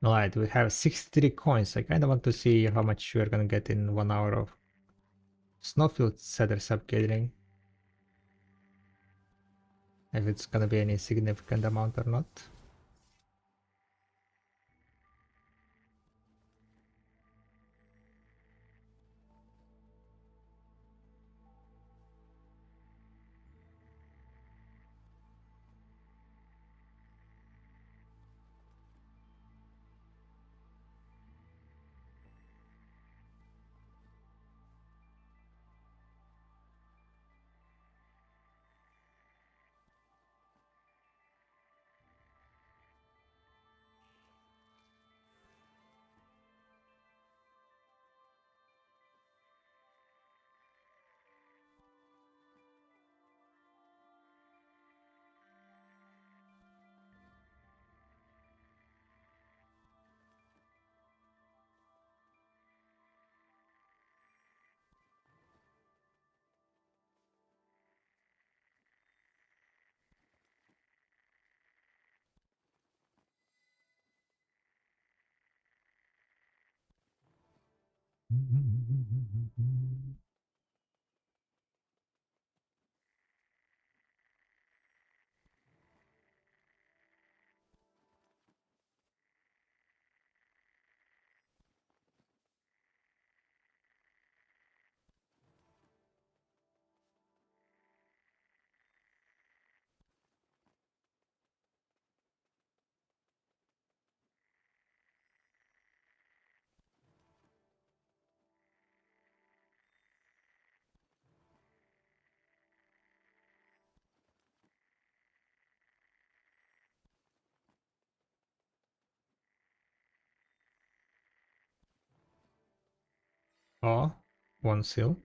Alright, we have 63 coins. I kind of want to see how much we're gonna get in 1 hour of snowfield cedar sap gathering. If it's gonna be any significant amount or not. Oh, one seal.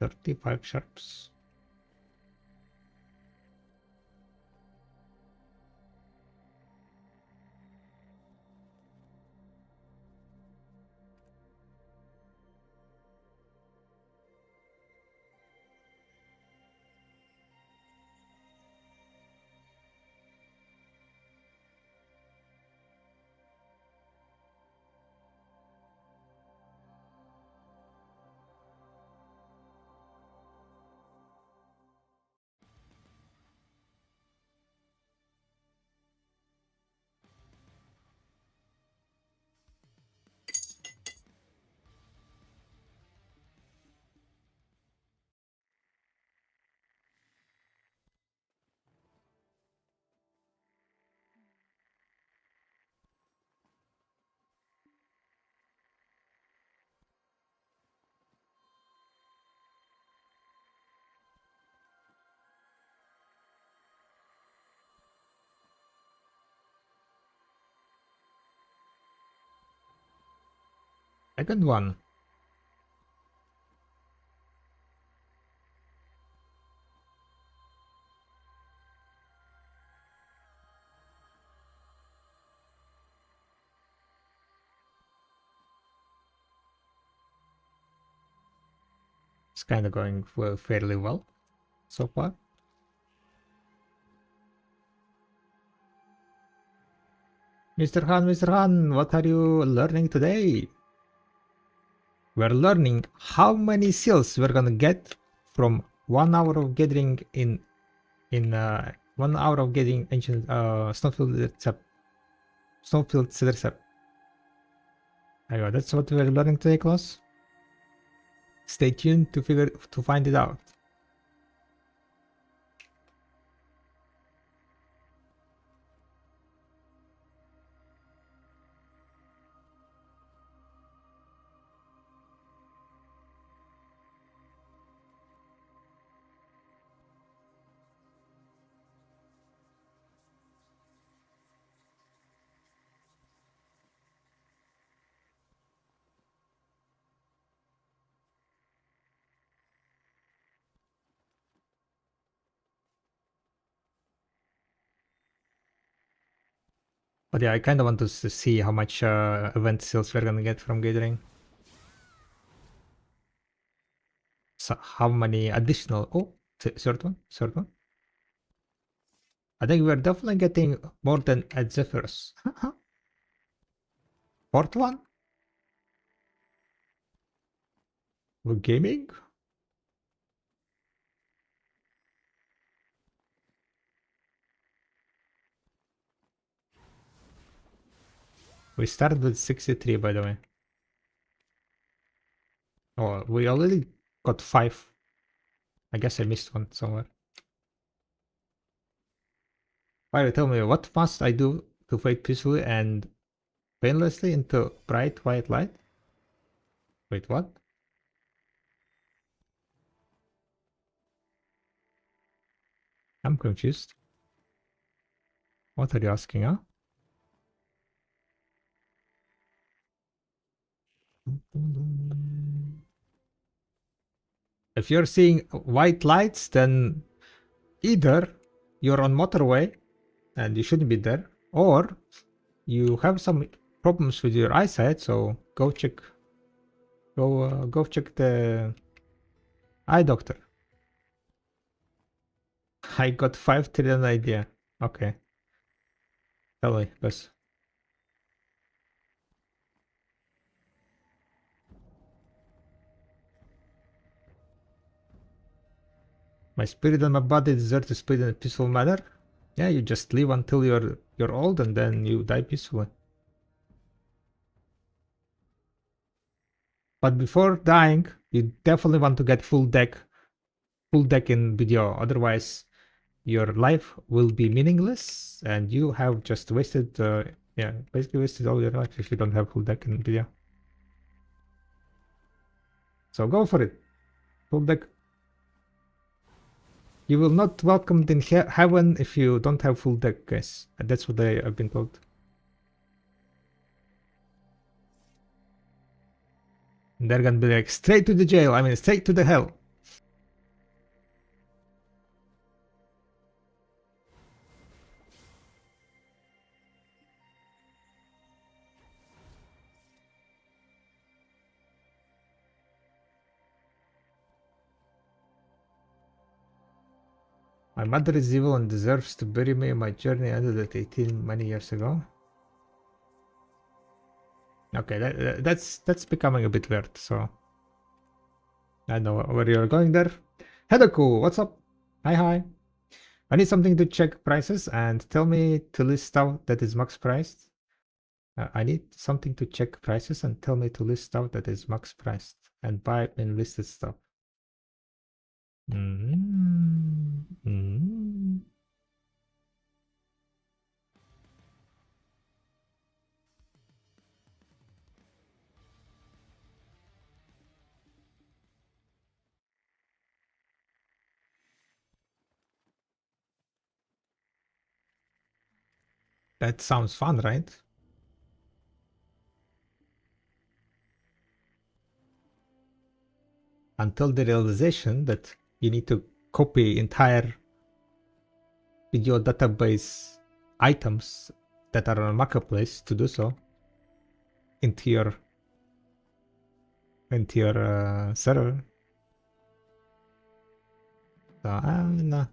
$35 sharps. Second one. It's kind of going fairly well so far. Mr. Han, what are you learning today? We're learning how many seals we're gonna get from 1 hour of gathering in 1 hour of getting ancient snowfield cedar sap. Anyway, that's what we're learning today, class. Stay tuned to find it out. But yeah, I kind of want to see how much event sales we're gonna get from gathering. So how many additional? Oh, third one, third one. I think we're definitely getting more than at Zephyrus. Fourth one? We're gaming? We started with 63, by the way. Oh, we already got 5. I guess I missed one somewhere. Why, tell me, what must I do to fade peacefully and painlessly into bright white light? Wait, what? I'm confused. What are you asking, huh? If you're seeing white lights, then either you're on motorway and you shouldn't be there, or you have some problems with your eyesight, so go check the eye doctor. I got 5 trillion idea. Okay, tell me, best. My spirit and my body deserve to split in a peaceful manner. Yeah, you just live until you're old and then you die peacefully. But before dying, you definitely want to get full deck in video. Otherwise, your life will be meaningless and you have just wasted, yeah, basically wasted all your life if you don't have full deck in video. So go for it. Full deck. You will not welcomed in heaven if you don't have full deck, guys. And that's what I've been told. And they're gonna be like, straight to the jail. I mean, straight to the hell. My mother is evil and deserves to bury me. My journey ended at 18 many years ago. Okay, that's becoming a bit weird, so I know where you're going there. Hedaku, what's up? Hi. I need something to check prices and tell me to list out that is max priced. I need something to check prices and tell me to list out that is max priced and buy in listed stuff. That sounds fun, right? Until the realization that you need to copy entire video database items that are on marketplace to do so into your server. So no.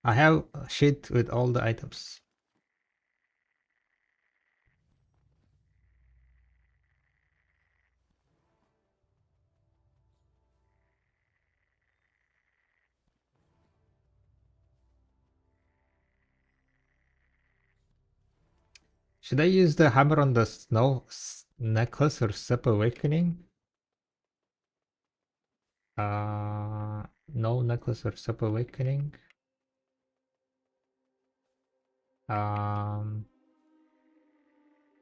I have a sheet with all the items. Should I use the hammer on the snow necklace or step awakening? No necklace or step awakening. Um,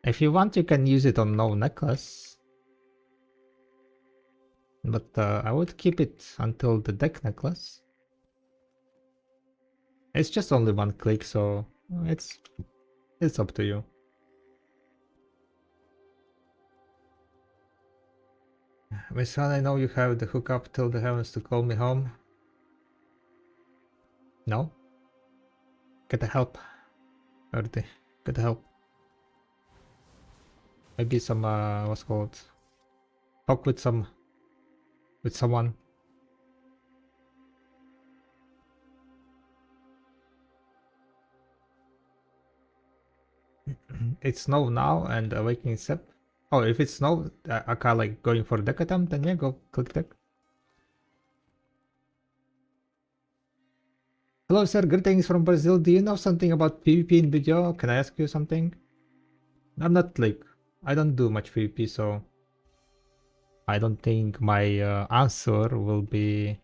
if you want, you can use it on no necklace. But I would keep it until the deck necklace. It's just only one click, so it's up to you. My son, I know you have the hookup till the heavens to call me home. No? Get the help. Earthy. Get the help. Maybe some what's called? Talk with someone. It's snow now and awakening step. Oh, if it's snow, I can like going for deck attempt, then yeah, go click deck. Hello sir, greetings from Brazil. Do you know something about PvP in video? Can I ask you something? I'm not like, I don't do much PvP, so I don't think my answer will be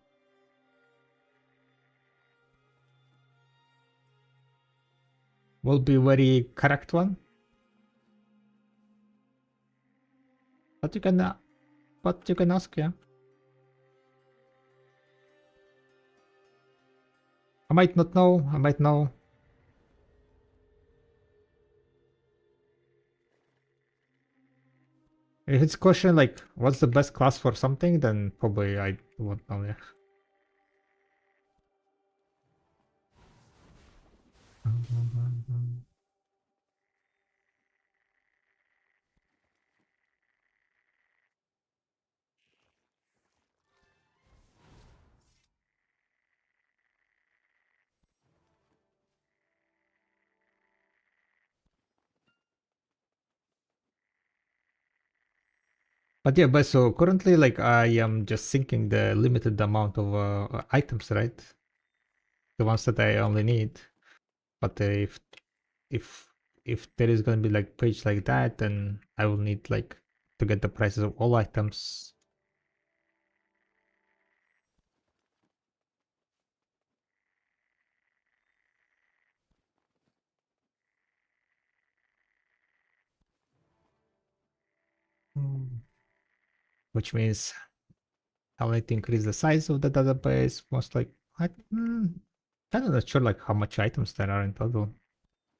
very correct one. But you can ask, yeah. I might not know. I might know. If it's question like what's the best class for something, then probably I won't know. Yeah. But yeah, but so currently like I am just syncing the limited amount of items, right? The ones that I only need. But if if there is gonna be like page like that, then I will need like to get the prices of all items. Which means I'll need to increase the size of the database. Most like kind of not sure like how much items there are in total.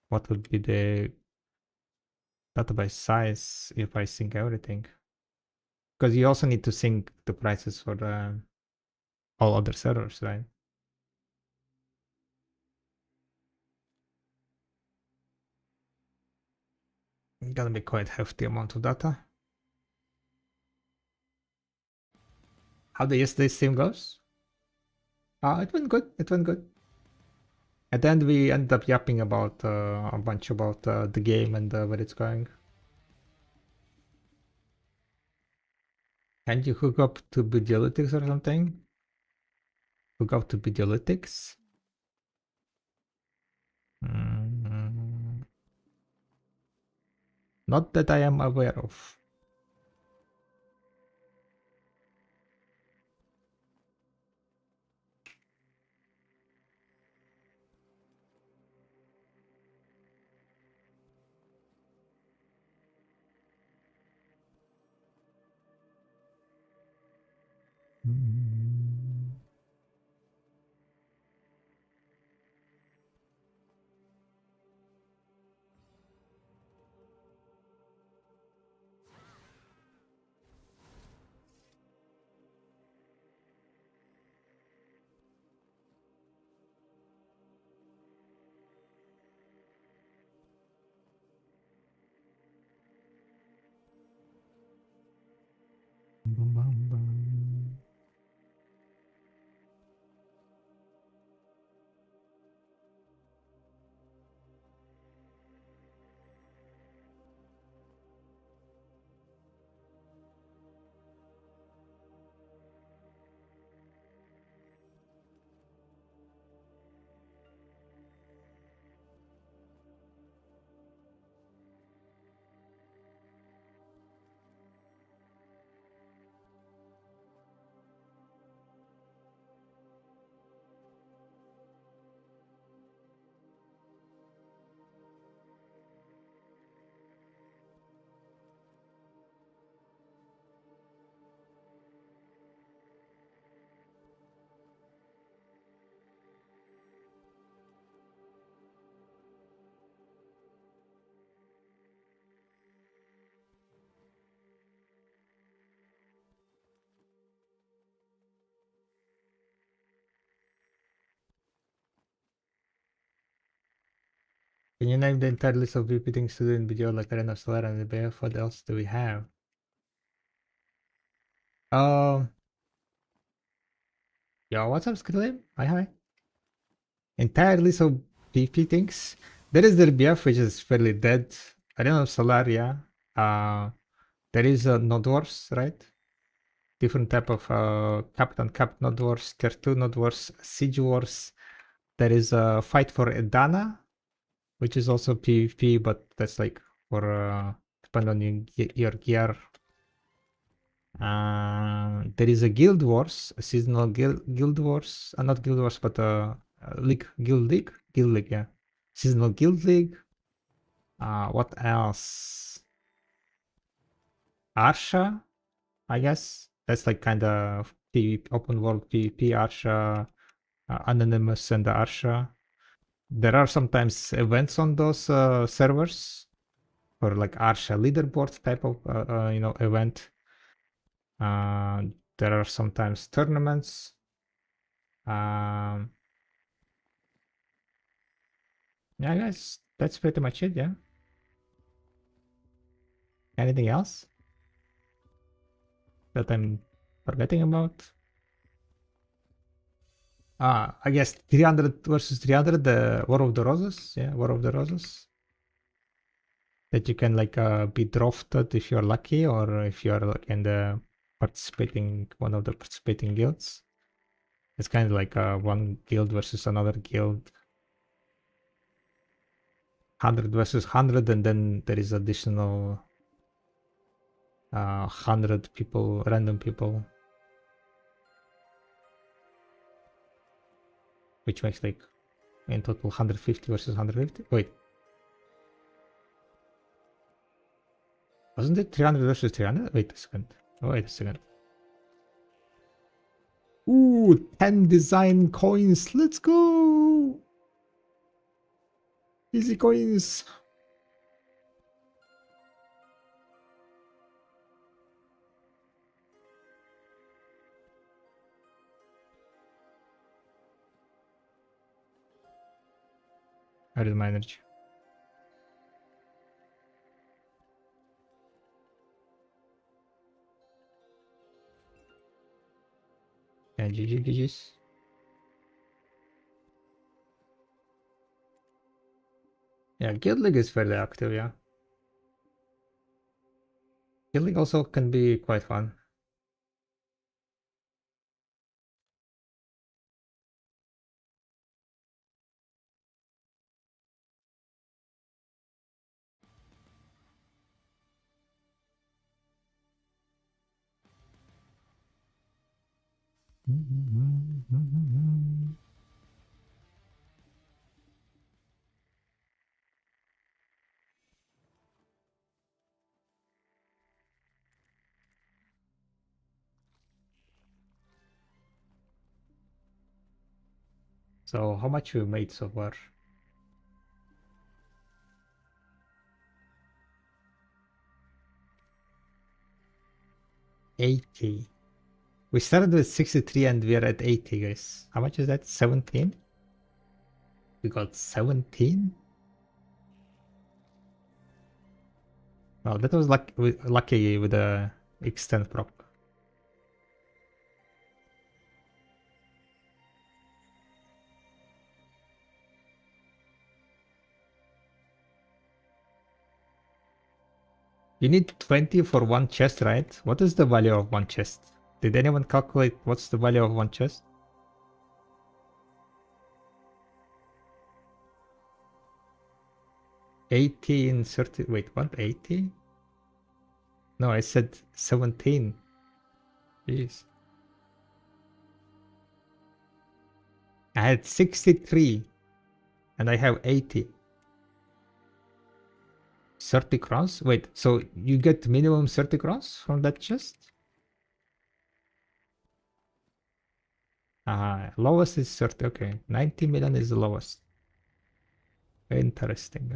What would be the database size if I sync everything? Because you also need to sync the prices for all other servers, right? Gonna be quite hefty amount of data. How the yesterday's stream goes? It went good. It went good. At the end, we ended up yapping about a bunch about the game and where it's going. Can you hook up to Videolytics or something? Hook up to Videolytics? Mm, not that I am aware of. Mm. Can you name the entire list of VP things to do in video like Arena of Solar and the BF? What else do we have? Um, yo, what's up, Skitlim? Hi. Entire list of VP things. There is the BF, which is fairly dead. Arena of Solar, yeah. There is Node Wars, right? Different type of Captain Node Wars, Tier 2 Node Wars, Siege Wars. There is a fight for Edana, which is also PvP, but that's like for depend on your gear. There is a Guild Wars, a seasonal Guild Wars, not Guild Wars, but Guild League, yeah, seasonal Guild League. What else? Arsha, I guess that's like kind of open world PvP. Arsha, Anonymous, and Arsha. There are sometimes events on those servers for like Arsha leaderboard type of event. There are sometimes tournaments. Yeah, guys, that's pretty much it. Yeah. Anything else that I'm forgetting about? I guess 300 versus 300, the War of the Roses. Yeah, War of the Roses. That you can like be drafted if you're lucky, or if you're like in the one of the participating guilds. It's kind of like one guild versus another guild. 100 versus 100, and then there is additional 100 people, random people, which makes like in total 150 versus 150. Wait, wasn't it 300 versus 300? Wait a second. Oh, wait a second. Ooh, 10 design coins. Let's go. Easy coins. Where is my energy? Yeah, GG's. Yeah, Guild League is fairly active, yeah. Guild League also can be quite fun. So how much we made so far? 80. We started with 63 and we are at 80, guys. How much is that? 17? We got 17? Well, that was lucky with the extend prop. You need 20 for one chest, right? What is the value of one chest? Did anyone calculate what's the value of one chest? 80 in 30. Wait, what? 80? No, I said 17. Jeez. I had 63 and I have 80. 30 crowns? Wait, so you get minimum 30 crowns from that chest? Lowest is 30. Okay, 90 million is the lowest. Interesting.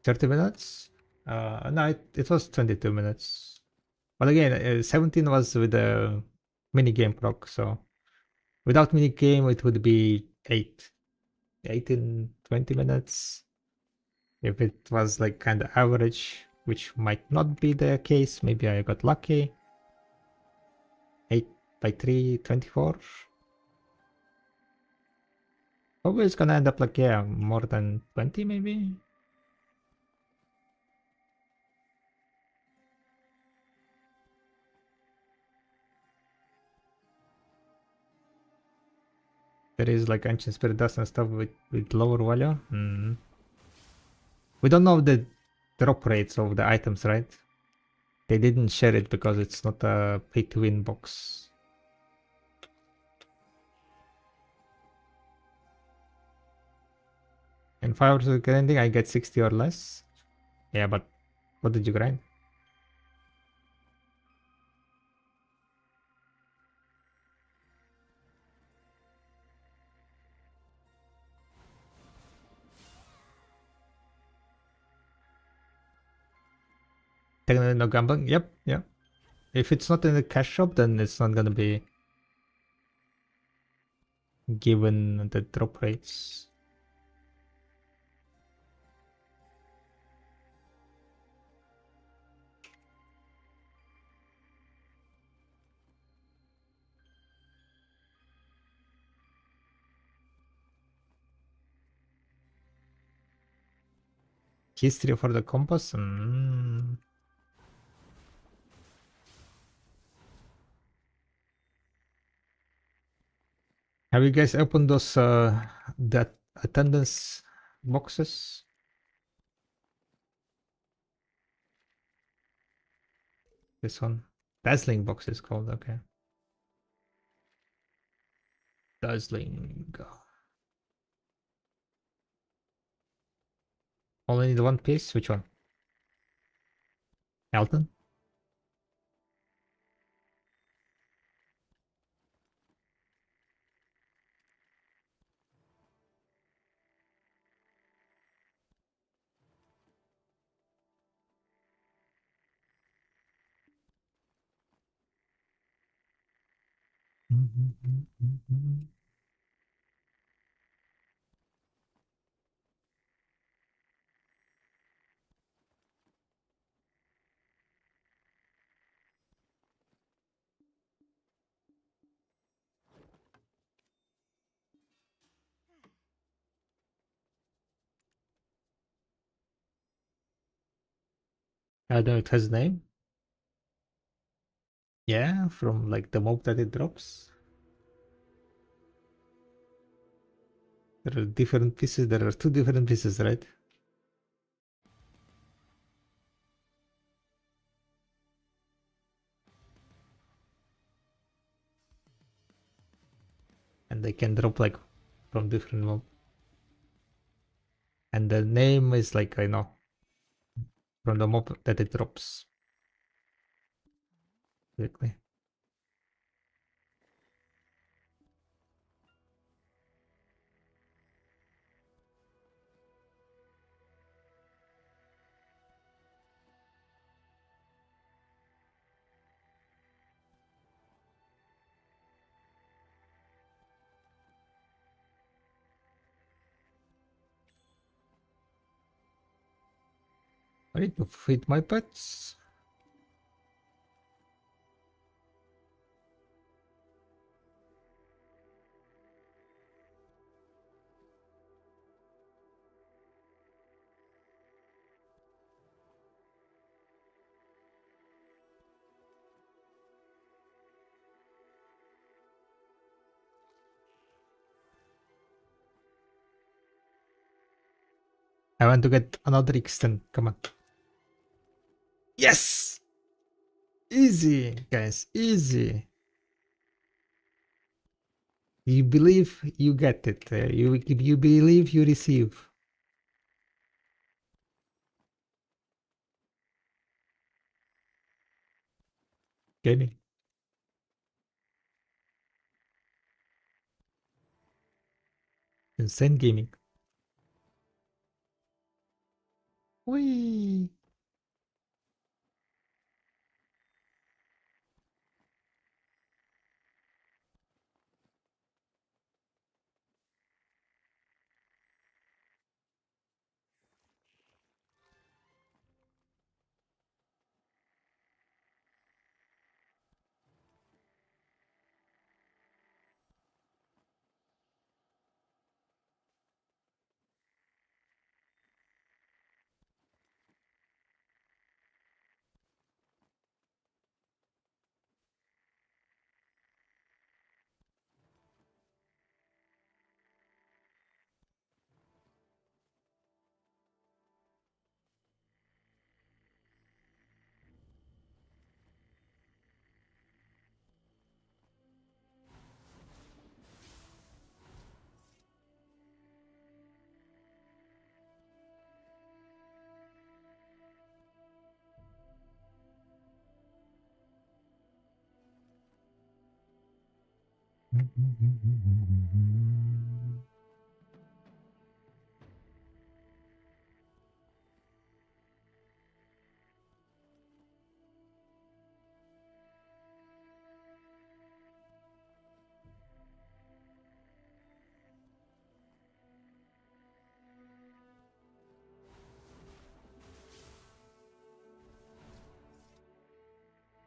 30 minutes? No, it was 22 minutes. But again, 17 was with the minigame proc. So without minigame, it would be 18, 20 minutes. If it was like kind of average, which might not be the case, maybe I got lucky. 8 by 3, 24. Probably it's gonna end up like, yeah, more than 20 maybe. There is like ancient spirit dust and stuff with lower value. We don't know the drop rates of the items, right? They didn't share it because it's not a pay to win box. In 5 hours of grinding, I get 60 or less. Yeah, but what did you grind? Technically no gambling? Yep, yep. If it's not in the cash shop, then it's not gonna be given the drop rates. History for the compass? Have you guys opened those that attendance boxes? This one. Dazzling box is called, okay. Dazzling. Only need one piece? Which one? Elton? I don't know, it has a name? Yeah, from like the mob that it drops. There are different pieces. There are two different pieces, right? And they can drop like from different mob. And the name is like, I know, from the mob that it drops. Quickly. I need to feed my pets. I want to get another extend. Come on. Yes! Easy, guys. Easy. You believe, you get it. You believe, you receive. Gaming. Insane gaming. Whee!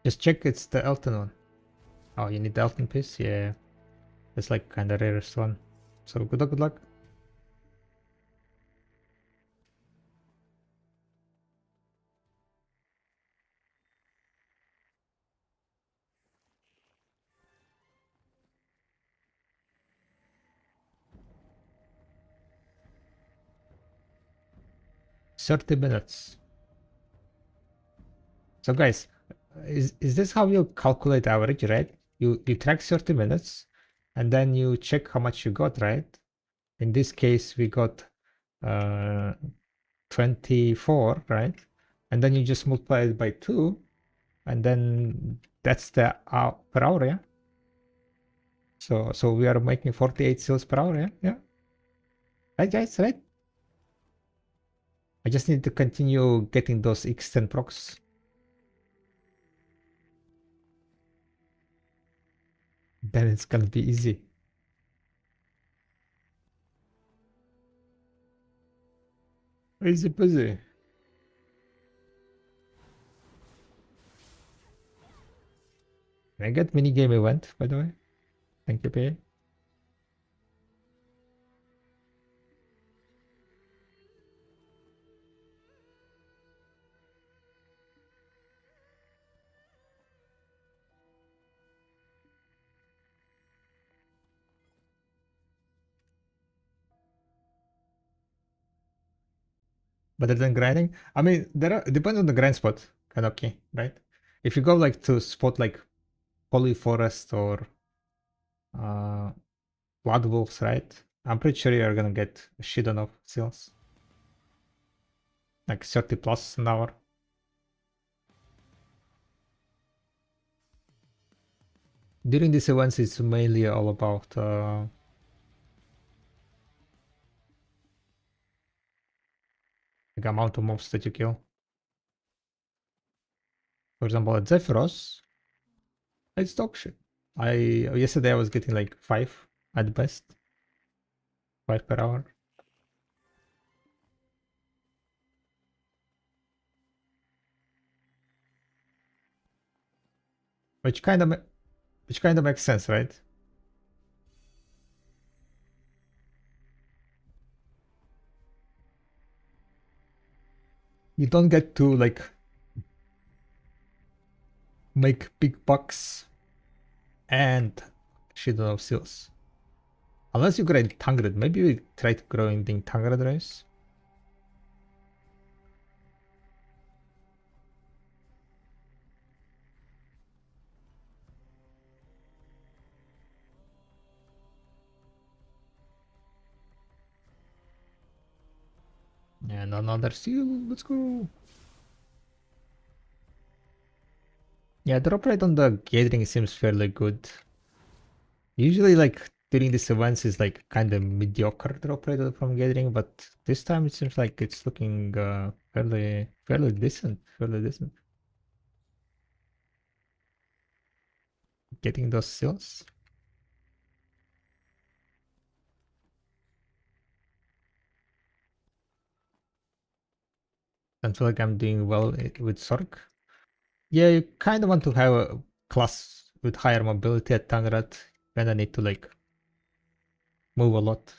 Just check it's the Elton one. Oh, you need the Elton piece? Yeah. It's like kind of rarest one. So good luck, good luck. $30. So guys, is this how you calculate average, right? You track 30 minutes and then you check how much you got, right? In this case, we got 24, right? And then you just multiply it by 2, and then that's the per hour, yeah? So we are making 48 sales per hour, yeah? Yeah. Right, guys, right? I just need to continue getting those X10 procs. Then it's gonna be easy. Easy peasy. Can I get minigame event, by the way? Thank you, PA. Better than grinding? I mean, there are, depends on the grind spot. Kind of okay, right? If you go like to spot like Poly Forest or uh, Blood Wolves, right? I'm pretty sure you're gonna get a shit ton of sales. Like 30 plus an hour. During these events, it's mainly all about like amount of mobs that you kill. For example, at Zephyros, it's dog shit. Yesterday I was getting like 5 at best. 5 per hour. Which kind of makes sense, right? You don't get to like make big bucks and shit ton of sales. Unless you grind Tangred. Maybe we try to grow in the Tangred race. And another seal. Let's go. Yeah, the drop rate on the gathering seems fairly good. Usually, like during these events, is like kind of mediocre drop rate from gathering, but this time it seems like it's looking fairly decent. Fairly decent. Getting those seals. I feel like I'm doing well with Sork. Yeah, you kind of want to have a class with higher mobility at Tangrat. Kinda need to like move a lot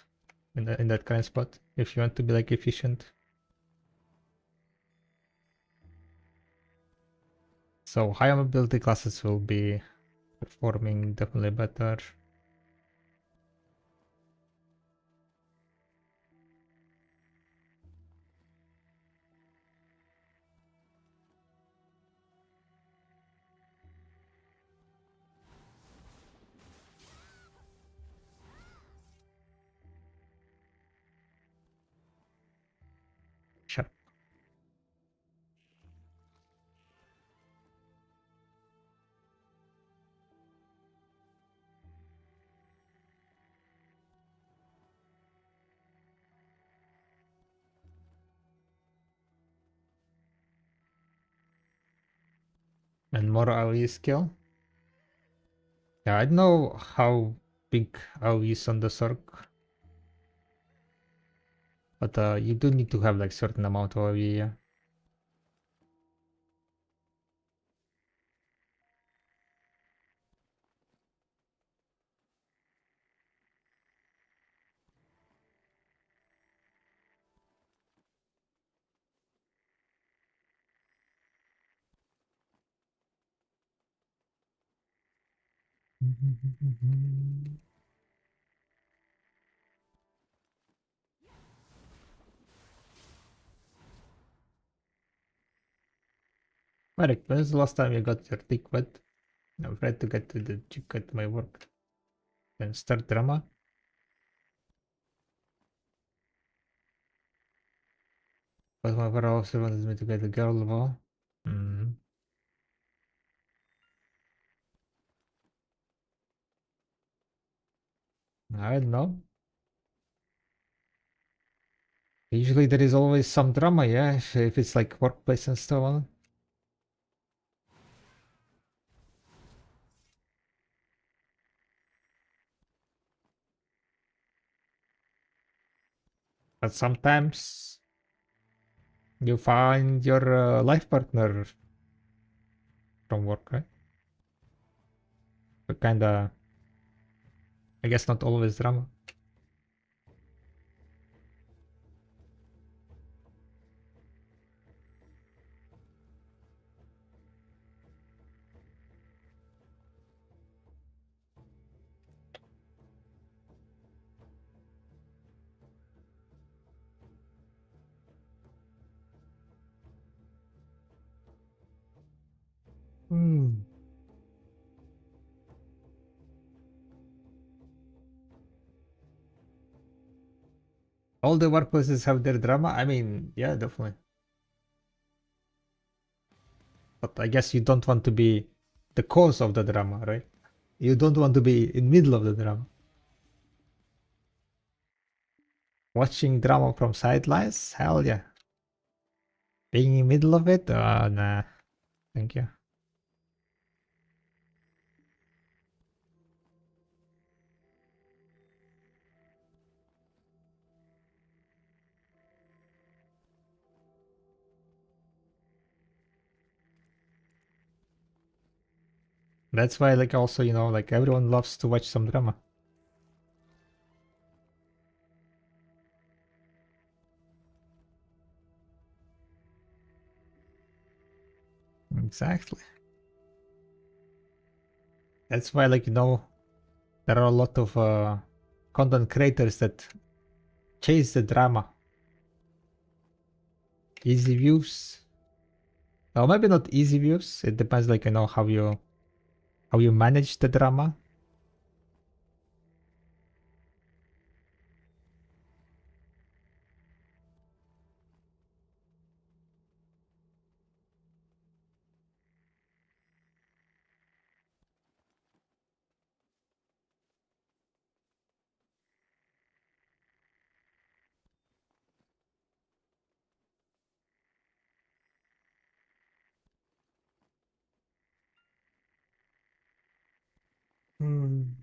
in that kind of spot if you want to be like efficient. So higher mobility classes will be performing definitely better. Sure. And more AoE skill. Yeah, I don't know how big AoE is on the Sork. But you do need to have like certain amount of AoE, yeah. Marek, when's the last time you got your dick wet? I'm afraid to get to the jig at my work. Then start drama. But my brother also wanted me to get a girl involved. Hmm. I don't know. Usually there is always some drama, yeah, if it's like workplace and so on. But sometimes you find your life partner from work, right? But kinda, I guess not always drama. Hmm. All the workplaces have their drama. I mean, yeah, definitely. But I guess you don't want to be the cause of the drama, right? You don't want to be in middle of the drama. Watching drama from sidelines? Hell yeah. Being in middle of it? Nah. Thank you. That's why, like, also, you know, like everyone loves to watch some drama. Exactly. That's why, like, you know, there are a lot of content creators that chase the drama. Easy views. Well, maybe not easy views. It depends, like, you know, how you manage the drama. Hmm.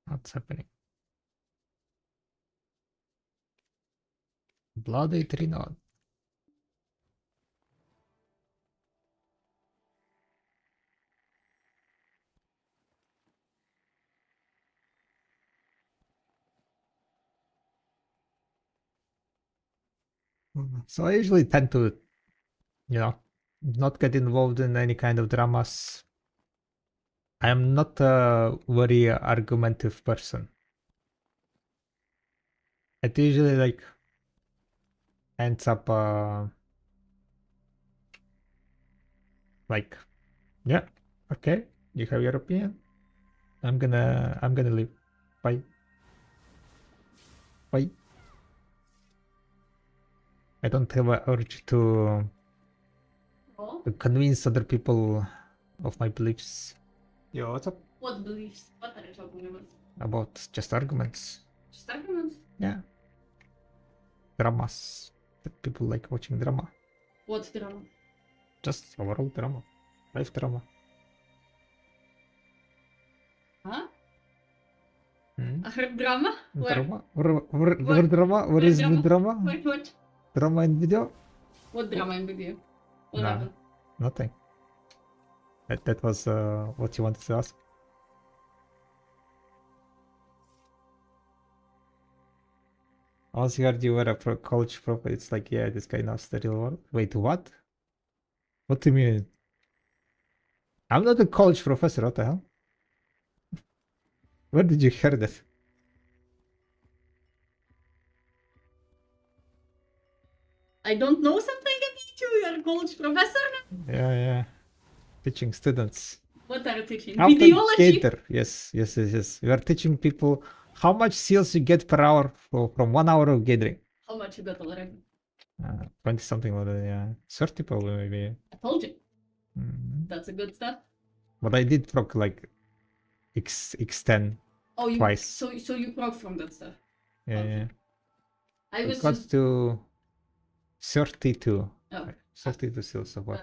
What's happening? Bloody Trinod. So I usually tend to, you know, not get involved in any kind of dramas. I am not a very argumentative person. It usually like ends up like, yeah, okay, you have your opinion. I'm gonna leave. Bye. Bye. I don't have a urge to convince other people of my beliefs. Yo, what's up? What beliefs? What are you talking about? About just arguments. Just arguments. Yeah. Dramas. That people like watching drama. What drama? Just overall drama. Life drama. Huh? Hmm? I heard drama? Where? Drama? Where drama? Where Where is the drama? drama? Where what? Drama in video? What drama in video? What Nah, happened? nothing. That was what you wanted to ask. Once you heard you were a college prof, it's like, yeah, this guy knows the real world. Wait, what? What do you mean? I'm not a college professor, what the hell? Where did you hear that? I don't know something about you. You're a college professor? Yeah. Teaching students. What are you teaching? Authenticator. Videology? Yes. We are teaching people how much seals you get per hour from 1 hour of gathering. How much you got already? 20 something like that, yeah. 30 probably maybe. I told you. Mhm. That's a good stuff. But I did proc like X10 Oh, you twice. so you broke from that stuff. Yeah, Okay. yeah. I It was got just to 32. oh. 32 seals so far.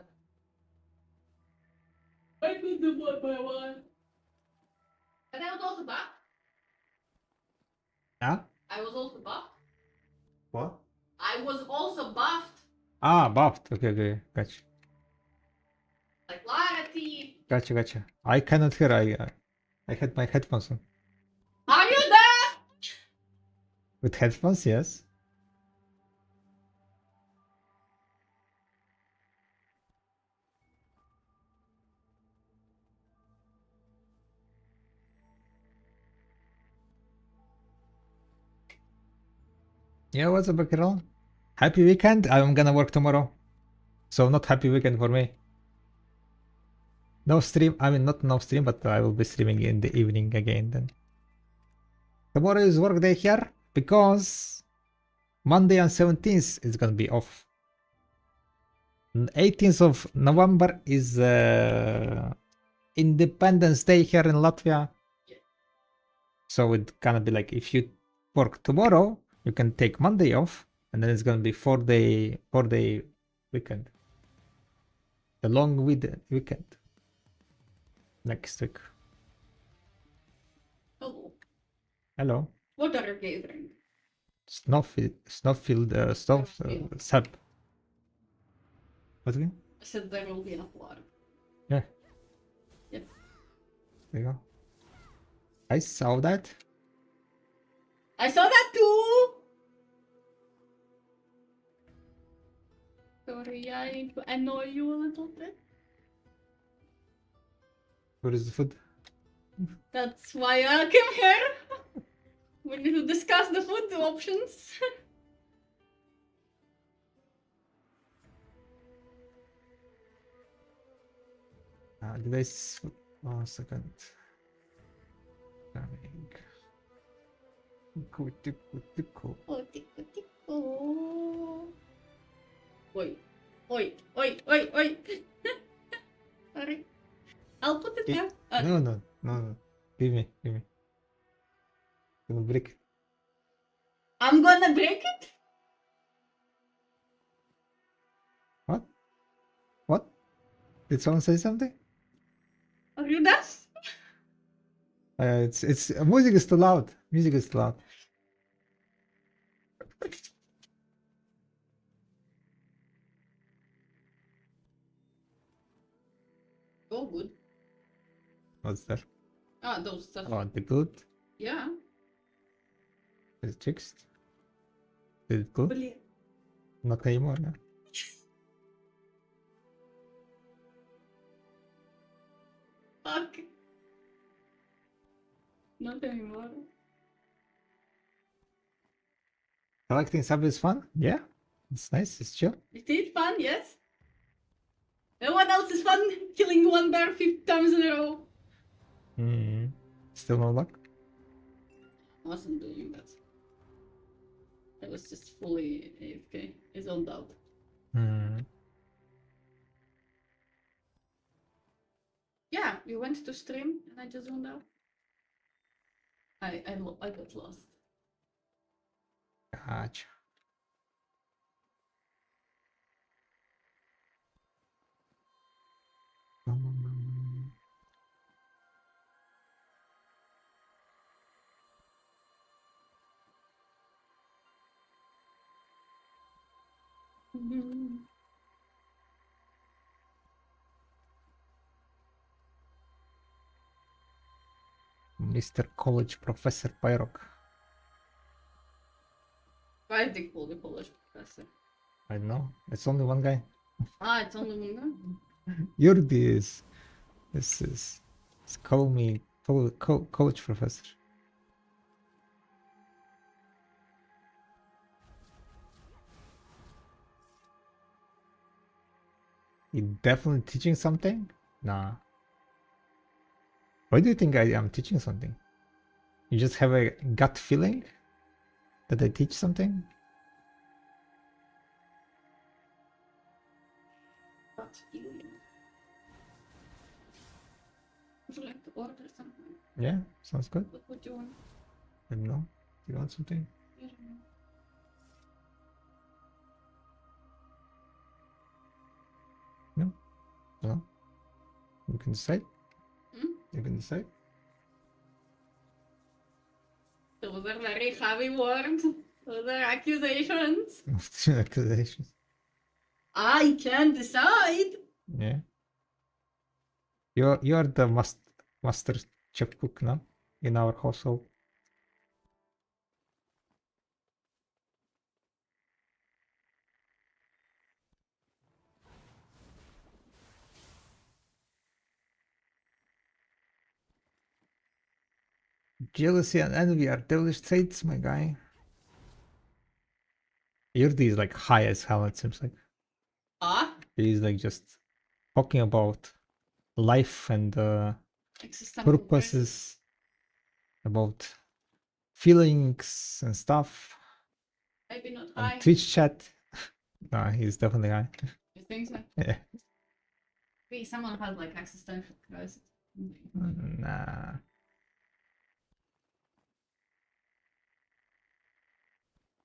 I did the one by one. But I was also buffed. Yeah? I was also buffed. What? I was also buffed. Buffed. Okay. Gotcha. Like clarity. Gotcha. I cannot hear. I had my headphones on. Are you there? With headphones, yes. Yeah, what's up, girl? Happy weekend. I'm gonna work tomorrow. So not happy weekend for me. No stream. I mean, not no stream, but I will be streaming in the evening again then. Tomorrow is work day here because Monday and 17th is gonna be off. 18th of November is Independence Day here in Latvia. Yeah. So it's gonna be like if you work tomorrow, you can take Monday off, and then it's gonna be 4-day weekend. The long weekend next week. Hello. Hello. What are you gathering? Snowfield, sap. What again? I said there will be enough water. Yeah. Yep. There you go. I saw that. I saw that too. Sorry, I annoy you a little bit. Where is the food? That's why I came here. We need to discuss the food options. Did I? 1 second. Coming. Tico. Oh, tico, tico. Oi. Sorry. I'll put it there. No. Give me. Gonna break. I'm gonna break it? What? Did someone say something? Are you done? It's music is too loud. Oh, good. What's that? Those stuff. Oh, the good. Yeah. Is it fixed? Is it good? Блин. Not anymore. No? Fuck. Not anymore. Collecting sub is fun. Yeah, it's nice. It's chill. It is fun, yes. And what else is fun? Killing one bear 50 times in a row. Still no luck. I wasn't doing that. I was just fully AFK. It's all doubt. Yeah, You went to stream and I just zoomed out. I got lost. Gotcha. Mr. College Professor Pyrok. Why did they call the college professor? I don't know. It's only one guy. Ah, it's only one guy. You're this. This is. Call me college professor. You definitely teaching something? Nah. Why do you think I am teaching something? You just have a gut feeling that I teach something? Gut feeling. Would you like to order something? Yeah, sounds good. What would you want? I don't know. Do you want something? I don't know. No? No? You can decide? Hmm? You can decide? Those are very heavy words. Those are accusations. Accusations. I can decide. Yeah. You are the master chefcook now in our household. Jealousy and envy are devilish traits, my guy. Yurdi is like high as hell, it seems like. Ah? He's like just talking about life and Existential crisis. purposes, about feelings and stuff. Maybe not On high. Twitch chat. Nah, he's definitely high. You think so? Yeah. Maybe someone has like existential crisis. Nah.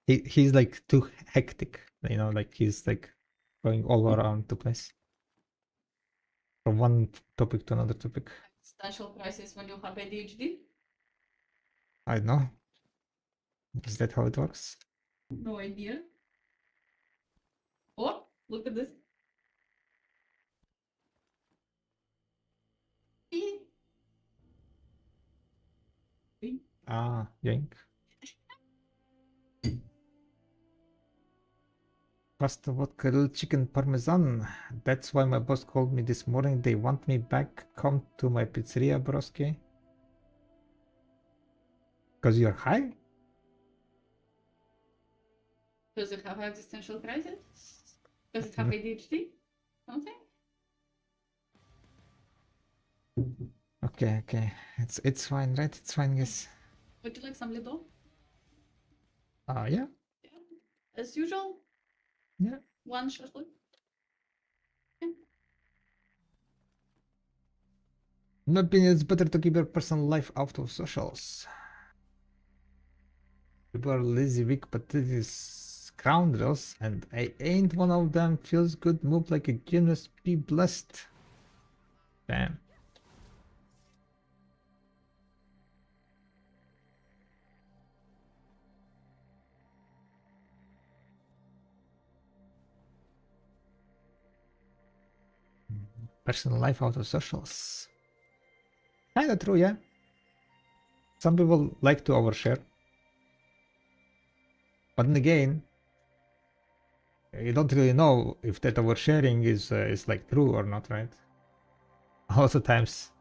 He's like too hectic, you know, like he's like going all around the place. From one topic to another topic. Existential crisis when you have ADHD? I don't know. Is that how it works? No idea. Oh, look at this. Beep. Beep. Ah, yank. Pasta vodka grilled chicken parmesan. That's why my boss called me this morning. They want me back. Come to my pizzeria, broski. Because you're high? Does it have existential crisis? Does it have ADHD? Something? Okay, okay. It's fine, right? It's fine, guys. Would you like some Lidl? Yeah. Yeah. As usual? Yeah. One shashlik? Yeah. In my opinion, it's better to keep your personal life out of socials. People are lazy, weak, pathetic scoundrels, and I ain't one of them. Feels good, move like a gymnast, be blessed. Damn. Personal life out of socials. Kinda true, yeah. Some people like to overshare. But then again, you don't really know if that oversharing is like true or not, right? A lot of times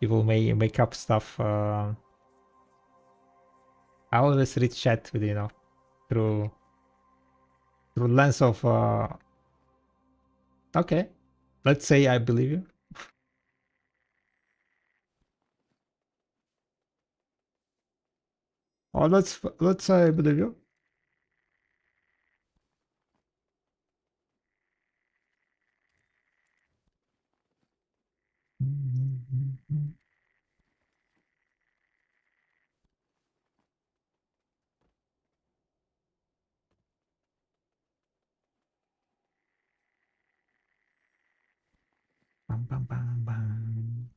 people may make up stuff. I always read chat with, you know, through lens of okay, let's say I believe you. Or let's say I believe you. Bam, bam, bam, bam.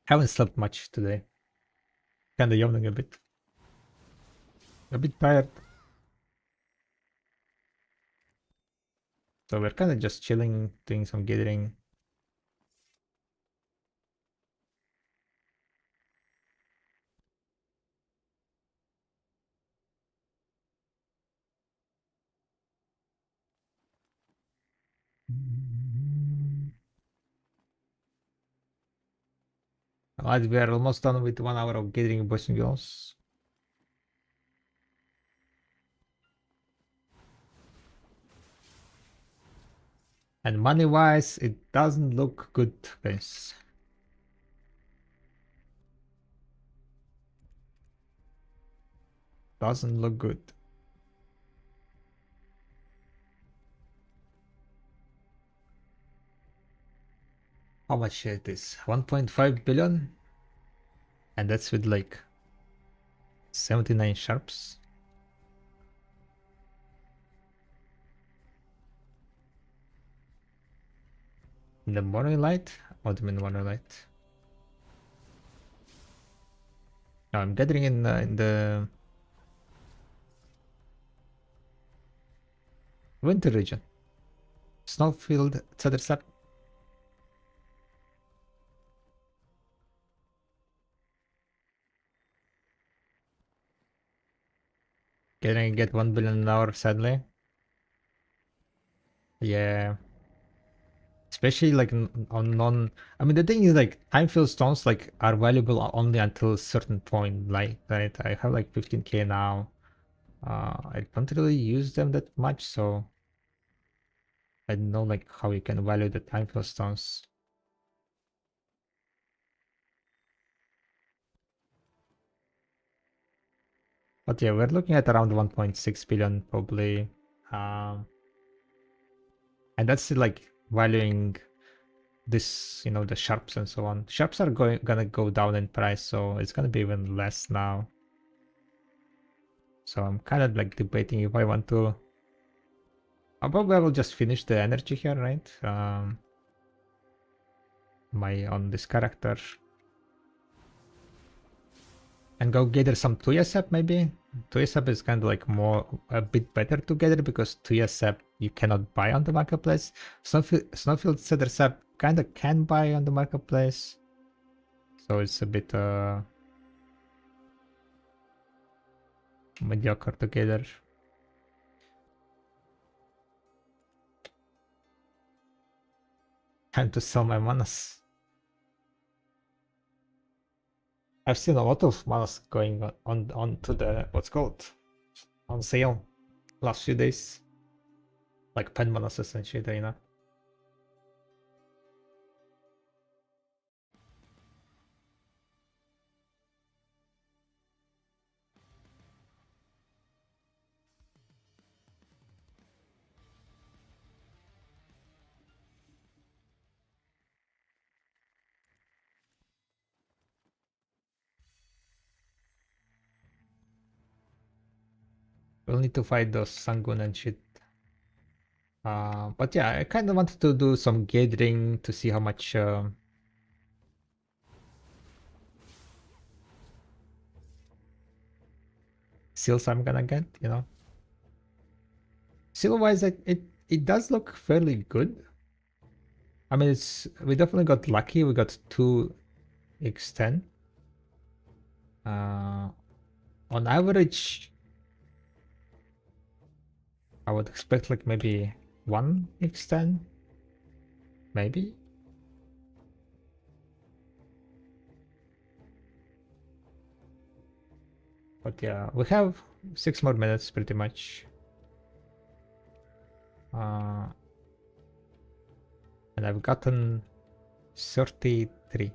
Haven't slept much today. Kinda yawning a bit. A bit tired. So we're kinda just chilling, doing some gathering. Alright, we are almost done with 1 hour of gathering, boys and girls. And money-wise, it doesn't look good, guys. Doesn't look good. How much it is? 1.5 billion? And that's with like 79 sharps. In the morning light? What do you mean morning light? No, I'm gathering in the winter region. Snowfield, Cedersap. Can get 1 billion an hour, sadly. Yeah. Especially like on non. I mean, the thing is like time field stones like are valuable only until a certain point. Like, right? I have like 15k now. I don't really use them that much, so I don't know like how you can value the time field stones. But yeah, we're looking at around 1.6 billion probably. Um, and that's like valuing this, you know, the sharps and so on. Sharps are gonna go down in price, so it's gonna be even less now. So I'm kind of like debating if I want to. Probably I will just finish the energy here, right? On this character. And go gather some Tuyasap maybe. Tuyasap is kind of like a bit better to gather because Tuyasap you cannot buy on the marketplace. Snowfield Cedar Sap kind of can buy on the marketplace. So it's a bit mediocre to gather. Time to sell my manas. I've seen a lot of manas going on to the what's called on sale last few days. Like pen manas essentially, you know. We'll need to fight those Sangun and shit. But yeah, I kind of wanted to do some gathering to see how much seals I'm gonna get, you know. Seal wise, it does look fairly good. I mean, we definitely got lucky. We got 2x10. On average, I would expect like maybe 1x10, maybe. But yeah, we have 6 more minutes pretty much. And I've gotten 33.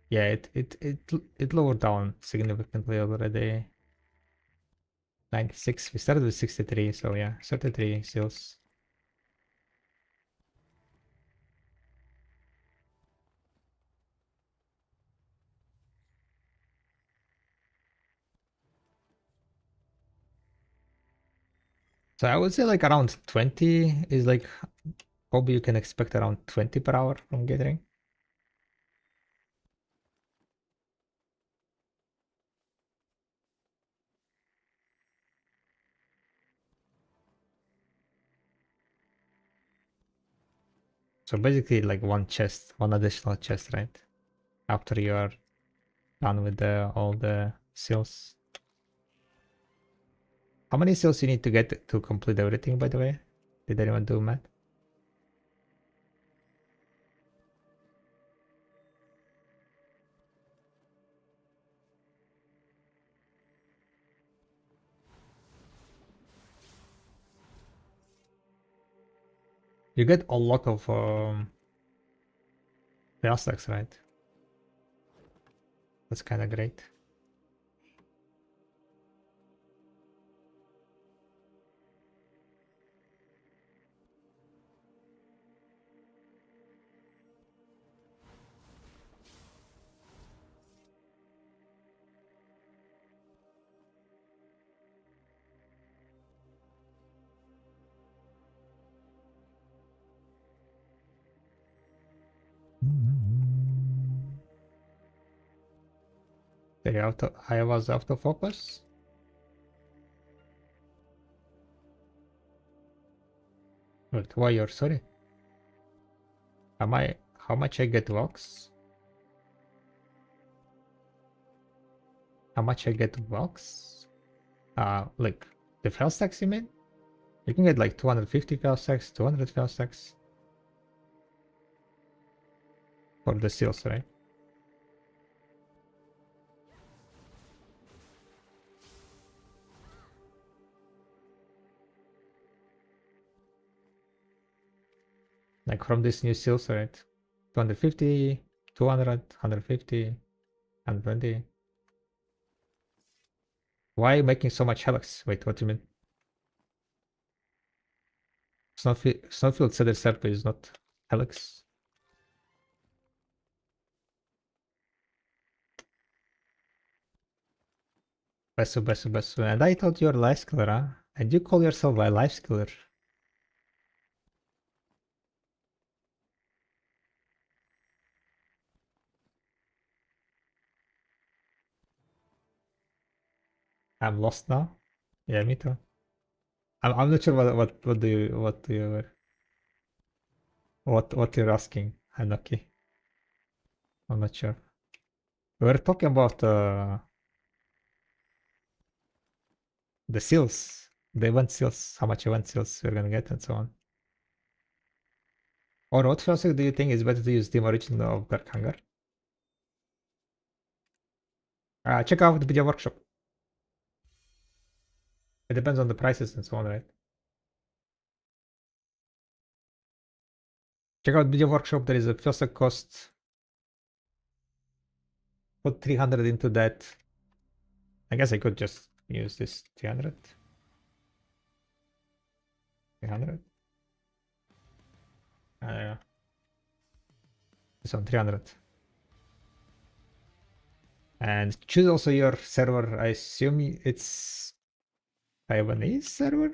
Yeah, it lowered down significantly already. 96. We started with 63, so yeah, 33 seals. So I would say like around 20 is like probably you can expect around 20 per hour from gathering. So basically like one chest, one additional chest, right? After you are done with all the seals. How many seals you need to get to complete everything, by the way? Did anyone do math? You get a lot of stacks, right? That's kind of great. I was out of focus. Wait, why you're sorry? How much I get blocks? How much I get blocks? Like the fail stacks you mean? You can get like 250 fail stacks, 200 fail stacks for the seals, right? Like from this new seals, right? 250, 200, 150, 120. Why are you making so much helix? Wait, what do you mean? Snowfield Cedar Serpe is not helix. Besu, besu, besu. And I thought you're a life skiller, huh? And you call yourself a life skiller. I'm lost now. Yeah, me too. I'm not sure what you're asking, Hanaki. I'm not sure. We're talking about the seals, the event seals, how much event seals we're gonna get, and so on. Or what philosophy do you think is better to use Team Origin of Dark Hunger? Check out the video workshop. It depends on the prices and so on, right? Check out video workshop. There is a philosophy cost. Put 300 into that. I guess I could just use this 300. 300. This one 300. And choose also your server. I assume it's Taiwanese server.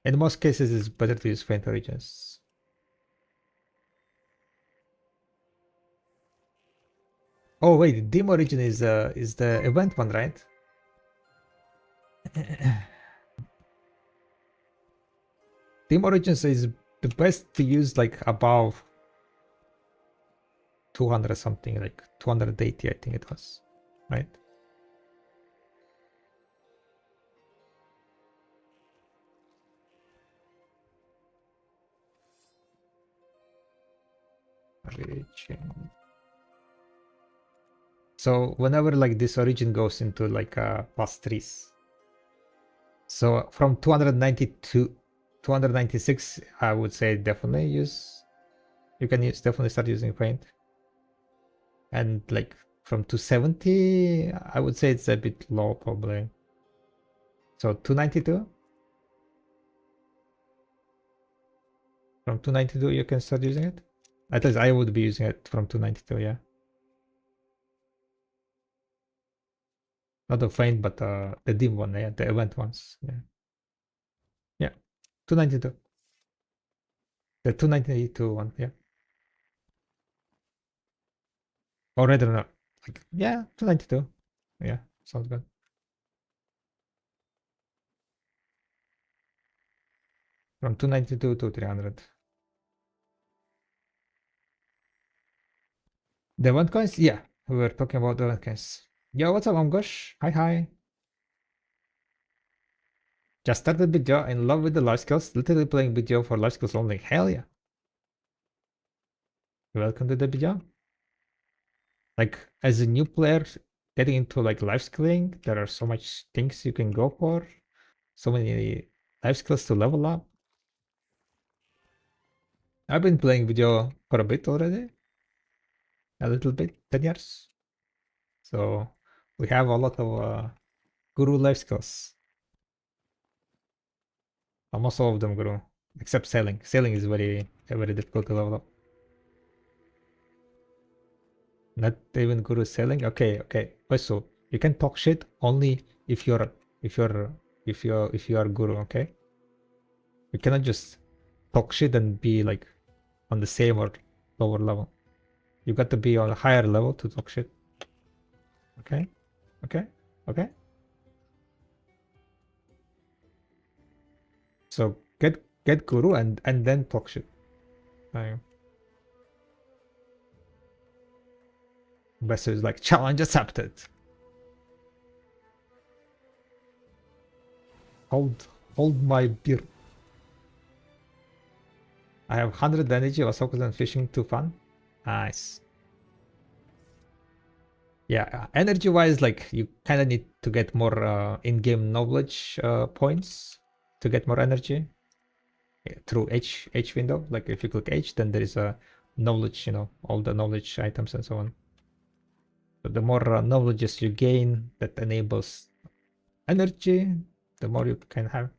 In most cases, it's better to use Faint Origins. Oh wait, Dim Origin is the event one, right? Dim Origins is the best to use like above 200 something, like 280, I think it was, right? Origin. So whenever like this origin goes into like plus threes, so from 290 to 296, I would say definitely use. You can definitely start using Paint. And like from 270, I would say it's a bit low probably. So 292. From 292, you can start using it. At least I would be using it from 292. Yeah. Not the faint, but the dim one, yeah, the event ones. Yeah. Yeah. 292. The 292 one, yeah. Or rather not. Like, yeah, 292. Yeah, sounds good. From 292 to 300. The event coins? Yeah, we were talking about the event coins. Yo, what's up, Amgosh? Hi, hi. Just started BDO, in love with the life skills. Literally playing BDO for life skills only. Hell yeah. Welcome to the BDO. Like, as a new player getting into like life skilling, there are so much things you can go for. So many life skills to level up. I've been playing BDO for a bit already. A little bit, 10 years. So we have a lot of guru life skills. Almost all of them guru, except sailing. Sailing is very difficult to level up. Not even guru sailing. Okay. So you can talk shit only if you're if you are guru. Okay, you cannot just talk shit and be like on the same or lower level. You got to be on a higher level to talk shit. Okay, okay. So get guru and then talk shit. Best is like challenge accepted. Hold my beer. I have 100 energy. I was focused on fishing. Too fun. Nice. Yeah, energy wise, like you kind of need to get more in-game knowledge points to get more energy through H window. Like if you click H, then there is a knowledge, all the knowledge items and so on. So the more knowledges you gain that enables energy, the more you can have.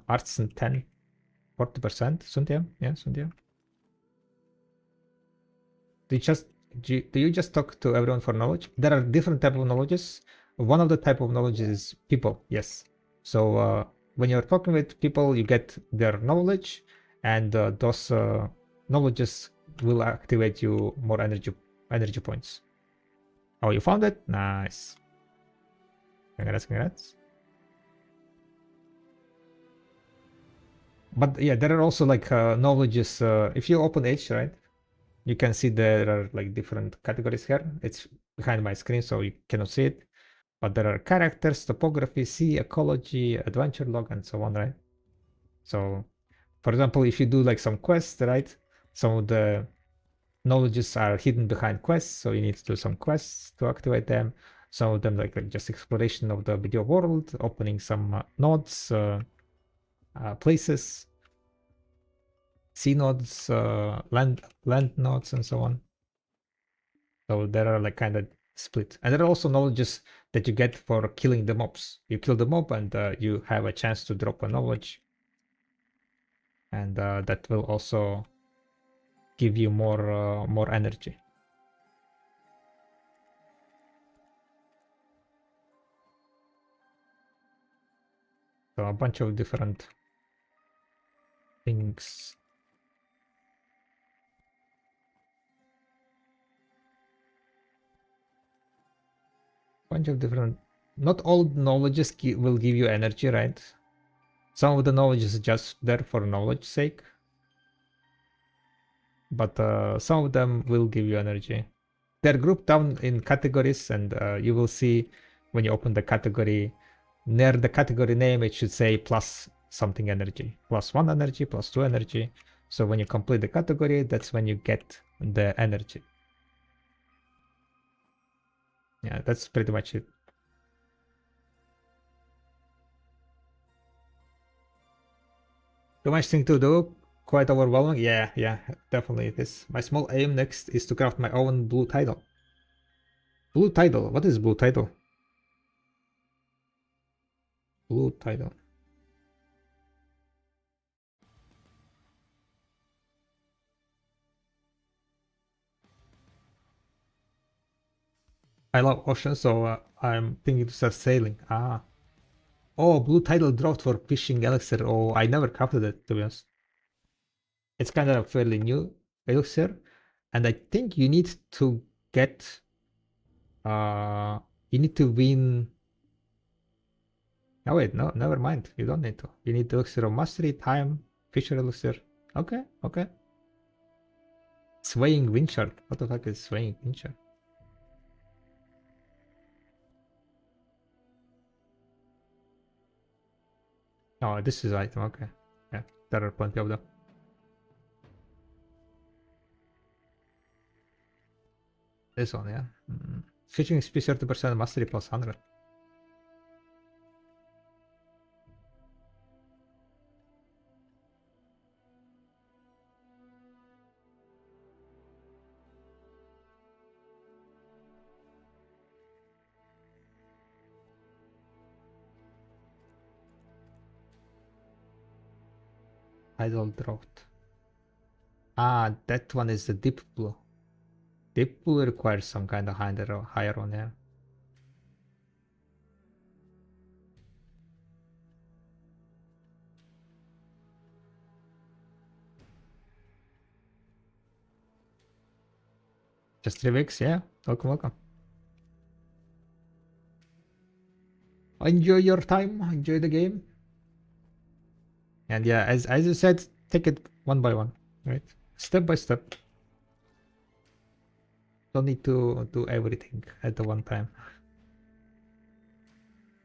Arts and 10, 40%. Sundia, yeah, Sundia. Do you just do you just talk to everyone for knowledge? There are different type of knowledges. One of the type of knowledge is people. Yes. So when you're talking with people, you get their knowledge, and those knowledges will activate you more energy points. Oh, you found it? Nice. Congrats. But yeah, there are also like knowledges. If you open H, right, you can see there are like different categories here. It's behind my screen, so you cannot see it. But there are characters, topography, sea, ecology, adventure log, and so on, right? So, for example, if you do like some quests, right, some of the knowledges are hidden behind quests, so you need to do some quests to activate them. Some of them like just exploration of the video world, opening some nodes, places, sea nodes, land nodes, and so on. So there are like kind of split. And there are also knowledges that you get for killing the mobs. You kill the mob and you have a chance to drop a knowledge. And that will also give you more energy. So a bunch of different things. Bunch of different. Not all knowledges will give you energy, right? Some of the knowledge is just there for knowledge sake, but some of them will give you energy. They're grouped down in categories, and you will see when you open the category, near the category name, it should say plus something energy, +1 energy, +2 energy. So when you complete the category, that's when you get the energy. Yeah, that's pretty much it. Too much thing to do, quite overwhelming. Yeah, definitely it is. My small aim next is to craft my own blue tidal. Blue tidal, what is blue tidal? Blue tidal. I love oceans, so I'm thinking to start sailing. Ah. Oh, blue tidal dropped for fishing elixir. Oh, I never crafted it, to be honest. It's kind of fairly new elixir, and I think you need to get you need to win. Oh wait, no, never mind. You don't need to. You need elixir of mastery, time, fisher elixir. Okay, okay. Swaying windshield. What the fuck is swaying windshield? Oh, this is item. Okay, yeah, there are plenty of them. This one, yeah. Fishing speed 30%, mastery plus 100. Idle drought. Ah, that one is the deep blue. Deep blue requires some kind of higher one, yeah. Just 3 weeks, yeah. Welcome, welcome. Enjoy your time, enjoy the game. And yeah, as you said, take it one by one, right? Step by step. Don't need to do everything at the one time.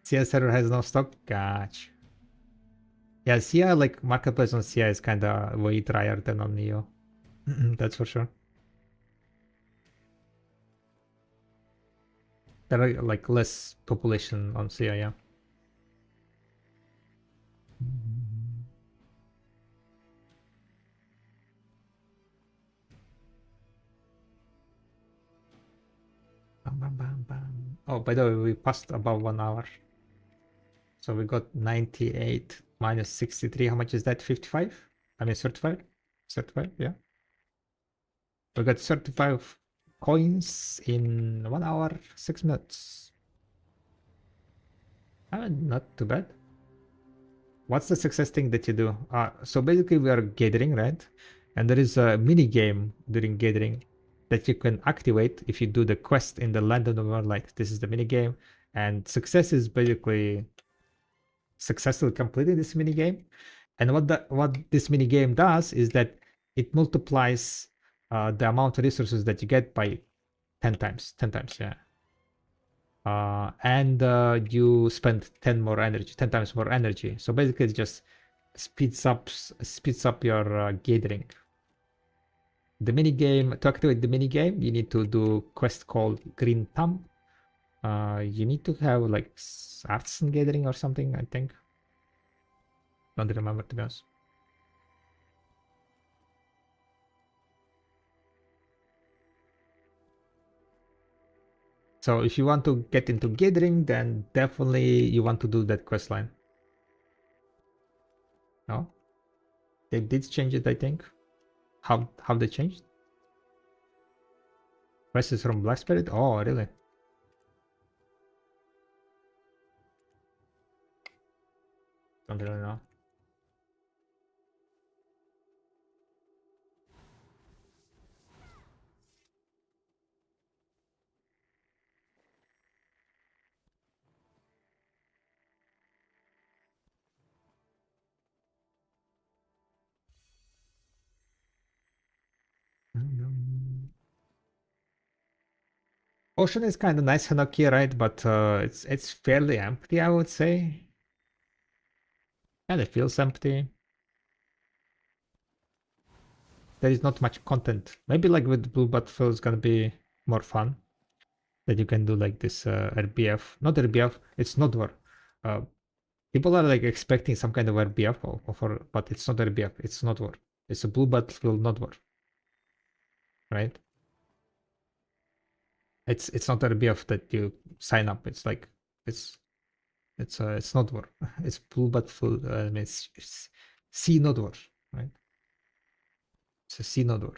CI server has no stock. Gotcha. Yeah, CI, like marketplace on CI is kind of way drier than on Neo. That's for sure. There are like less population on CI, yeah. Bam, bam, bam, bam. Oh, by the way, we passed about 1 hour. So we got 98 minus 63. How much is that? 55? I mean 35? 35, yeah. We got 35 coins in 1 hour, 6 minutes. Not too bad. What's the success thing that you do? So basically we are gathering, right? And there is a mini game during gathering that you can activate if you do the quest in the land of the world. Like this is the mini game, and success is basically successfully completing this mini game. And what this mini game does is that it multiplies the amount of resources that you get by 10 times. 10 times, yeah. And you spend 10 more energy, 10 times more energy. So basically, it just speeds up your gathering. The mini game, to activate the mini game, you need to do quest called Green Thumb. You need to have like artisan gathering or something, I think. Don't remember, to be honest. So if you want to get into gathering, then definitely you want to do that quest line. No? They did change it, I think. How they changed? Quest is from Black Spirit? Oh, really? Don't really know. Ocean is kind of nice Hanoki, right? But it's fairly empty, I would say. And it feels empty. There is not much content. Maybe like with Blue Battlefield is gonna be more fun. That you can do like this RBF. Not RBF, it's not war. Uh, people are like expecting some kind of RBF but it's not RBF, it's not war. It's a Blue Battlefield, not war. Right? It's not RBF that you sign up. It's like it's not war. It's Blue Battlefield. I mean, it's C not war, right? It's a C not war.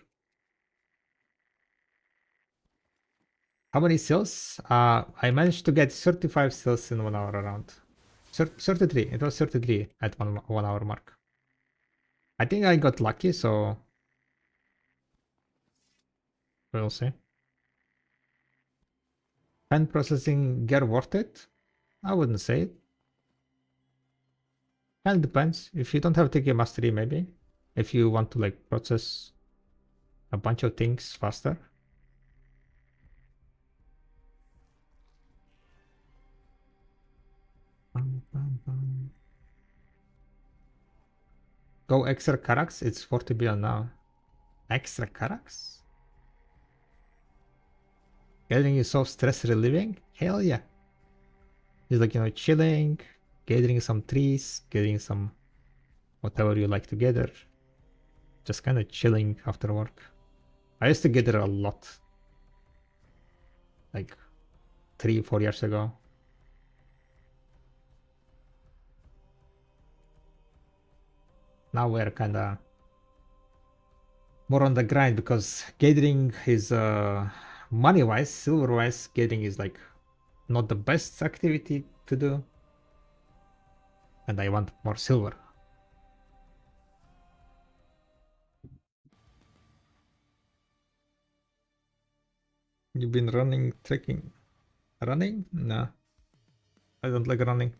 How many sales? I managed to get 35 sales in 1 hour around. 33. It was 33 at 1 hour mark. I think I got lucky, so we'll see. Pen processing gear worth it? I wouldn't say it. Kind of depends. If you don't have TK mastery, maybe. If you want to like process a bunch of things faster. Go extra Carax, it's 40 billion now. Extra Carax? Getting yourself stress relieving? Hell yeah. It's like, you know, chilling, gathering some trees, getting some whatever you like to gather. Just kind of chilling after work. I used to gather a lot. Like 3-4 years ago. Now we're kind of more on the grind because gathering is money wise, silver wise, gathering is like not the best activity to do, and I want more silver. You've been running, trekking. Running? No, I don't like running.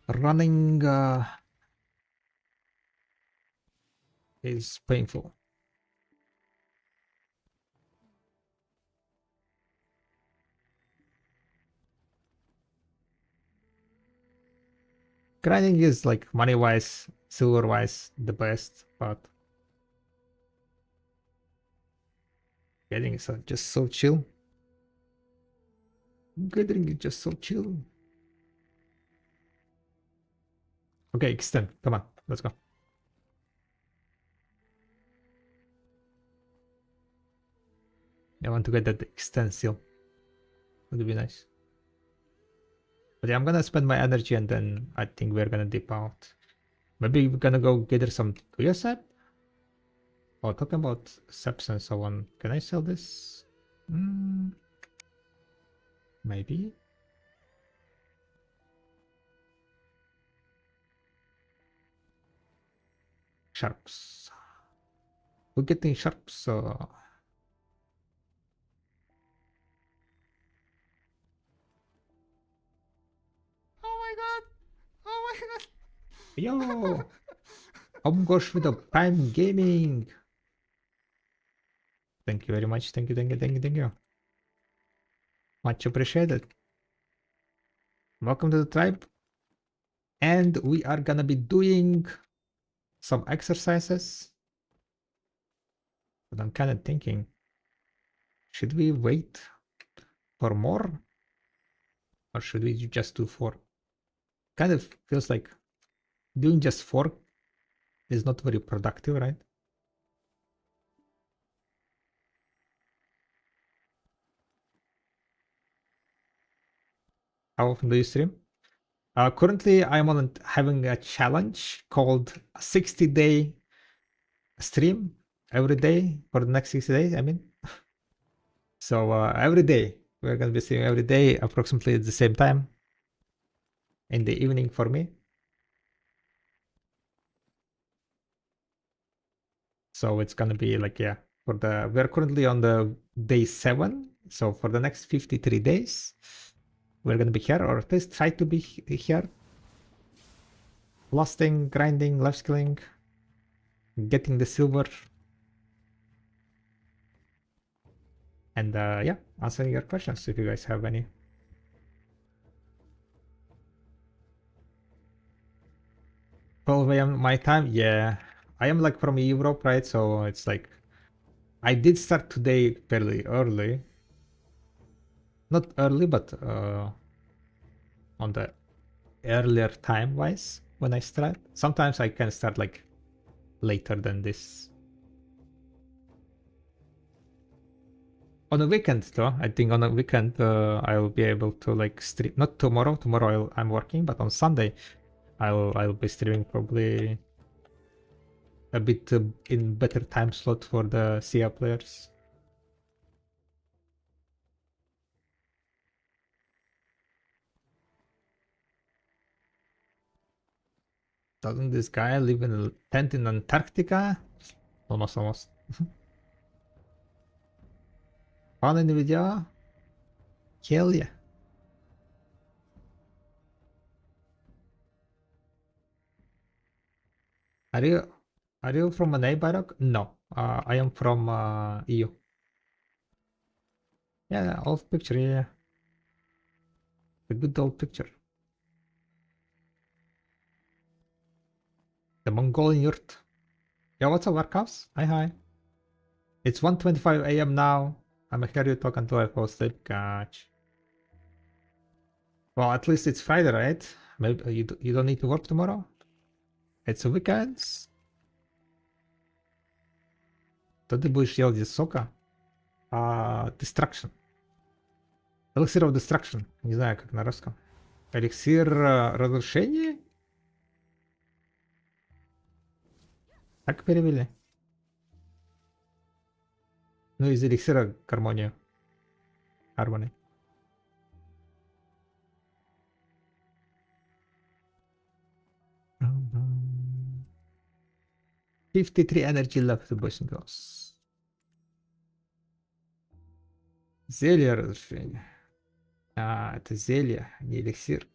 Running is painful. Grinding is like money wise, silver wise, the best, but getting is just so chill. Gathering is just so chill. Okay, extend. Come on, let's go. I want to get that extend seal. Would be nice. But yeah, I'm gonna spend my energy and then I think we're gonna dip out. Maybe we're gonna go gather some Tuya sap? Oh, talking about saps and so on. Can I sell this? Maybe. Sharps. We're getting sharps, so... Oh my god! Oh my god! Yo! Omgosh with the Prime Gaming! Thank you very much. Thank you, thank you, thank you, thank you. Much appreciated. Welcome to the tribe. And we are gonna be doing some exercises. But I'm kind of thinking, should we wait for more? Or should we just do 4? Kind of feels like doing just 4 is not very productive, right? How often do you stream? Currently, I'm on having a challenge called 60-day stream every day for the next 60 days, I mean. So every day, we're going to be streaming every day, approximately at the same time in the evening for me. So it's going to be like, yeah, we're currently on the day 7. So for the next 53 days, we're going to be here, or at least try to be here. Lasting, grinding, life skilling, getting the silver. And yeah, answering your questions if you guys have any. 12 a.m. my time? Yeah. I am like from Europe, right? So it's like I did start today fairly early. Not early, but on the earlier time wise when I start. Sometimes I can start like later than this. On a weekend though, I think on a weekend I'll be able to like stream. Not tomorrow. Tomorrow I'm working, but on Sunday I'll be streaming probably a bit in better time slot for the SIA players. Doesn't this guy live in a tent in Antarctica? Almost, almost. Found any video? Hell yeah. Are you from an Barok? No. I am from EU. Yeah, old picture, yeah. The good old picture. The Mongolian yurt. Yeah, what's up, Workhouse? Hi, hi. It's 1:25 a.m. now. I'm here you talk until I fall asleep. Catch. Well, at least it's Friday, right? Maybe you don't need to work tomorrow? It's a weekend. То ты будешь делать здесь сока? Destruction. Эликсир of Destruction. Не знаю, как на русском. Эликсир разрушения? Так перевели. Ну, из эликсира гармонию. Harmony. Mm-hmm. 53 energy left, boys and girls. Зелье разрушения. Это зелье, не эликсир.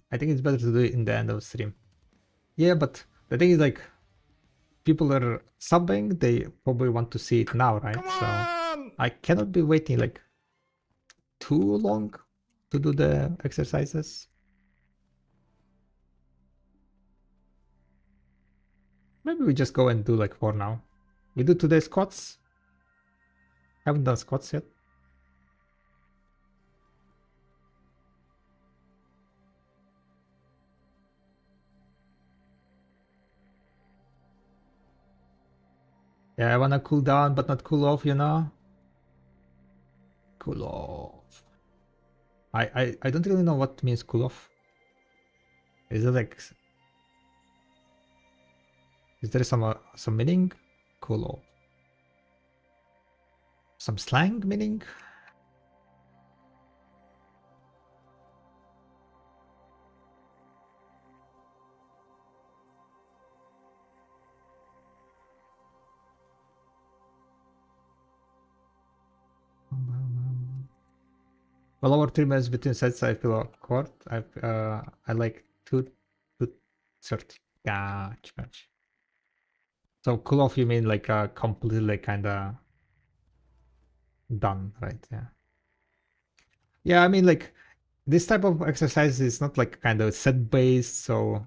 I think it's better to do it in the end of the stream. Yeah, but the thing is, like, people are subbing, they probably want to see it now, right? Come So on! I cannot be waiting like too long to do the exercises. Maybe we just go and do like 4 now. We do today squats. Haven't done squats yet. Yeah, I wanna cool down but not cool off, you know? Cool off. I don't really know what means cool off. Is it like, is there some meaning? Cool off. Some slang meaning? Well, over 3 minutes between sets, I feel awkward. I like 2:30. Gotcha. So cool off, you mean like completely kinda done, right? Yeah. Yeah, I mean like this type of exercise is not like kind of set based, so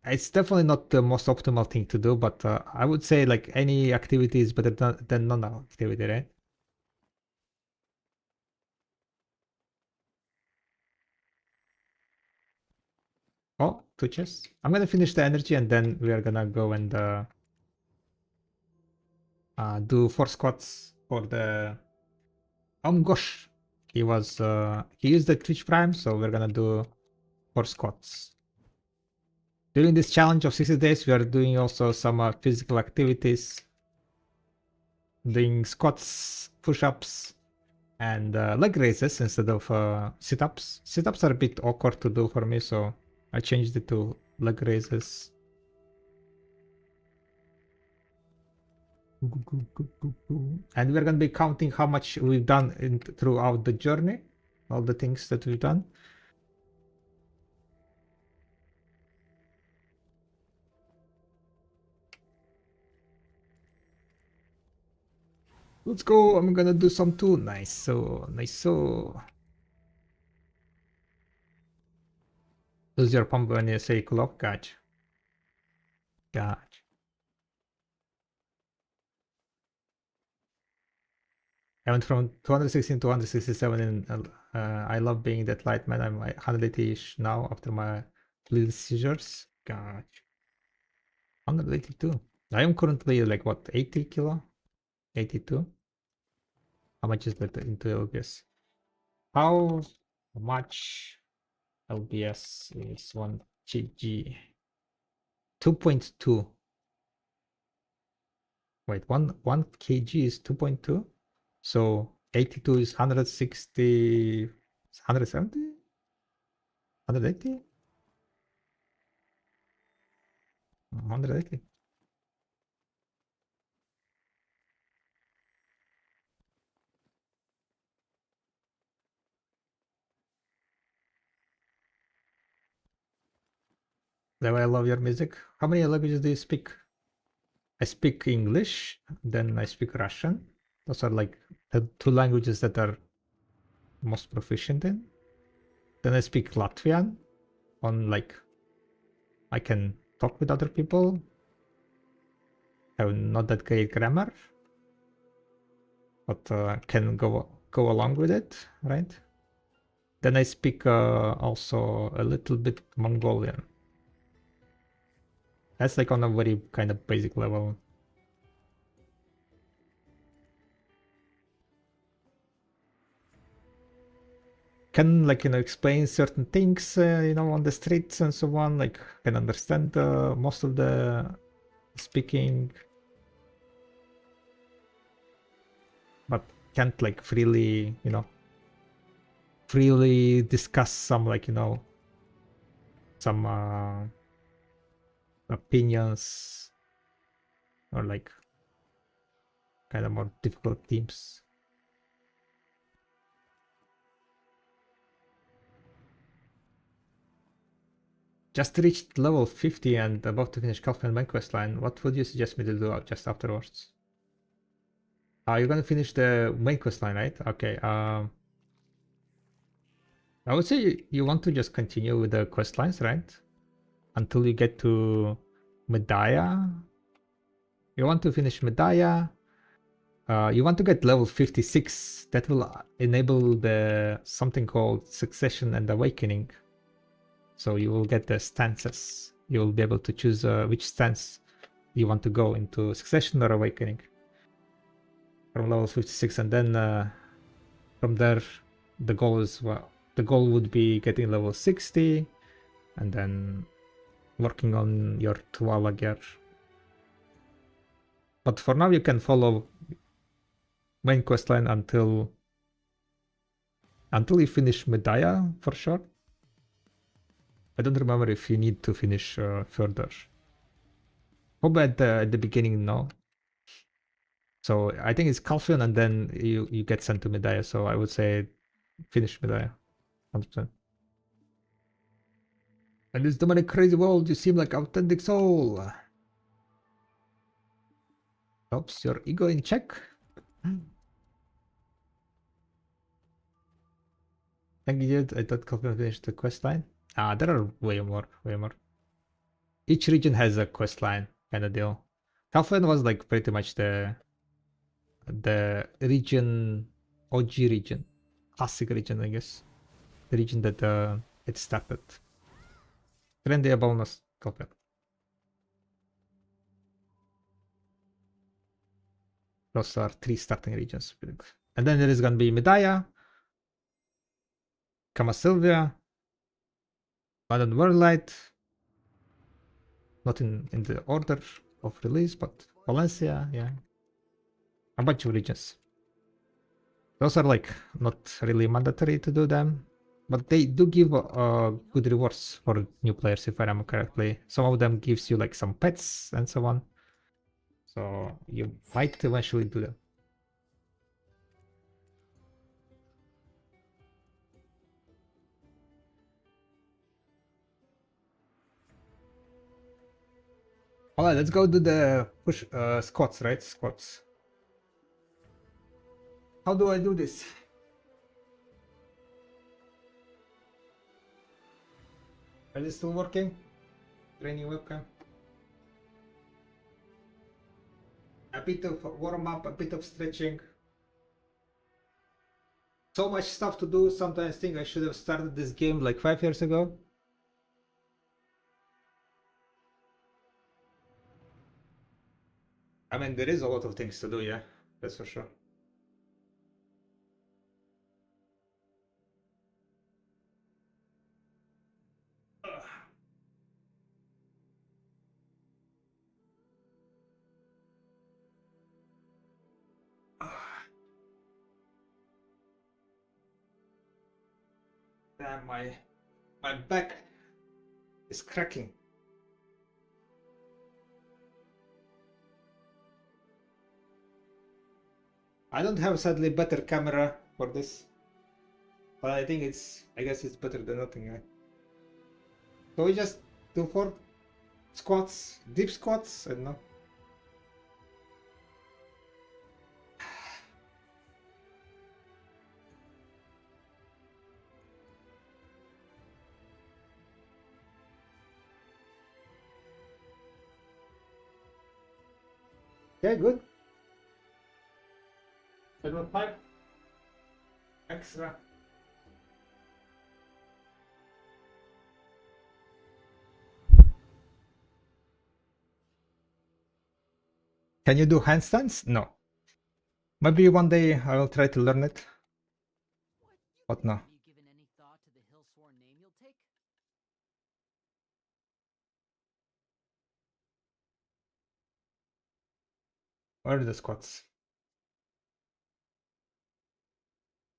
it's definitely not the most optimal thing to do. But I would say like any activity is better than non-activity, right? Oh, 2 chests. I'm gonna finish the energy and then we are gonna go and do 4 squats for the gosh, he used the Twitch Prime, so we're gonna do 4 squats. During this challenge of 60 days, we are doing also some physical activities, doing squats, push-ups, and leg raises instead of sit-ups. Sit-ups are a bit awkward to do for me, so I changed it to leg raises. And we're gonna be counting how much we've done throughout the journey, all the things that we've done. Let's go. I'm gonna do some too. Nice. So nice. So lose your pump when you say clock. Gotcha. Gotcha. I went from 216 to 167 and I love being that light man. I'm like 180-ish now after my little seizures. Gotcha. 182. I am currently like what, 80 kilo? 82? How much is that into LBS? How much LBS is 1 GG. 2.2. Wait, 1 kg is 2.2? So 82 is 160, 170? 180? 180. The way I love your music. How many languages do you speak? I speak English, then I speak Russian. Those are like the two languages that are most proficient in. Then I speak Latvian on like I can talk with other people. I have not that great grammar, but can go along with it, right? Then I speak also a little bit Mongolian. That's like on a very kind of basic level. Can like explain certain things on the streets and so on. Like can understand most of the speaking, but can't like freely discuss some like some opinions or like kind of more difficult themes. Just reached level 50 and about to finish Kaufman main quest line. What would you suggest me to do just afterwards? You're gonna finish the main quest line, right? Okay. I would say you want to just continue with the quest lines, right? Until you get to Medaya. You want to finish Medaya. You want to get level 56. That will enable the something called Succession and Awakening. So you will get the stances. You will be able to choose which stance you want to go into, Succession or Awakening, from level 56, and then from there the goal is the goal would be getting level 60 and then working on your Tuala gear. But for now you can follow main questline until you finish Medaya for sure. I don't remember if you need to finish further. Probably at the beginning, no. So I think it's Calphion and then you get sent to Medaya. So I would say finish Medaya, 100%. And this demonic crazy world, you seem like authentic soul. Helps your ego in check. Thank you, dude. I thought Calphion finished the quest line. There are way more. Each region has a quest line kind of deal. Calphion was like pretty much the region, OG region, classic region, I guess. The region that it started. Trendy bonus Calphion. Those are 3 starting regions. And then there is gonna be Medaya, Kama Sylvia, London Worldlight, not in the order of release, but Valencia, yeah. A bunch of regions. Those are like not really mandatory to do them, but they do give good rewards for new players if I remember correctly. Some of them gives you like some pets and so on. So you might eventually do them. Alright, let's go do the push squats, right? Squats. How do I do this? Are they still working? Training webcam. A bit of warm up, a bit of stretching. So much stuff to do. Sometimes think I should have started this game like 5 years ago. I mean, there is a lot of things to do, yeah, that's for sure. Damn, my back is cracking. I don't have sadly better camera for this, but I think I guess it's better than nothing, right? So we just do 4 squats, deep squats, I don't know. Okay, good. That was 5 extra. Can you do handstands? No. Maybe one day I will try to learn it. But no. Have you given any thought to the hill-sworn name you'll take? Where are the squats?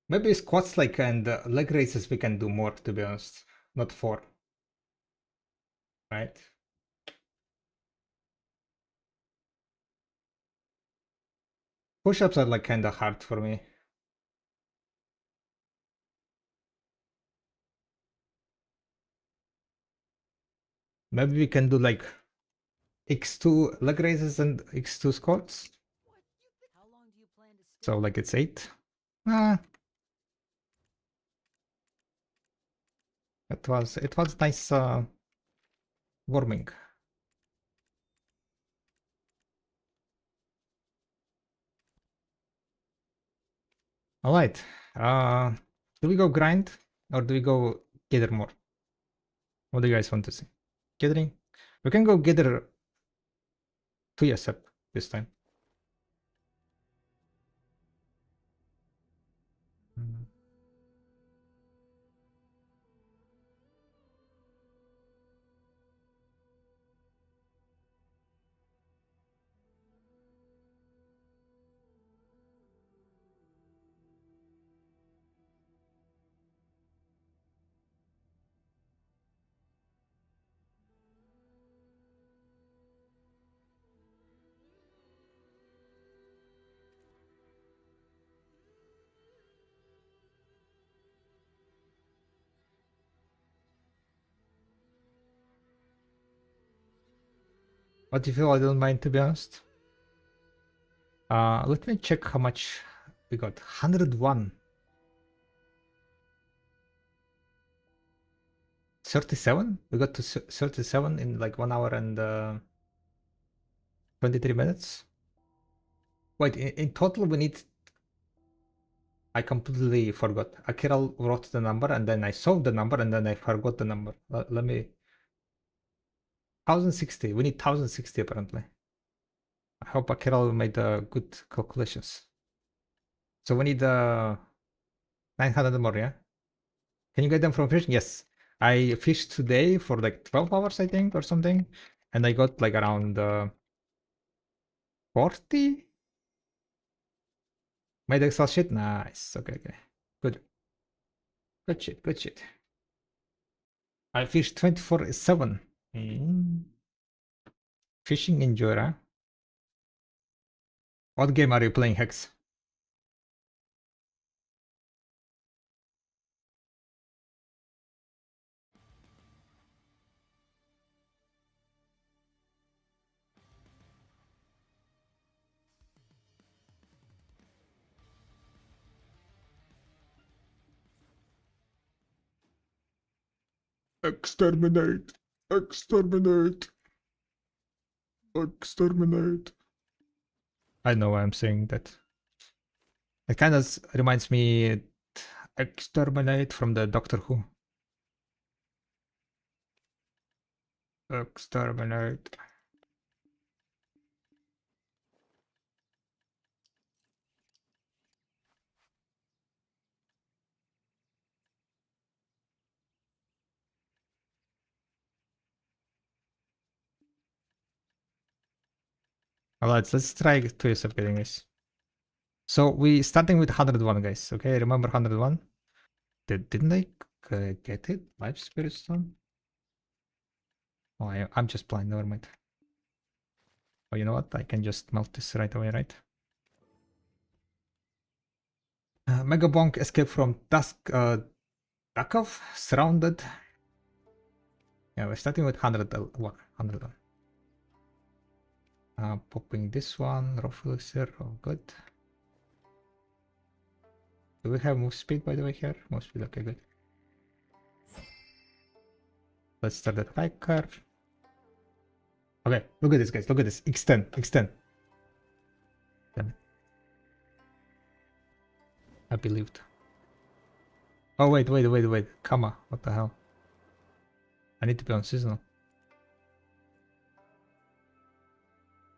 Maybe squats like and leg raises we can do more, to be honest. Not 4. Right? Push-ups are like kinda hard for me. Maybe we can do like x2 leg raises and x2 squats. How long do you plan to stay? So like it's 8. Ah. It was nice warming. Alright. Do we go grind or do we go gather more? What do you guys want to see? Gathering? We can go gather 2 YSEP this time. What do you feel? I don't mind, to be honest. Let me check how much we got. 101. 37? We got to 37 in like 1 hour and 23 minutes. Wait, in total we need... I completely forgot. Akira wrote the number and then I saw the number and then I forgot the number. Let me... 1060. We need 1060 apparently. I hope Akira made good calculations. So we need 900 more, yeah? Can you get them from fishing? Yes. I fished today for like 12 hours, I think, or something. And I got like around 40? Made Excel sheet? Nice. Okay, okay. Good. Good shit, good shit. I fished 24/7. Fishing enjoyer, huh? What game are you playing, Hex? Exterminate! Exterminate! Exterminate! I know why I'm saying that. It kind of reminds me exterminate from the Doctor Who. Exterminate. Alright, let's try 2 yourself getting this. So we starting with 101, guys. Okay, remember 101? Didn't I get it. Life Spirit Stone. Oh, I'm just blind. Never mind. Oh, you know what? I can just melt this right away, right? Mega Bonk escape from Dakov, surrounded. Yeah, we're starting with 100. 100. Popping this one, raw elixir. Oh, good. Do we have move speed, by the way, here? Move speed, okay, good. Let's start the tiger. Okay, look at this, guys. Look at this. Extend, extend. Damn it. I believed. Oh, wait. Comma. What the hell? I need to be on seasonal.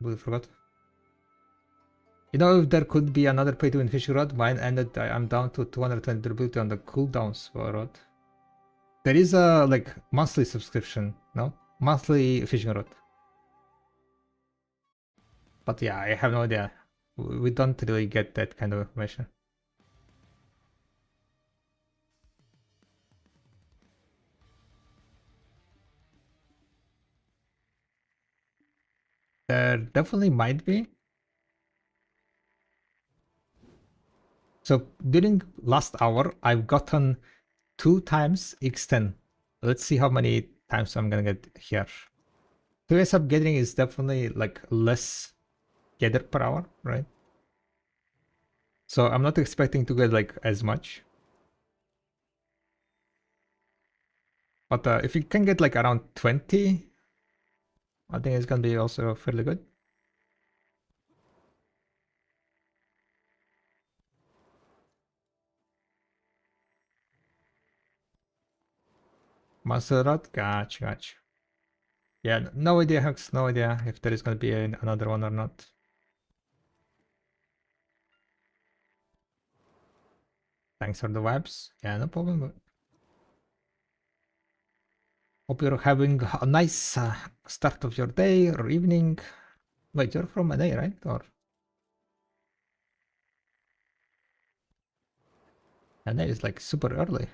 Really forgot. You know, if there could be another pay to win fishing rod, mine ended. I'm down to 220 durability on the cooldowns for a rod. There is a like monthly subscription, no? Monthly fishing rod. But yeah, I have no idea. We don't really get that kind of information. There definitely might be. So during last hour, I've gotten 2 times X10. Let's see how many times I'm gonna get here. 2 ASAP gathering is definitely like less gather per hour, right? So I'm not expecting to get like as much. But if you can get like around 20, I think it's gonna be also fairly good. Maserat, gotcha. Yeah, no idea, Hux, no idea if there is gonna be another one or not. Thanks for the vibes. Yeah, no problem. Hope you're having a nice start of your day or evening. Wait, you're from LA, right? Or LA is like super early.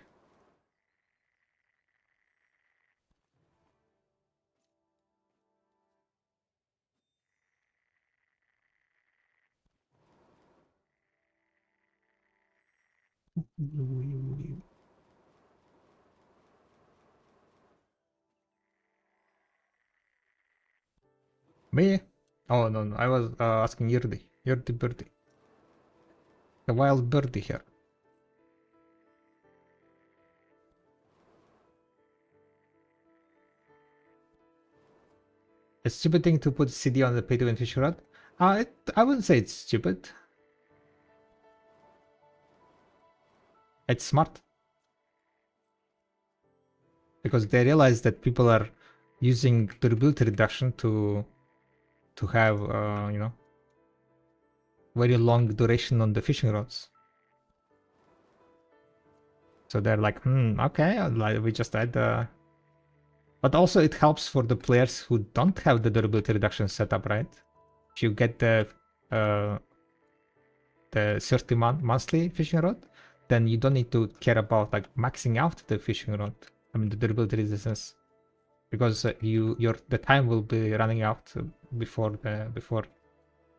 Me? Oh no, I was asking Yurdi. Yurdi Birdie. The wild birdie here. A stupid thing to put CD on the pay to win fish rod. I wouldn't say it's stupid. It's smart. Because they realize that people are using durability reduction to have you know, very long duration on the fishing rods. So they're like, okay, we just add but also it helps for the players who don't have the durability reduction setup, right? If you get the 30 monthly fishing rod, then you don't need to care about like maxing out the fishing rod. I mean the durability resistance, because the time will be running out before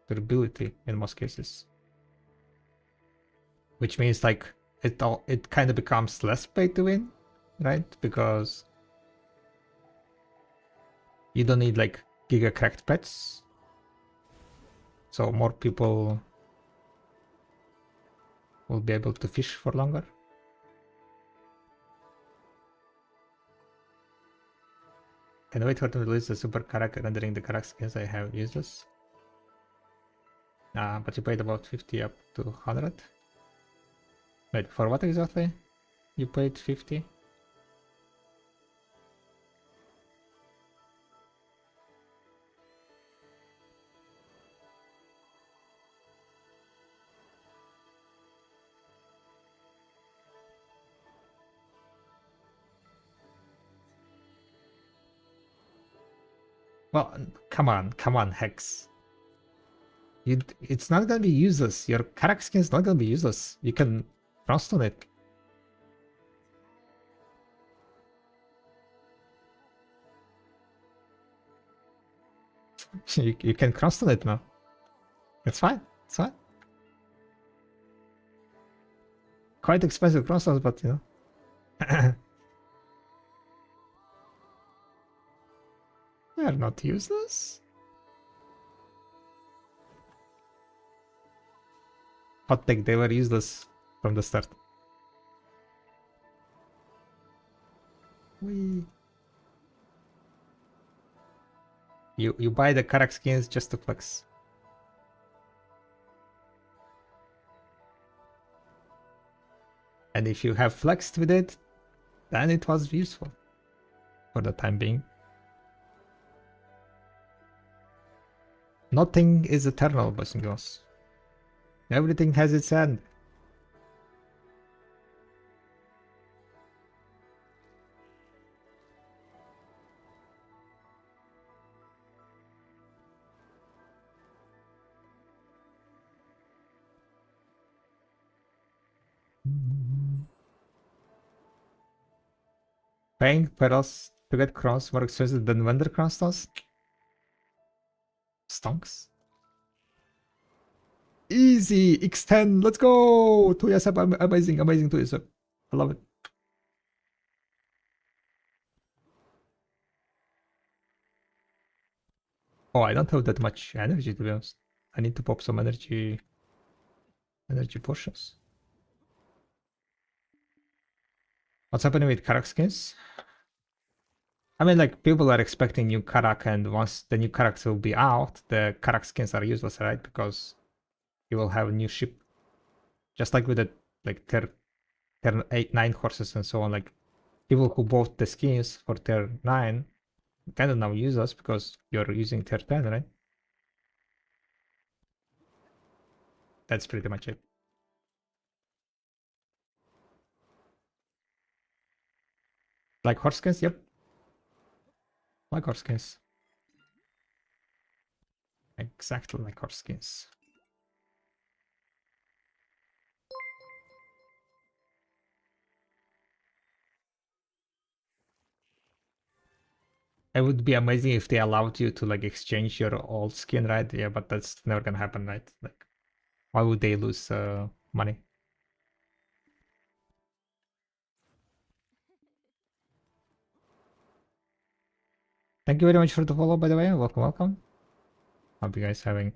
durability in most cases, which means like it kind of becomes less pay to win, right? Because you don't need like giga cracked pets, so more people will be able to fish for longer. Can wait for them to release the super karak rendering the karak skins I have useless. But you paid about 50 up to 100. Wait, for what exactly? You paid 50? Well, come on, Hex. It's not gonna be useless. Your karak skin is not gonna be useless. You can trust on it. You can cross on it now. It's fine. It's fine. Quite expensive crossstones, but you know. They're not useless. Hot take, they were useless from the start. Whee. You buy the Karak skins just to flex. And if you have flexed with it, then it was useful for the time being. Nothing is eternal, boys and girls. Everything has its end. Paying pearls to get crowns more expensive than vendor crowns does? Stonks. Easy! X10, let's go! 2 amazing, amazing 2 I love it. Oh, I don't have that much energy to be honest. I need to pop some energy potions. What's happening with Karak skins? I mean, like, people are expecting new Karak, and once the new Karaks will be out, the Karak skins are useless, right? Because you will have a new ship. Just like with the, like, tier 8, 9 horses and so on. Like, people who bought the skins for tier 9 kind of now useless because you're using tier 10, right? That's pretty much it. Like horse skins? Yep. Like horse skins. Exactly like horse skins. It would be amazing if they allowed you to like exchange your old skin, right? Yeah, but that's never gonna happen, right? Like, why would they lose money? Thank you very much for the follow, by the way. Welcome, welcome. Hope you guys having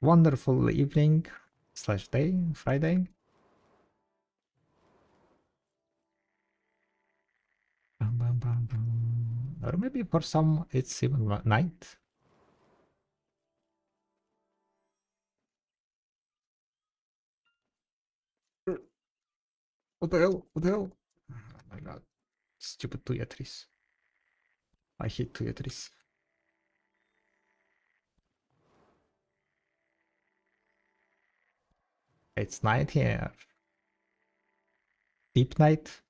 wonderful evening slash day, Friday. Bam, bam, bam, bam. Or maybe for some it's even night. What the hell? What the hell? Oh my god. Stupid Tuyatris. I hate Tuyatris. It's night here. Deep night.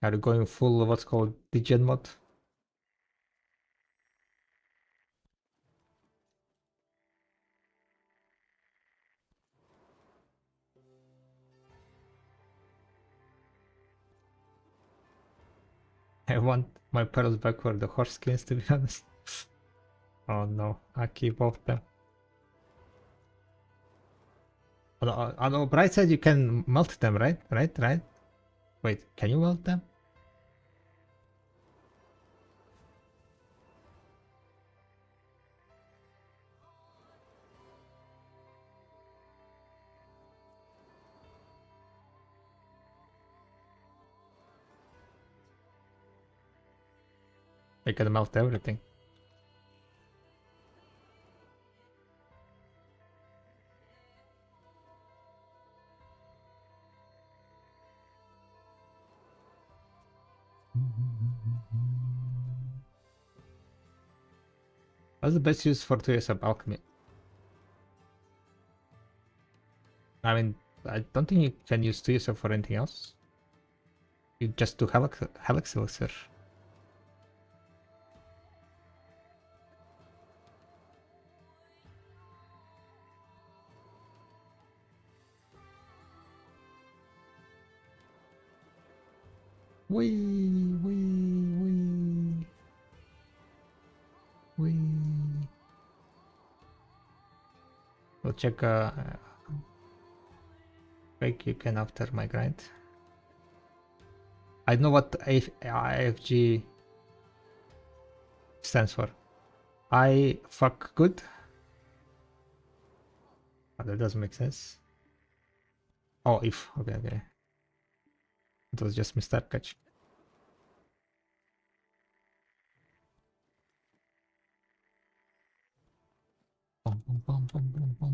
Are you going full what's called degen mod? I want my pearls back for the horse skins, to be honest. Oh no, I keep both them. On the bright side, you can melt them, right? Right? Wait, can you melt them? I can melt everything. What's the best use for 2 years of alchemy? I mean, I don't think you can use 2 years for anything else. You just do Helix Elixir. Wee. We'll check break you can after my grind. I know what IFG stands for. I fuck good. Oh, that doesn't make sense. Oh, if. Okay, okay. It was just Mr. Catch. Bum, bum, bum, bum, bum, bum.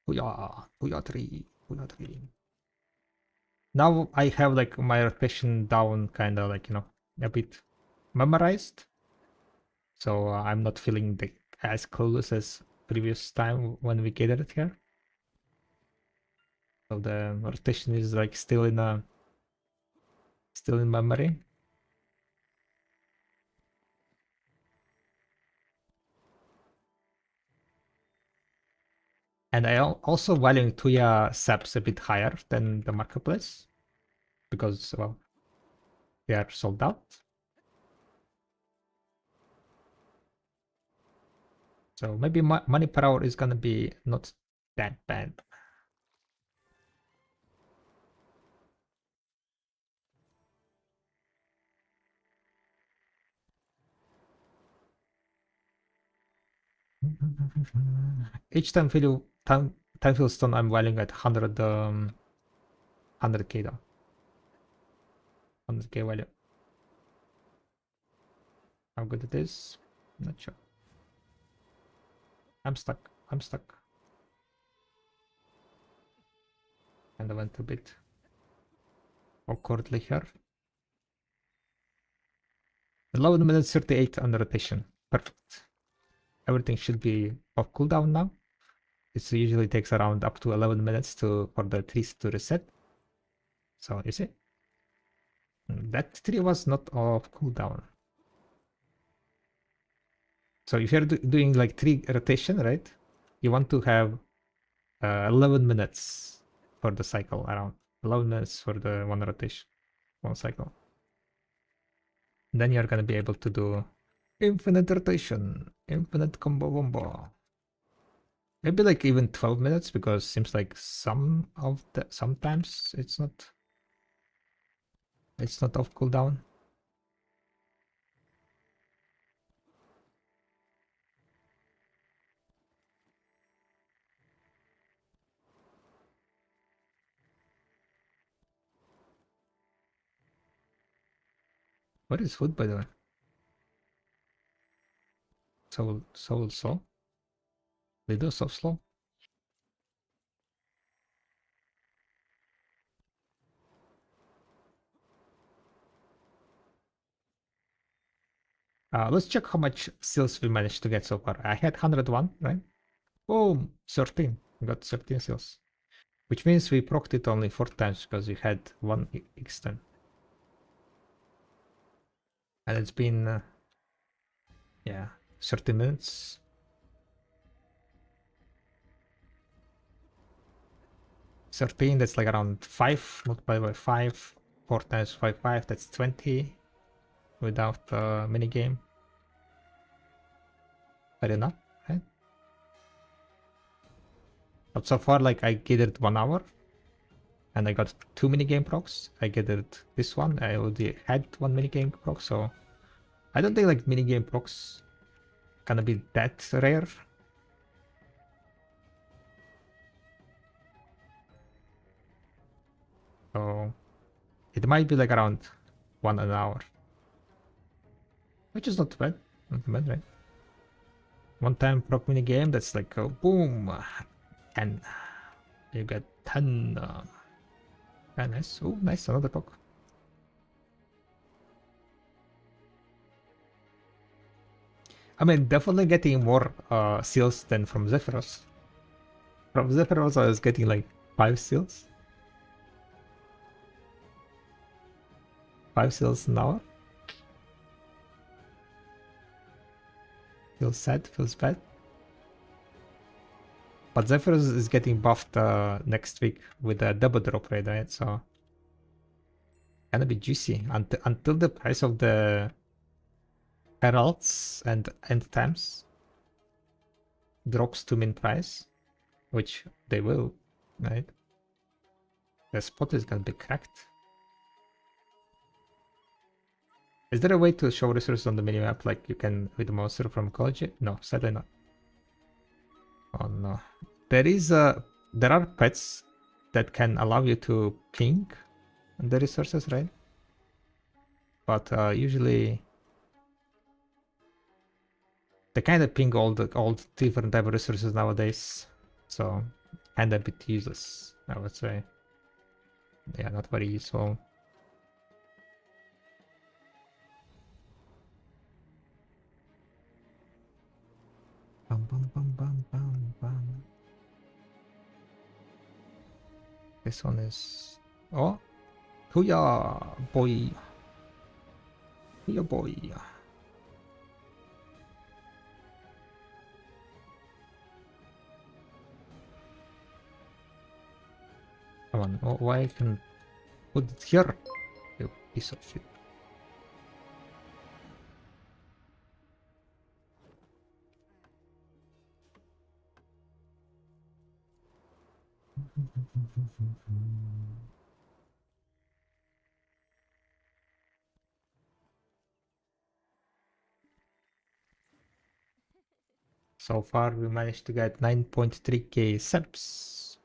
Booyah, booyah 3, booyah 3. Now I have like my rotation down, kind of like, you know, a bit memorized. So I'm not feeling as clueless as previous time when we gathered here. So the rotation is like still in memory. And I also valuing Tuya subs a bit higher than the marketplace because, well, they are sold out. So maybe money per hour is gonna be not that bad. Each time fill stone I'm valuing at 100k though. 100k value. How good it is? Not sure. I'm stuck. I'm stuck. And I went a bit awkwardly here. 11 minutes 38 on rotation. Perfect. Everything should be off cooldown now. It usually takes around up to 11 minutes for the trees to reset. So you see, that tree was not off cooldown. So if you're doing like tree rotation, right? You want to have 11 minutes for the cycle around. 11 minutes for the one rotation, one cycle. Then you're gonna be able to do infinite rotation, infinite combo. Maybe like even 12 minutes because seems like sometimes it's not off cooldown. What is food, by the way? Soul. They do so slow. Let's check how much seals we managed to get so far. I had 101, right? Boom, 13. We got 13 seals. Which means we procced it only 4 times because we had 1 extend. And it's been, yeah, 30 minutes. 13, that's like around 5 multiplied by 5. 4 times 5, that's 20 without the minigame. Fair enough, right? But so far, like, I gathered 1 hour and I got 2 minigame procs. I gathered this one. I already had 1 minigame proc, so I don't think like minigame procs gonna be that rare. So it might be like around 1 an hour, which is not bad. Not bad, right? One time proc minigame, that's like boom, 10. You get 10. Yeah, nice. Oh, nice, another proc. I mean, definitely getting more seals than from Zephyros. From Zephyros, I was getting like 5 seals. 5 seals an hour. Feels sad, feels bad. But Zephyrus is getting buffed next week with a double drop rate, right? So gonna be juicy until the price of the heralds and end times drops to min price, which they will, right? The spot is gonna be cracked. Is there a way to show resources on the minimap like you can with the monster from college? No, sadly not. Oh no. There are pets that can allow you to ping the resources, right? But usually they kind of ping all the different type of resources nowadays, so kind of a bit useless, I would say. Yeah, not very useful. Bum, bum, bum, bum, bum, bum. This one is... Oh! Hooyah, boy! Hooyah, boy! Come on, why I can put it here? You piece of shit. So far, we managed to get 9.3k subs.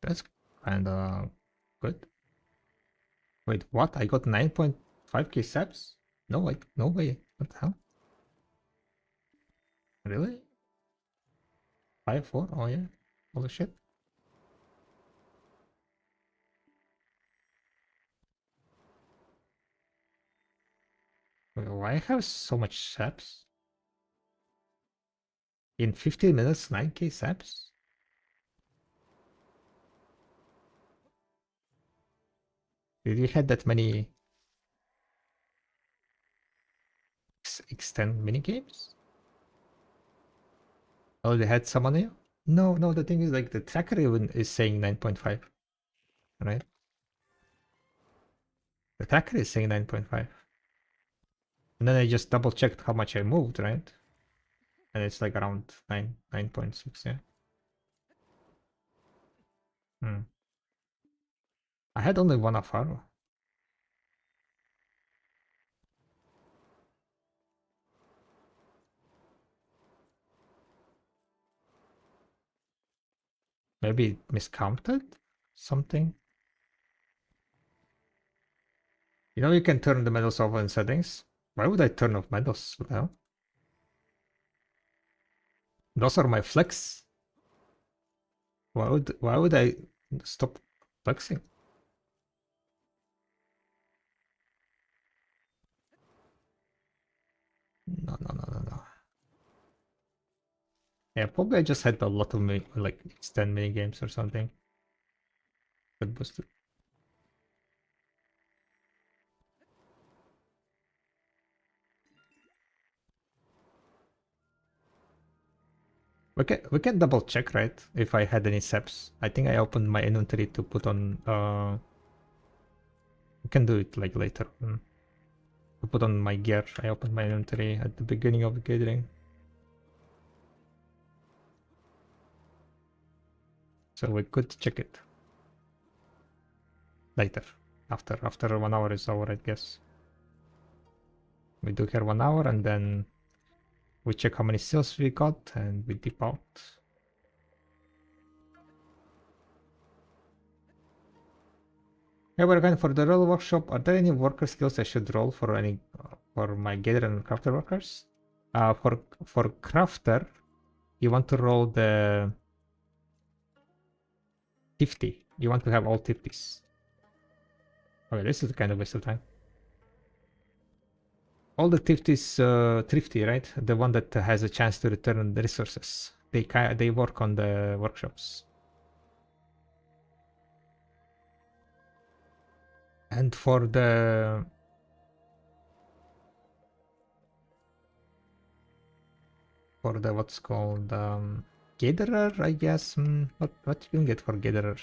That's kinda good. Wait, what? I got 9.5k subs? No, no way. What the hell? Really? 5-4? Oh yeah. Holy shit. Wait, why I have so much subs? In 15 minutes, 9k subs? Did you had that many extend minigames? Oh, they had some on you? No, no, the thing is like the tracker even is saying 9.5, right? The tracker is saying 9.5. And then I just double checked how much I moved, right? And it's like around 9.6, yeah. Hmm. I had only one afar. Maybe it miscounted something. You know you can turn the medals off in settings. Why would I turn off medals? What the hell? Those are my flex. Why would I stop flexing? No, no, no, no, no. Yeah, probably I just had a lot of like extend mini games or something. That boosted. We can double check, right? If I had any seps. I think I opened my inventory to put on we can do it like later. To put on my gear. I opened my inventory at the beginning of the gathering. So we could check it later. After 1 hour is over, I guess. We do here 1 hour and then we check how many sales we got and we dip out. Yeah, we're going for the roll workshop. Are there any worker skills I should roll for any for my gatherer and crafter workers? For crafter, you want to roll the 50. You want to have all 50s. Okay, this is kind of waste of time. All the thrifties, thrifty, right? The one that has a chance to return the resources. They work on the workshops. And for the for the what's called gatherer, I guess. What you can get for gatherer?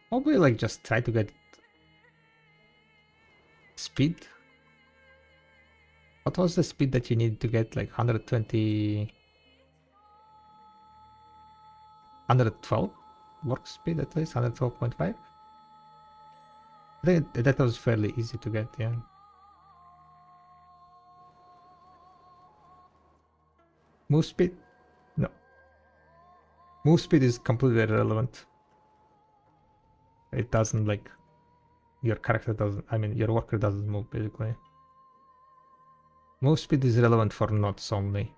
Probably like just try to get speed. What was the speed that you need to get? Like 120, 112 work speed at least, 112.5. I think that was fairly easy to get, yeah. Move speed? No. Move speed is completely irrelevant. It doesn't like your character doesn't, I mean your worker doesn't move basically. Move speed is relevant for nodes only.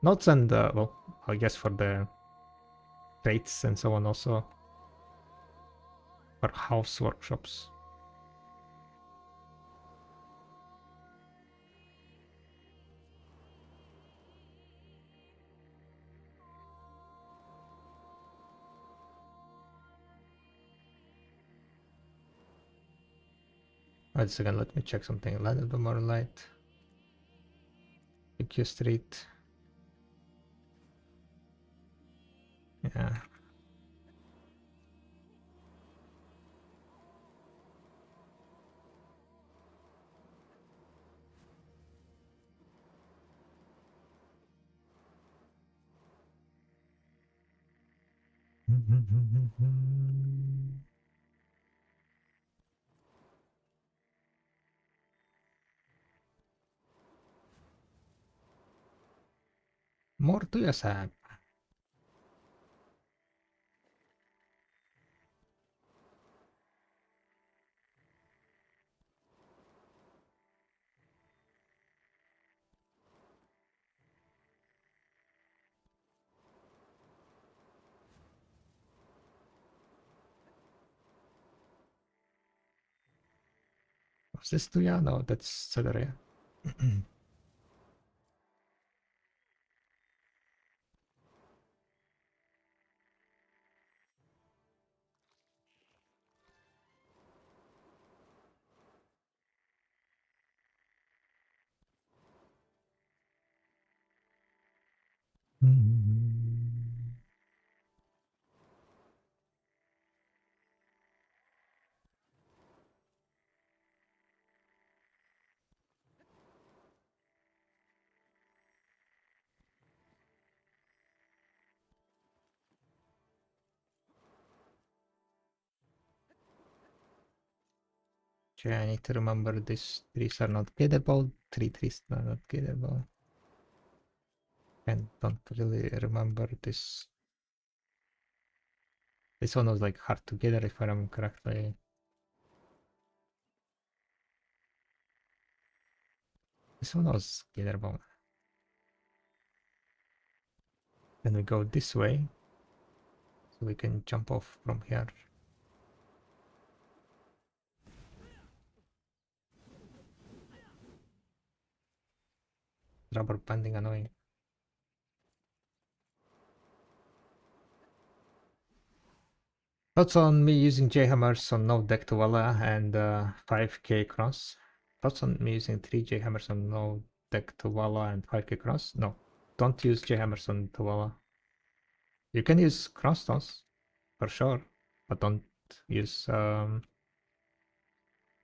Nodes and well, I guess for the traits and so on also. For house workshops. Wait a second, let me check something. A little bit more light. PQ Street. Yeah. More to Yasab. Was this Tuya? No, that's Celeria. Okay, I need to remember these trees are not gettable. Three trees are not gettable. And don't really remember this. This one was like hard to gather if I remember correctly. This one was gatherable. Then we go this way. So we can jump off from here. Rubber banding annoying. Thoughts on me using J-hammers on no deck to Walla and 5k cross? Thoughts on me using 3 J-hammers on no deck to Walla and 5k cross? No, don't use J-hammers on Tuvala. You can use crossstones for sure, but don't use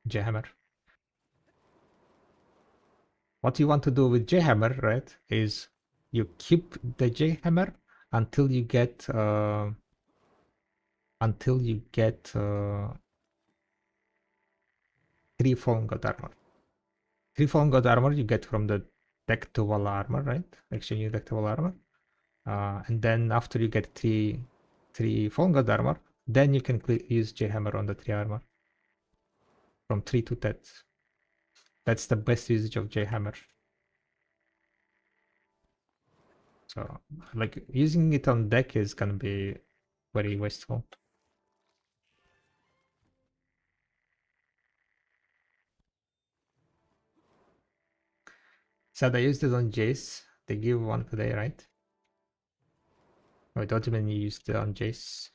J-hammer. What you want to do with J-hammer, right, is you keep the J-hammer until you get 3 Fallen God armor. 3 Fallen God armor you get from the deck to wall armor, right? Exchanging deck to wall armor. And then after you get 3 Fallen God armor, then you can use J-hammer on the 3 armor. From 3 to 10. That's the best usage of J-hammer. So, like, using it on deck is gonna be very wasteful. Said I used it on Jace. They give one today, right? I don't even use it on Jace.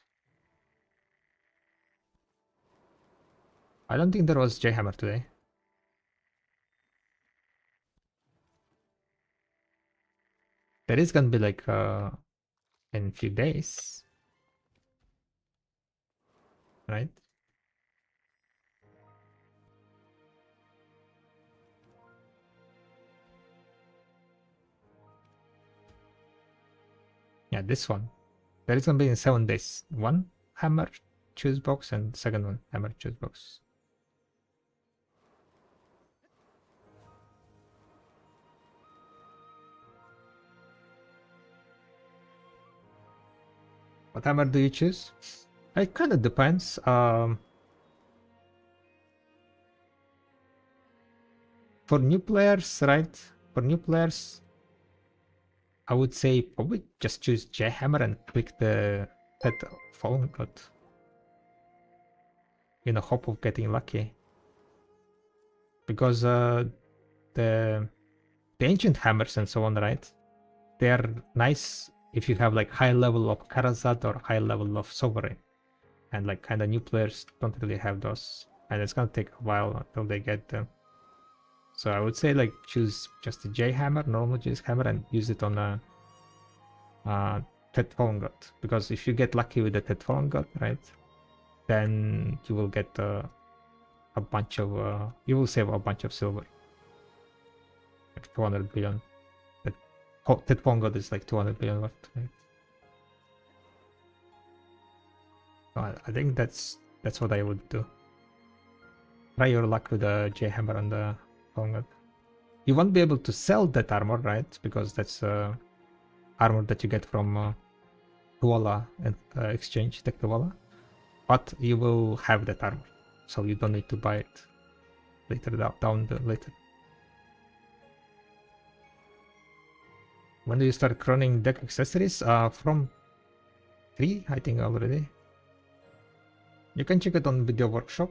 I don't think there was J-hammer today. There is gonna be like in a few days, right? Yeah, this one. There is gonna be in 7 days. One hammer choose box and second one hammer choose box. What hammer do you choose? It kind of depends. For new players, right? For new players, I would say probably just choose J hammer and click the pet fallen god in the hope of getting lucky. Because the ancient hammers and so on, right? They are nice if you have like high level of Karazad or high level of Sovereign. And like kind of new players don't really have those. And it's gonna take a while until they get them. So I would say like choose just a J hammer, normal J hammer, and use it on a Tet Fallen God. Because if you get lucky with the Tet Fallen God, right, then you will get a bunch of you will save a bunch of silver, like 200 billion. Tet Fallen God is like 200 billion worth, right? So I think that's what I would do. Try your luck with the J hammer on the Fallen God. You won't be able to sell that armor, right? Because that's armor that you get from Tuala and exchange, Tech Tuala. But you will have that armor, so you don't need to buy it later later. When do you start croning deck accessories? From 3, I think already. You can check it on Video Workshop.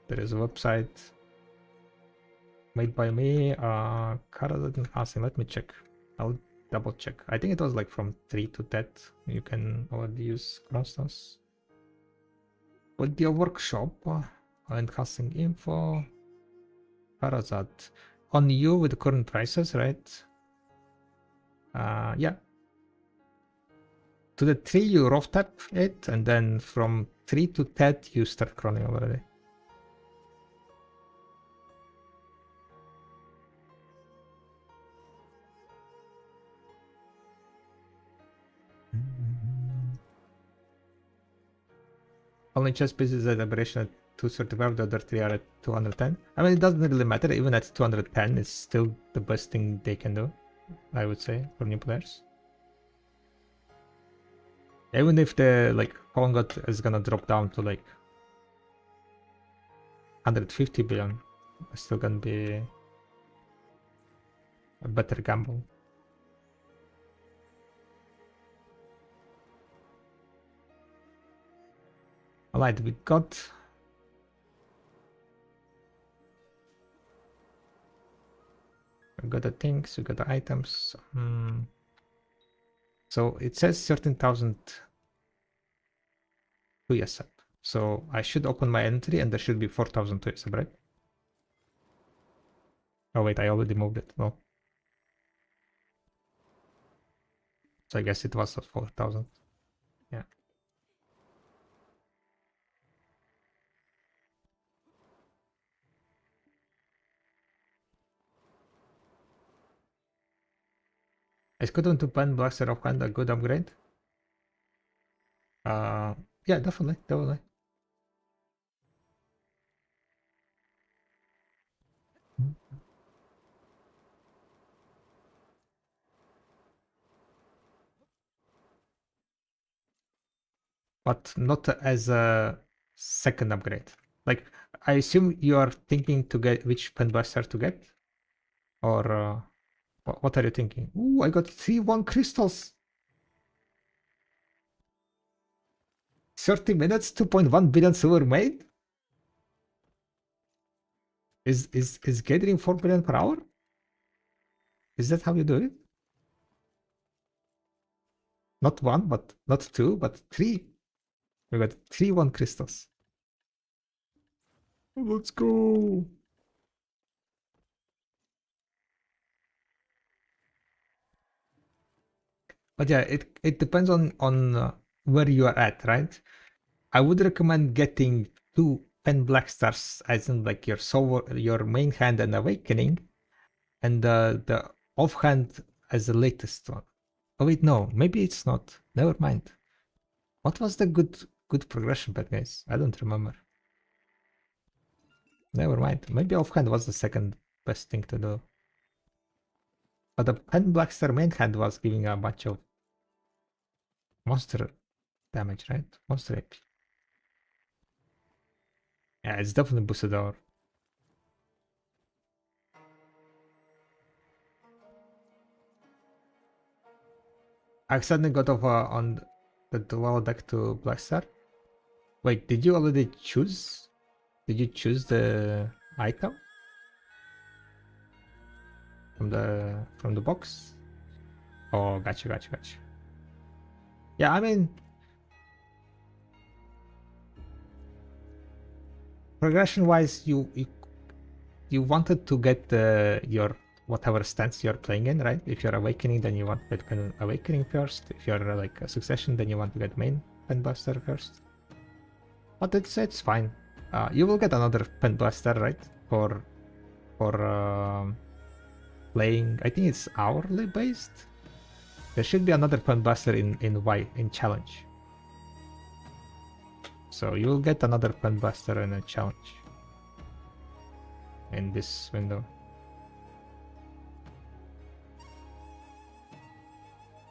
There is a website made by me. Cara didn't ask him. Let me check. I'll double check. I think it was like from 3 to that. You can already use Crossnos. Video Workshop and casting info. Parazat on you with the current prices, right? Yeah. To the 3 you rough tap it, and then from 3 to 10 you start croning already. Only chess pieces at aberration at 235, the other 3 are at 210. I mean, it doesn't really matter. Even at 210, it's still the best thing they can do, I would say, for new players. Even if the like Fallen God is gonna drop down to like 150 billion, it's still gonna be a better gamble. Alright, we got the things, we got the items. So it says 13,000 to YesUp. So I should open my entry and there should be 4,000 to YesUp, right? Oh wait, I already moved it. No. So I guess it was 4,000. Yeah. Is Cotton to Pen Blaster of Hand a good upgrade? Yeah, definitely. But not as a second upgrade. Like, I assume you are thinking to get which Pen Blaster to get? Or what are you thinking? Ooh, I got 3-1 crystals. 30 minutes, 2.1 billion silver made? Is gathering 4 billion per hour? Is that how you do it? Not 1, but not 2, but 3. We got 3-1 crystals. Let's go. But yeah, it depends on where you are at, right? I would recommend getting two pen black stars, as in like your main hand and awakening, and the offhand as the latest one. Oh wait, no, maybe it's not. Never mind. What was the good progression path, guys? I don't remember. Never mind. Maybe offhand was the second best thing to do. But the pen black star main hand was giving a bunch of monster damage, right? Monster AP. Yeah, it's definitely boosted our. I accidentally got off on the dual deck to Black Star. Wait, did you already choose? Did you choose the item from the box? Oh, gotcha. Yeah, I mean, progression-wise, you wanted to get your whatever stance you're playing in, right? If you're awakening, then you want to get pen awakening first. If you're like a succession, then you want to get main pen blaster first. But it's fine. You will get another pen blaster, right? For playing. I think it's hourly based. There should be another pen blaster in challenge. So you will get another pen blaster in a challenge in this window.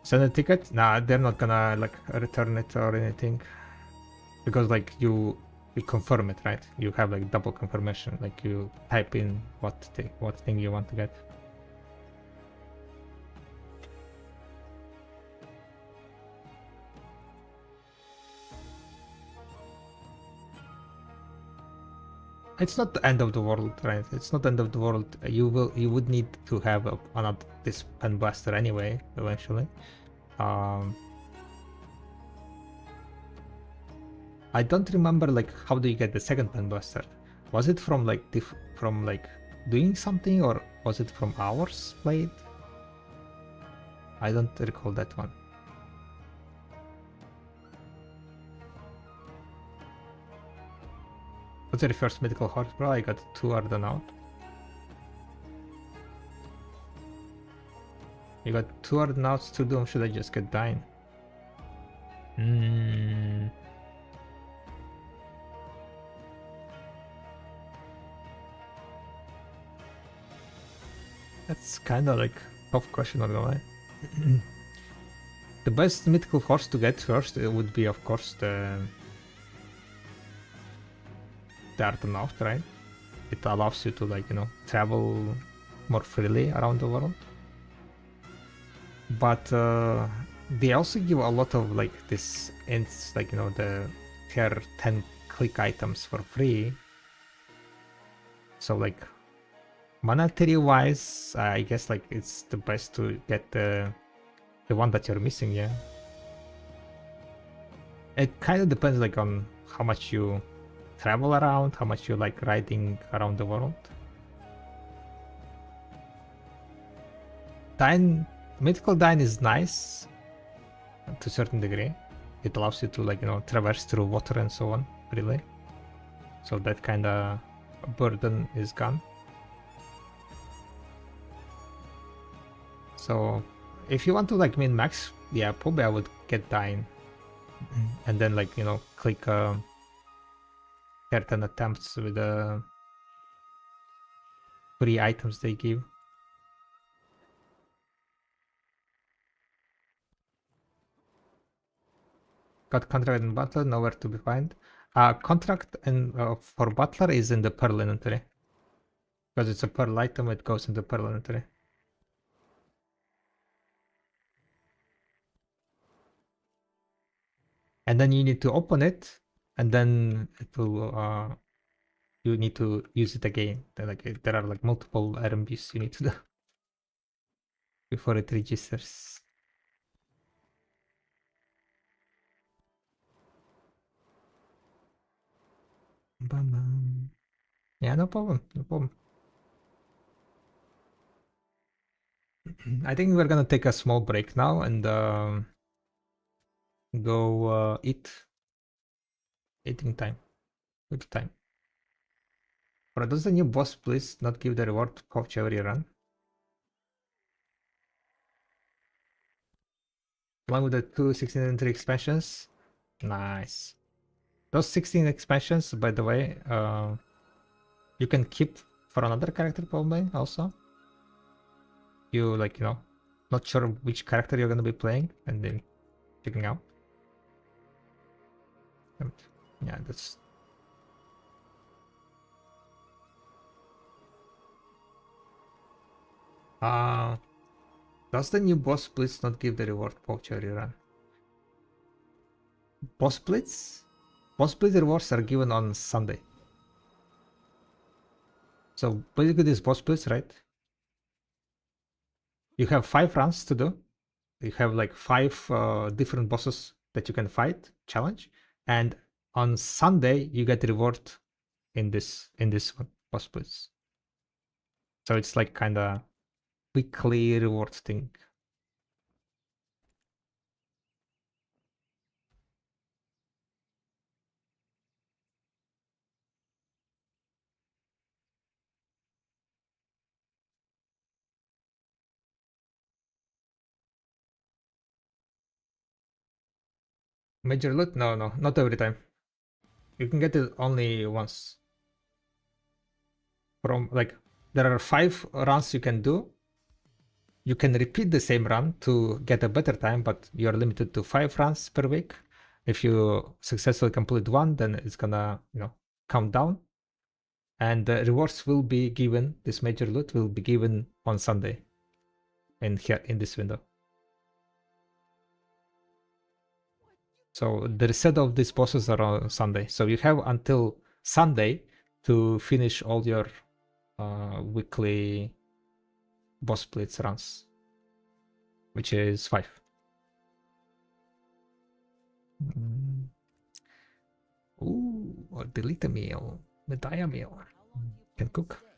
Send a ticket? Nah, they're not gonna like return it or anything, because like you confirm it, right? You have like double confirmation. Like you type in what thing you want to get. It's not the end of the world, right? It's not the end of the world. You would need to have another this pen blaster anyway eventually. I don't remember like how do you get the second pen blaster. Was it from like doing something, or was it from hours played? I don't recall that one. What's your first medical horse, bro? I got 2 Ardenauts. You got 2 Ardenauts to do, should I just get Dying? That's kinda like tough question, not gonna lie. The best mythical horse to get first would be, of course, the Artenaut, right? It allows you to, like, you know, travel more freely around the world. But they also give a lot of like this, like, you know, the tier 10 click items for free. So like monetary wise, I guess like it's the best to get the one that you're missing. Yeah, it kind of depends like on how much you travel around, how much you like riding around the world. Mythical Dine is nice to a certain degree. It allows you to, like, you know, traverse through water and so on, really. So that kind of burden is gone. So if you want to like min max, yeah, probably I would get Dine. And then, like, you know, click certain attempts with the free items they give. Got contract and butler, nowhere to be found. Contract and for butler is in the pearl inventory. Because it's a pearl item, it goes in the pearl inventory. And then you need to open it, and then it will you need to use it again. There are like multiple RMBs you need to do before it registers. Bam, bam. Yeah, no problem. I think we're gonna take a small break now and go eating time. Good time. Or does the new boss please not give the reward coach every run? Along with the two 16 and 3 expansions. Nice. Those 16 expansions, by the way, you can keep for another character probably also. You like, you know, not sure which character you're gonna be playing and then checking out. Yeah, that's does the new boss blitz not give the reward pouch every run? Boss blitz? Boss blitz rewards are given on Sunday. So basically this boss blitz, right? You have 5 runs to do. You have like 5 different bosses that you can fight, challenge, and on Sunday you get reward in this one, boss blitz. So it's like kind of weekly reward thing. Major loot? No, not every time. You can get it only once. From like there are 5 runs you can do. You can repeat the same run to get a better time, but you're limited to 5 runs per week. If you successfully complete one, then it's gonna, you know, count down. And the rewards will be given, this major loot will be given on Sunday in here in this window. So the reset of these bosses are on Sunday. So you have until Sunday to finish all your weekly boss blitz runs, which is 5. Ooh, or delete a meal, medaya meal. How long do you Can plan to cook. stay?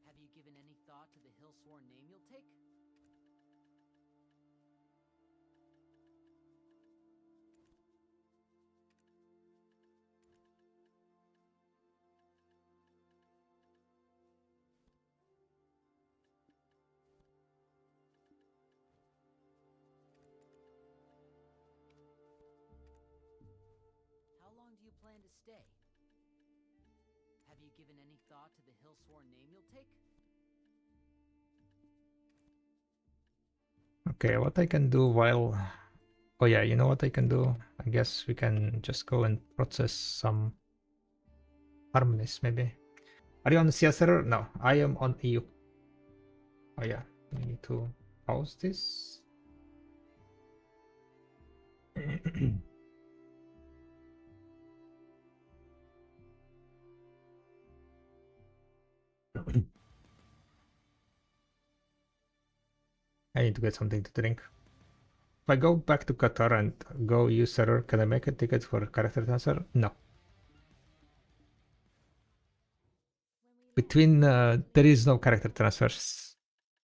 Have you given any thought to the hill-sworn name you'll take? How long do you plan to stay? Have you given any thought to the hill-sworn name you'll take? Okay, what I can do while... Oh yeah, you know what I can do? I guess we can just go and process some harmonies maybe. Are you on the CS server? No, I am on EU. Oh yeah, we need to pause this. I need to get something to drink. If I go back to Qatar and go use server, can I make a ticket for character transfer? No. Between there is no character transfers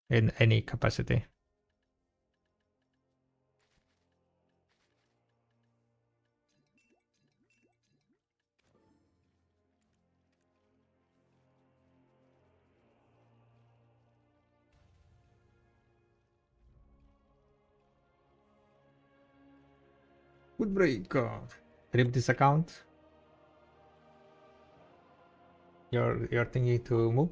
in any capacity. Good break. Rip this account. You're thinking to move?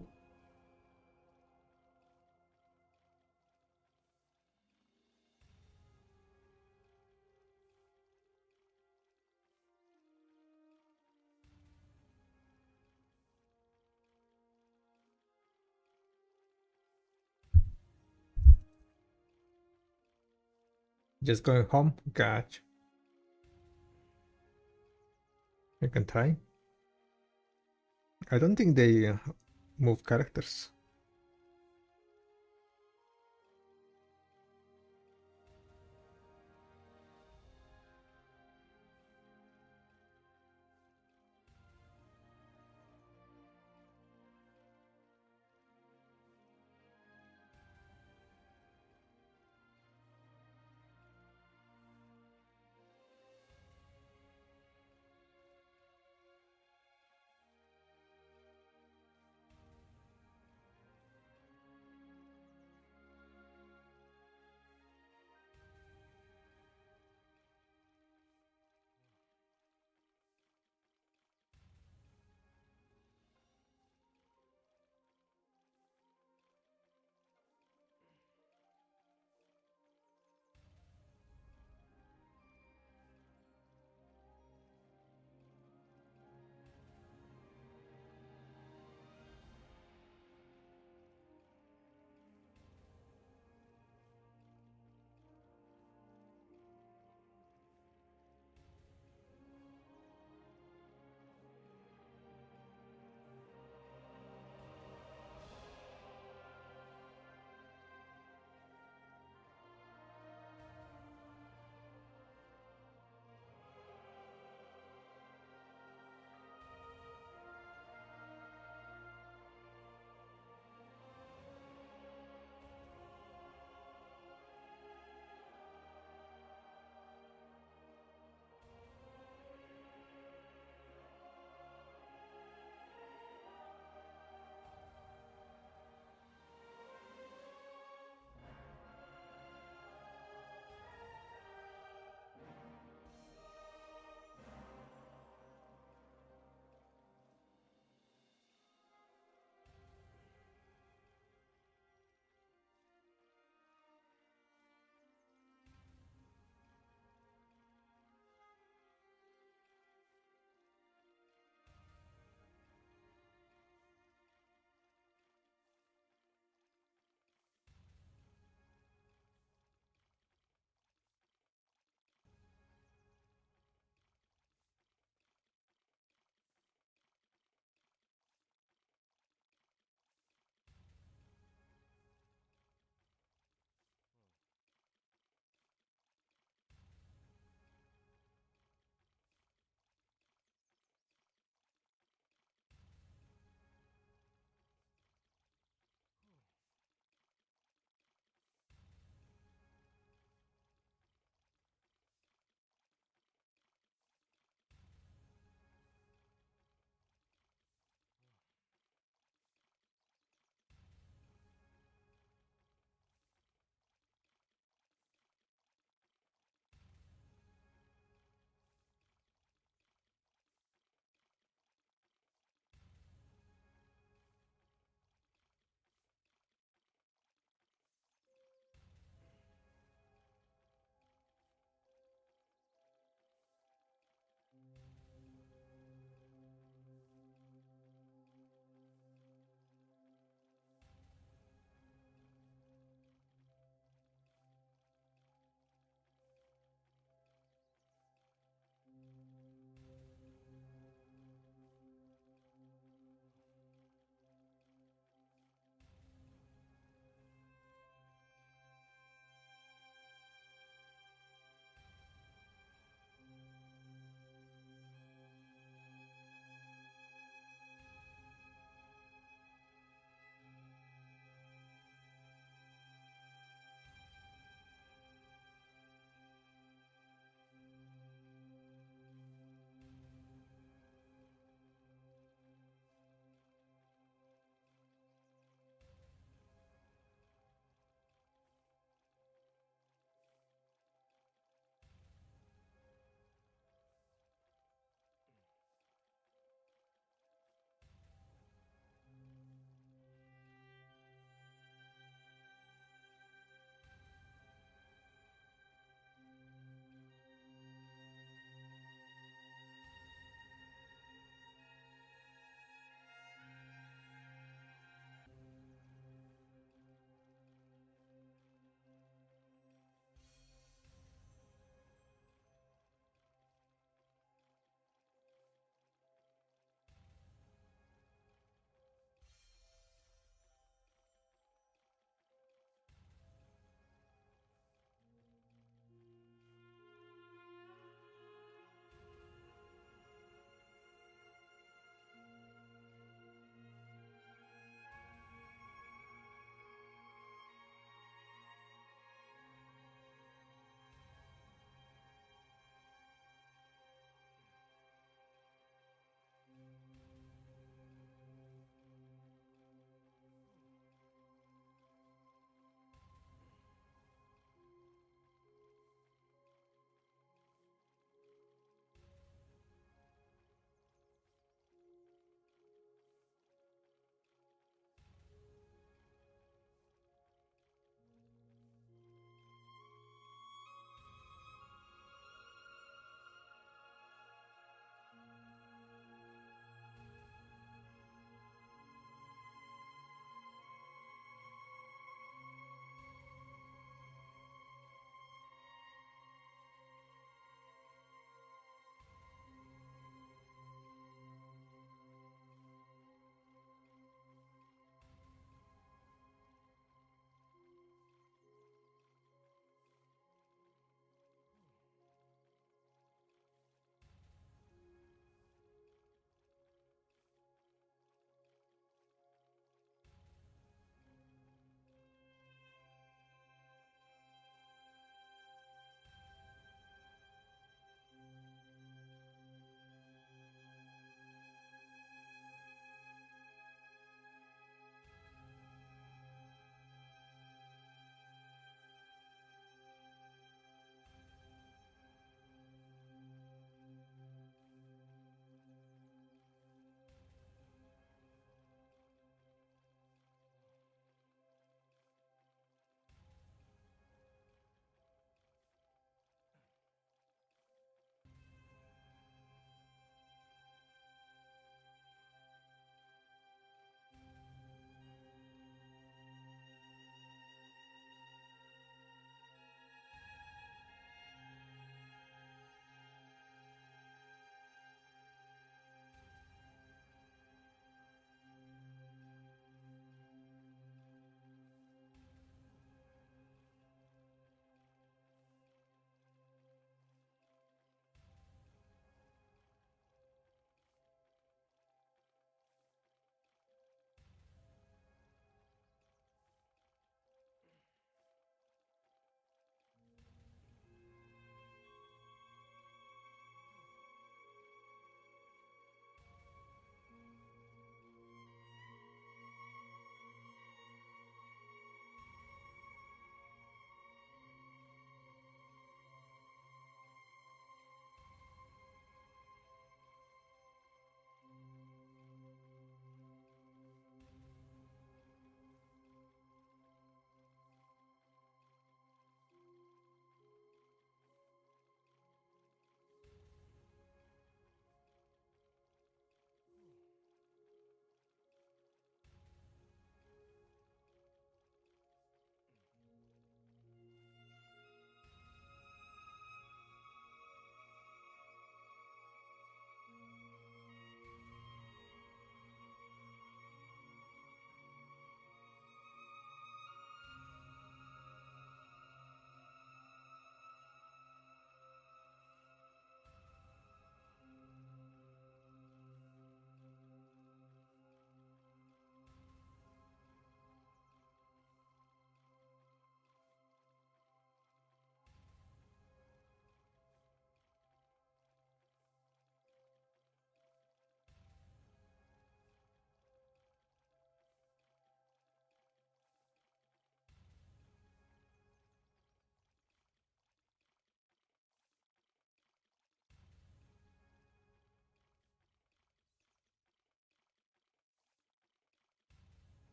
Just going home? Gotcha. You can try. I don't think they move characters.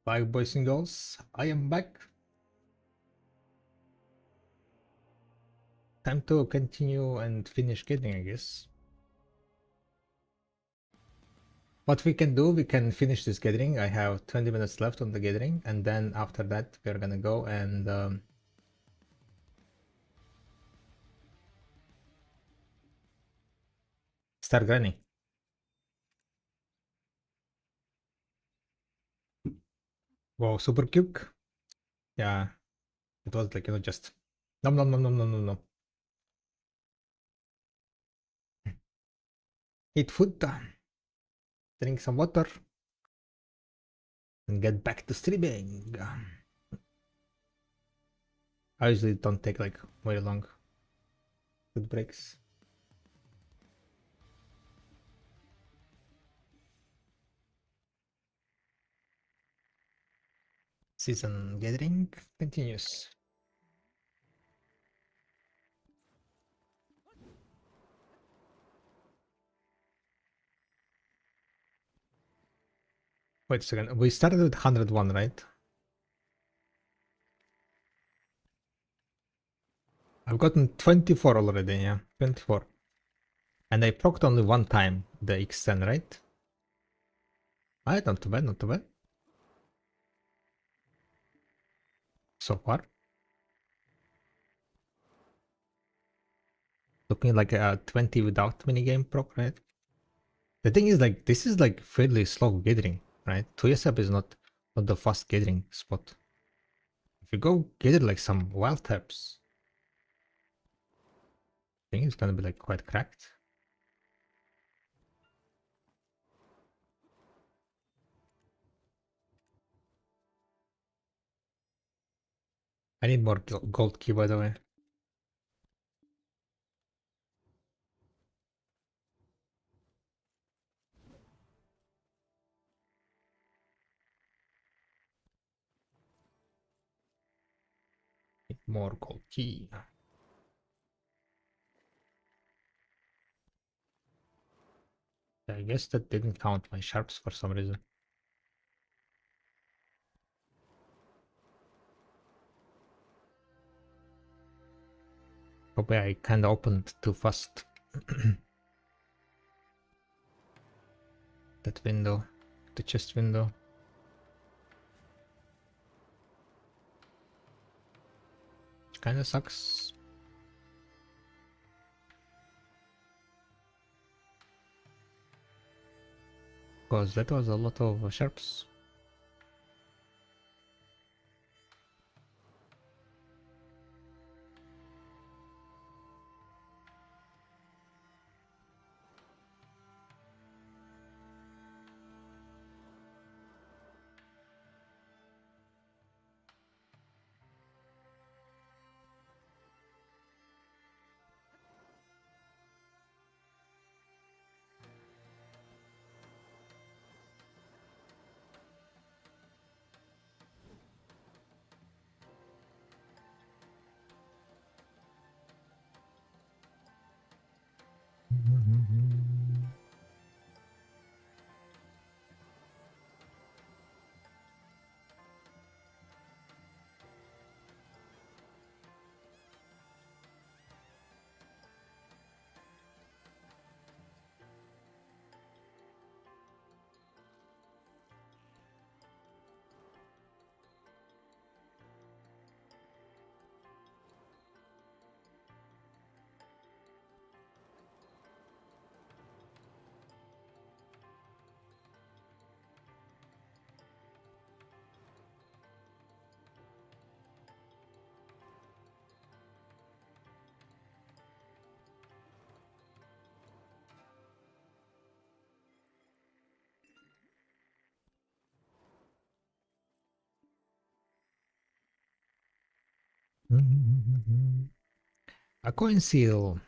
Bye, boys and girls. I am back. Time to continue and finish gathering, I guess. What we can do, we can finish this gathering. I have 20 minutes left on the gathering, and then after that, we're gonna go and start grinding. Wow, super quick. Yeah, it was like, just nom nom nom nom nom nom nom. Eat food, drink some water, and get back to streaming. I usually don't take like very long food breaks. Season gathering continues. Wait a second, we started with 101, right? I've gotten 24 already, yeah, 24. And I procced only one time the X10, right? Alright, not too bad, not too bad. So far. Looking like a 20 without minigame proc, right? The thing is, like, this is like fairly slow gathering, right? Tuyasap is not the fast gathering spot. If you go gather like some wild taps, I think it's gonna be like quite cracked. I need more gold key, by the way. Need more gold key. I guess that didn't count my sharps for some reason. Probably I kinda opened too fast. That window, the chest window. Kinda sucks. Because that was a lot of sharps. A coin seal.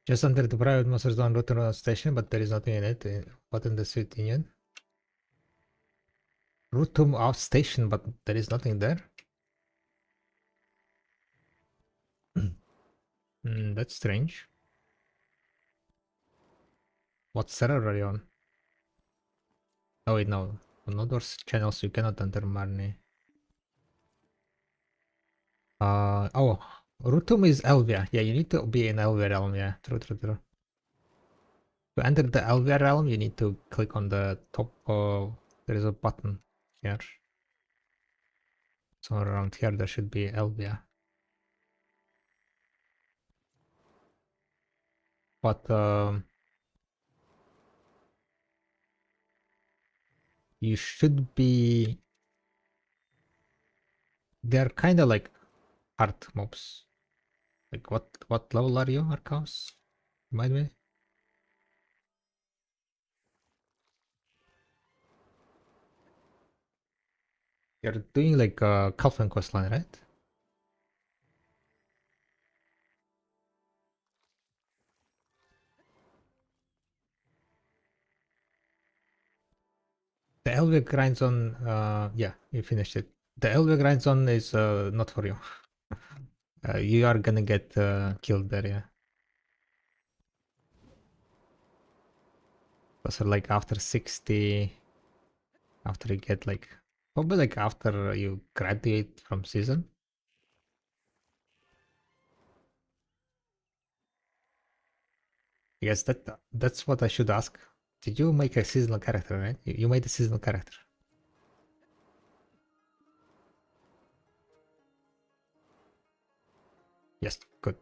Just under the private master zone route station, but there is nothing in it. What in the Soviet Union? Route to outstation, but there is nothing there. That's strange. What server are you on? Oh wait, no. On those channels you cannot enter Marnie. Oh, Rutum is Elvia. Yeah, you need to be in Elvia realm. Yeah, true. To enter the Elvia realm, you need to click on the top. There is a button here. Somewhere around here, there should be Elvia. But you should be. They're kind of like hard mobs. Like what level are you, Arcaus? Remind me. You're doing like a Calvin quest line, right? The Elvia grind zone, yeah, you finished it. The Elvia grind zone is not for you. You are gonna get killed there, yeah. So like after 60, after you get like, probably like after you graduate from season. I guess that's what I should ask. Did you make a seasonal character, right? You made a seasonal character. Yes, good.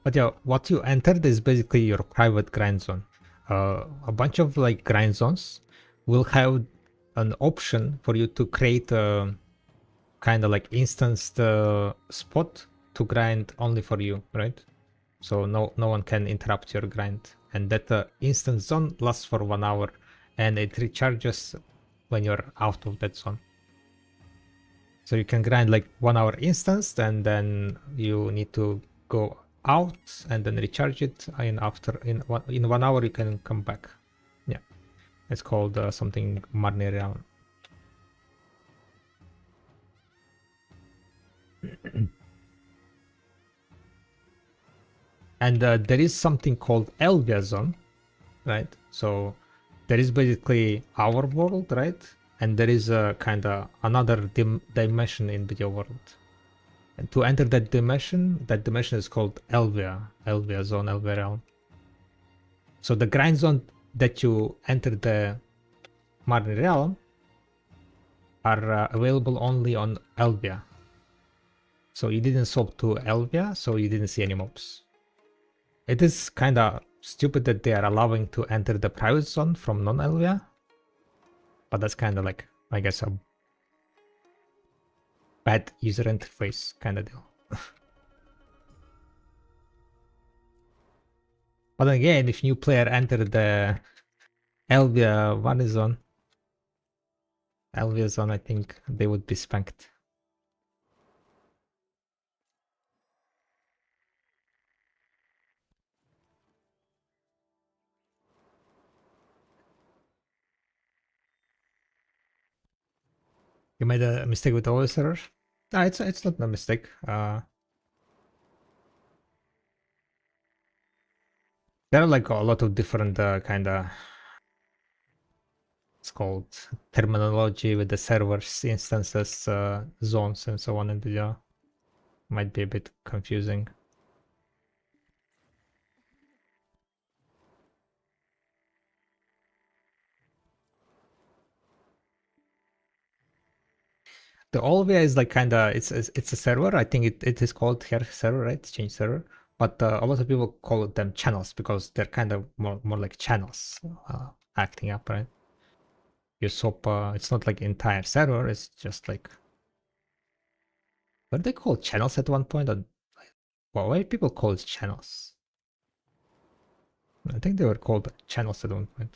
But yeah, what you entered is basically your private grind zone. A bunch of like grind zones will have an option for you to create a kind of like instanced spot to grind only for you, right? So no one can interrupt your grind, and that instance zone lasts for 1 hour, and it recharges when you're out of that zone. So you can grind like 1 hour instance, and then you need to go out and then recharge it. And after in 1 hour you can come back. Yeah, it's called something Marne round. And there is something called Elvia zone, right? So there is basically our world, right? And there is a kind of another dimension in video world. And to enter that dimension is called Elvia zone, Elvia realm. So the grind zone that you enter the Marne realm are available only on Elvia. So you didn't swap to Elvia, so you didn't see any mobs. It is kind of stupid that they are allowing to enter the private zone from non-Elvia, but that's kind of like, I guess, a bad user interface kind of deal. But again, if new player enter the Elvia one zone, I think they would be spanked. You made a mistake with the OS error? No, it's not a mistake. There are like a lot of different kind of, it's called terminology with the servers, instances, zones, and so on, and might be a bit confusing. The Olvia is like kind of, it's a server. I think it is called here server, right? Change server. But a lot of people call them channels because they're kind of more like channels acting up, right? you swap. It's not like entire server. It's just like, what they call channels at one point. Or, well, why people call it channels? I think they were called channels at one point.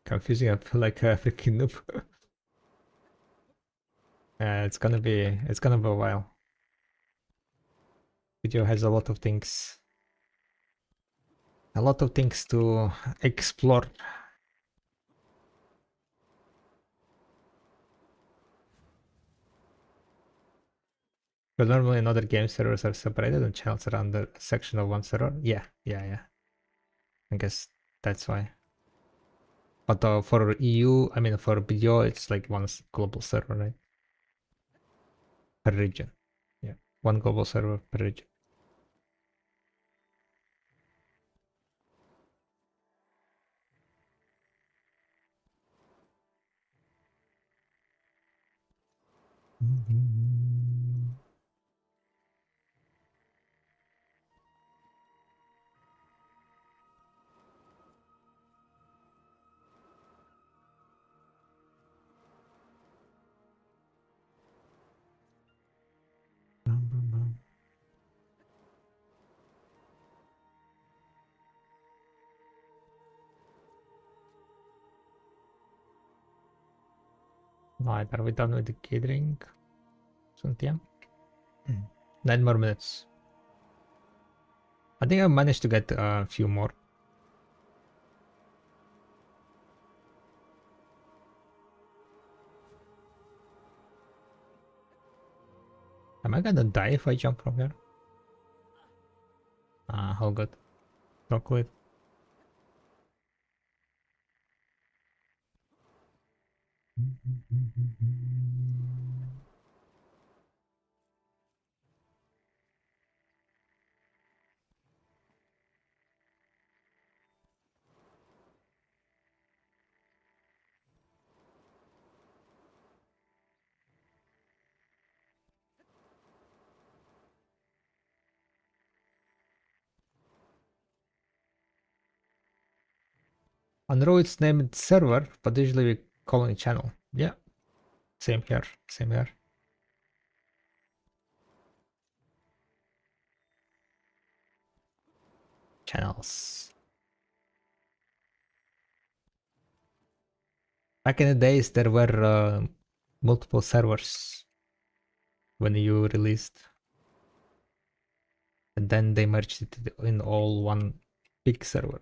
Confusing. I feel like a freaking noob. It's gonna be a while. Video has a lot of things to explore. But normally in other game servers are separated and channels are under a section of one server. Yeah. I guess that's why. But for EU, I mean for BDO, it's like one global server, right? Per region. Yeah, one global server per region. Alright, are we done with the gathering? Cynthia? 9 more minutes. I think I managed to get a few more. Am I gonna die if I jump from here? All good. Chocolate. On row it's named server, but usually we call it channel. Yeah. Same here. Same here. Channels. Back in the days, there were multiple servers when you released, and then they merged it in all one big server.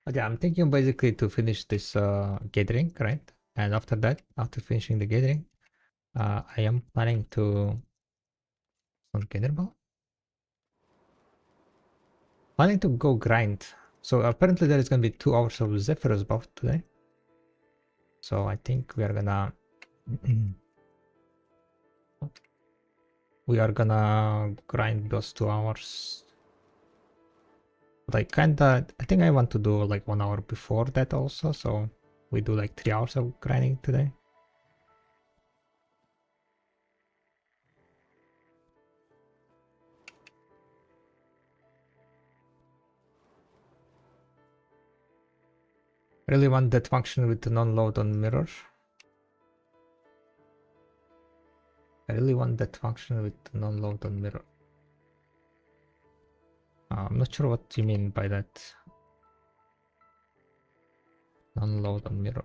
But yeah, I'm thinking basically to finish this gathering, right? And after that, after finishing the gathering, I am planning to not gatherable. Planning to go grind. So apparently there is gonna be 2 hours of Zephyrus buff today. So I think we are gonna grind those 2 hours. Like I think I want to do like 1 hour before that also, so we do like 3 hours of grinding today. Really want that function with the non-load on mirror. I really want that function with the non-load on mirror. I'm not sure what you mean by that. Non-load on mirror.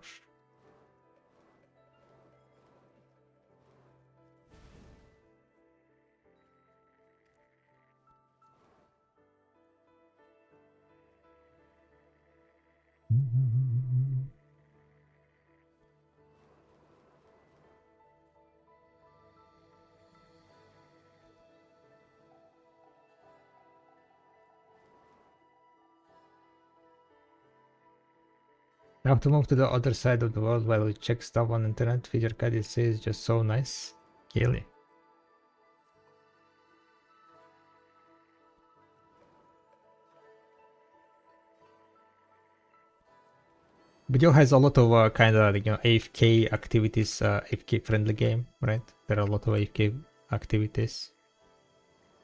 I have to move to the other side of the world while we check stuff on internet. Feature cat is just so nice. Kelly. Video has a lot of kind of like, AFK activities, AFK friendly game, right? There are a lot of AFK activities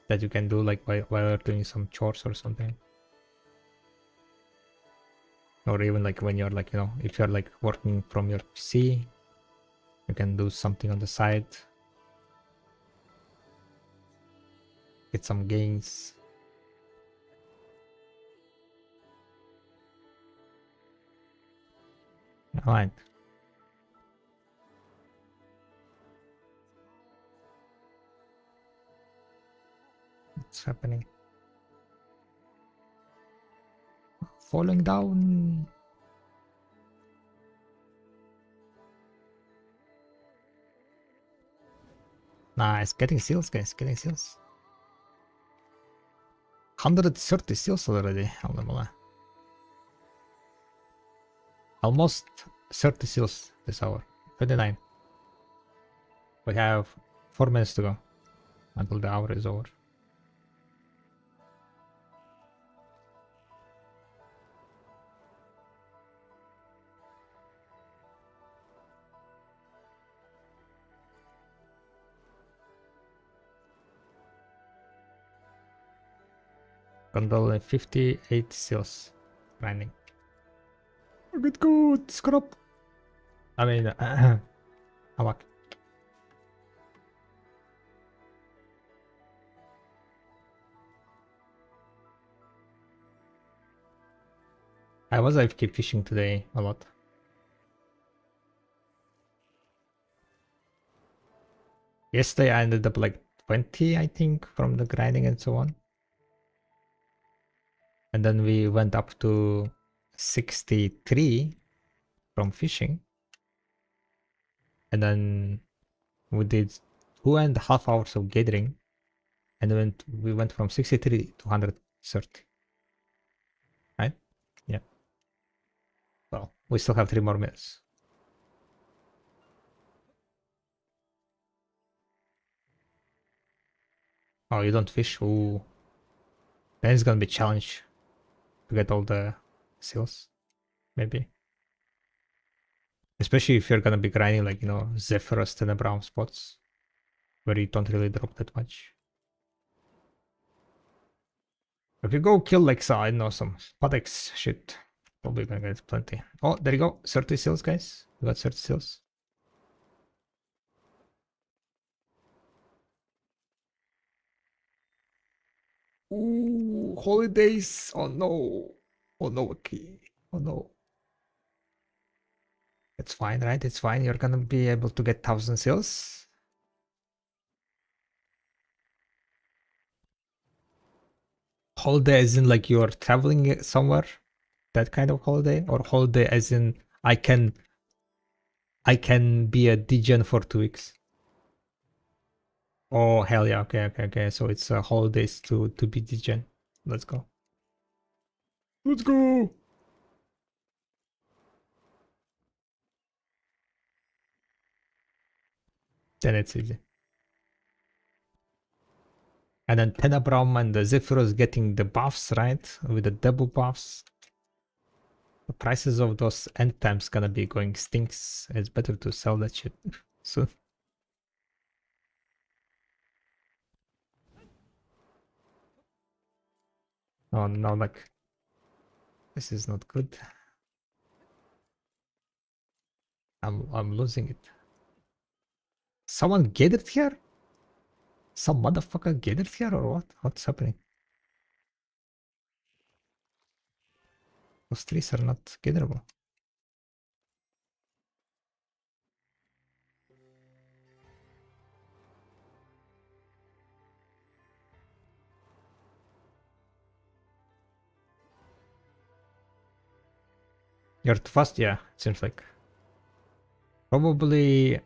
that you can do like while you're doing some chores or something. Or even like when you're like, if you're like working from your PC, you can do something on the side. Get some gains. Alright. What's happening? Falling down. Nice, getting seals, guys, getting seals. 130 seals already. Almost 30 seals this hour. 29. We have 4 minutes to go until the hour is over. Condol 58 seals grinding. Good, scrap. I mean, Awak. I was AFK fishing today a lot. Yesterday I ended up like 20, I think, from the grinding and so on. And then we went up to 63 from fishing. And then we did 2.5 hours of gathering. And then we went from 63 to 130. Right? Yeah. Well, we still have 3 more minutes. Oh, you don't fish? Ooh. Then it's gonna be a challenge to get all the seals. Maybe. Especially if you're gonna be grinding like, Zephyrus and the brown spots. Where you don't really drop that much. If you go kill like, I don't know, some Podex shit, probably gonna get plenty. Oh, there you go. 30 seals, guys. We got 30 seals. Ooh, holidays. Oh no. Oh no, okay. Oh no. It's fine, right? It's fine. You're gonna be able to get 1,000 seals. Holiday as in like you're traveling somewhere? That kind of holiday? Or holiday as in I can be a degen for 2 weeks? Oh hell yeah, okay. So it's holidays to be degen. Let's go. Let's go. Then it's easy. And then Tenabram and the Zephyrus getting the buffs, right? With the double buffs. The prices of those end times gonna be going stinks. It's better to sell that shit soon. Oh no, like this is not good. I'm losing it. Someone gathered here? Some motherfucker gathered here or what? What's happening? Those trees are not gatherable. You're too fast? Yeah, it seems like. Probably...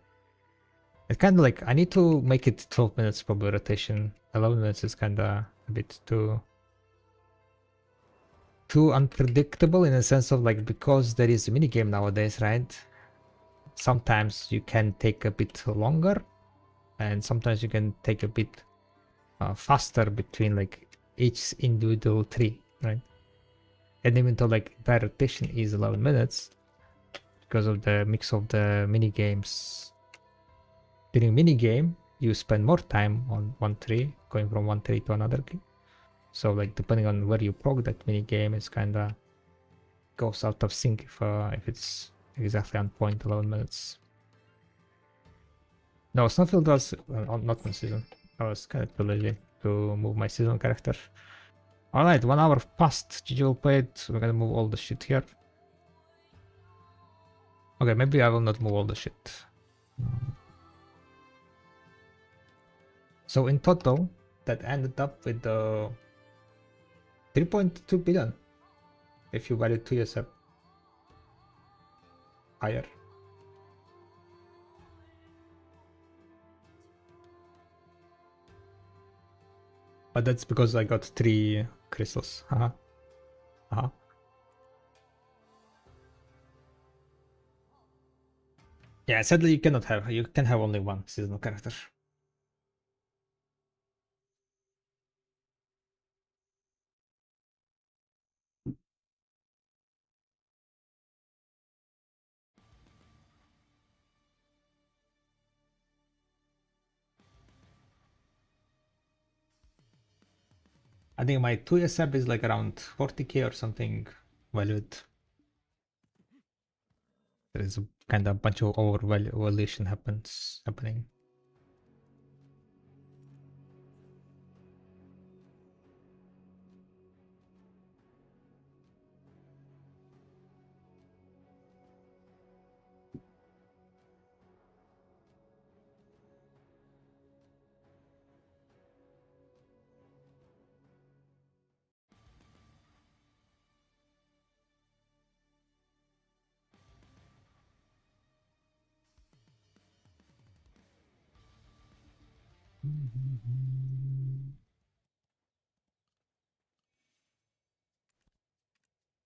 It's kind of like, I need to make it 12 minutes probably rotation. 11 minutes is kind of a bit too unpredictable in a sense of like, because there is a minigame nowadays, right? Sometimes you can take a bit longer and sometimes you can take a bit faster between like each individual tree, right? And even though like that rotation is 11 minutes, because of the mix of the mini games. During mini game, you spend more time on one tree, going from one tree to another. So like depending on where you proc that mini game, it's kinda goes out of sync if it's exactly on point 11 minutes. No, Snowfield was not on season. I was kind of too lazy to move my season character. Alright, 1 hour passed. GG will play it. We're gonna move all the shit here. Okay, maybe I will not move all the shit. So in total, that ended up with 3.2 billion. If you value 2 years up higher. But that's because I got 3 crystals. Haha. Haha. Yeah, sadly you can have only one seasonal character. I think my 2 year sub is like around 40k or something valued. There is a kind of bunch of overvaluation happening.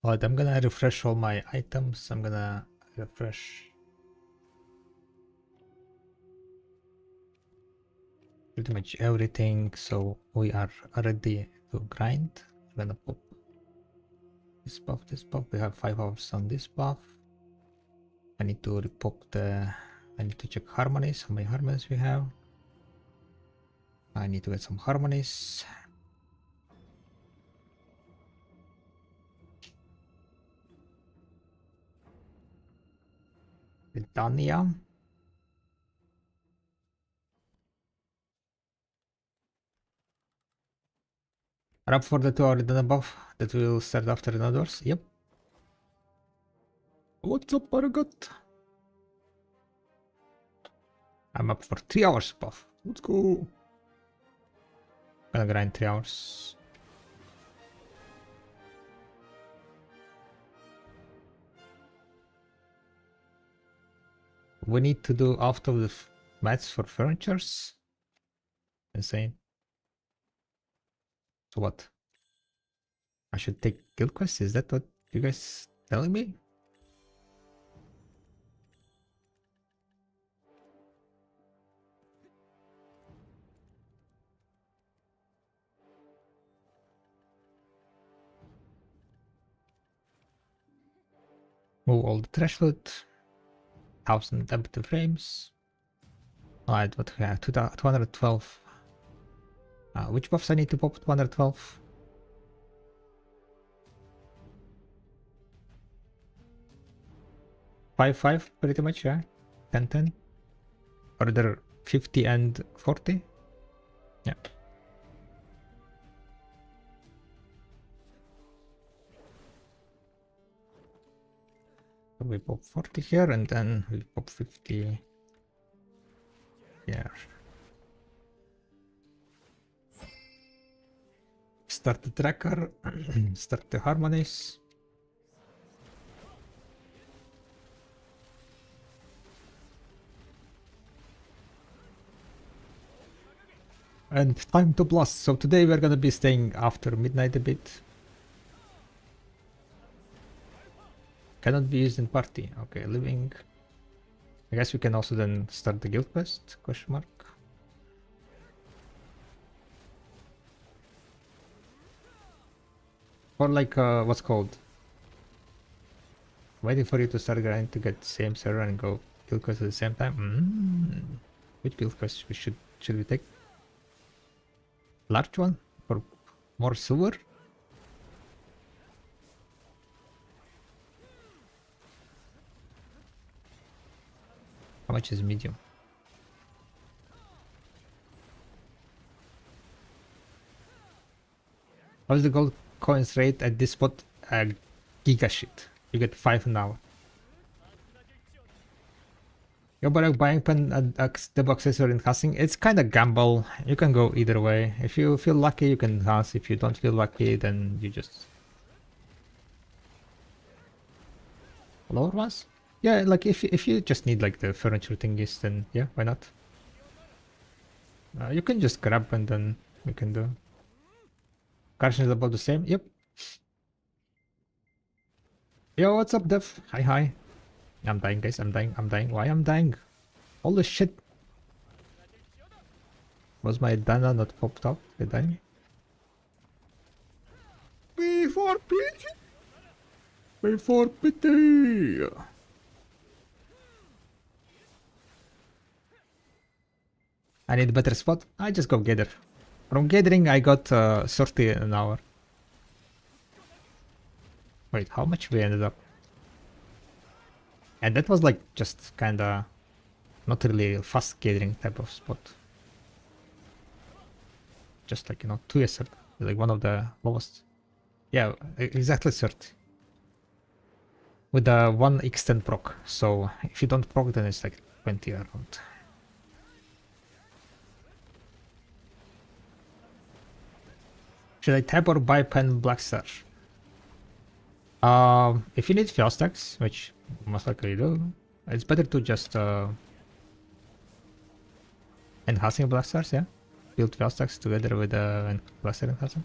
Alright, I'm gonna refresh all my items. I'm gonna refresh pretty much everything, so we are ready to grind. I'm gonna pop this buff, this buff. We have 5 hours on this buff. I need to repop I need to check harmonies, how many harmonies we have. I need to get some harmonies. Britannia. Are up for the 2 hour Redana buff that will start after the doors? Yep. What's up, Paragot? I'm up for 3 hours buff. Let's go. Gonna grind 3 hours. We need to do after the mats for furnitures. Insane. So what? I should take guild quests? Is that what you guys telling me? Move all the trash loot. 1000 empty frames. Alright, what we have? 212. Which buffs I need to pop? 212. 5 pretty much, yeah. 10 or there 50 and 40. Yeah. So we pop 40 here and then we pop 50 here. Start the tracker. Start the harmonies. And time to blast. So today we're gonna be staying after midnight a bit. Cannot be used in party. Okay, living. I guess we can also then start the guild quest? Question mark. Or like what's called? Waiting for you to start grinding to get the same server and go build quest at the same time. Which build quest should we take? Large one for more silver? How much is medium? How's the gold coins rate at this spot? Giga shit. You get 5 an hour. You're buying pen and the accessory enhancing. It's kind of gamble. You can go either way. If you feel lucky, you can enhance. If you don't feel lucky, then you just lower ones. Yeah, like if you just need like the furniture thingies, then yeah, why not? You can just grab and then we can do. Carson is about the same. Yep. Yo, what's up, Dev? Hi. I'm dying, guys. I'm dying. Why I'm dying? Holy shit. Was my Dana not popped up? Did I? Before pity. Before pity. I need a better spot. I just go gather. From gathering, I got 30 an hour. Wait, how much we ended up? And that was like just kinda not really a fast gathering type of spot. Just like, 2 SR, like one of the lowest. Yeah, exactly 30. With the 1 extend proc. So if you don't proc, then it's like 20 around. Should I tap or buy pen black star? If you need fuel stacks, which most likely you do, it's better to just enhancing black stars, yeah? Build fuel stacks together with black star enhancing.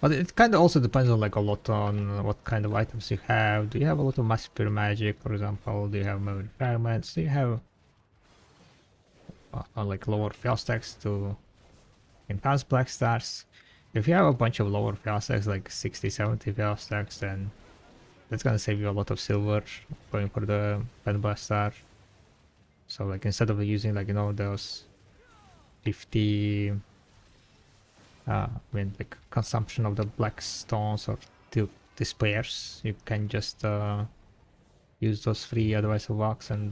But it kind of also depends on like a lot on what kind of items you have. Do you have a lot of master magic, for example? Do you have memory fragments? Do you have like lower fuel stacks to enhance black stars? If you have a bunch of lower fuel stacks, like 60, 70 fuel stacks, then that's gonna save you a lot of silver going for the pen black star. So like instead of using like those 50 like consumption of the black stones or despairs, you can just use those free advice of wax and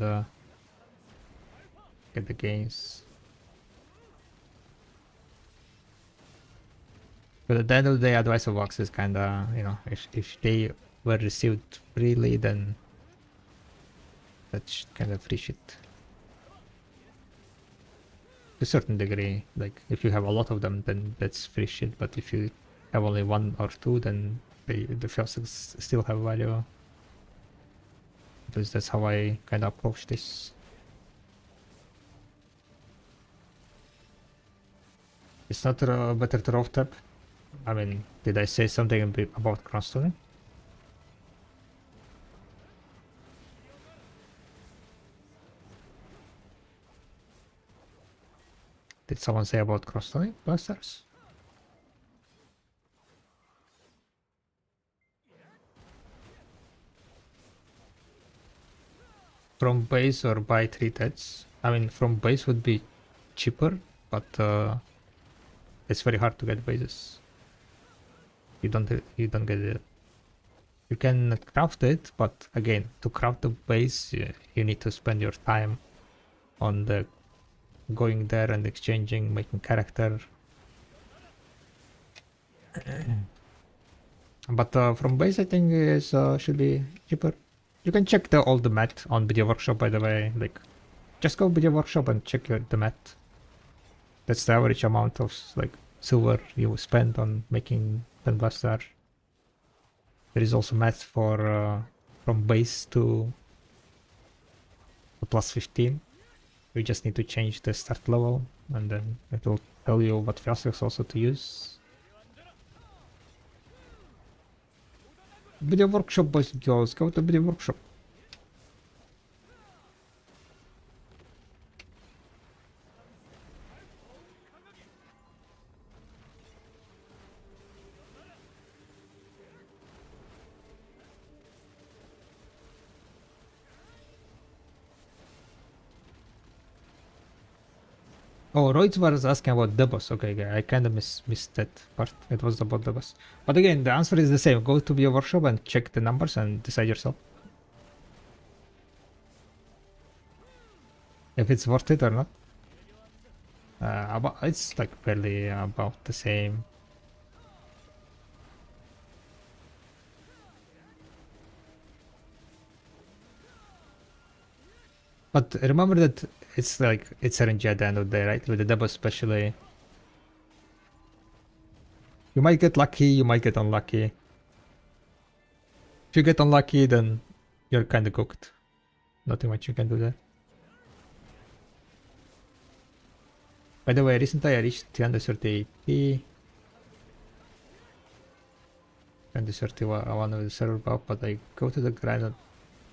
get the gains. But at the end of the day, advice of wax is kinda, if they were received freely, then that's kind of free shit. To a certain degree, like if you have a lot of them, then that's free shit. But if you have only 1 or 2, then the firsts still have value. Because that's how I kind of approach this. It's not better to rough tap. I mean, did I say something about cross-tuning? Did someone say about cross-tuning blasters? From base or buy 3 TEDs? I mean, from base would be cheaper, but it's very hard to get bases. You don't get it. You can craft it, but again, to craft the base, you need to spend your time on the going there and exchanging, making character. But from base, I think is should be cheaper. You can check all the math on Video Workshop, by the way. Like, just go Video Workshop and check the math. That's the average amount of like silver you spend on making Pen Blaster. There is also math for from base to plus 15. We just need to change the start level, and then it will tell you what facets also to use. Video Workshop, boys and girls, go to Video Workshop. Oh, Royce was asking about the boss. Okay, okay, I kind of missed that part. It was about the boss. But again, the answer is the same. Go to your workshop and check the numbers and decide yourself if it's worth it or not. It's like barely about the same. But remember that it's like it's RNG at the end of the day, right? With the double especially. You might get lucky, you might get unlucky. If you get unlucky, then you're kind of cooked. Nothing much you can do there. By the way, recently I reached 330 AP. 331 with the server buff, but I go to the grind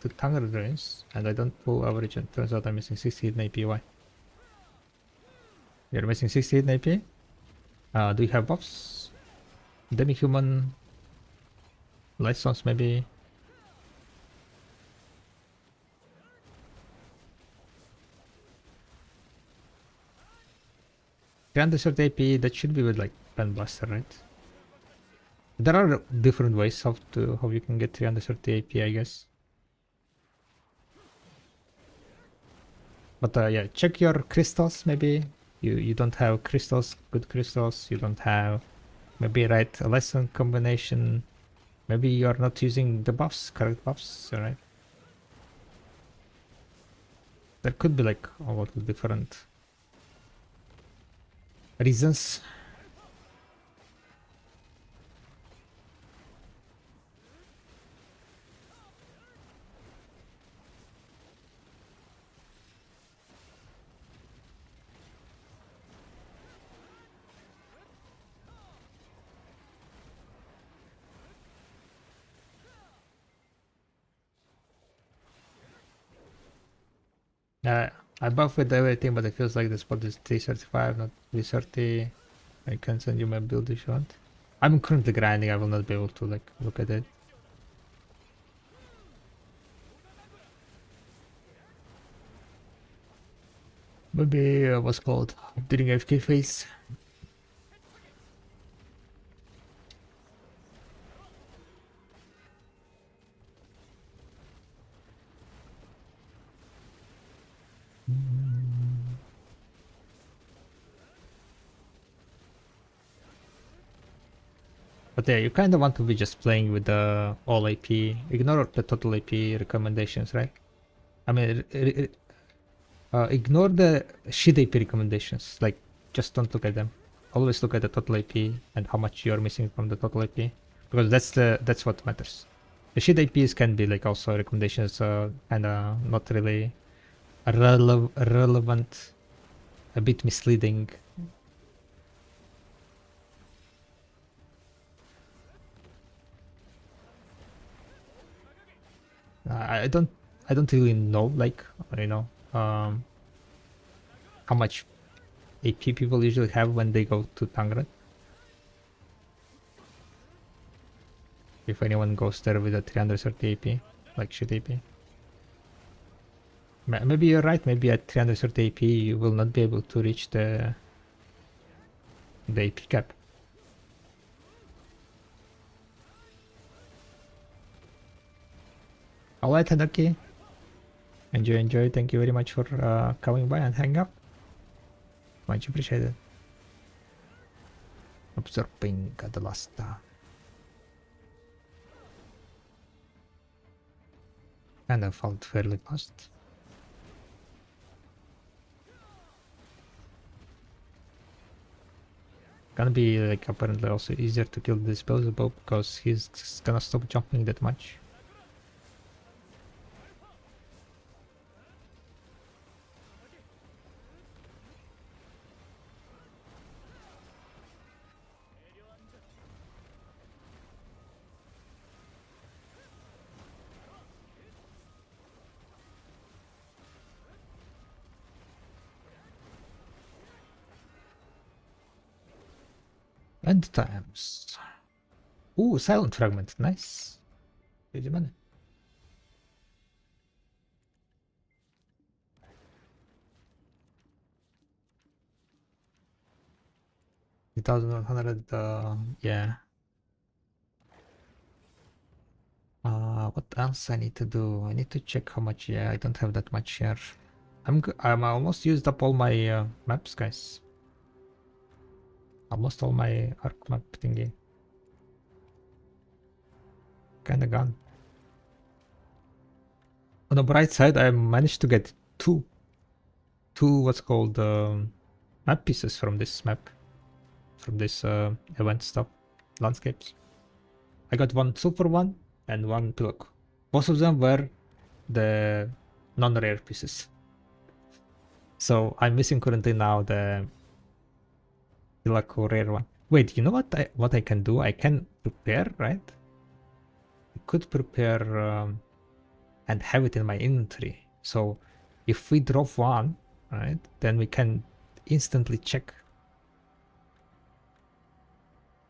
to Tanger drains and I don't pull average and turns out I'm missing 60 hidden AP. Why? You're missing 60 hidden AP? Do you have buffs? Demi-human? Light stones maybe? AP, that should be with like Pen Blaster, right? There are different ways how you can get 330 AP, I guess. But yeah, check your crystals maybe. You don't have crystals, good crystals. You don't have maybe right a lesson combination. Maybe you're not using the buffs, correct buffs, alright? There could be like a lot of different reasons. I buff with everything, but it feels like the spot is 335, not 330. I can send you my build if you want. I'm currently grinding, I will not be able to like look at it. Maybe what's called during AFK phase. But yeah, you kind of want to be just playing with the all AP. Ignore the total AP recommendations, right? I mean, ignore the shit AP recommendations. Like, just don't look at them. Always look at the total AP and how much you're missing from the total AP, because that's what matters. The shit APs can be like also recommendations, kind of not really relevant, a bit misleading. I don't really know, like, you know, how much AP people usually have when they go to Tangrad. If anyone goes there with a 330 AP, like shit AP. Maybe you're right, maybe at 330 AP you will not be able to reach the AP cap. Alright, Hadaki. Enjoy. Thank you very much for coming by and hang up. Much appreciated. Absorbing the last. And I felt fairly fast. Gonna be like apparently also easier to kill the disposable because he's gonna stop jumping that much. End times. Ooh, silent fragment. Nice. Easy money. 3,100. Yeah. What else I need to do? I need to check how much. Yeah, I don't have that much here. I'm almost used up all my maps, guys. Almost all my arc map thingy. Kinda gone. On the bright side, I managed to get two what's called map pieces from this map, from this event stuff, landscapes. I got one super one and one pillock. Both of them were the non-rare pieces. So I'm missing currently now the pillock or rare one. Wait, you know what I can do? I can prepare, right? I could prepare and have it in my inventory. So if we drop one, right, then we can instantly check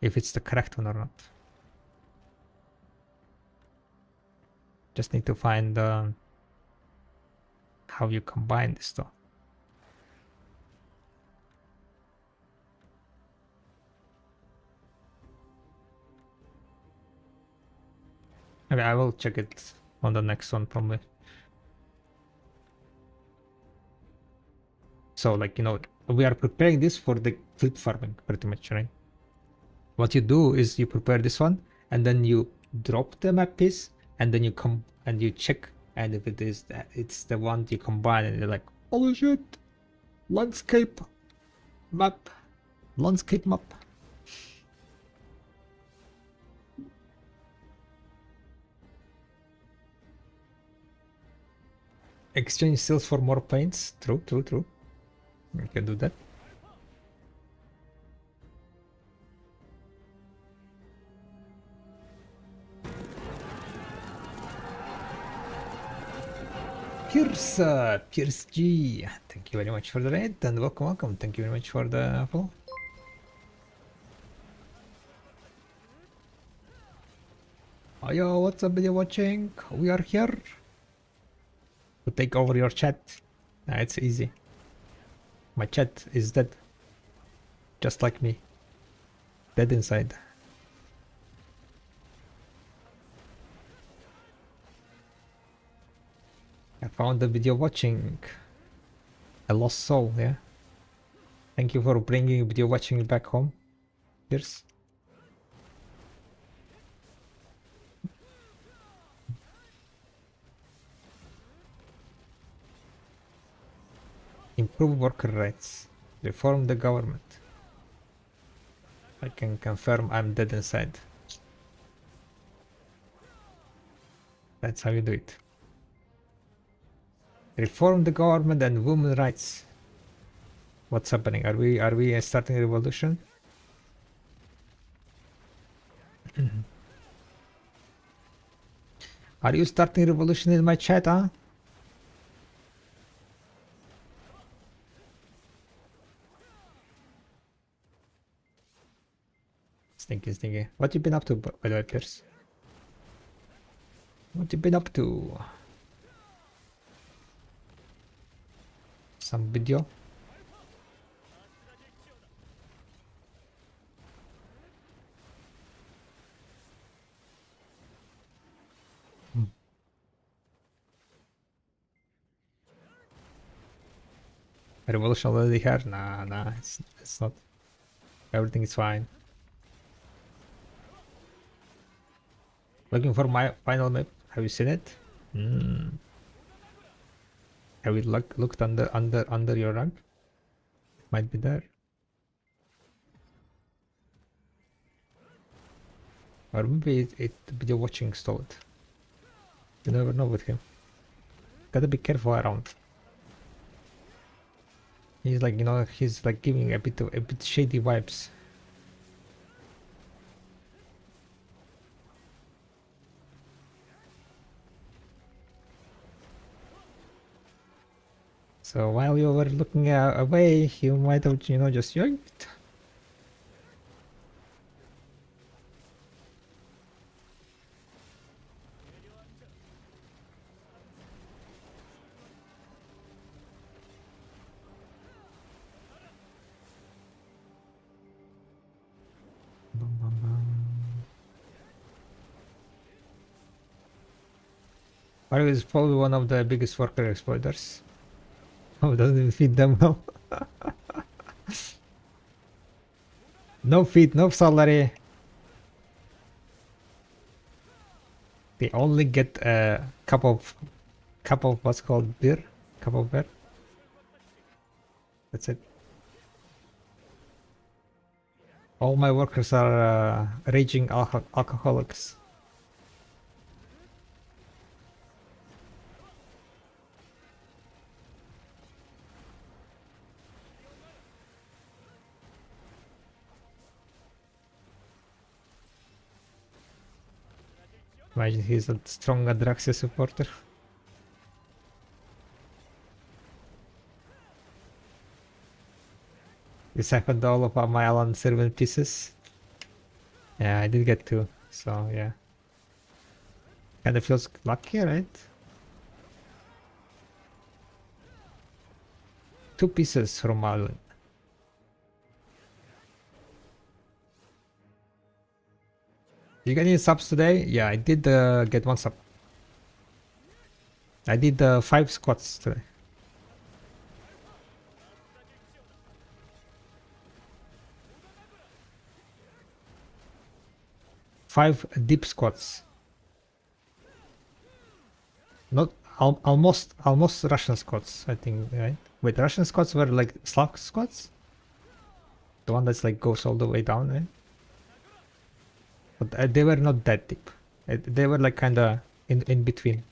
if it's the correct one or not. Just need to find how you combine this though. Okay, I will check it on the next one probably. So like, you know, we are preparing this for the flip farming pretty much, right? What you do is you prepare this one and then you drop the map piece and then you come and you check, and if it is that it's the one you combine and you're like, holy shit, landscape map. Exchange sales for more paints. True. You can do that. Pierce G. Thank you very much for the raid and welcome. Thank you very much for the follow. Oh, yo, what's up, video watching? We are here to take over your chat. Nah, it's easy. My chat is dead. Just like me. Dead inside. I found the video watching. A lost soul, yeah. Thank you for bringing video watching back home. Cheers. Improve worker rights. Reform the government. I can confirm I'm dead inside. That's how you do it. Reform the government and women's rights. What's happening? Are we starting a revolution? Are you starting a revolution in my chat, huh? Stinky. What you been up to, by the way, Pierce? What you been up to? Some video? A revolution already here? Nah, it's not. Everything is fine. Looking for my final map. Have you seen it? Have you looked under your rug? It might be there. Or maybe it video watching stalled. You never know with him. Gotta be careful around. He's like, you know, he's like giving a bit shady vibes. So while you were looking away, you might have, you know, just yoinked. Mario is probably one of the biggest worker exploiters. Oh, doesn't feed them well. No feed, no salary. They only get a cup of what's called beer. Cup of beer. That's it. All my workers are raging alcoholics. Imagine he's a strong Adraxia supporter. You siphoned all of my Alan Servant pieces. Yeah, I did get two, so yeah. Kinda feels lucky, right? 2 pieces from Alan. You get any subs today? Yeah, I did get 1 sub. I did 5 squats today. 5 deep squats. Not almost Russian squats, I think, right? Wait, Russian squats were like slug squats? The one that's like goes all the way down, right? But they were not that deep. They were like kinda in between.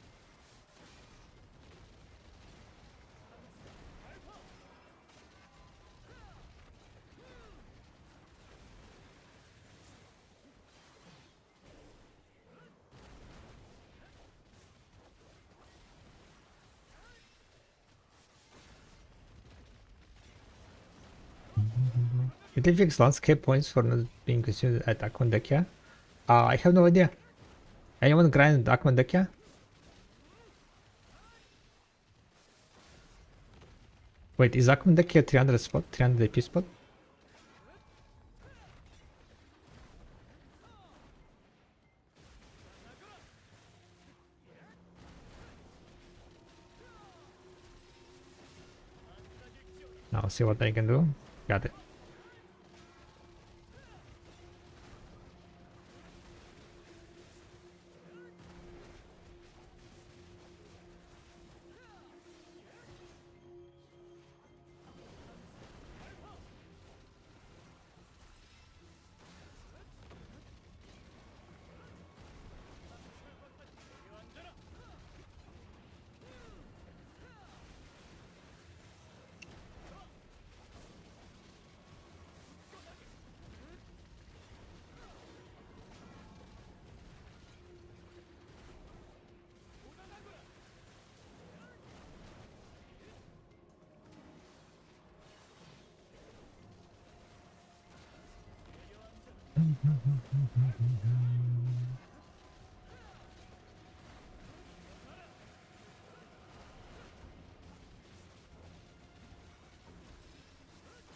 It affects landscape points for not being consumed at Akmendekia. I have no idea. Anyone grind Akmendekia? Wait, is Akmendekia 300 spot? 300 AP spot? Now see what I can do. Got it.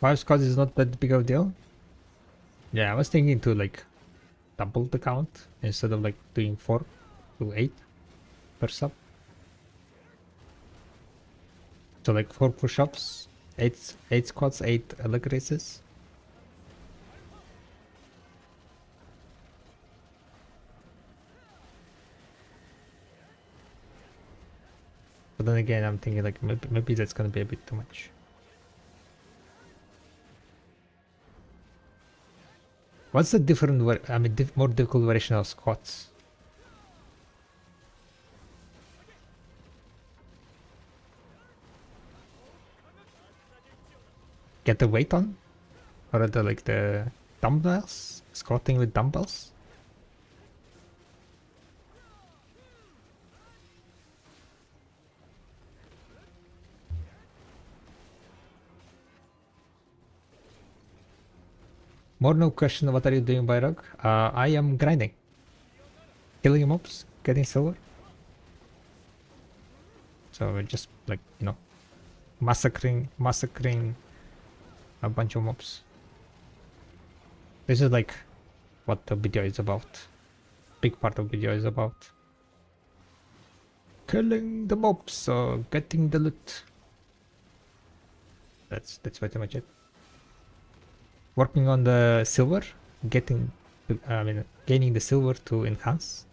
Five squads is not that big of a deal. Yeah, I was thinking to like double the count instead of like doing 4 to 8 per sub. So like 4 push-ups, 8 squats, 8 leg raises. But then again, I'm thinking like maybe that's gonna be a bit too much. What's the different, more difficult variation of squats? Get the weight on? Or the dumbbells? Squatting with dumbbells? More no question, what are you doing, Bayrog? I am grinding. Killing mobs, getting silver. So we're just like, you know, massacring a bunch of mobs. This is like what the video is about. Big part of the video is about. killing the mobs, so getting the loot. That's pretty much it. Working on the silver, gaining the silver to enhance.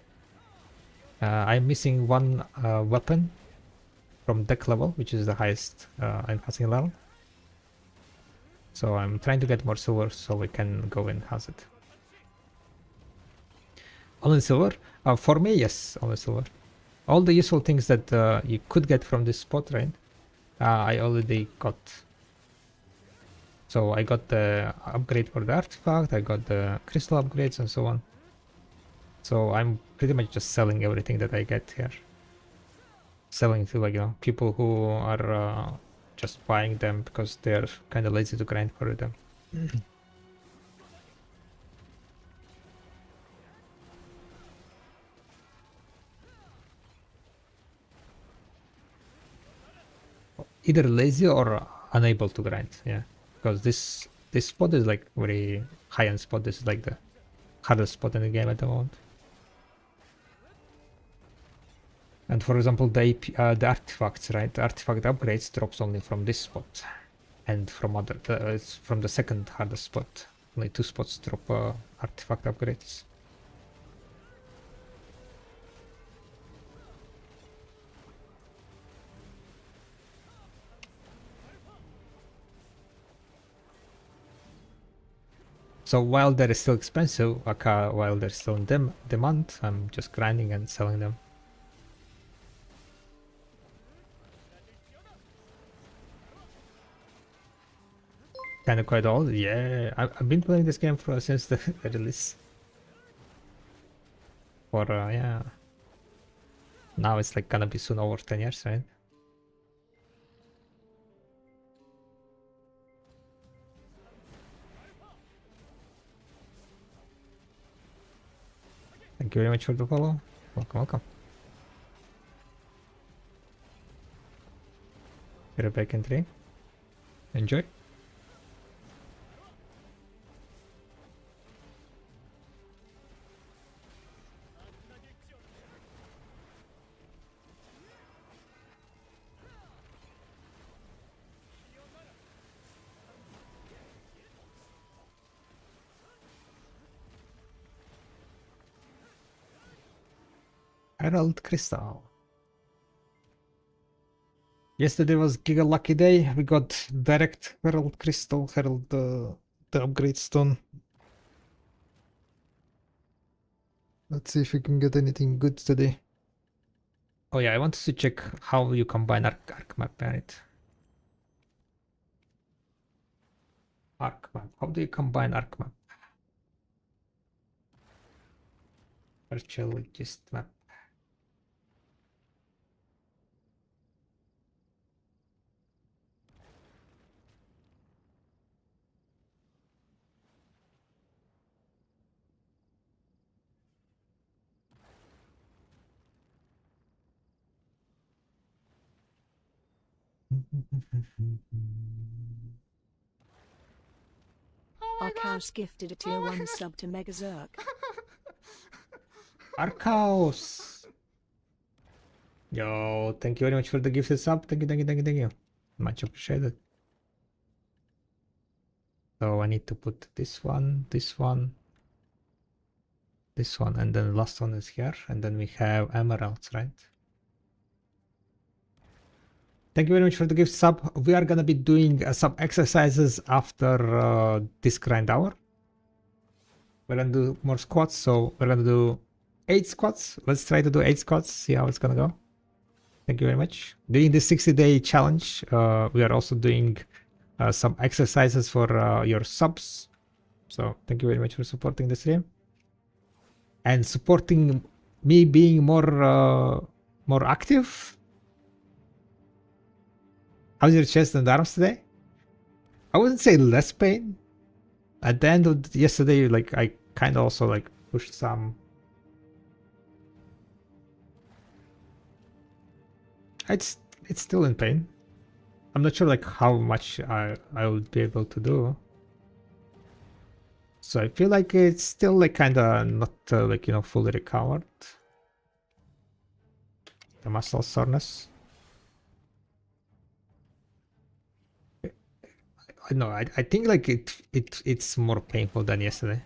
I'm missing one weapon from deck level, which is the highest enhancing level. So I'm trying to get more silver so we can go enhance it. Only silver? For me, yes, only silver. All the useful things that you could get from this spot, right? I already got. So I got the upgrade for the artifact, I got the crystal upgrades and so on. So I'm pretty much just selling everything that I get here. Selling to, like, people who are just buying them because they're kind of lazy to grind for them. Either lazy or unable to grind, yeah. Because this spot is like very high-end spot. This is like the hardest spot in the game at the moment. And for example, the artifacts, right? The artifact upgrades drops only from this spot, and from it's from the second hardest spot. Only 2 spots drop artifact upgrades. So while they're still expensive, while they're still in demand, I'm just grinding and selling them. Kind of quite old, yeah. I've been playing this game since the release. For yeah. Now it's like gonna be soon over 10 years, right? Thank you very much for the follow. Welcome, welcome. You're back in 3. Enjoy. Herald Crystal. Yesterday was Giga Lucky Day. We got direct Herald Crystal, Herald the upgrade stone. Let's see if we can get anything good today. Oh yeah, I wanted to check how you combine arc map, right? Arc map. How do you combine arc map? Virtual gist map. Arkaus gifted a tier 1 sub to Megazerk. Arkaus! Yo, thank you very much for the gifted sub. Thank you, thank you, thank you, thank you. Much appreciated. So I need to put this one, this one, this one, and then the last one is here. And then we have emeralds, right? Thank you very much for the gift sub. We are gonna be doing some exercises after this grind hour. We're gonna do more squats, so we're gonna do 8 squats. Let's try to do 8 squats, see how it's gonna go. Thank you very much. During this 60-day challenge, we are also doing some exercises for your subs. So thank you very much for supporting the stream and supporting me being more active. How's your chest and arms today? I wouldn't say less pain. At the end of yesterday, like I kind of also like pushed some. It's still in pain. I'm not sure like how much I would be able to do. So I feel like it's still like kind of not like fully recovered. the muscle soreness. No, I think like it's more painful than yesterday.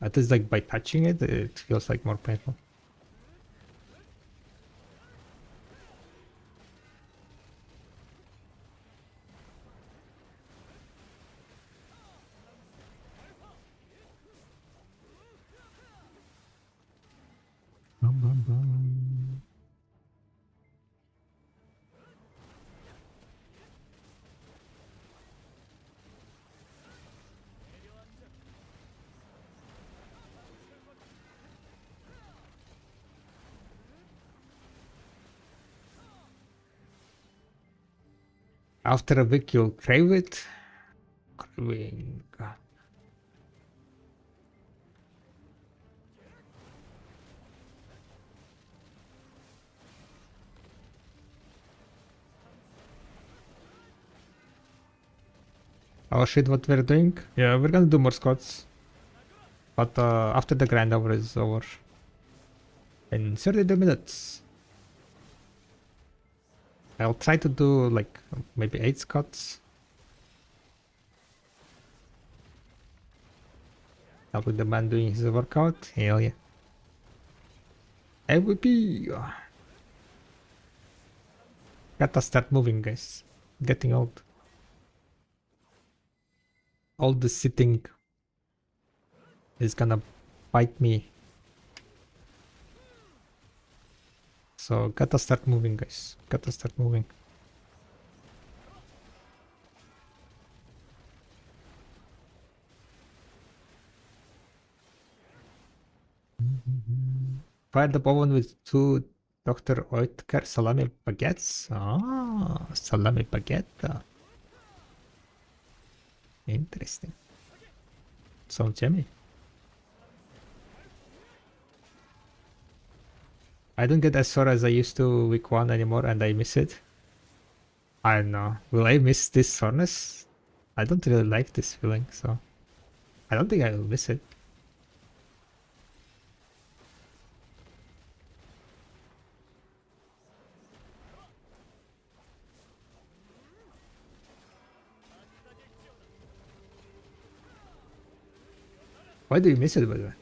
At least like by touching it, it feels like more painful. Bum, bum, bum. After a week, you'll crave it. Craving. Oh shit, what we're doing? Yeah, we're gonna do more squats. But after the grind over is over. In 32 minutes. I'll try to do like maybe 8 squats. Up with the man doing his workout. Hell yeah. MVP. Gotta start moving, guys. Getting old. All the sitting is gonna bite me. So gotta start moving, guys. Gotta start moving. Fire the oven with 2 Dr. Oetker salami baguettes. Ah, salami baguette. Interesting. Sounds yummy. I don't get as sore as I used to week 1 anymore, and I miss it. I don't know. Will I miss this soreness? I don't really like this feeling, so I don't think I will miss it. Why do you miss it, by the way?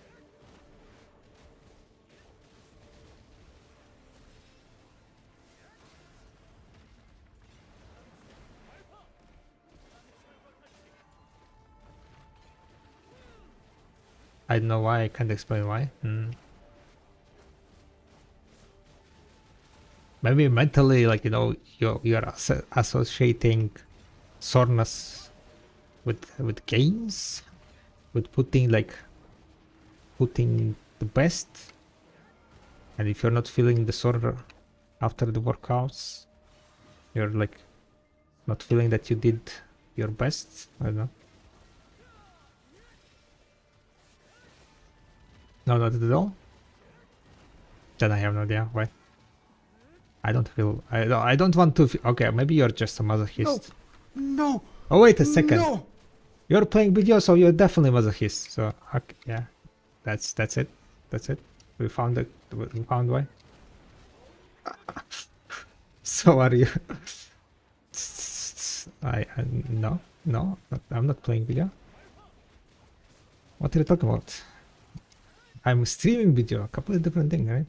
I don't know why. I can't explain why. Maybe mentally, like, you know, you're associating soreness with games, with putting the best. And if you're not feeling the sore after the workouts, you're like not feeling that you did your best. I don't know. No, not at all. Then I have no idea why. I don't feel. I don't want to. Okay, maybe you're just a masochist. No. Oh wait a second. No. You're playing video, so you're definitely masochist. So okay, yeah, that's it. That's it. We found it. We found why. So are you? No, I'm not playing video. What are you talking about? I'm streaming video. A couple of different things, right?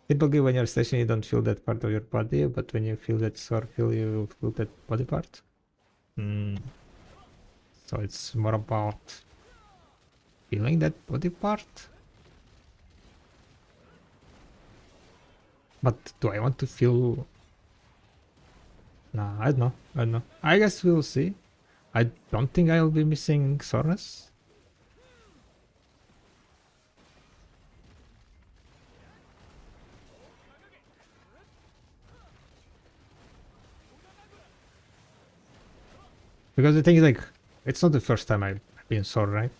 Typically, when you're stashing, you don't feel that part of your body, but when you feel that sore feel, you feel that body part. So it's more about feeling that body part. But do I want to feel? Nah, I don't know. I don't know. I guess we'll see. I don't think I'll be missing soreness. Because the thing is, like, it's not the first time I've been sore, right?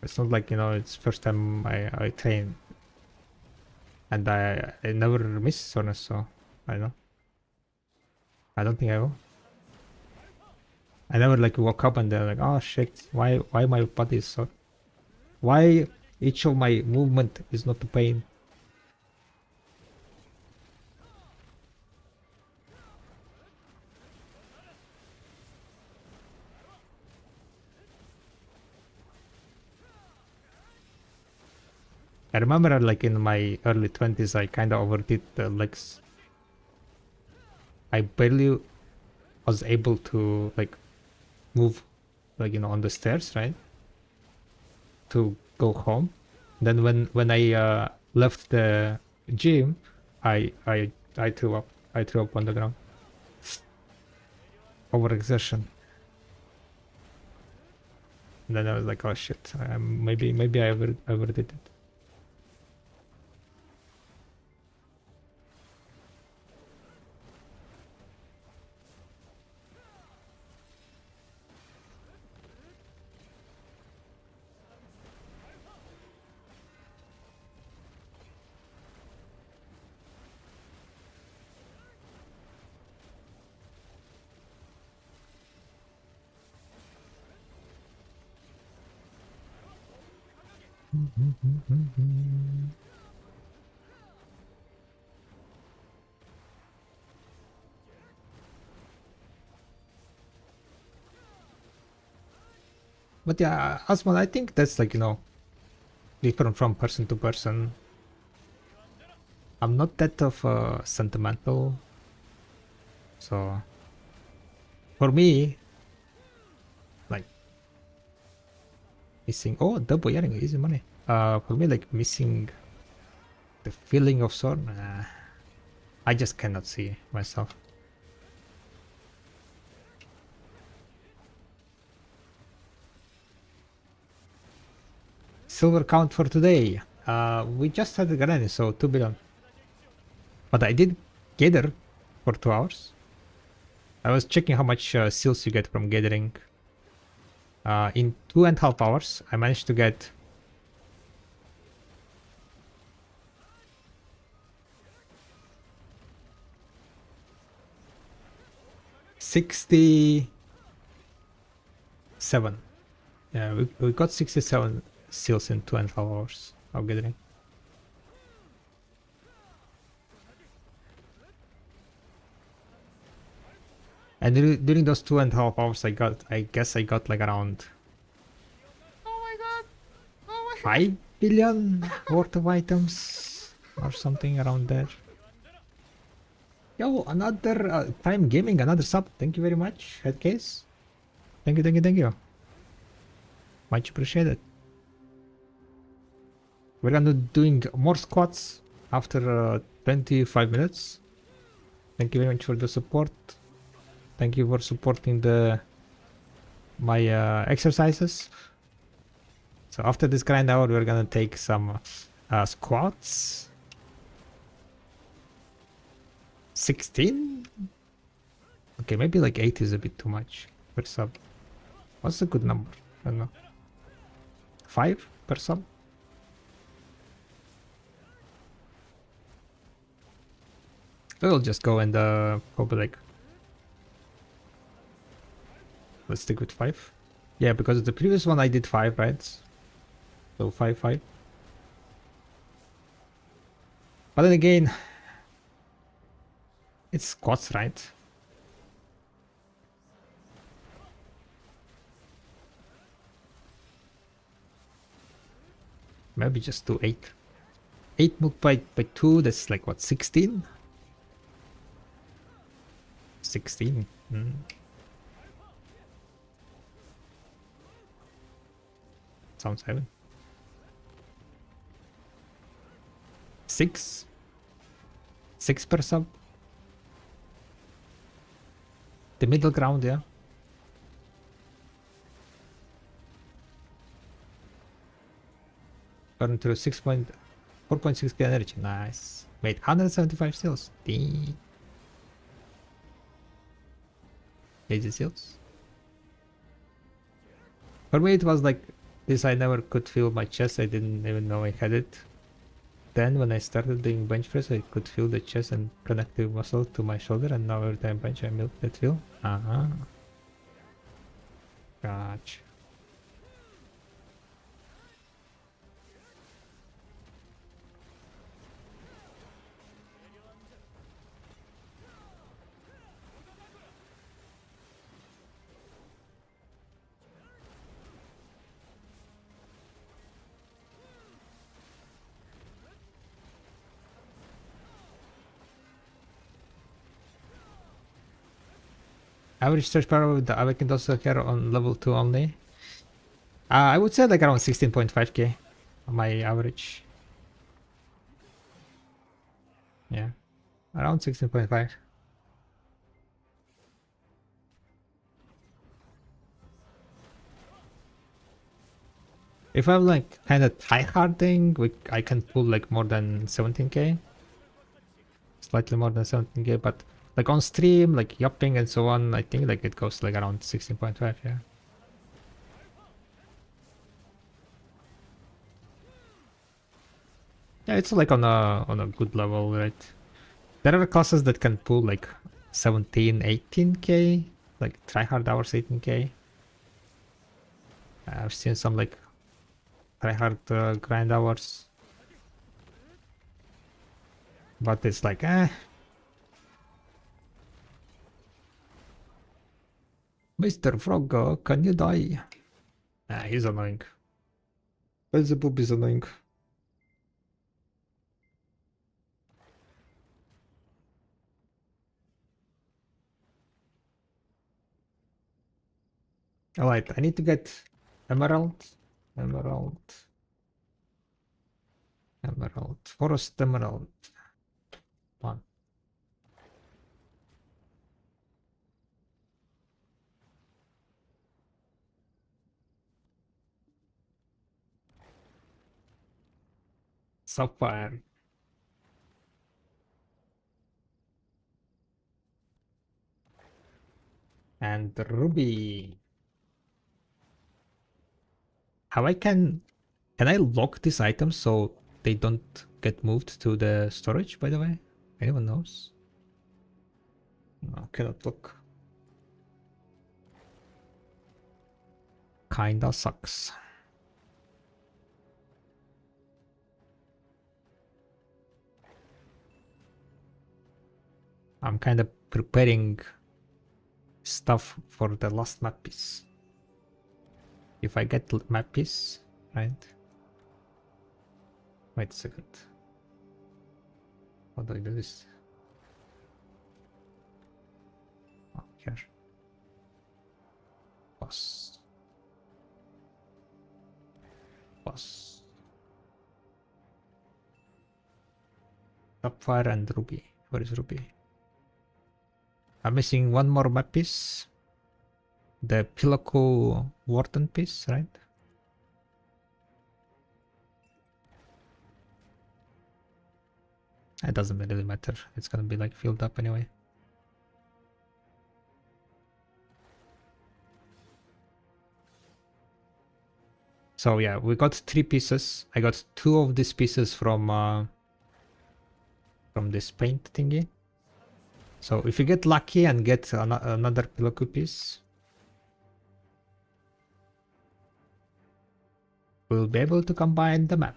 It's not like, you know, it's first time I train. And I never miss soreness, so I don't know. I don't think I will. I never like woke up and they're like, oh shit, why my body is so, why each of my movement is not a pain. I remember like in my early 20s, I kind of overdid the legs. I barely was able to like move, like, you know, on the stairs, right? To go home. Then when I left the gym, I threw up. I threw up on the ground. Overexertion. And then I was like, oh shit, maybe I overdid it. But yeah, Asman, I think that's like, you know, different from person to person. I'm not that of sentimental, so for me, like missing, oh, double earring, easy money. For me, like missing the feeling of sword, I just cannot see myself. Silver count for today. We just had the granny, so 2 billion. But I did gather for 2 hours. I was checking how much seals you get from gathering. In 2.5 hours, I managed to get 67. Yeah, we got 67 seals in 2.5 hours of gathering. And during those 2.5 hours, I guess I got like around Oh my god! Oh my 5 billion worth of items or something around there. Yo, another Time Gaming, another sub. Thank you very much, Headcase. Thank you, thank you, thank you. Much appreciated. We're gonna doing more squats after 25 minutes. Thank you very much for the support. Thank you for supporting my exercises. So after this grind hour, we're gonna take some squats. 16? Okay, maybe like 8 is a bit too much per sub. What's a good number? I don't know. 5 per sub? We'll just go and probably like, let's stick with 5. Yeah, because the previous one I did 5, right? So 5, 5. But then again, it's squats, right? Maybe just do 8. 8 multiplied by 2, that's like what, 16? 16. Sounds heavy. 6. 6 per sub. The middle ground, yeah. Burn through 4.6k energy. Nice. Made 175 steals. Dang. Lazy seals. For me it was like this, I never could feel my chest, I didn't even know I had it. Then when I started doing bench press, I could feel the chest and connective muscle to my shoulder, and now every time I bench I feel that feel. Gotcha. Average search power with the awakened also here on level 2 only. I would say like around 16.5k on my average. Yeah, around 16.5. If I'm like kind of tryharding, I can pull like more than 17k. Slightly more than 17k, but like on stream, like yapping and so on, I think like it goes like around 16.5, yeah. Yeah, it's like on a good level, right? There are classes that can pull like 17, 18k, like tryhard hours 18k. I've seen some like tryhard grind hours, but it's like Mr. Frog, can you die? He's annoying. Beelzebub is annoying. Alright, I need to get emerald, emerald, emerald, forest emerald. One. Sapphire. And ruby. How can I lock these items so they don't get moved to the storage, by the way? Anyone knows? No, cannot look. Kinda sucks. I'm kind of preparing stuff for the last map piece. If I get map piece, right? Wait a second. How do I do this? Oh, here. Boss. Boss. Sapphire and ruby. Where is ruby? I'm missing one more map piece. The Piloco Warden piece, right? It doesn't really matter. It's gonna be like filled up anyway. So yeah, we got 3 pieces. I got 2 of these pieces from this paint thingy. So if you get lucky and get another Piloco piece, we'll be able to combine the map.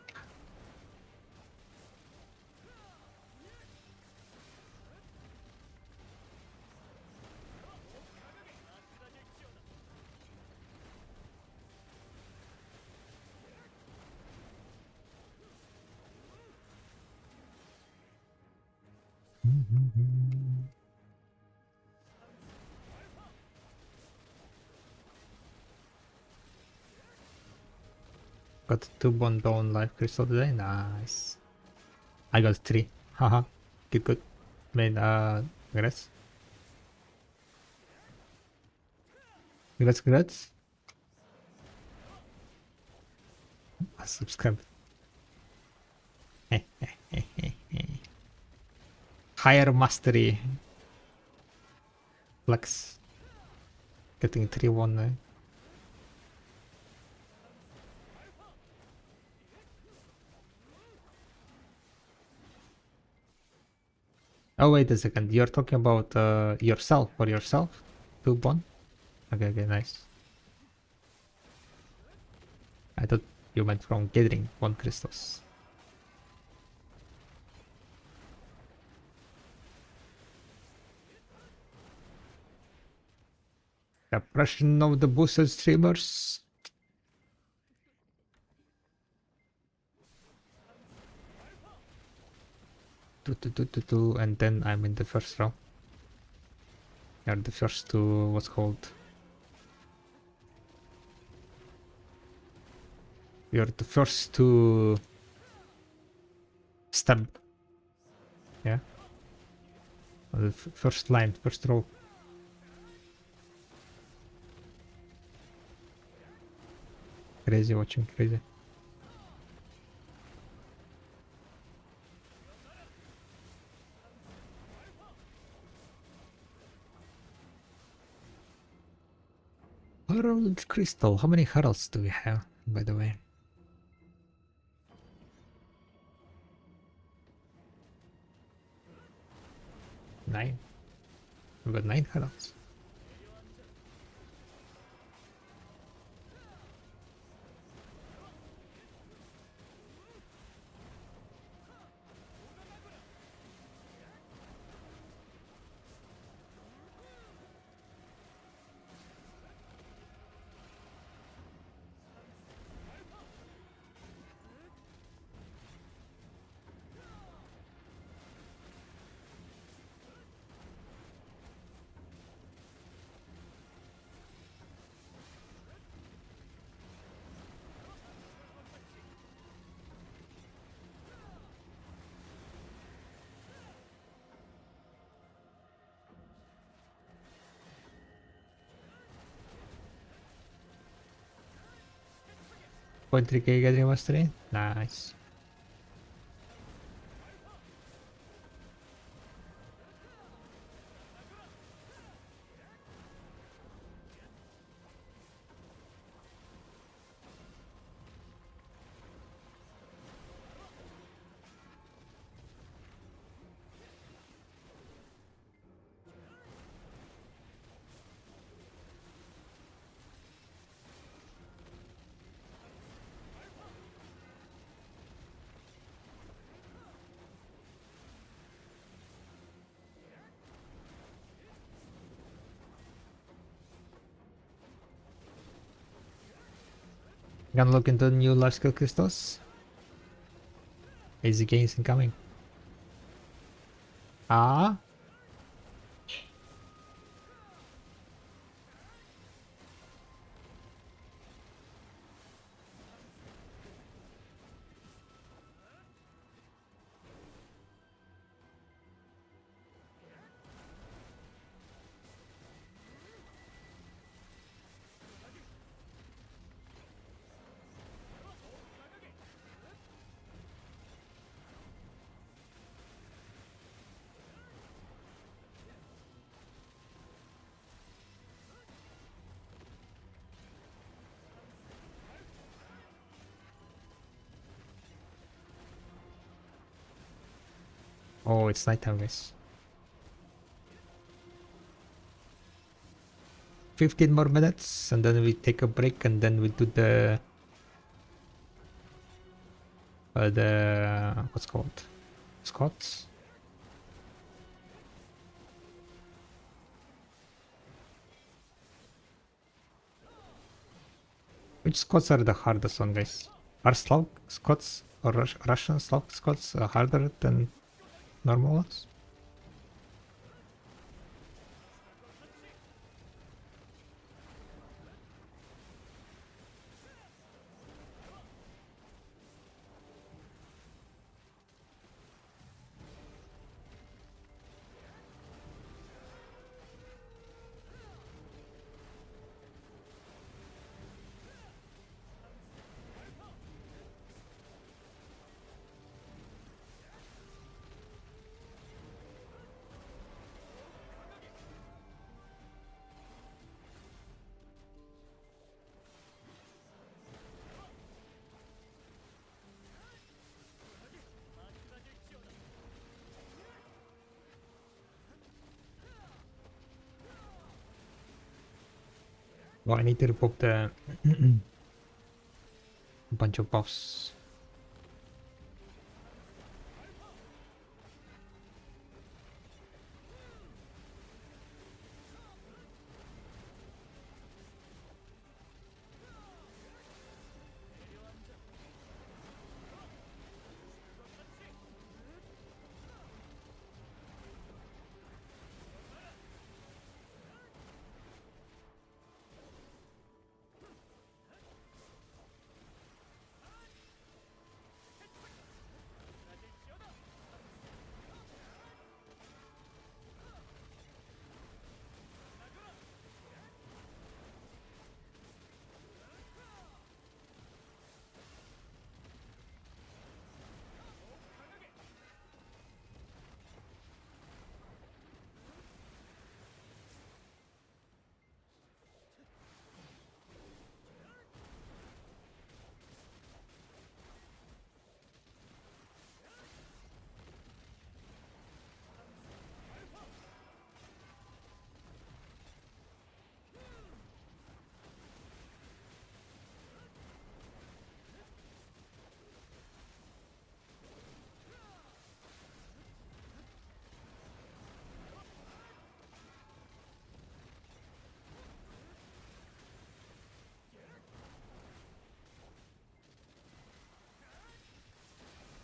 Got 2 Bone Life Crystal today. Nice. I got 3. Haha. Good. Congrats. Congrats. I subscribe. Higher mastery. Flex. Getting 3-1. Oh, wait a second. You're talking about yourself or yourself? 2-1? Okay, nice. I thought you meant from gathering 1 crystals. Suppression of the boosted streamers. And then I'm in the first round. You're the first to what's called. You're the first to stab. Yeah. On the first line, first row. Crazy watching, crazy. Herald Crystal. How many heralds do we have, by the way? Nine. We've got 9 heralds. Point 3k gathering mastery. Nice. Gonna look into new large scale crystals. Easy gains incoming. Ah. Oh, it's nighttime, guys. 15 more minutes, and then we take a break, and then we do the what's called Scots. Which Scots are the hardest one, guys? Are Slav Scots or Russian Slav Scots harder than normal ones? Well, I need to repoke the a bunch of buffs.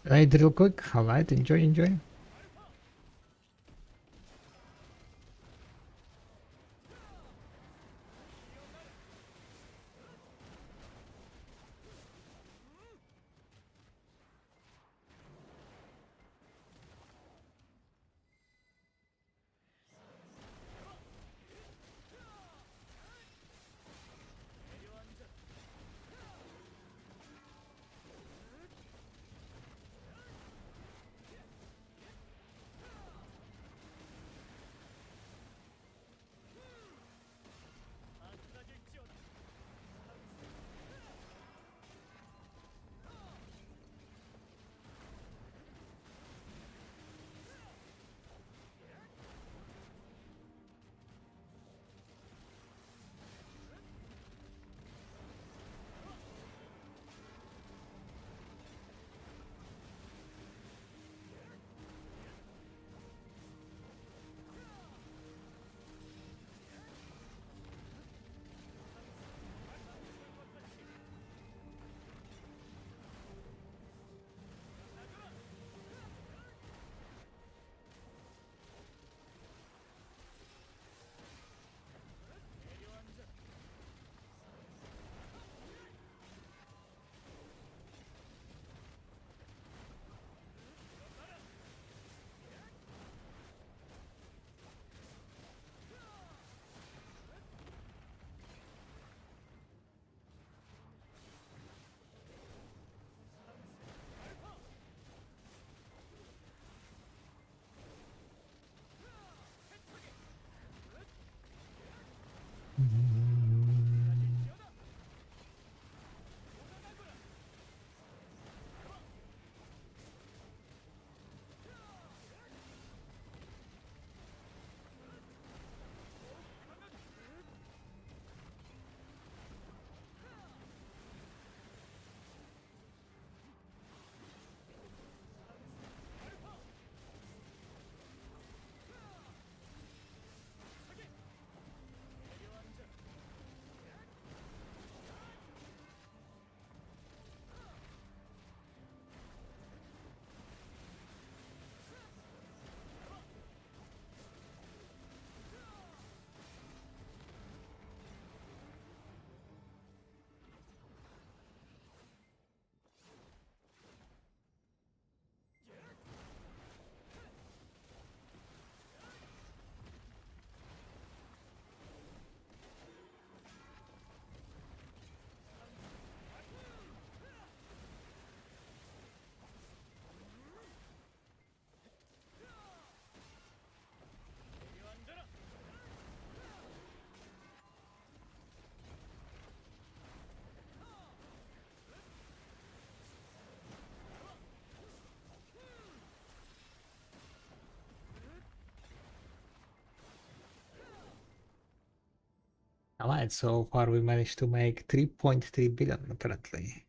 Right, real quick. Alright, enjoy. Alright, so far we managed to make 3.3 billion apparently.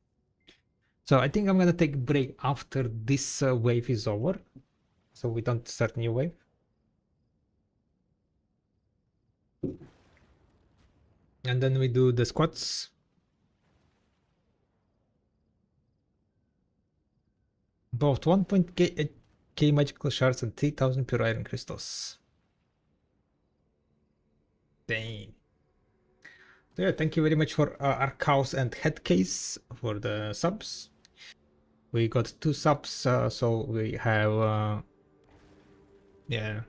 So I think I'm gonna take a break after this wave is over, so we don't start a new wave. And then we do the squats. Both 1.k magical shards and 3000 pure iron crystals. Dang. So yeah, thank you very much for our cows and head case for the subs. We got 2 subs, so we have yeah,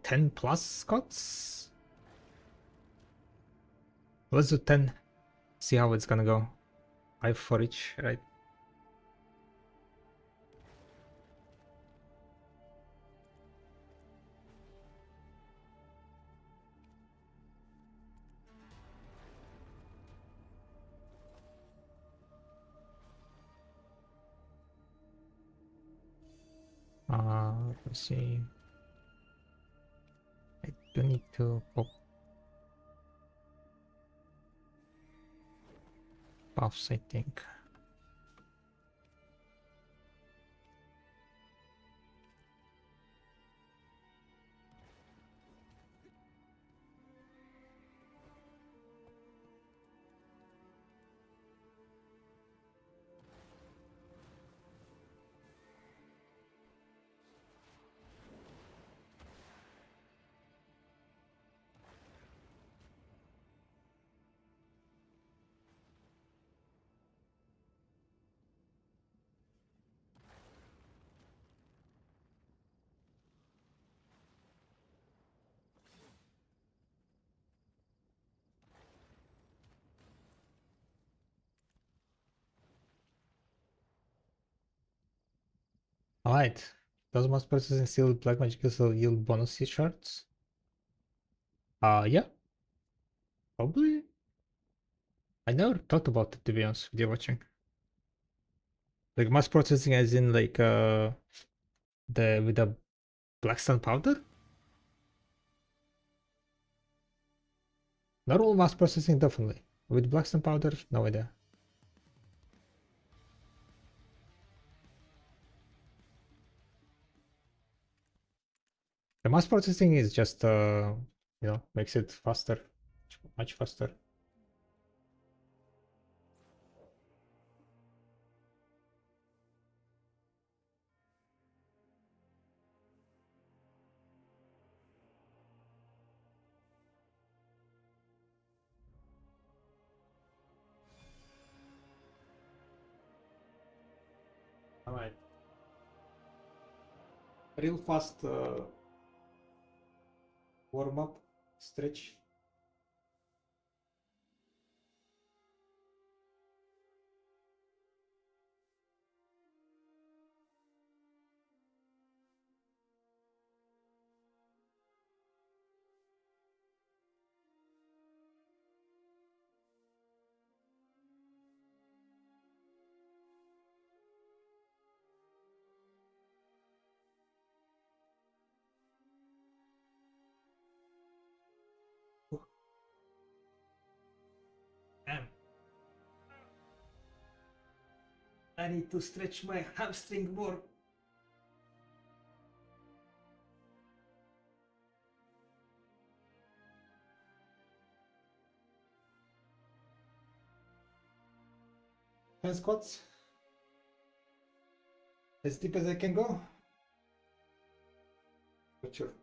10 plus scots. Let's do 10. See how it's gonna go. 5 for each, right? Let's see. I do need to pop buffs, I think. Alright. Does mass processing still black magic crystal yield bonus C shards? Yeah, probably. I never thought about it, to be honest with you watching. Like mass processing as in like the with the blackstone powder? Normal mass processing definitely. With blackstone powder, no idea. The mass processing is just you know, makes it faster, much faster. Alright. Real fast warm up stretch. Damn. I need to stretch my hamstring more. Hand squats. As deep as I can go. Not sure.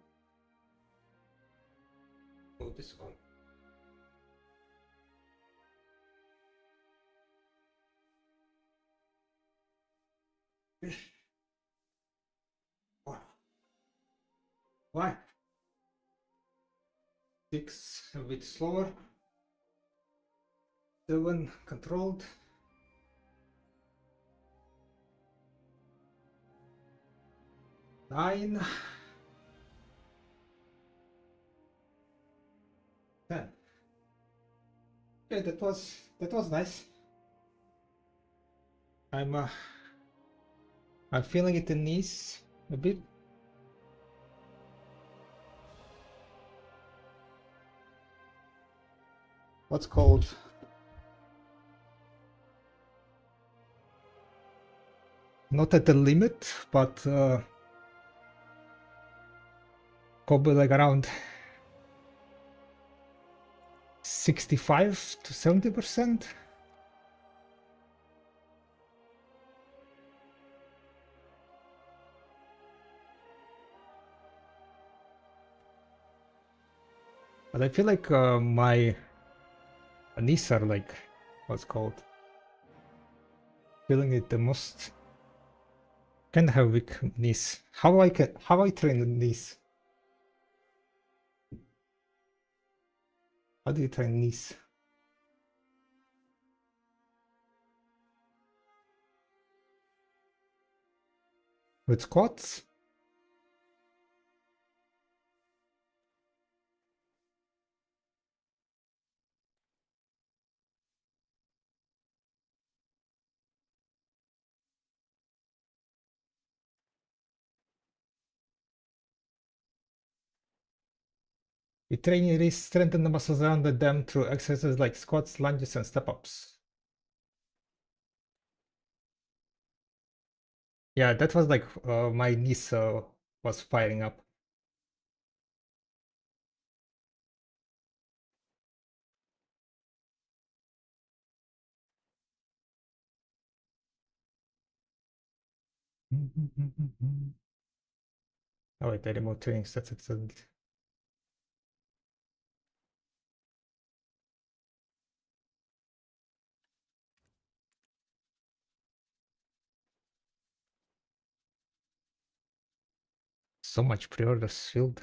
Oh, this one. Why? 6 a bit slower. 7 controlled. 9. 10. Okay, that was nice. I'm feeling it in knees a bit. what's called not at the limit, but probably like around 65 to 70%. But I feel like my knees are like, what's called, feeling it the most. Kind of have weak knees. How I train the knees? How do you train knees? With squats? You train your knees, strengthen the muscles around them through exercises like squats, lunges, and step-ups. Yeah, that was like my knees was firing up. Oh wait, I remote trainings, that's excellent. So much pre-orders filled.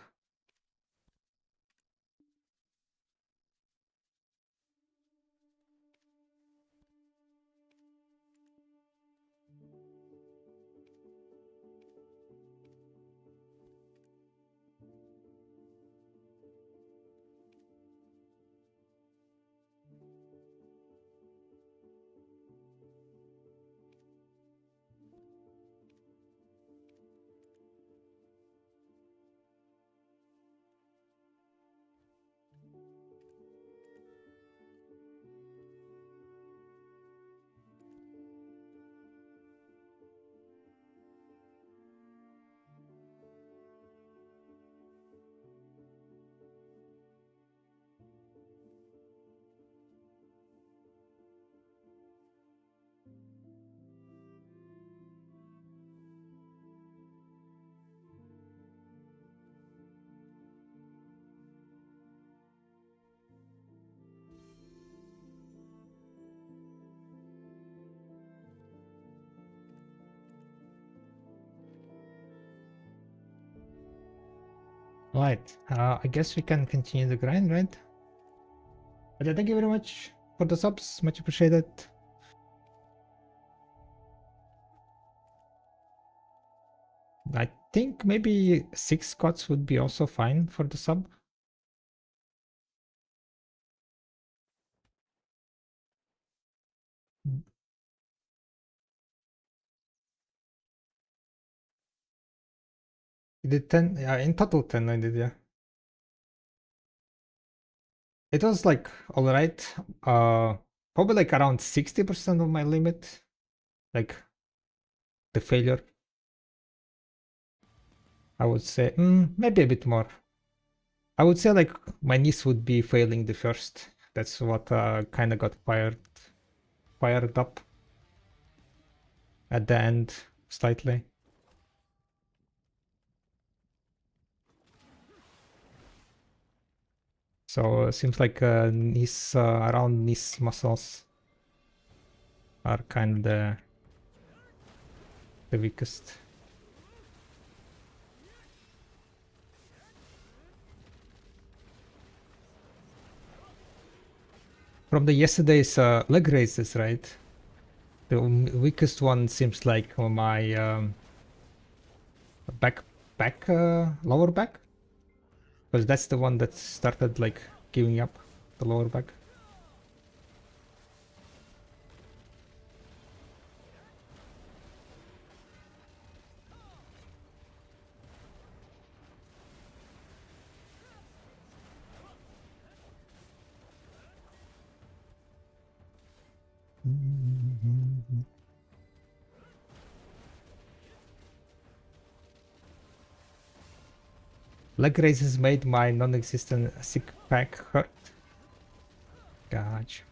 Right, I guess we can continue the grind, right? But yeah, thank you very much for the subs, much appreciated. I think maybe 6 squats would be also fine for the sub. You did 10, yeah, in total 10 I did, yeah. It was like alright, probably like around 60% of my limit, like the failure. I would say, maybe a bit more. I would say like my knees would be failing the first. That's what kind of got fired up at the end slightly. So it seems like knees around knees muscles are kind of the weakest. From the yesterday's leg raises, right? The weakest one seems like my lower back, because that's the one that started like giving up, the lower back. Leg raises made my non-existent sick pack hurt. Gotcha.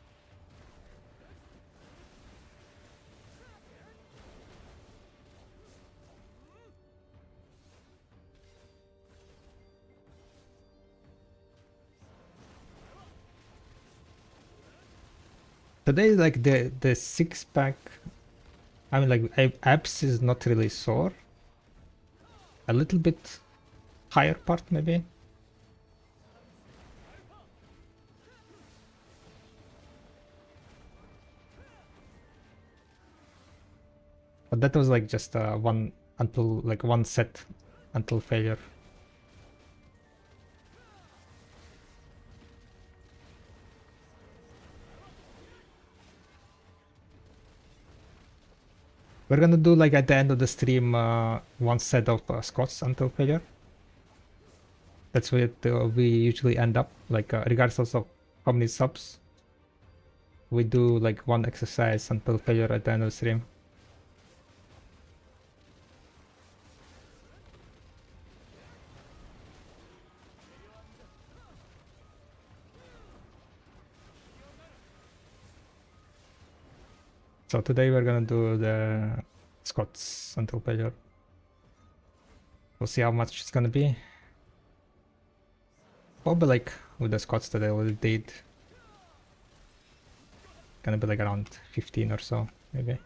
Today, like the six pack, I mean, like abs is not really sore. A little bit higher part maybe. But that was like just one until like one set until failure. We're gonna do like at the end of the stream one set of squats until failure. That's where we usually end up, like regardless of how many subs. We do like one exercise until failure at the end of the stream. So today we're gonna do the squats until failure. We'll see how much it's gonna be. Probably like with the squats that I already did. Gonna be like around 15 or so, maybe.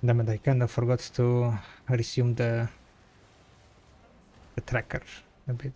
Damn it, I kind of forgot to resume the tracker a bit.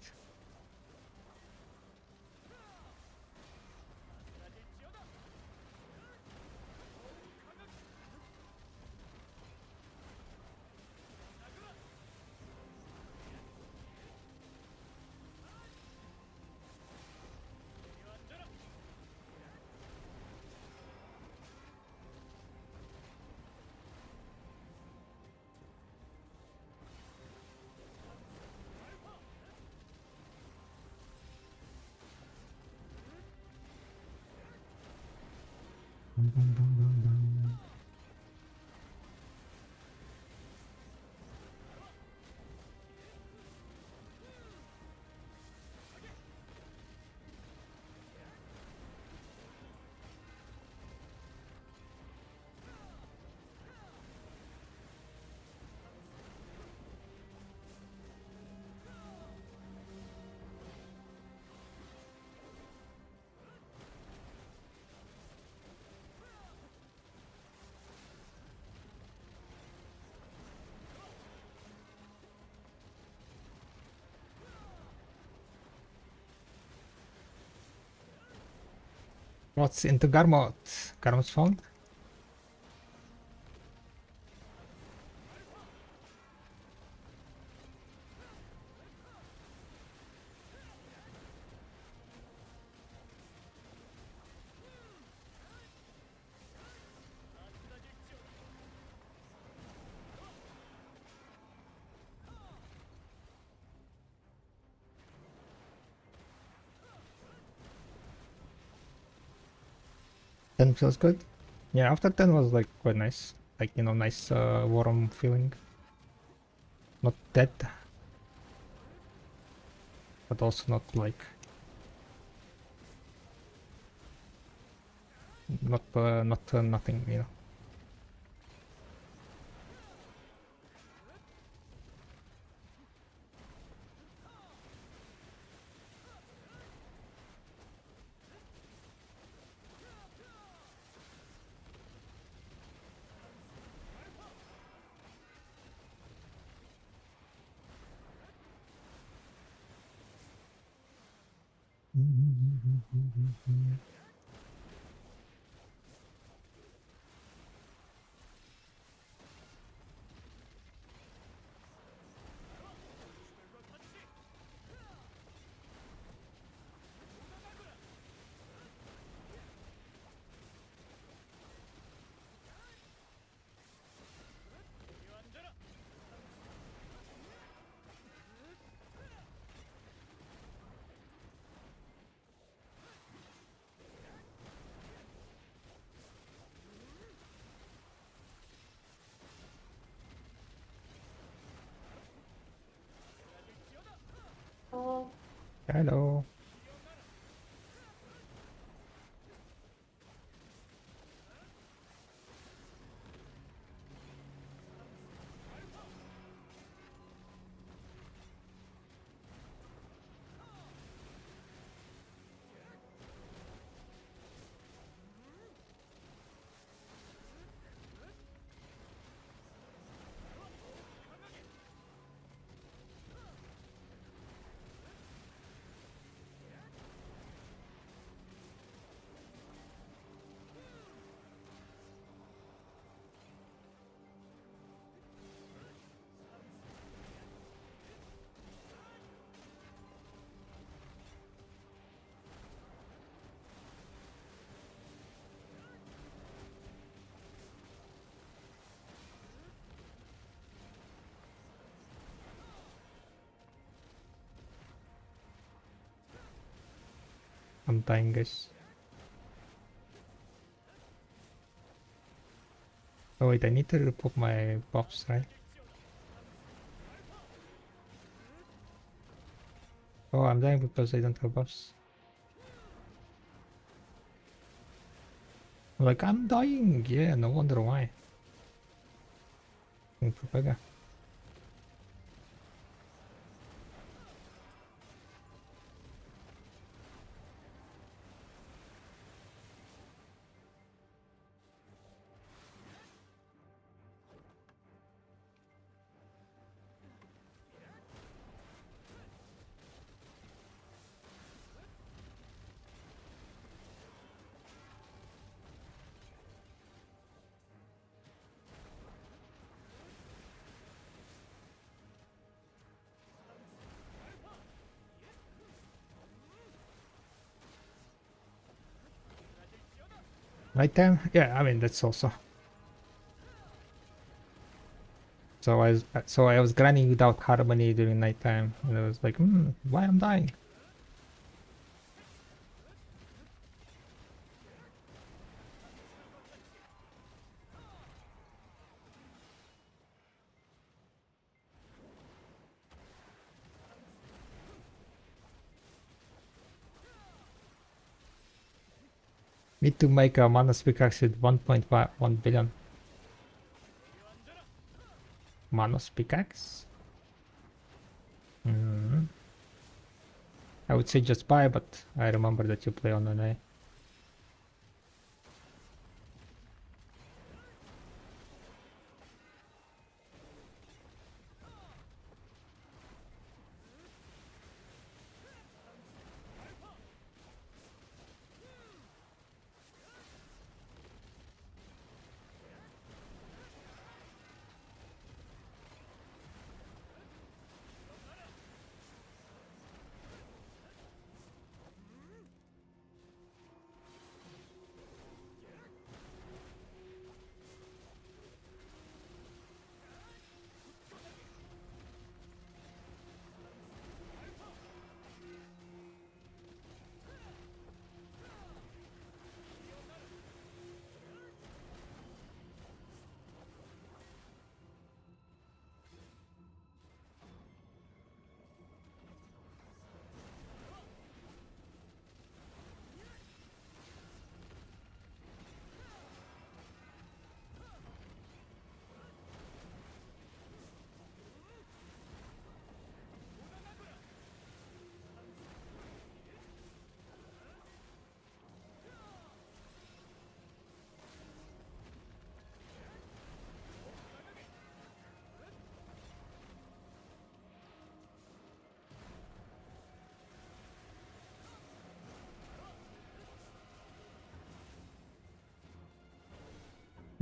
What's into Garmot? Garmot's phone? Ten feels good. Yeah, after 10 was like quite nice. Like, you know, nice warm feeling. Not dead. But also not like... Not nothing, you know. Hello. I'm dying, guys. Oh wait, I need to put my buffs, right? Oh, I'm dying because I don't have buffs. Like, I'm dying! Yeah, no wonder why. Propaganda. Nighttime? Yeah, I mean that's also. So I was grinding without harmony during nighttime, and I was like, why I'm dying? Need to make a mana pickaxe with 1.1 billion. Manos pickaxe? I would say just buy, but I remember that you play on NA.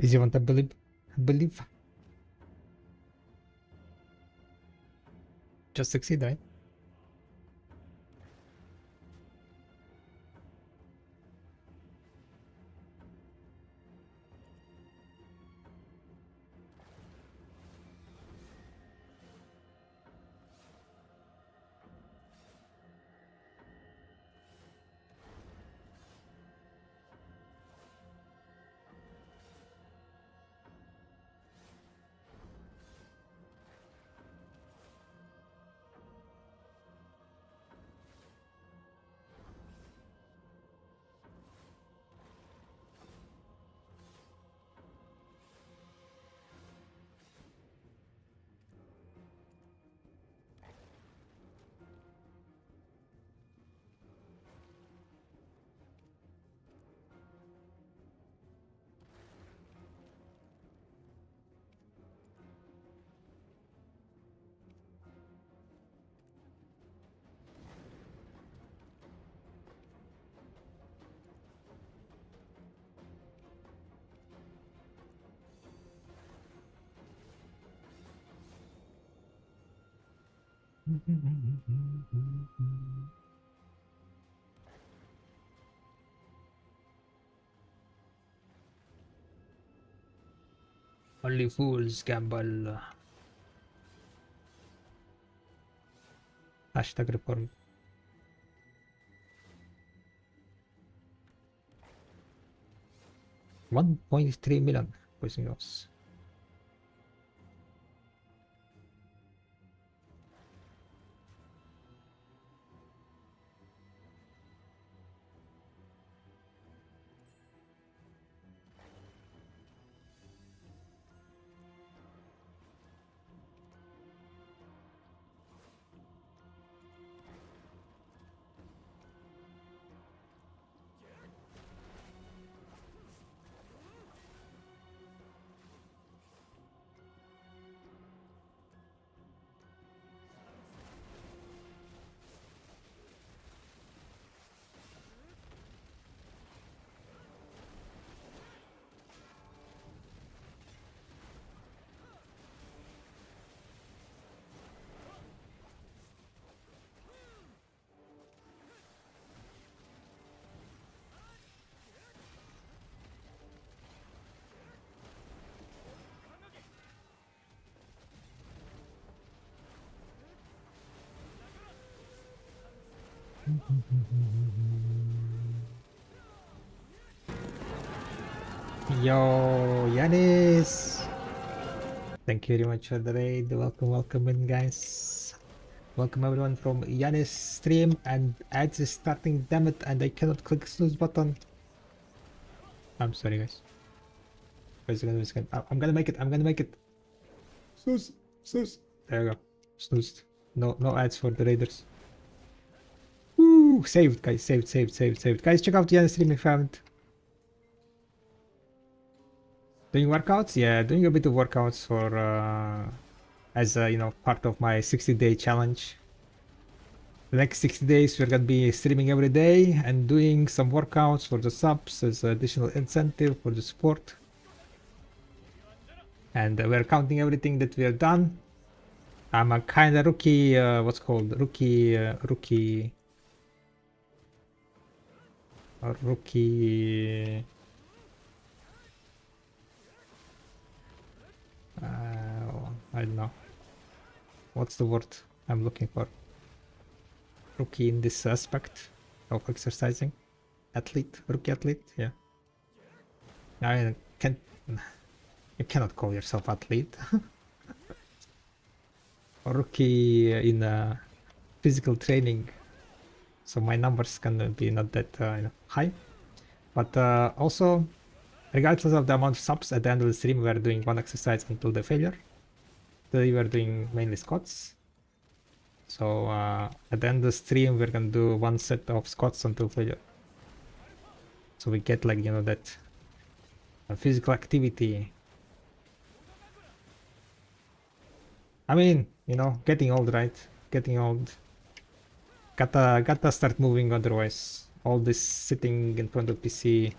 Is you want to believe? Just succeed, right? Only fools gamble. Hashtag reform. $1.3 million poison loss. Yo, Yanis! Thank you very much for the raid. Welcome in, guys. Welcome everyone from Yanis stream, and ads is starting, damn it, and I cannot click snooze button. I'm sorry, guys. I'm gonna make it. Snooze. There you go. Snoozed. No ads for the raiders. Woo! Saved, guys. Saved. Guys, check out Yanis stream if you haven't. Doing workouts? Yeah, doing a bit of workouts for as you know, part of my 60-day challenge. The next 60 days we're gonna be streaming every day and doing some workouts for the subs as additional incentive for the support. And we're counting everything that we have done. I'm a kind of rookie, rookie I don't know. What's the word I'm looking for? Rookie in this aspect of exercising. Rookie athlete, yeah. I can't. You cannot call yourself athlete. Or rookie in physical training. So my numbers can be not that high. But also, regardless of the amount of subs, at the end of the stream, we are doing one exercise until the failure. Today we are doing mainly squats. So at the end of the stream, we're gonna do one set of squats until failure. So we get, like, that physical activity. I mean, getting old, right? Getting old. Gotta start moving, otherwise all this sitting in front of PC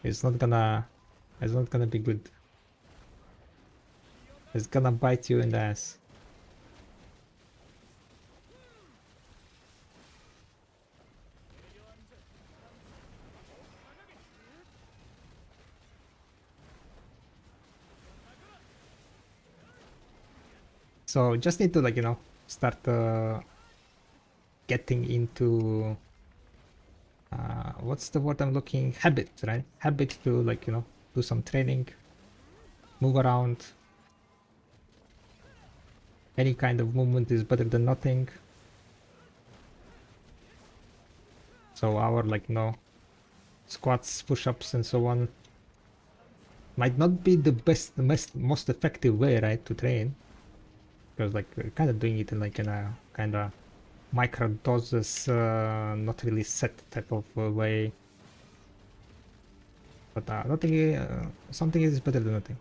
is not gonna It's not gonna be good. It's gonna bite you in the ass. So just need to, like, start getting into what's the word I'm looking? Habit, right? Habit to, like, do some training, move around. Any kind of movement is better than nothing. So our, like, squats, push-ups, and so on might not be the best, the most effective way, right, to train, because, like, we're kind of doing it in, like, in a kind of micro doses, not really set type of way. But nothing, something is better than nothing.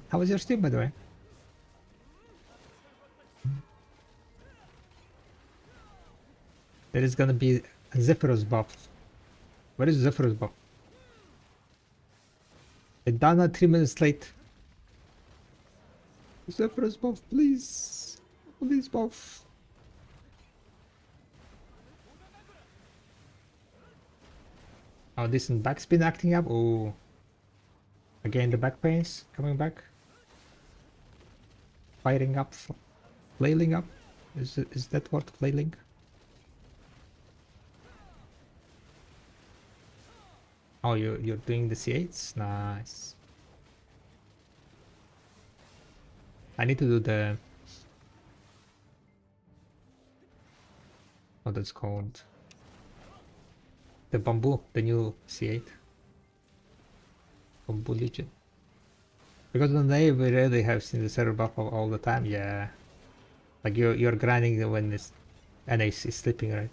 How was your stream, by the way? There is gonna be a Zephyrus buff. Where is Zephyrus buff? Dana 3 minutes late. Zephyrus buff, please. Please buff. Oh, decent backspin acting up. Oh. Again, the back pains coming back. Firing up. Flailing up. Is that word, flailing? Oh, you're doing the C8s? Nice. I need to do the... what that's called. The bamboo, the new C8. Bamboo Legion. Because on the name we rarely have seen the server buff all the time, yeah. Like you're grinding when it's NA is sleeping, right?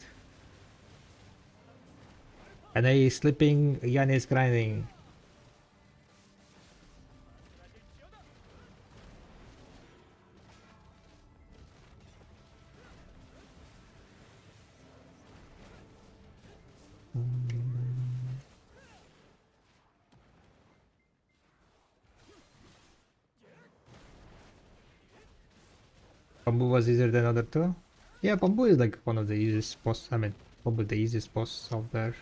NA is sleeping, Yan is grinding. Bamboo was easier than other two? Yeah, Bamboo is like one of the easiest boss, I mean, probably the easiest boss out there.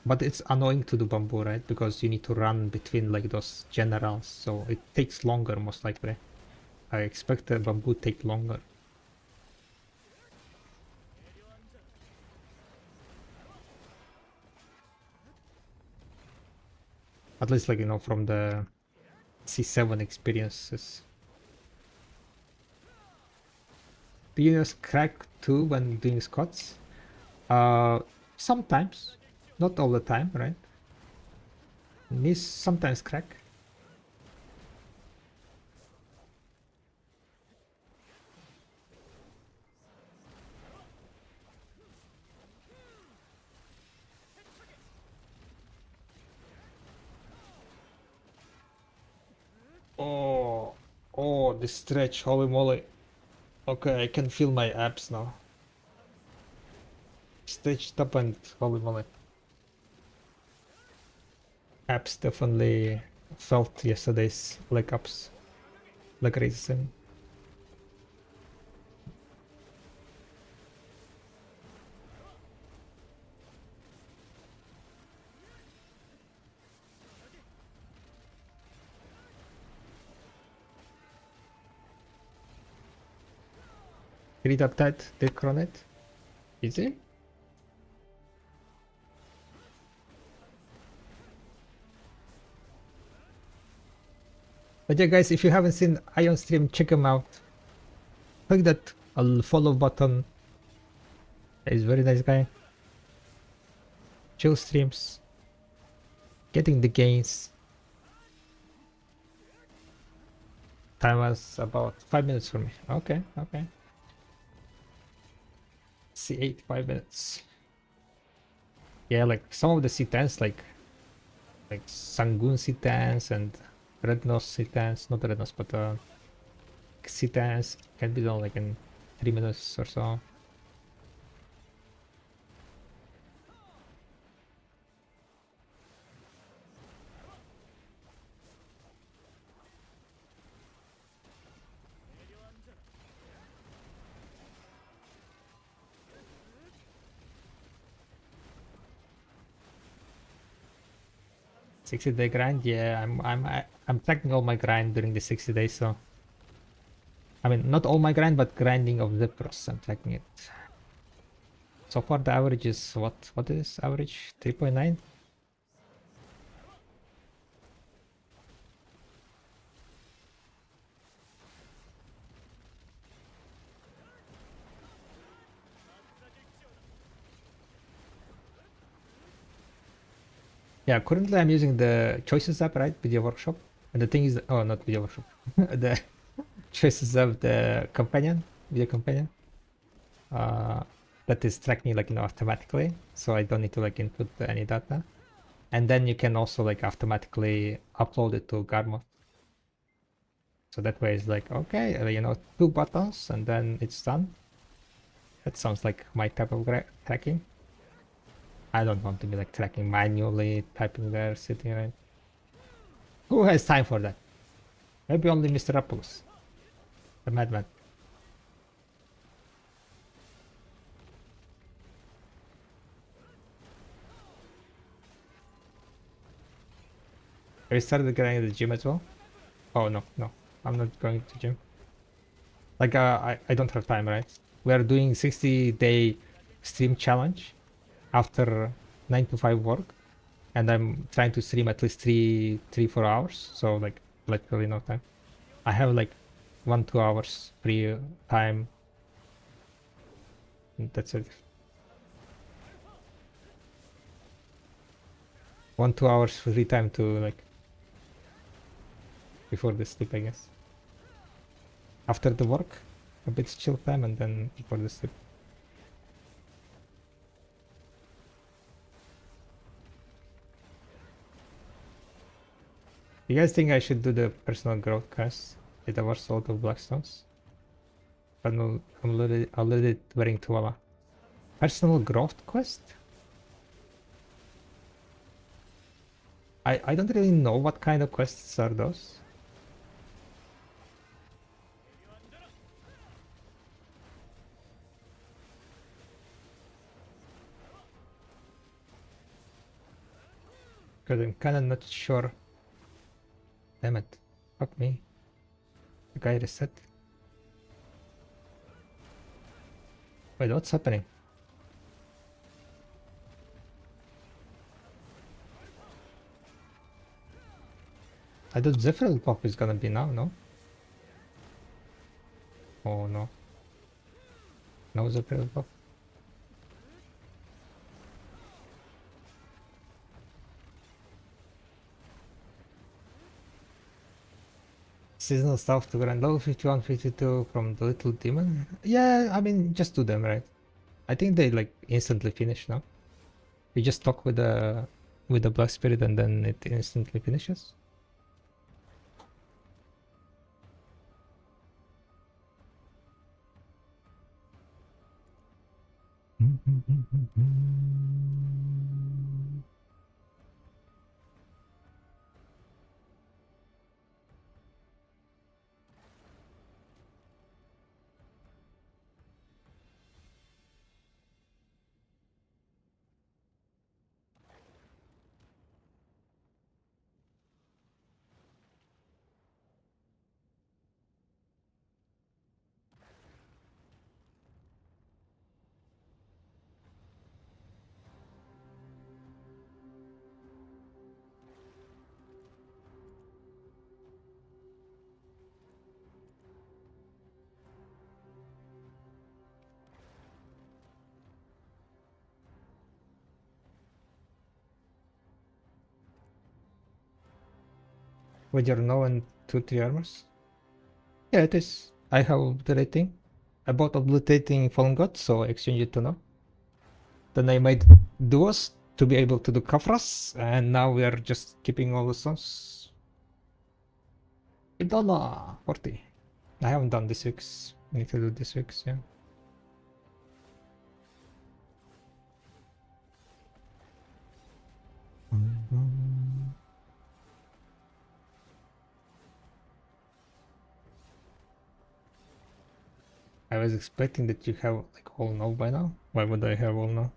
But it's annoying to do Bamboo, right? Because you need to run between, like, those generals, so it takes longer most likely. I expect the Bamboo take longer. At least, like, from the C7 experiences. Do you use crack too when doing squats? Sometimes. Not all the time, right? Knees sometimes crack. Oh, the stretch, holy moly. Okay, I can feel my abs now. Stretched up and holy moly. Abs definitely felt yesterday's leg ups. Leg raises. Read up that, the Chronet. Easy? But yeah, guys, if you haven't seen Ion stream, check him out. Click that follow button. He's a very nice guy. Chill streams. Getting the gains. Time was about 5 minutes for me. Okay, okay. C8, 5 minutes. Yeah, like some of the C10s, like like Sangun Citans and Red Nose Citans, not Red Nose, but Citans can be done like in 3 minutes or so. $60-day grind, yeah, I'm tracking all my grind during the 60 days, so I mean not all my grind, but grinding of the process, I'm tracking it. So far the average is what is average? 3.9? Yeah, currently I'm using the Choices app, right? Video Workshop. And the thing is, oh, not Video Workshop. The Choices app, the companion, video companion. That is tracking like, automatically. So I don't need to like input any data. And then you can also like automatically upload it to Garmo. So that way it's like, okay, 2 buttons and then it's done. That sounds like my type of tracking. I don't want to be like tracking manually, typing there, sitting right. Who has time for that? Maybe only Mr. Apples, the madman. Have you started getting at the gym as well? Oh no, I'm not going to gym. Like I don't have time, right? We are doing 60-day stream challenge after 9 to 5 work, and I'm trying to stream at least 4 hours, so like literally no time. I have like 1-2 hours free time. That's it. 1-2 hours free time to like before the sleep, I guess. After the work, a bit chill time, and then before the sleep. You guys think I should do the personal growth quest? It was a lot of blackstones. But no, I'm already wearing Tuala. Personal growth quest? I don't really know what kind of quests are those. Because I'm kinda not sure. Damn it. Fuck me. The guy reset. Wait, what's happening? I thought Zephyr pop is gonna be now, no? Oh no. No Zephyr pop. Seasonal stuff to grind level 51, 52 from the little demon. Yeah, I mean, just do them, right? I think they like instantly finish now. You just talk with the black spirit and then it instantly finishes. With your no and 2-3 armors? Yeah, it is. I have obliterating. I bought obliterating Fallen God, so I exchanged it to no. Then I made duos to be able to do kafras, and now we are just keeping all the stones. $1 40. I haven't done this week's. I need to do this week's, yeah. I was expecting that you have like all now by now. Why would I have all now?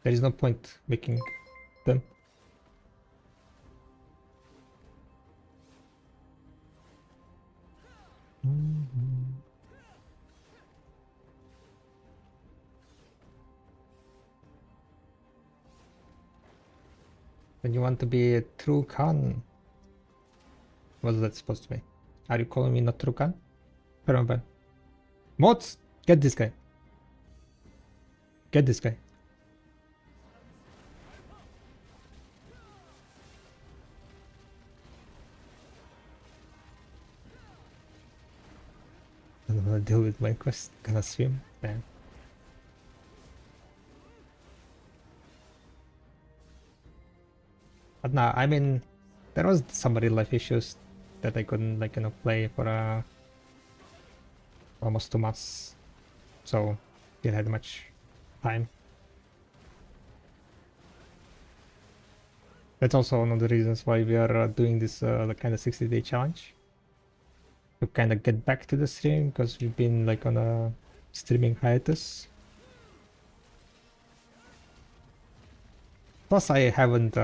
There is no point making them. When you want to be a true Khan. What's that supposed to be? Are you calling me not true Khan? Remember. Mods! Get this guy. Get this guy. I don't want to deal with my quest. Gonna swim. Man. But nah, I mean, there was some real life issues that I couldn't, like, play for almost 2 months. So, didn't have much time. That's also one of the reasons why we are doing this the kind of 60-day challenge. To kind of get back to the stream, because we've been like on a streaming hiatus. Plus, I haven't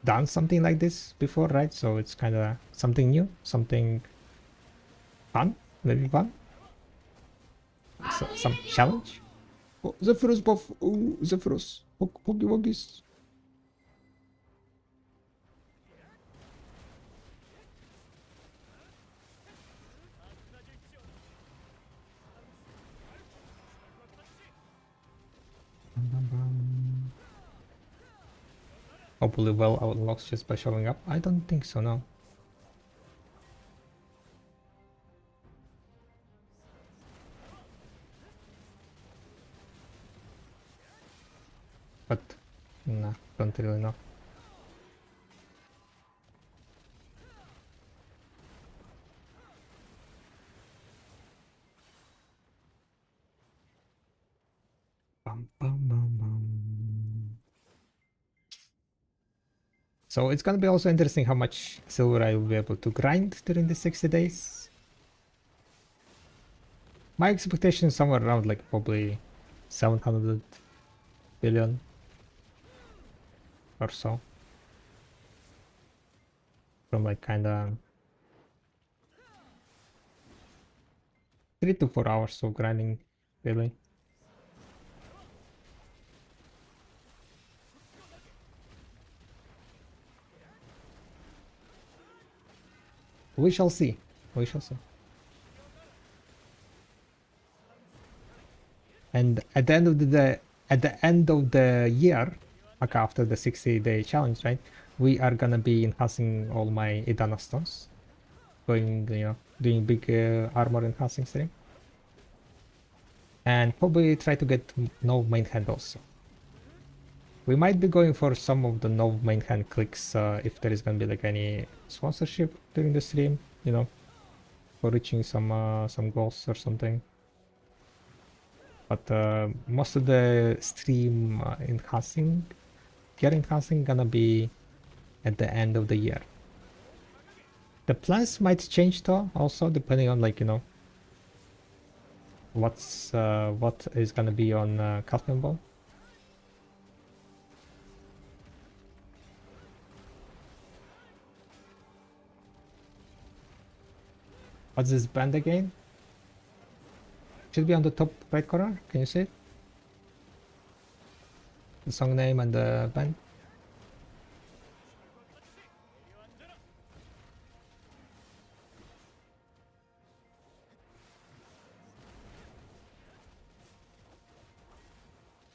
done something like this before, right? So it's kind of something new, something fun, maybe fun. So, some challenge. Oh, Zephyrus buff. Oh, Zephyrus. Huggy Wuggies. Hopefully well unlocks just by showing up. I don't think so, no. But, nah, don't really know. Bum, bum, bum, bum. So it's gonna be also interesting how much silver I will be able to grind during the 60 days. My expectation is somewhere around like probably 700 billion or so. From like kinda 3 to 4 hours of grinding, really. We shall see. We shall see. And at the end of the day, at the end of the year, like after the 60-day challenge, right? We are gonna be enhancing all my Idana stones, going, doing big armor enhancing stream, and probably try to get no main hand also. We might be going for some of the no main hand clicks if there is gonna be like any sponsorship during the stream, for reaching some goals or something. But most of the stream gear enhancing gonna be at the end of the year. The plans might change though, also depending on like what is gonna be on Kathleen Ball. What's this band again? Should be on the top right corner. Can you see it? The song name and the band.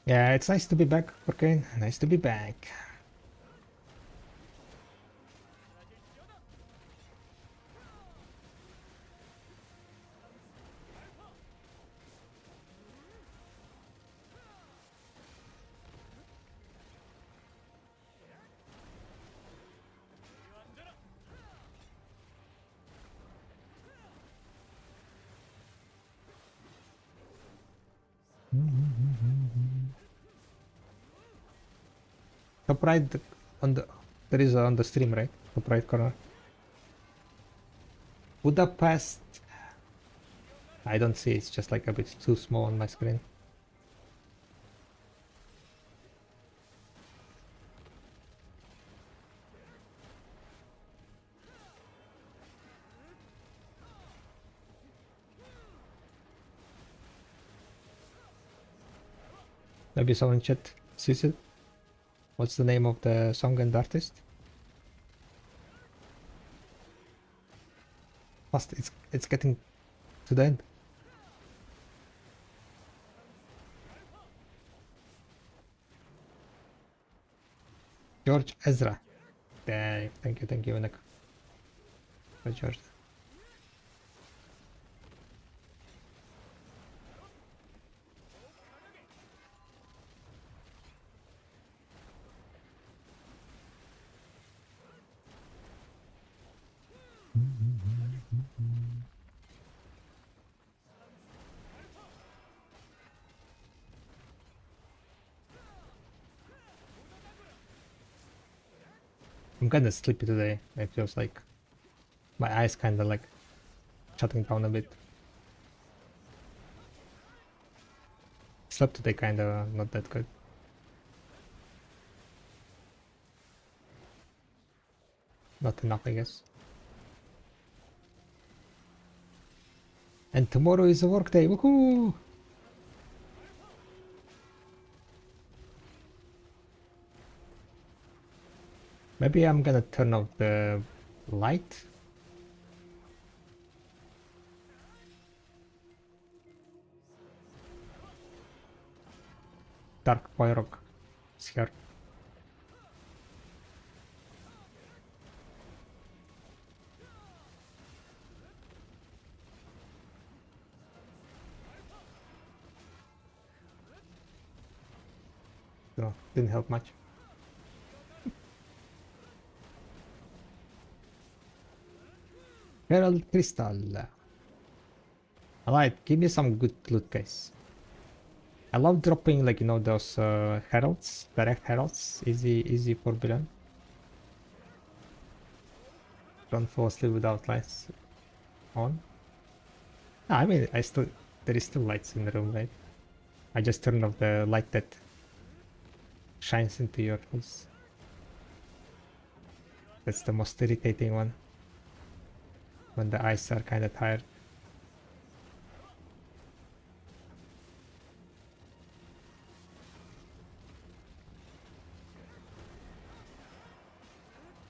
Yeah, it's nice to be back, okay? Nice to be back. Top right on the there is on the stream, right? Top right corner. Budapest. I don't see. It's just like a bit too small on my screen. Maybe someone in chat sees it. What's the name of the song and artist? Fast, it's getting to the end. George Ezra. Thank you, Nick. For George. I'm kinda sleepy today. It feels like my eyes kinda like shutting down a bit. Slept today kinda not that good. Not enough, I guess. And tomorrow is a work day. Woohoo! Maybe I'm gonna turn off the light. Dark Poirot is here. So, didn't help much. Herald Crystal. Alright, give me some good loot, guys. I love dropping, like, you know, those heralds, direct heralds. Easy for villain. Don't fall asleep without lights on. I mean, there is still lights in the room, right? I just turned off the light that shines into your face. That's the most irritating one. When the eyes are kind of tired.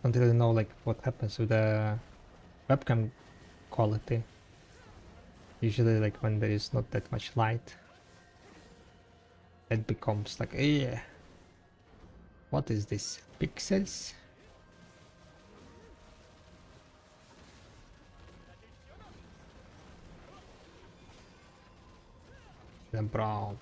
Don't really know like what happens with the webcam quality. Usually like when there is not that much light, it becomes like, yeah, what is this? Pixels? Then brown.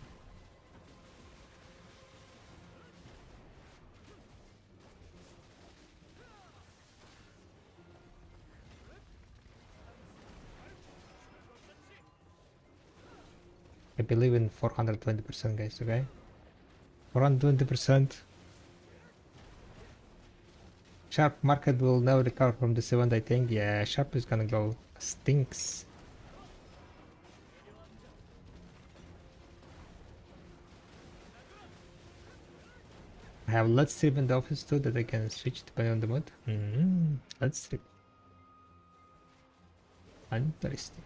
I believe in 420%, guys, okay? 420%. Sharp market will never recover from this event, I think. Yeah, Sharp is gonna go stinks. I have Let's Strip in the office too that I can switch depending on the mood. Let's Strip. Interesting.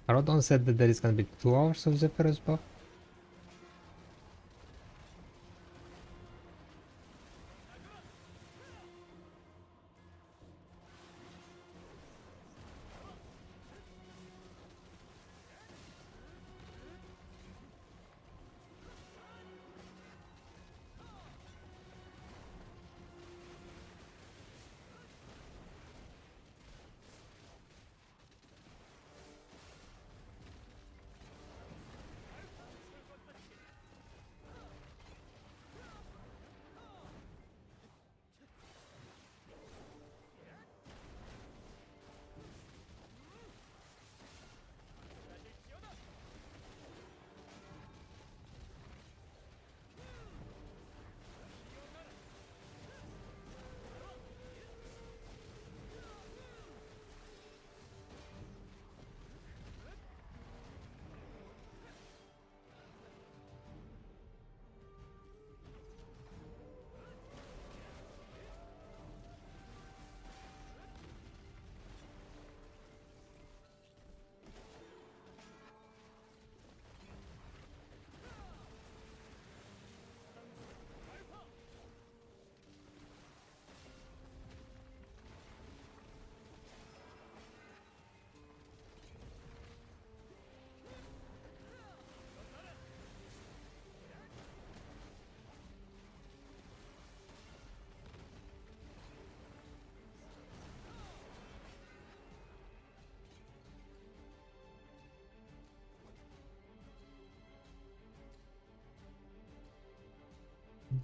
Rodon said that there is gonna be 2 hours of Zephyrus buff. Yo,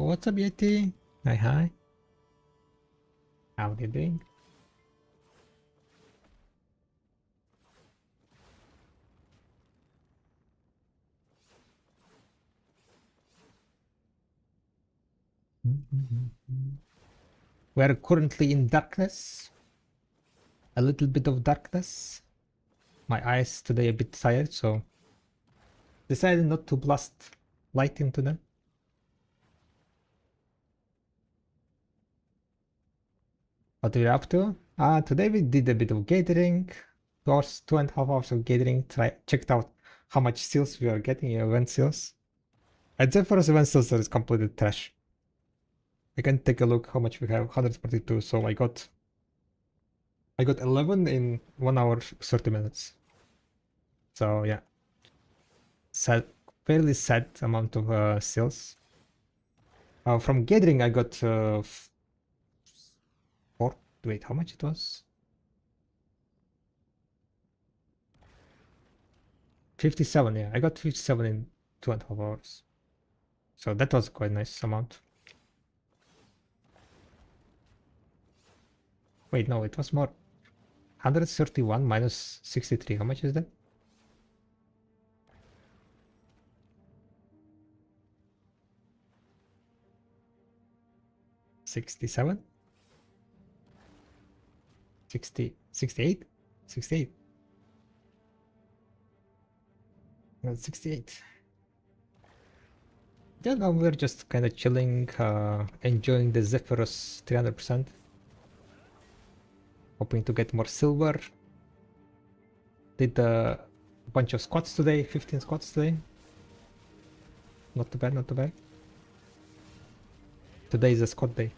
what's up, Yeti? Hi, hi. How are you doing? We're currently in darkness. A little bit of darkness. My eyes today a bit tired, so decided not to blast light into them. What are we up to? Today we did a bit of gathering. 2 hours, 2.5 hours of gathering. Checked out how much seals we are getting in event seals. I'd say for us event seals that is completely trash. I can take a look how much we have. 142. So I got 11 in 1 hour 30 minutes. So yeah, fairly sad amount of seals. From gathering I got 4. Wait, how much it was? 57. Yeah, I got 57 in 2.5 hours. So that was quite a nice amount. Wait, no, it was more. 131 minus 63. How much is that? 67? 60, 68? 68. No, 68. Yeah, no, we're just kind of chilling, enjoying the Zephyrus 300%. Hoping to get more silver. Did a bunch of squats today, 15 squats today. Not too bad, not too bad. Today is a squat day.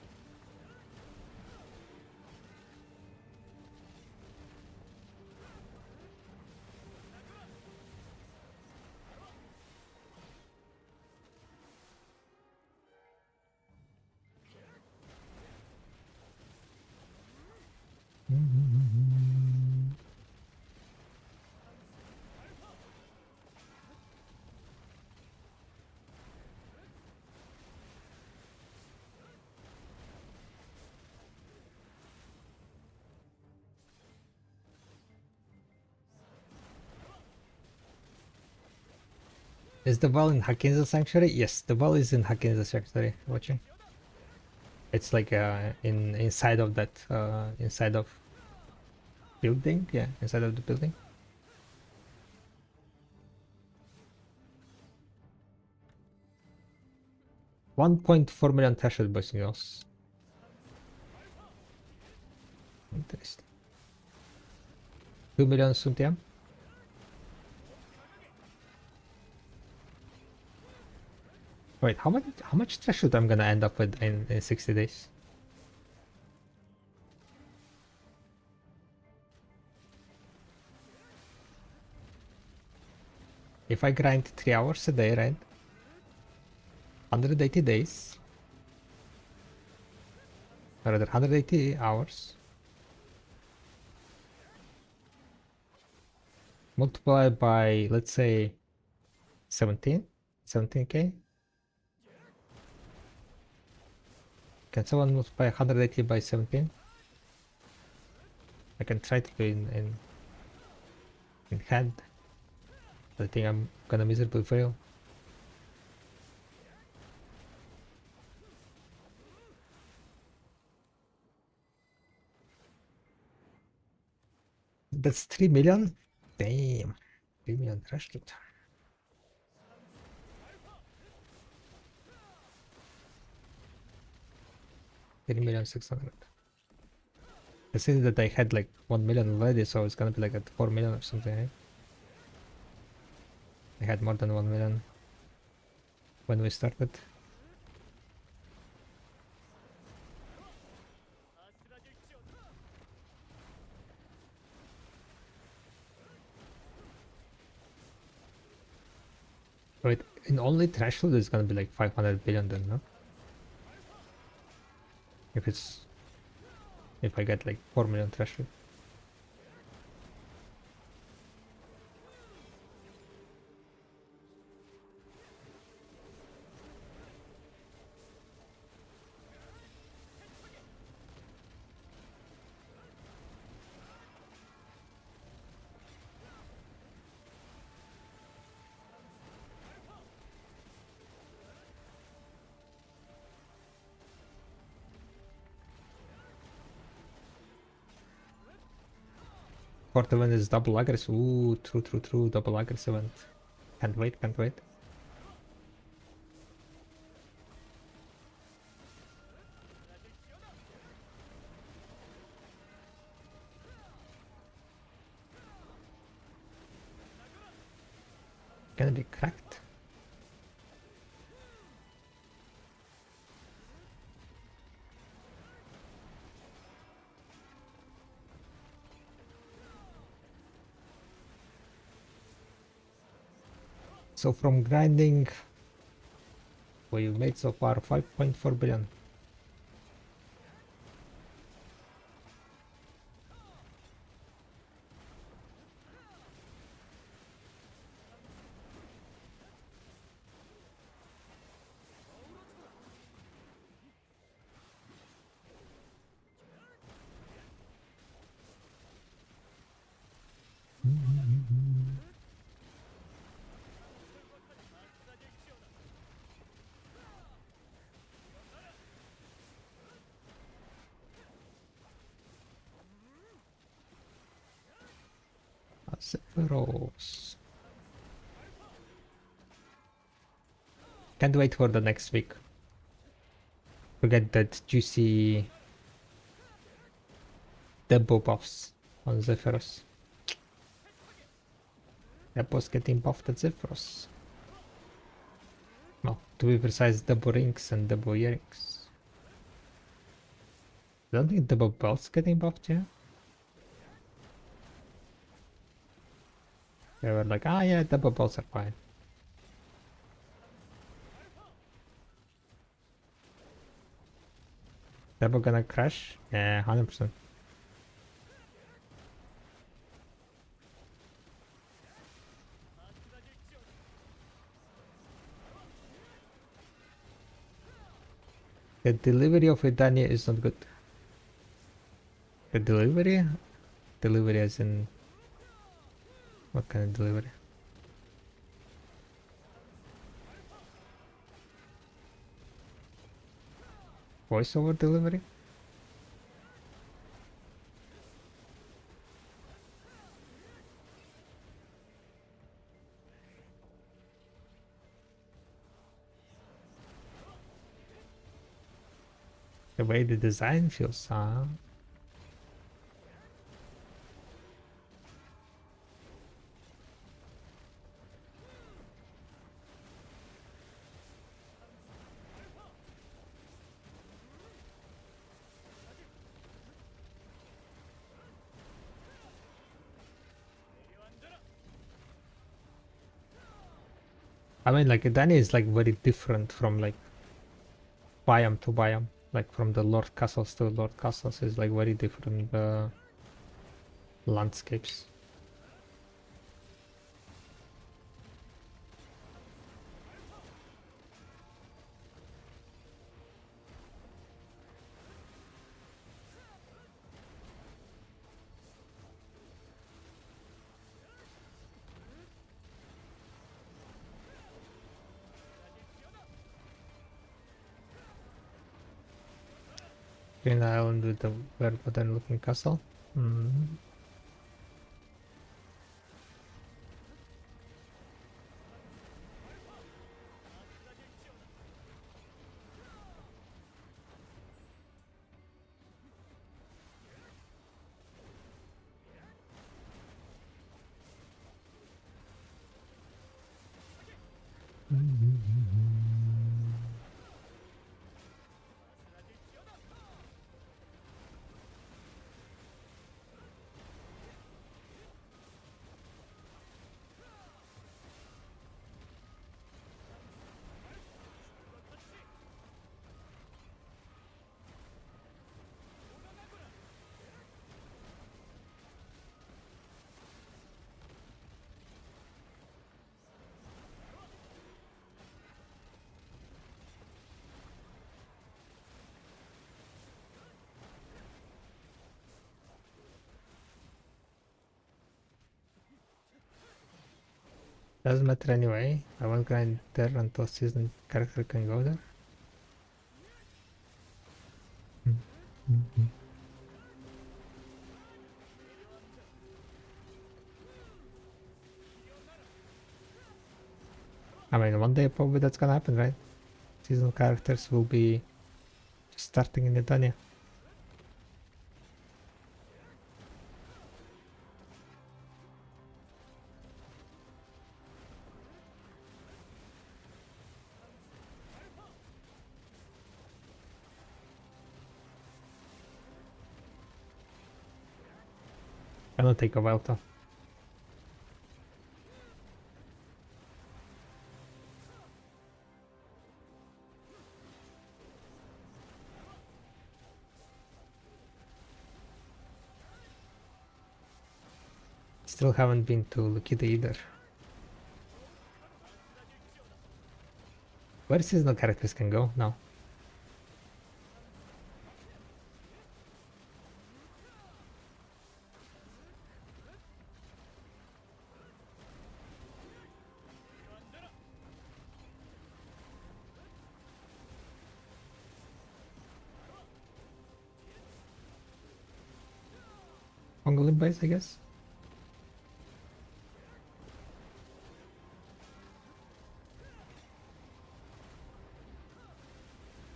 Is the ball in Hakinza Sanctuary? Yes, the ball is in Hakinza Sanctuary. Watching. It's like inside of that inside of building. Yeah, inside of the building. $1.4 million threshold, boys and girls. Interesting. 2 million Suntiam. Wait, how much threshold I'm gonna end up with in 60 days? If I grind 3 hours a day, right? 180 days. Or rather 180 hours. Multiplied by, let's say, 17k. Can someone multiply 180 by 17? I can try to do in hand. I think I'm gonna miserably fail. That's 3 million? Damn. 3 million threshold. 3,600,000. I see that I had like 1 million already, so it's gonna be like at 4 million or something, right? I had more than 1 million when we started. Wait, in only trash loot it's gonna be like 500 billion then, no? If I get like 4 million trash loot. Fourth event is double aggressive. Ooh, true. Double aggressive event. Can't wait. Gonna be cracked. So from grinding, we've made so far 5.4 billion. Sephiroth. Can't wait for the next week to get that juicy Debo buffs on Zephyros. Debo's getting buffed at Zephyros. No, to be precise, Debo rings and Debo earrings. I don't think Debo belt's getting buffed yet. They were like, ah yeah, Debo belts are fine. Debo gonna crash? Yeah, 100%. The delivery of Edania is not good. The delivery? Delivery as in... What kind of delivery? Voiceover delivery? The way the design feels, huh? I mean, like, Edania is like very different from like biome to biome. Like from the Lord Castles to Lord Castles is like very different landscapes. Green Island with the very modern looking castle. Mm. Doesn't matter anyway. I won't grind there until seasoned character can go there. I mean, one day probably that's gonna happen, right? Seasonal characters will be just starting in Edonia. Gonna take a while though. Still haven't been to Lukita either. Where seasonal characters can go? No. Mongolian base, I guess.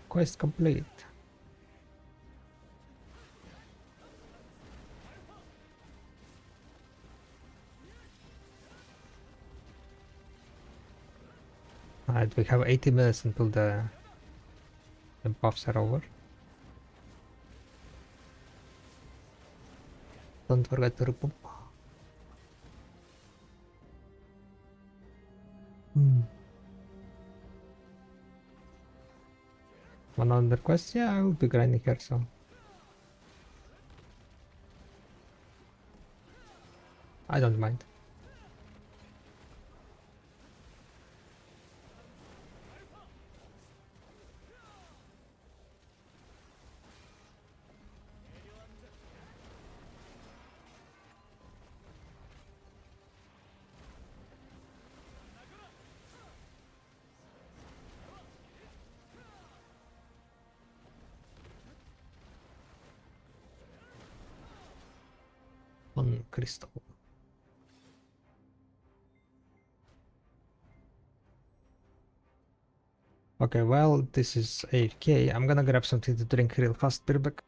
Quest complete. Alright, we have 80 minutes until the buffs are over. Don't forget to repump. One other quest? Yeah, I will be grinding here, so. I don't mind. One crystal. Okay, well, this is AFK. I'm gonna grab something to drink real fast, be back.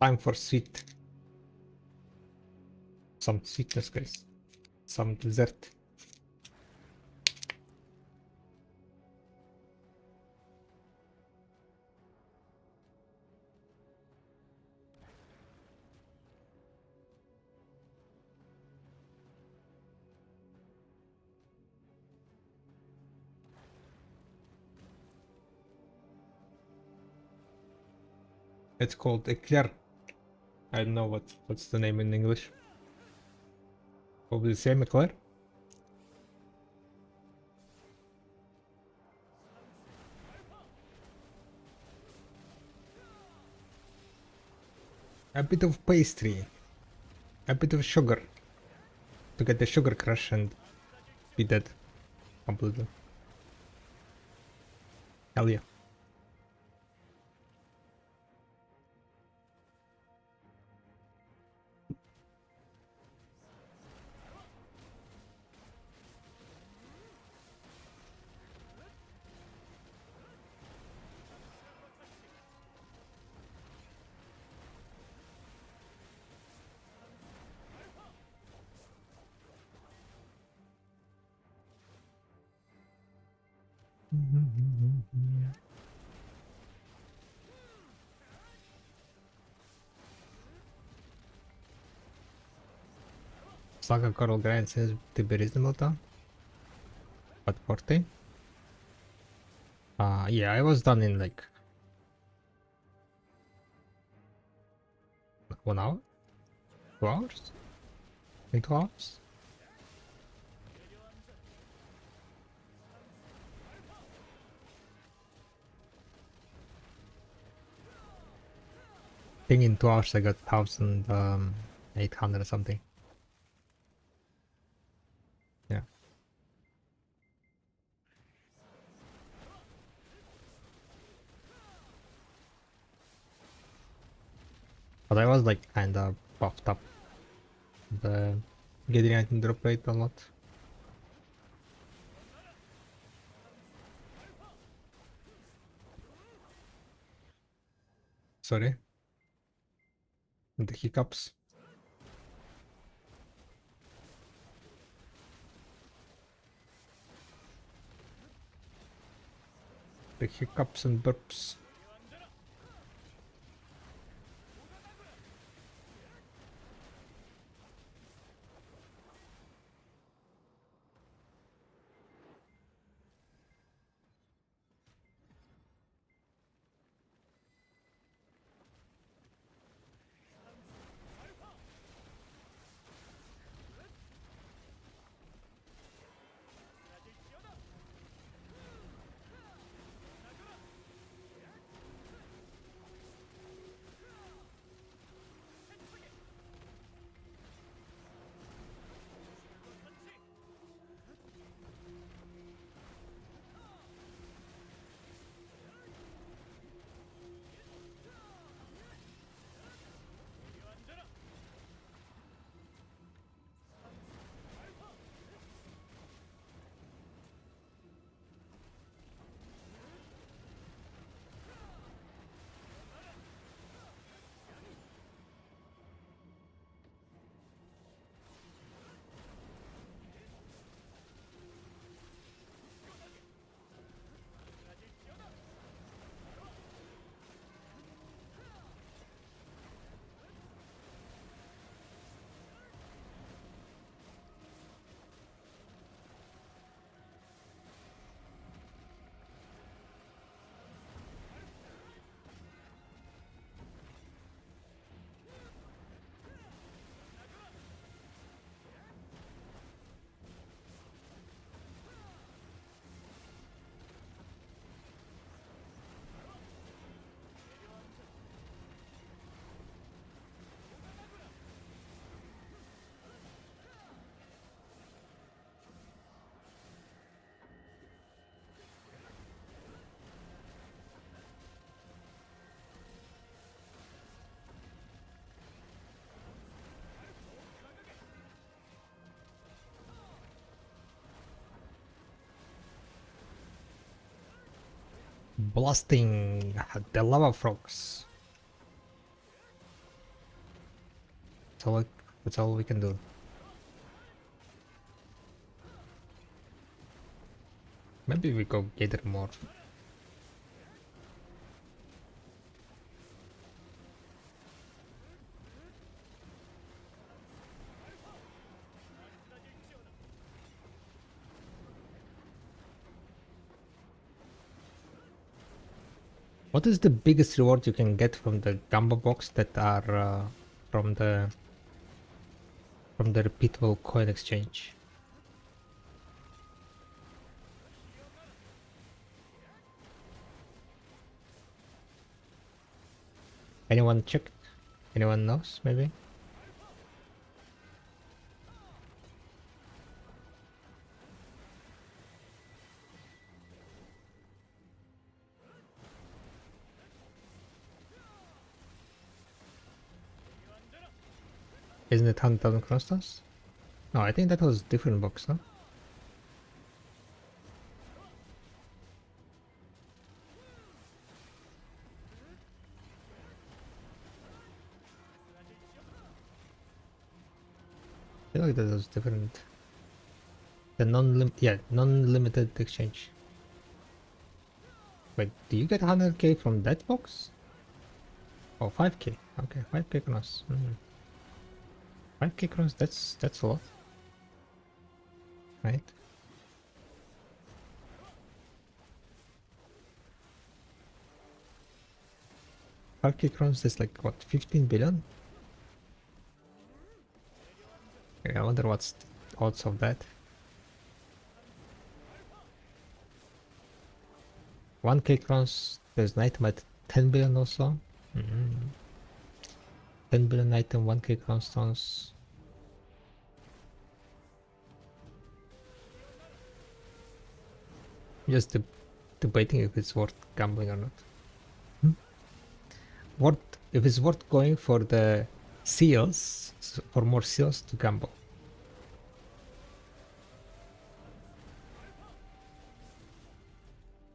Time for sweet. Some sweetness, guys. Some dessert. It's called eclair. I don't know what's the name in English. Probably the same eclair. A bit of pastry. A bit of sugar. To get the sugar crush and be dead. Completely. Hell yeah. Saga Coral Grind seems to be reasonable though. But 40? Yeah, I was done in like 1 hour? 2 hours? In 2 hours? I think in 2 hours I got 1800 or something. Yeah. But I was like kinda buffed up. The getting item drop rate a lot. Sorry. The hiccups. The hiccups and burps. Blasting the lava frogs. That's all we can do. Maybe we go gather more. What is the biggest reward you can get from the gamba box that are from the from the repeatable coin exchange. Anyone checked? Anyone knows, maybe? Isn't it 100,000 crystals? No, I think that was a different box, no? I feel like that was different. The non-limited exchange. Wait, do you get 100k from that box? Oh, 5k. Okay, 5k crowns. 5k crowns, that's a lot. Right? K crowns is like what, 15 billion? Okay, I wonder what's the odds of that. 1k crowns, there's an item at 10 billion also. 10 billion item, 1k crown stones. Just debating if it's worth gambling or not. What if it's worth going for the seals, for more seals to gamble?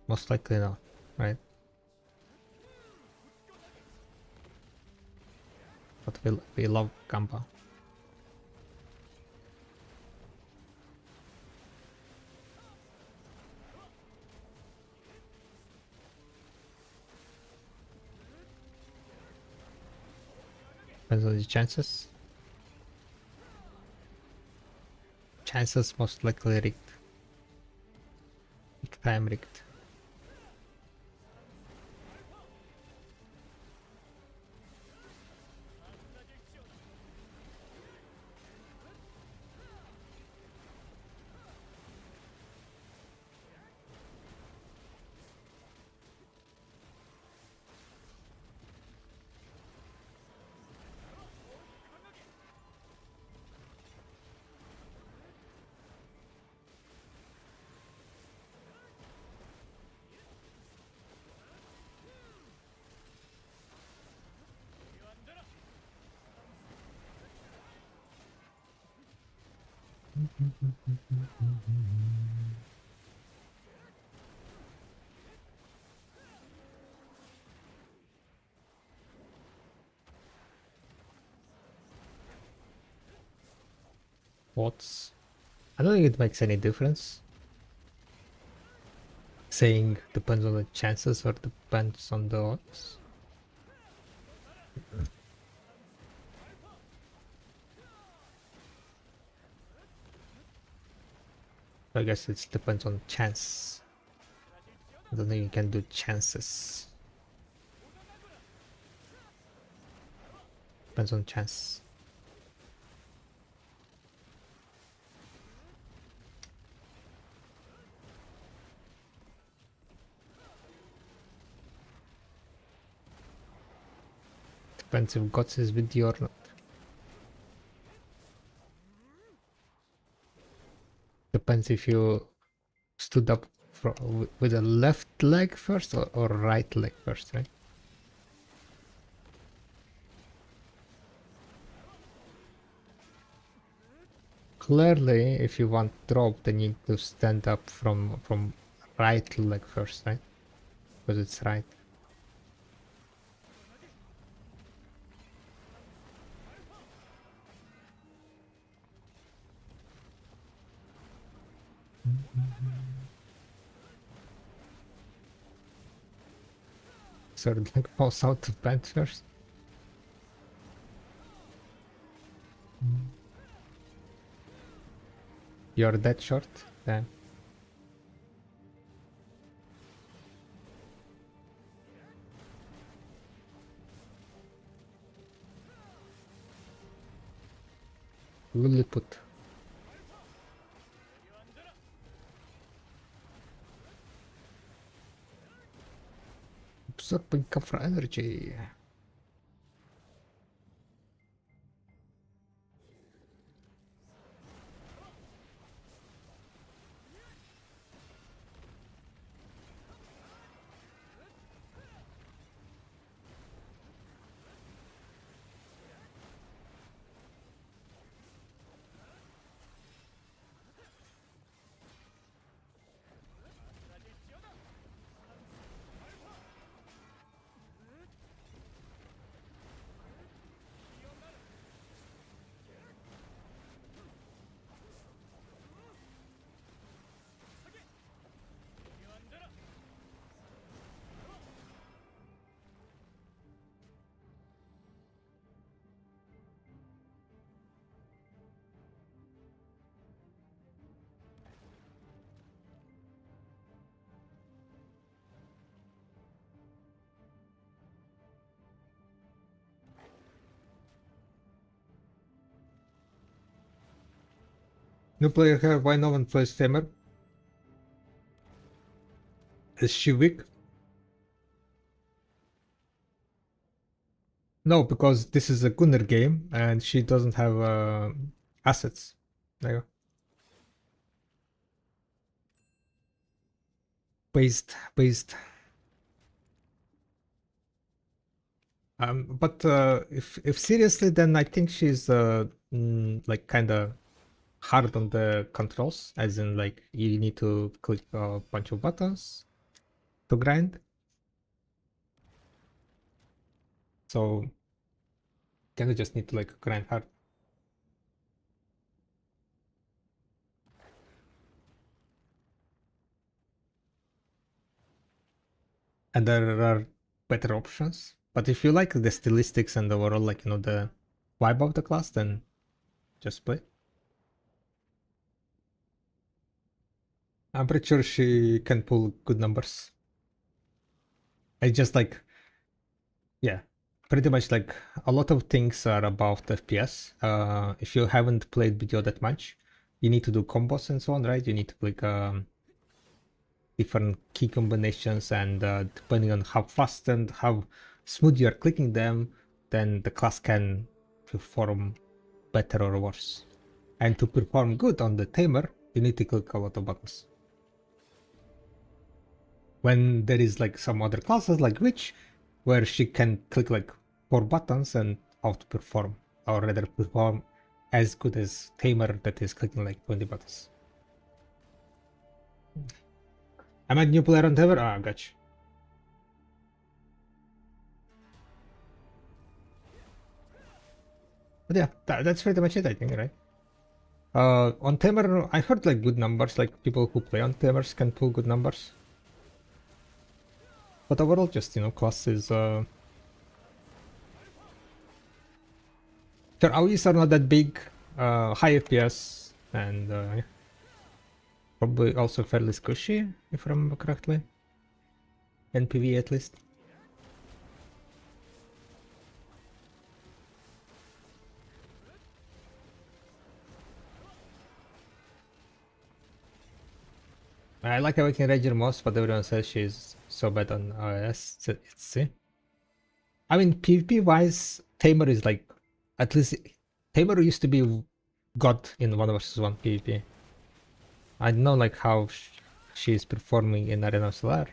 Most likely not, right? But we love gamble. Depends on the chances. Chances most likely rigged. Big time rigged. Odds. I don't think it makes any difference. Saying depends on the chances or depends on the odds. I guess it depends on chance. I don't think you can do chances. Depends on chance. Depends if Guts is with you or not. Depends if you stood up with a left leg first or right leg first, right? Clearly, if you want drop, then you need to stand up from right leg first, right? Because it's right. So the leg falls out to bend first. You're that short? Then. Lilliput. Absorbing cover energy. New player here, why no one plays Tamer? Is she weak? No, because this is a Gunner game and she doesn't have assets. There you go. Based. But if seriously, then I think she's like kind of hard on the controls, as in like you need to click a bunch of buttons to grind. So kind of just need to like grind hard. And there are better options. But if you like the stylistics and the overall, like, you know, the vibe of the class, then just play. I'm pretty sure she can pull good numbers. I just like, yeah, pretty much like a lot of things are about FPS. If you haven't played BDO that much, you need to do combos and so on, right? You need to like different key combinations, and depending on how fast and how smooth you are clicking them, then the class can perform better or worse. And to perform good on the Tamer, you need to click a lot of buttons. When there is like some other classes like Witch, where she can click like 4 buttons and outperform, or rather perform as good as Tamer that is clicking like 20 buttons. I'm a new player on Tamer? Ah, gotcha. But yeah, that's pretty much it, I think, right? On Tamer, I heard like good numbers, like people who play on Tamers can pull good numbers. But overall, just, you know, class is sure, AoEs are not that big, high FPS, and yeah. Probably also fairly squishy, if I remember correctly. NPV at least. I like Awakening Ranger most, but everyone says she's so bad on OS. It's see. I mean, PvP wise, Tamer is like, at least Tamer used to be god in 1 versus 1 PvP. I don't know like how she's performing in Arena of Solar.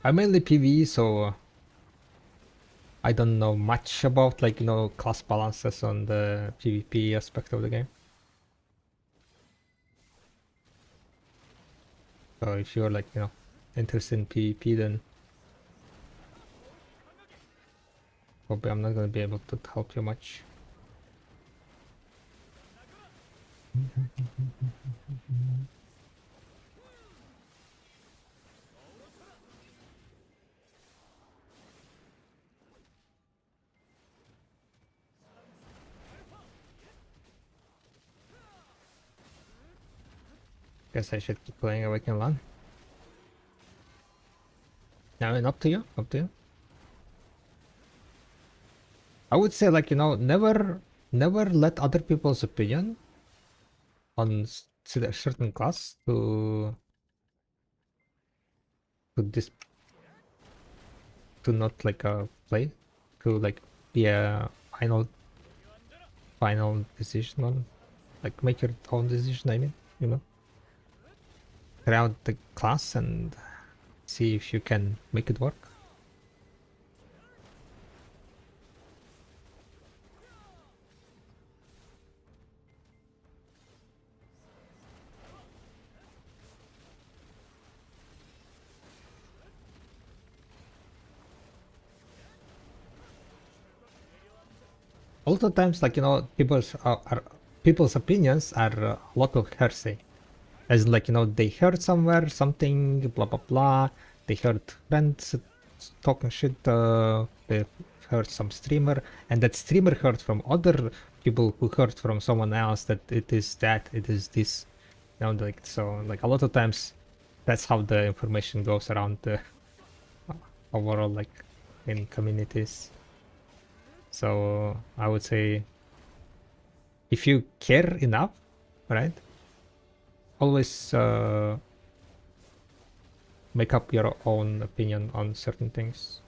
I'm mainly PvE, so I don't know much about like, you know, class balances on the PvP aspect of the game. So if you're like, you know, interested in PvP, then probably I'm not gonna be able to help you much. Guess I should keep playing Awakening Land. I mean, up to you, up to you. I would say, like, never let other people's opinion on a certain class to this to not like play to like be a final decision on, like, make your own decision. I mean, try out the class and see if you can make it work. Also times, like, people's opinions are a lot of hearsay, as in, like, they heard somewhere something, blah blah blah, they heard friends talking shit, they heard some streamer, and that streamer heard from other people who heard from someone else that it is this, like, so, like, a lot of times that's how the information goes around the overall, like, in communities. So I would say, if you care enough, right, always make up your own opinion on certain things.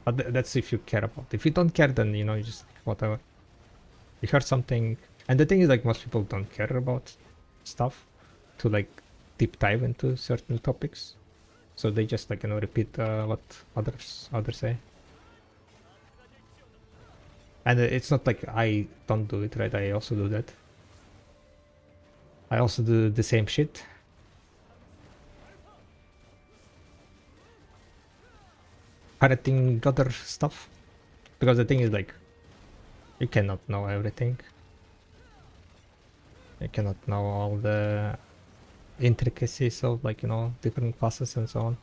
But that's if you care about. If you don't care, then you just whatever. You heard something, and the thing is, like, most people don't care about stuff to, like, deep dive into certain topics, so they just, like, repeat what others say. And it's not like I don't do it, right? I also do that. I also do the same shit. Pirating other stuff. Because the thing is, like, you cannot know everything. You cannot know all the intricacies of, like, different classes and so on.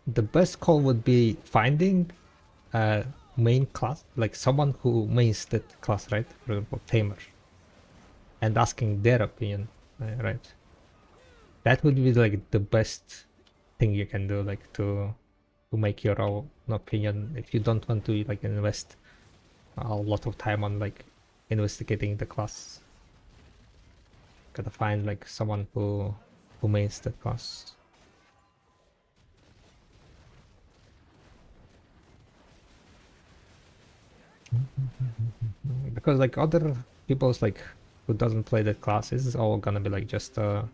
The best call would be finding a main class, like someone who mains that class, right? For example, Tamer, and asking their opinion, right? That would be, like, the best thing you can do, like, to make your own opinion if you don't want to, like, invest a lot of time on, like, investigating the class. Gotta find, like, someone who mains that class. Because, like, other people's, like, who doesn't play that class, is all gonna be, like, just kind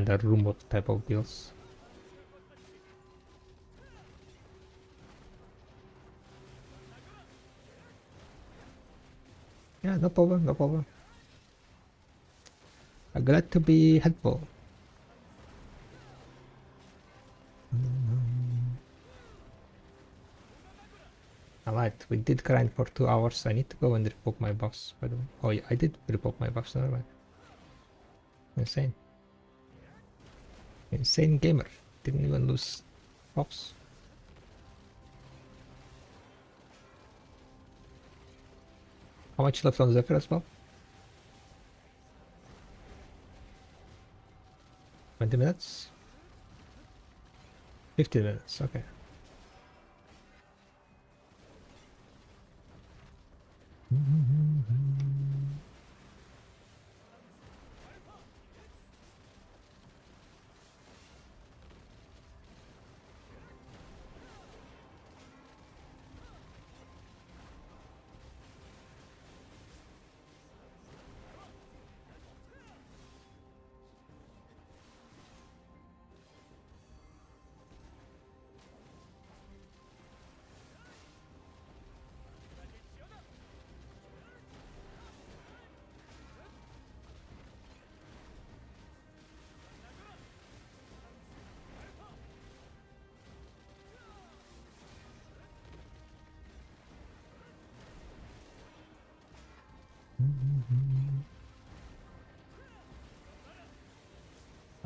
of rumor type of deals. Yeah, no problem, no problem. I'm glad to be helpful. Alright, we did grind for 2 hours. I need to go and report my buffs, by the way. Oh yeah, I did report my buffs, never mind. Insane. Insane gamer. Didn't even lose buffs. How much left on Zephyr as well? 20 minutes? 50 minutes, okay.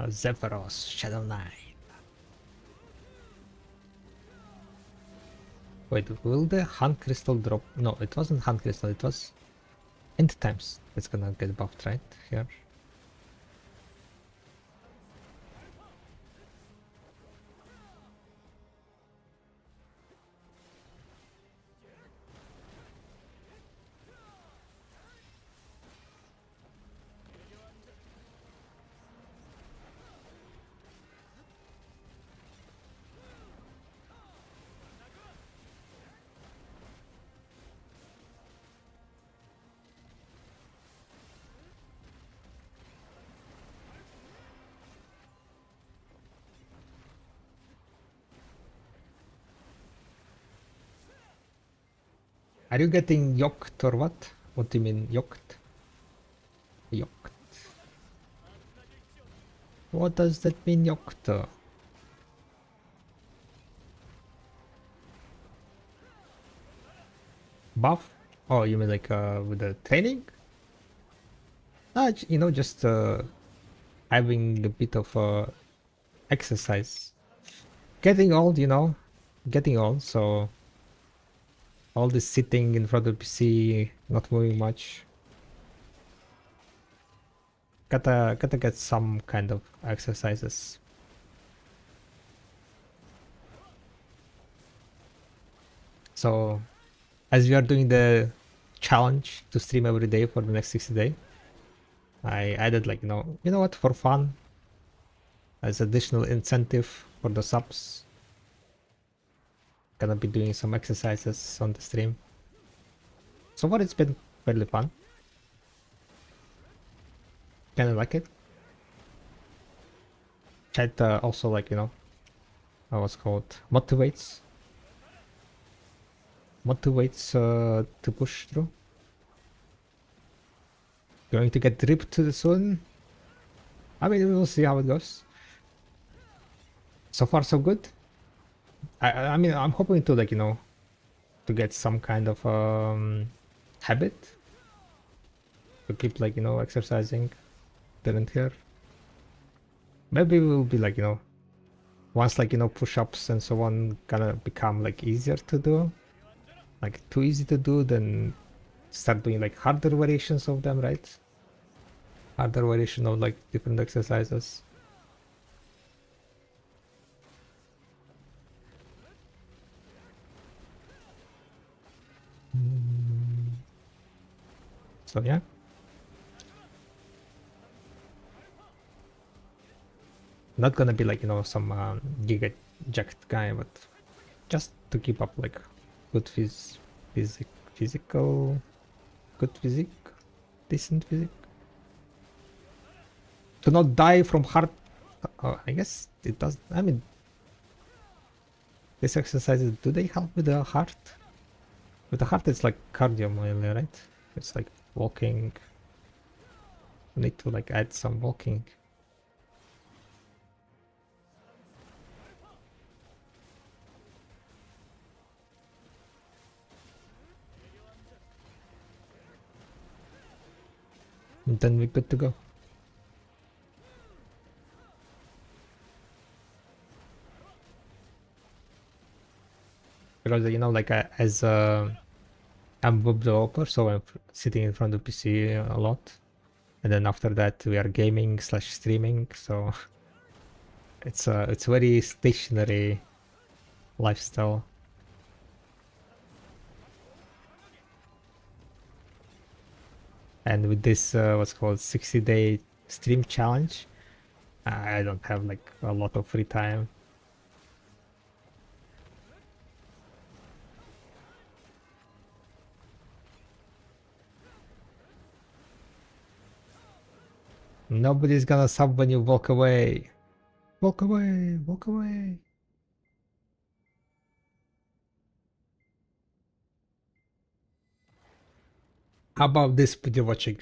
Zephyros, Shadow Knight. Wait, will the hand crystal drop? No, it wasn't hand crystal, it was end times. It's gonna get buffed, right? Here. Are you getting yoked or what? What do you mean yoked? Yoked. What does that mean yoked? Buff? Oh, you mean like with the training? You know, just having a bit of exercise. Getting old, you know, getting old, so all this sitting in front of the PC, not moving much. Gotta get some kind of exercises. So, as we are doing the challenge to stream every day for the next 60 days, I added like, you know what, for fun, as additional incentive for the subs. Gonna be doing some exercises on the stream. So far it's been fairly fun. Kinda like it. Chat also like, you know, what's called motivates to push through. Going to get ripped soon. I mean, we'll see how it goes. So far so good. I mean, I'm hoping to, like, you know, to get some kind of habit to keep, like, you know, exercising there and here. Maybe we'll be like, you know, once, like, you know, push-ups and so on gonna become like easier to do, like too easy to do, then start doing like harder variations of them, right? Harder variation of like different exercises. So yeah. Not gonna be like, you know, some giga jacked guy, but just to keep up like good physical, good physique, decent physique. To not die from heart. I guess it does. I mean, these exercises, do they help with the heart? With the heart, it's like cardio mainly, right? It's like walking. You need to like add some walking. And then we're good to go. Because, you know, like as I'm a web developer, so I'm sitting in front of PC a lot, and then after that we are gaming / streaming, so it's very stationary lifestyle. And with this what's called 60-day stream challenge, I don't have like a lot of free time. Nobody's gonna sub when you walk away. Walk away, walk away. How about this video watching?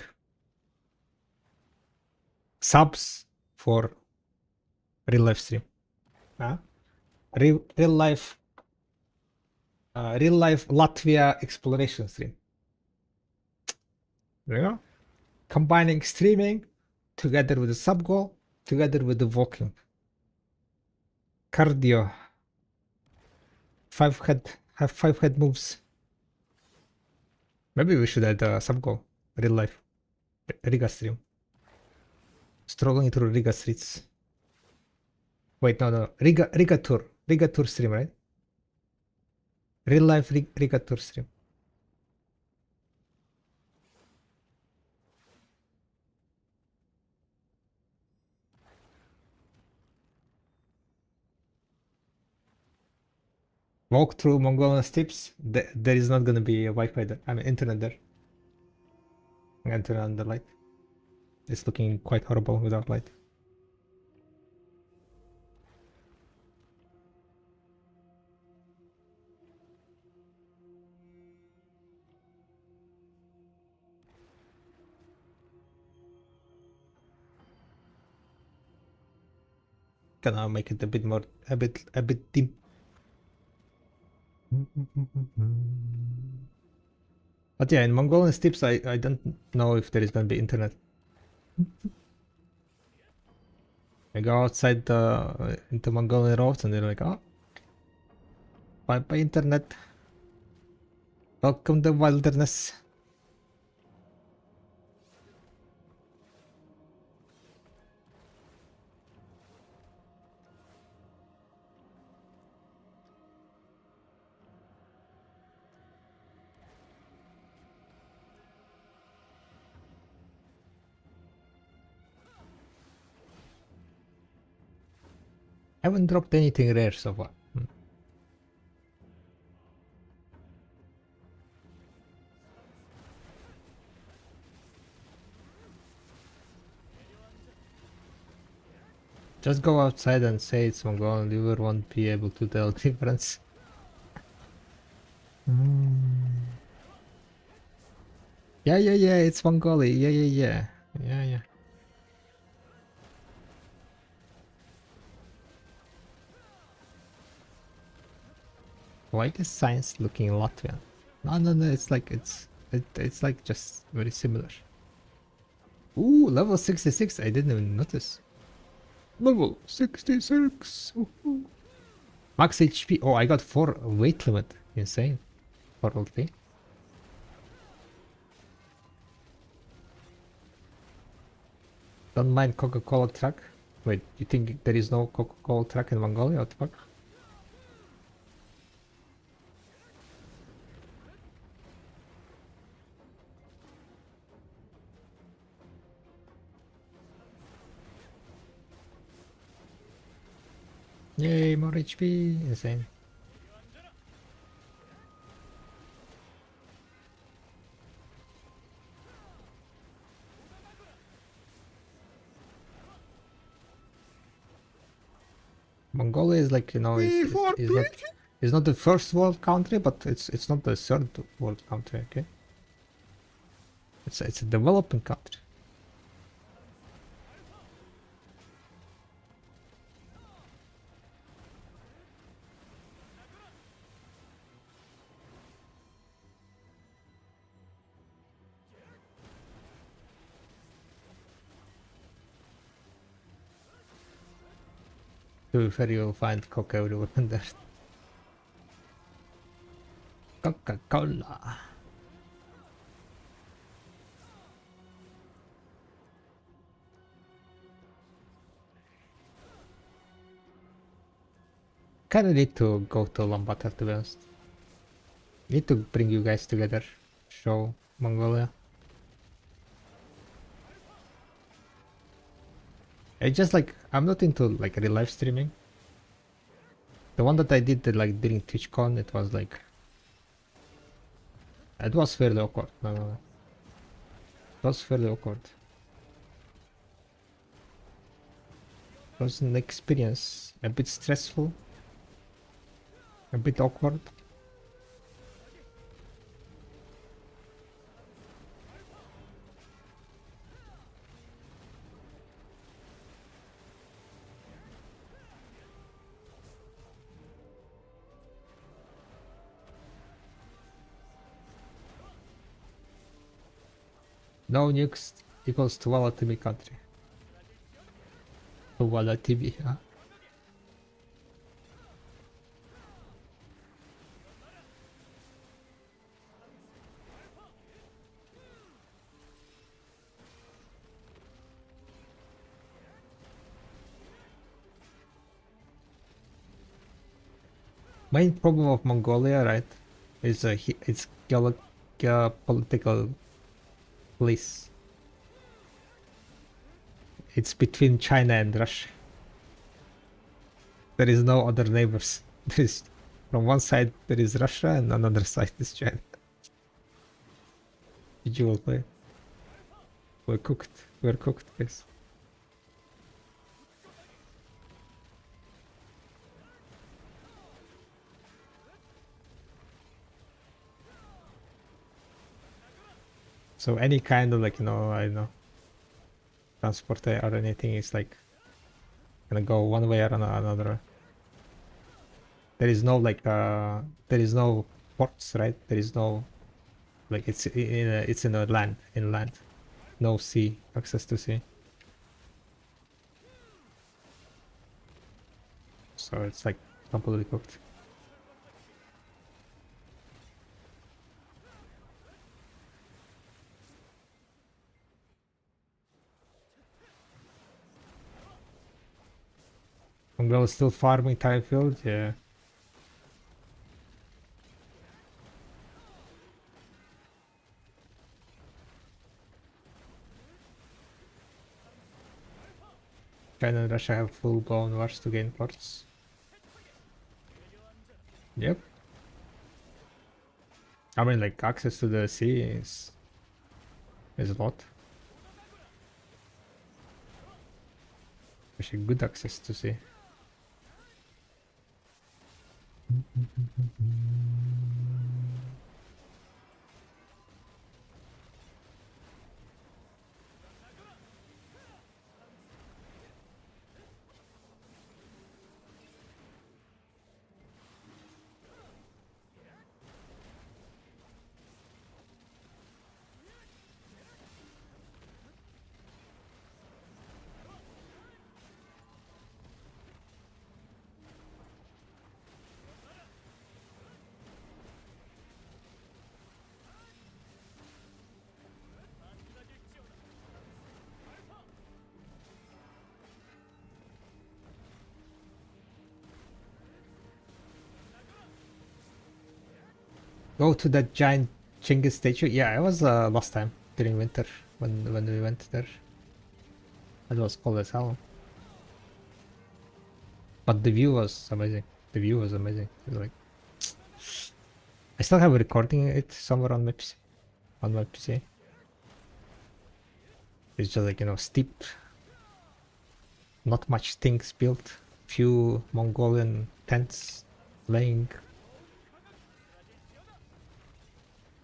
Subs for real life stream. Huh? Real life Latvia exploration stream. You know? Combining streaming together with the sub goal, together with the walking. Cardio. 5 have 5 head moves. Maybe we should add some goal. Real life. Riga stream. Strolling through Riga streets. Wait, no. Riga tour. Riga tour stream, right? Real life Riga tour stream. Walk through Mongolian steppes. There is not gonna be a Wi-Fi there. I mean, internet there. I'm gonna turn on the light. It's looking quite horrible without light. Can I make it a bit more, a bit dim? But yeah, in Mongolian steppes, I don't know if there is gonna be internet. I go outside into Mongolian roads and they're like, oh, bye bye internet. Welcome to wilderness. I haven't dropped anything rare so far. Just go outside and say it's Mongolian, you won't be able to tell the difference. Yeah, it's Mongolian. Yeah. Why is science looking Latvian? No, it's like it's like just very similar. Ooh, level 66, I didn't even notice. Level 66. Ooh. Max HP. Oh, I got 4 weight limit. Insane. For ulti. Don't mind Coca-Cola track. Wait, you think there is no Coca-Cola track in Mongolia? What the fuck? Yay, more HP. Insane. Mongolia is like, you know, it's not the first world country, but it's not the third world country, okay? It's a developing country. To be fair, you'll find Coca everywhere in there. Coca-Cola. Kinda need to go to Ulaanbaatar, to be honest. Need to bring you guys together. Show Mongolia. I just like, I'm not into like real life streaming. The one that I did like during TwitchCon, it was like, it was fairly awkward. No. It was fairly awkward. It was an experience, a bit stressful, a bit awkward. No nukes equals Tuvala TV country. Tuvala TV, huh? Main problem of Mongolia, right, is its geopolitical place. It's between China and Russia. There is no other neighbors. There is, from one side there is Russia and another side is China. GG will play. We're cooked. We're cooked, guys. So any kind of like, I don't know, transport or anything is like gonna go one way or another. There is no like there is no ports, right? There is no like it's in a land, inland. No sea, access to sea. So it's like completely cooked. Mongolia is still farming time field, yeah. China and Russia have full-blown wars to gain ports. Yep. I mean, like, access to the sea is a lot. Actually, good access to sea. Go to that giant Chinggis statue. Yeah, it was last time during winter when we went there. It was cold as hell. But the view was amazing. The view was amazing. It was like, I still have a recording it somewhere on my PC. On my PC. It's just like, steep. Not much things built. Few Mongolian tents laying.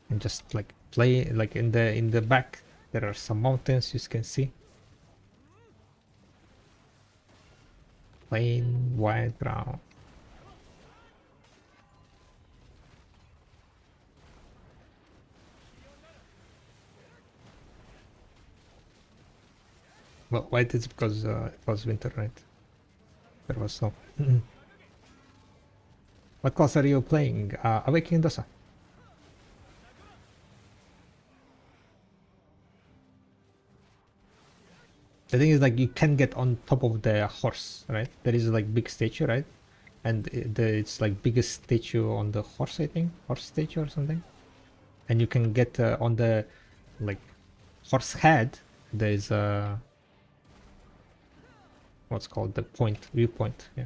And just like play, like in the back there are some mountains you can see. Plain white ground. Well, white is because it was winter, right? There was snow. What class are you playing? Awakening Dosa. The thing is, like, you can get on top of the horse, right? There is like big statue, right? And it's like biggest statue on the horse, I think, horse statue or something. And you can get on the like horse head. There is a what's called the viewpoint. Yeah.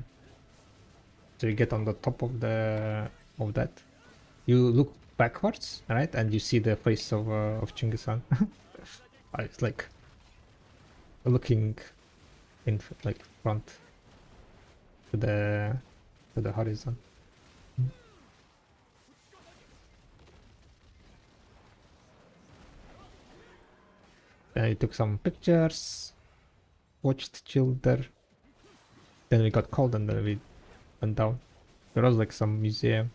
So you get on the top of that. You look backwards, right? And you see the face of Chinggis Khan. It's like looking in like front to the horizon. Then I took some pictures, watched, chilled there. Then we got cold and then we went down. There was like some museum.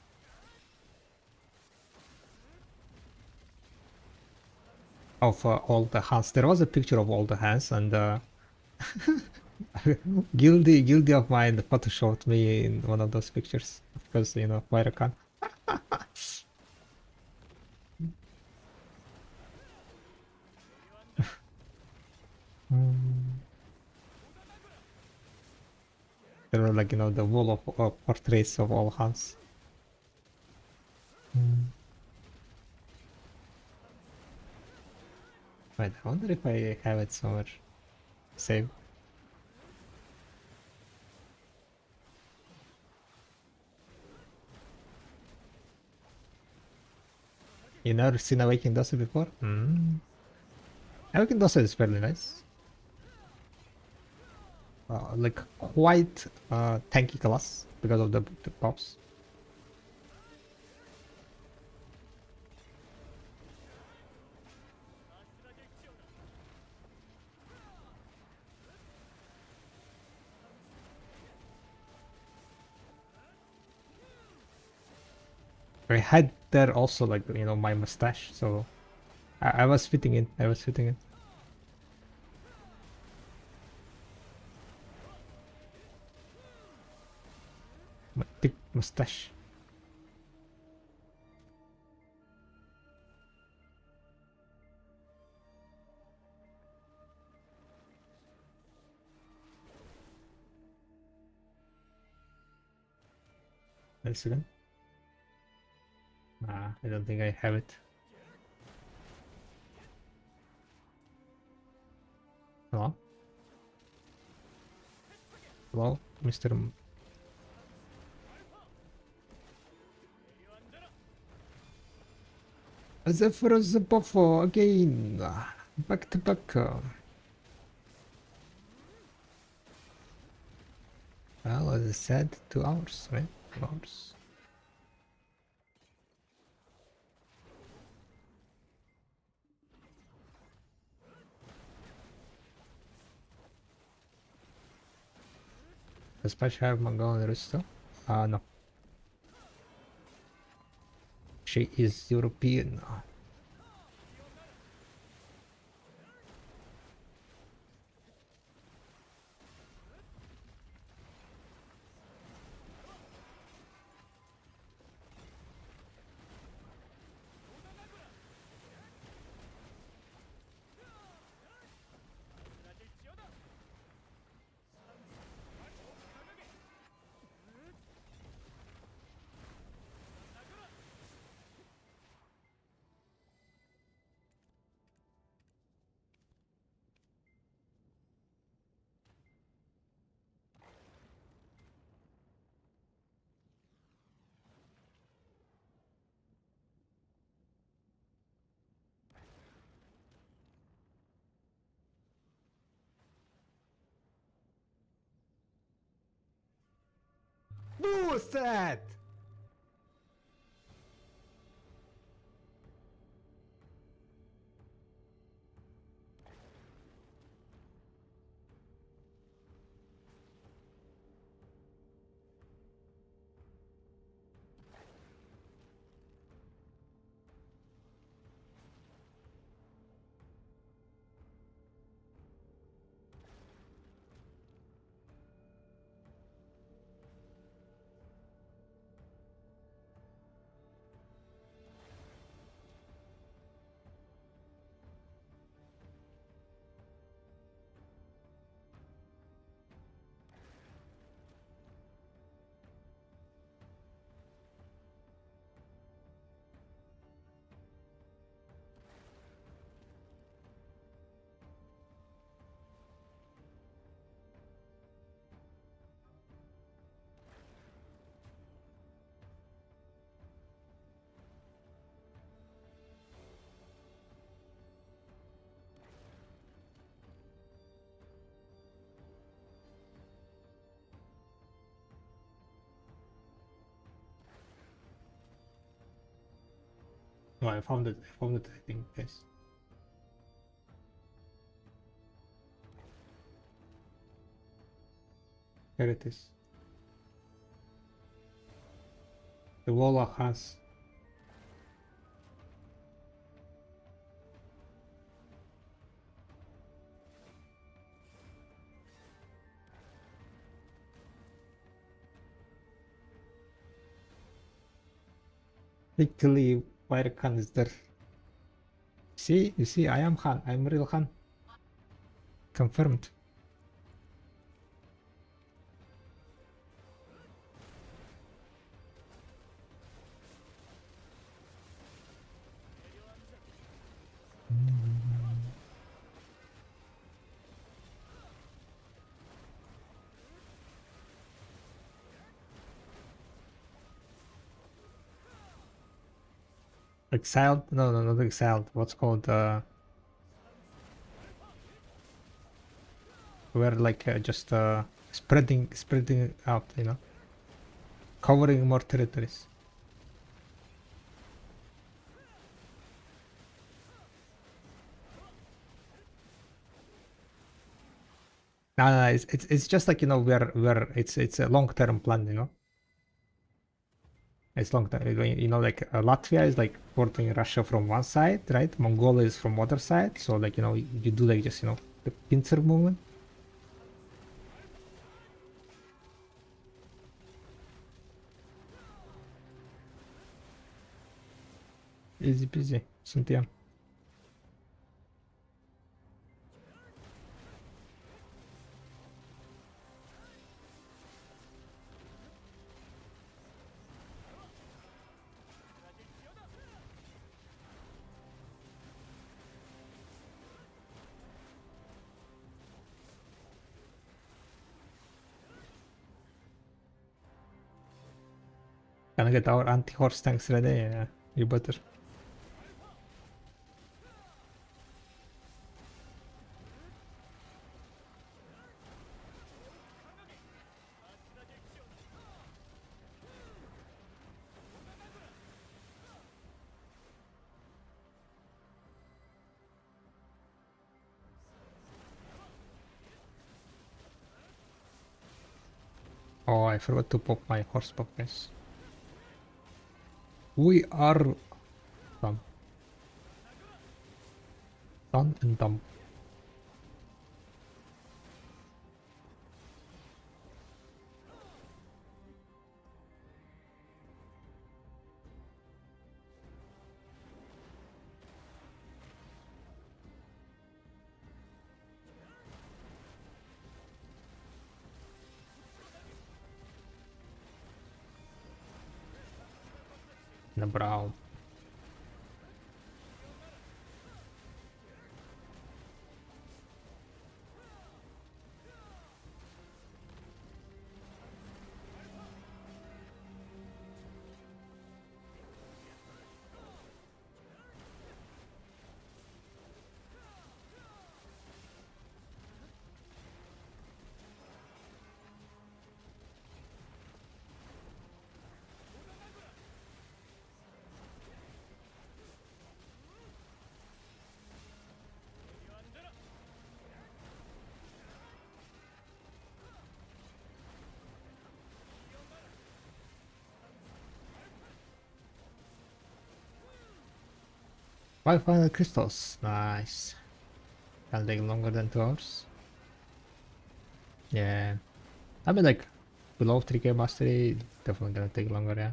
Of all the hands. There was a picture of all the hands, and guilty of mine photoshopped me in one of those pictures because Myrakan. There were like the wall of portraits of all hands. Wait, I wonder if I have it somewhere. Save. You never seen Awakening Dusty before? Hmm. Awakening Dusty is fairly nice. Like quite tanky class because of the pops. I had there also like my mustache, so I was fitting in. I was fitting in. My thick mustache. Wait a second. Nah, I don't think I have it. Hello? Hello, Mr. Zephyrus Buffo again. Back to back. Well, as I said, 2 hours, right? 2 hours. Does Patch have Mango and Risto? No. She is European. What's that? No, I found it. I found it, I think, guys. Here it is. The Walla has. Luckily, Fire Khan is there. See, you see, I am Han. I'm real Han. Confirmed. exiled? No, not exiled. What's called we're like just spreading out, you know, covering more territories. No, it's just like, you know, we're it's a long-term plan, you know. It's long term, you know, like Latvia is like supporting Russia from one side, right? Mongolia is from other side, so like, you know, you do like just, you know, the pincer movement. Easy peasy, Cynthia. Can I get our anti-horse tanks ready? Yeah, you better. Oh, I forgot to pop my horse pop, guys. We are done. Done and done. The brow. Five final crystals. Nice. Can take longer than 2 hours. Yeah. I mean, like, below 3k mastery, definitely gonna take longer, yeah.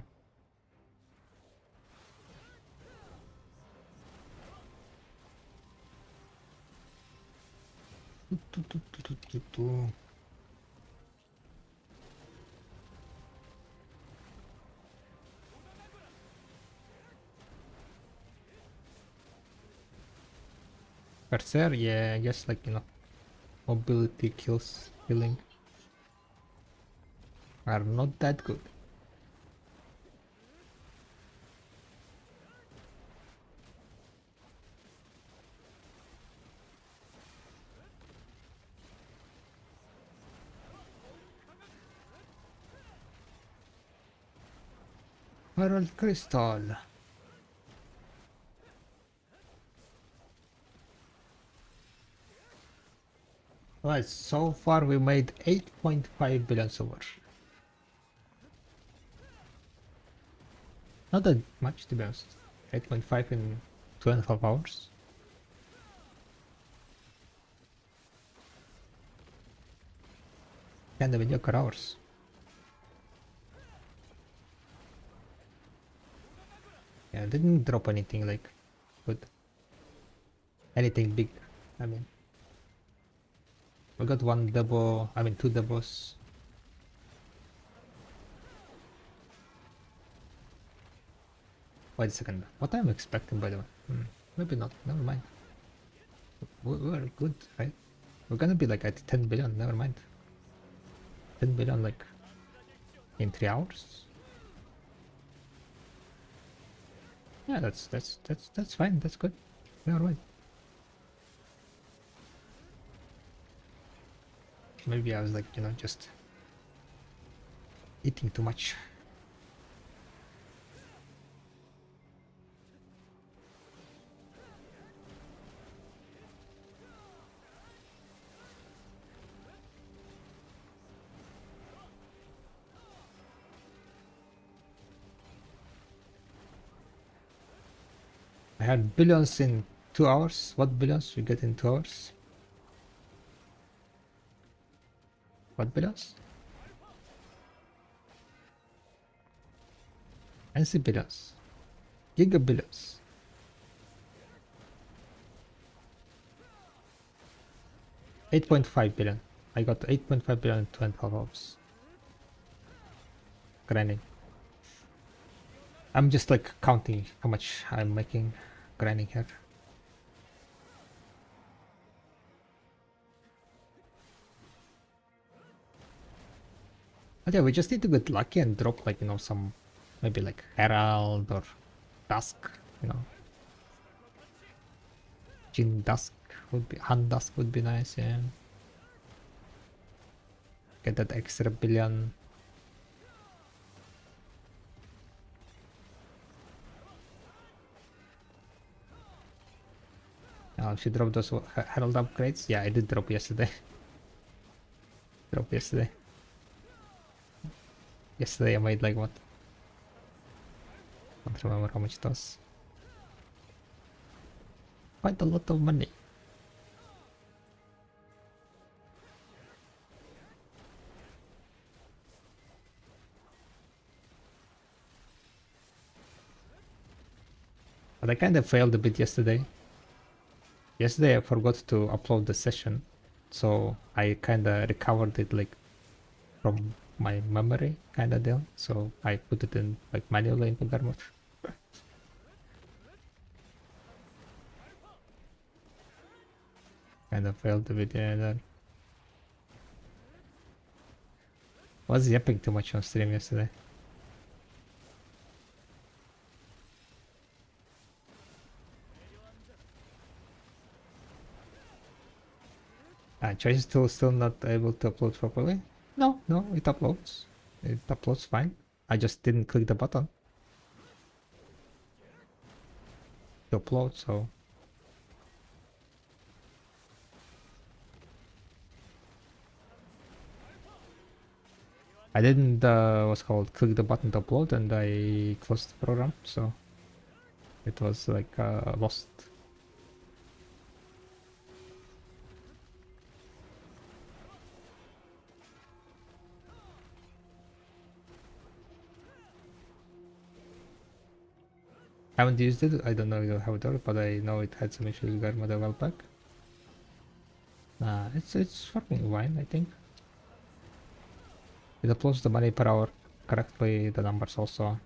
Berserk, yeah, I guess, like, you know, mobility kills healing are not that good. Herald Crystal. Right, so far we made 8.5 billion silver. Not that much, to be honest. 8.5 in 2.5 hours. Kinda mediocre hours. Yeah, didn't drop anything like good. Anything big, I mean. We got one double, I mean 2 doubles. Wait a second, what I'm expecting, by the way? Maybe not, never mind. We're good, right? We're gonna be like at 10 billion, never mind. 10 billion like in 3 hours? Yeah, that's fine. That's good. We're alright. Maybe I was like, you know, just eating too much. I had billions in 2 hours. What billions we get in 2 hours? What billions? NC billions. Giga billions. 8.5 billion. I got 8.5 billion in 12 hours. Grinding. I'm just like counting how much I'm making grinding here. But yeah, we just need to get lucky and drop like, you know, some maybe like Herald or Dusk, you know. Jin Dusk would be, Han Dusk would be nice, yeah. Get that extra billion. If you drop those Herald upgrades, yeah, I did drop yesterday. Drop yesterday. Yesterday I made like what? Don't remember how much it was. Quite a lot of money. But I kind of failed a bit yesterday. Yesterday I forgot to upload the session, so I kind of recovered it like from my memory kind of deal. So I put it in like manually into Garmot. Kind of failed the video there. Was yapping too much on stream yesterday. Choice tool still not able to upload properly? No, it uploads. It uploads fine. I just didn't click the button to upload, so I didn't what's called click the button to upload, and I closed the program, so it was like lost. Haven't used it. I don't know how it works, but I know it had some issues with Garma a while back. It's working fine, I think. It uploads the money per hour correctly, the numbers also.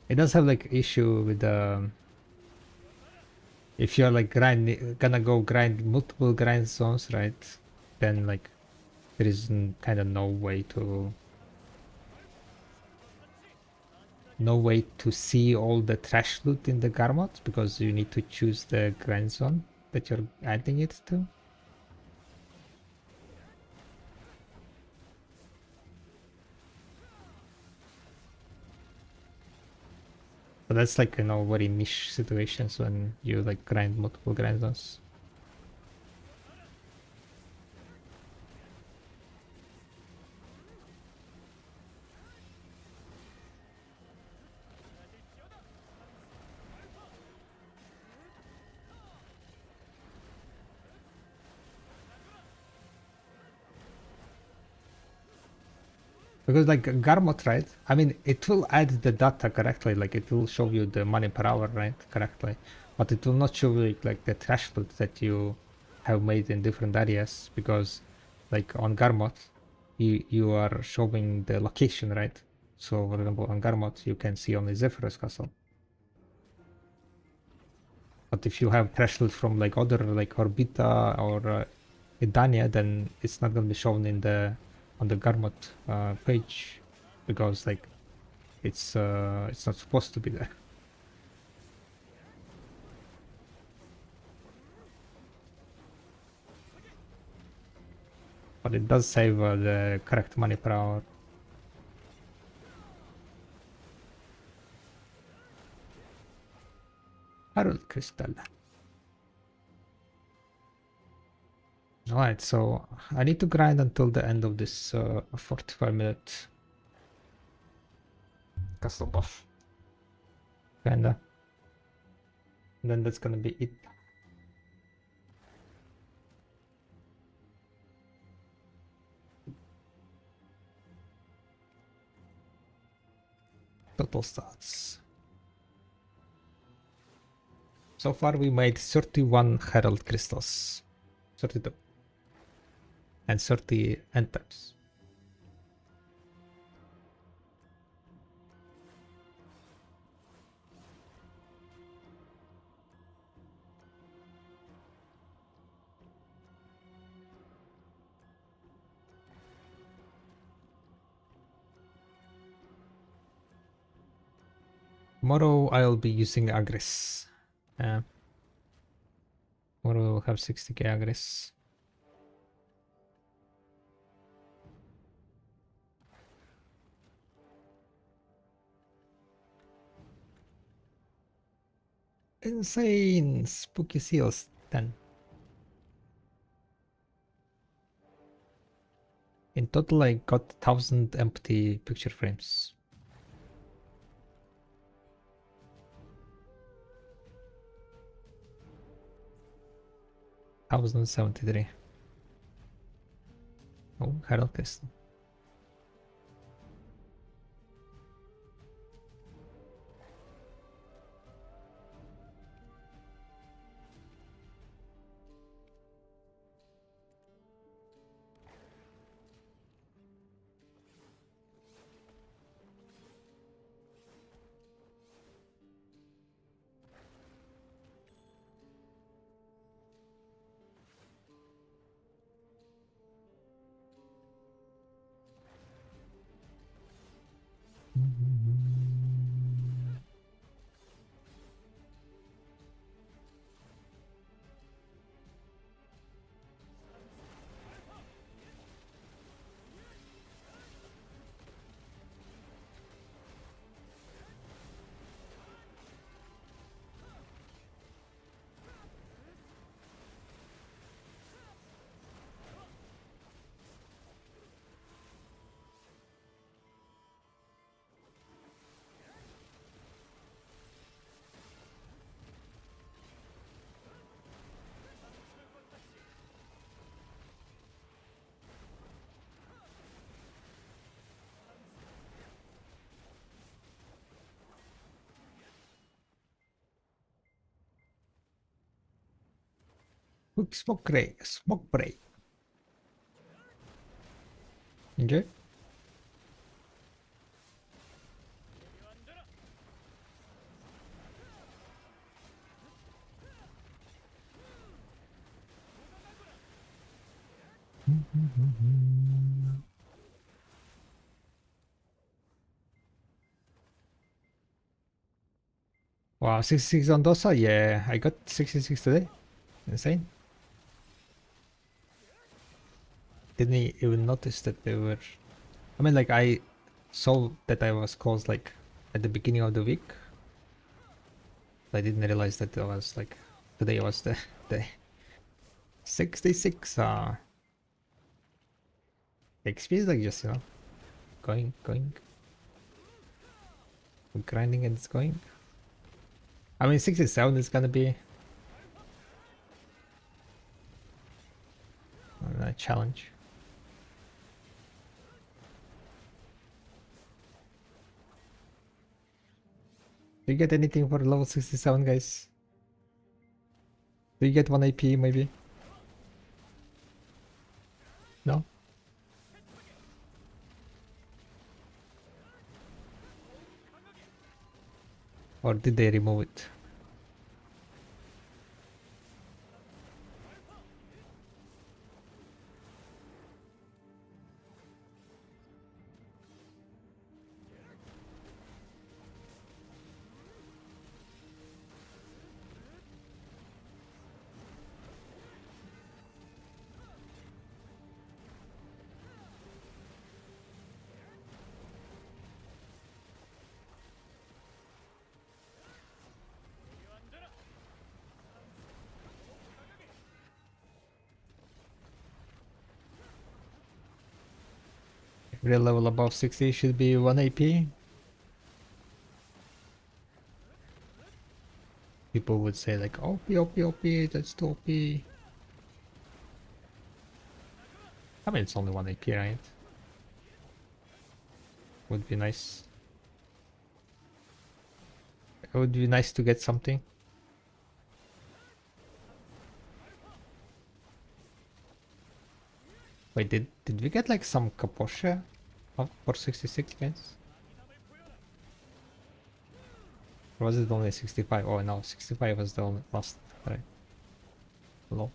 It does have like issue with the if you're like gonna go grind multiple grind zones, right? Then like there is kind of no way to see all the trash loot in the Garmot, because you need to choose the grind zone that you're adding it to. But that's like, you know, very niche situations when you like grind multiple grind zones. Because like Garmot, right? I mean, it will add the data correctly, like it will show you the money per hour, right? Correctly. But it will not show you like the trash loot that you have made in different areas, because like on Garmot, you are showing the location, right? So for example, on Garmot, you can see only Zephyrus Castle. But if you have threshold from like other like Orbita or Idania, then it's not gonna be shown in the on the Garmot page because like it's not supposed to be there. But it does save the correct money per hour. Harold Crystal. Alright, so I need to grind until the end of this 45-minute castle buff. Kinda. And then that's gonna be it. Total stats. So far we made 31 Herald Crystals. 32. And 30 end types. Tomorrow I'll be using Agris. Tomorrow we'll have 60k Agris. Insane! Spooky seals 10. In total I got 1000 empty picture frames. $1,073. Oh, Herald Crystal. Quick smoke break. Enjoy. Wow, 66 on Dosa? Yeah, I got 66 today. Insane. Didn't even notice that they were... I mean, like, I saw that I was close, like, at the beginning of the week. I didn't realize that it was, like, today was the day. 66, XP is like just, you know, going. Grinding and it's going. I mean, 67 is gonna be a challenge. Do you get anything for level 67, guys? Do you get 1 AP maybe? No? Or did they remove it? Real level above 60 should be 1 AP. People would say like, OP, OP, OP, that's too OP. I mean, it's only 1 AP, right? Would be nice. It would be nice to get something. Wait, did we get like some Kaposha for 66 guys? Or was it only 65? Oh no, 65 was the only last, right? Low.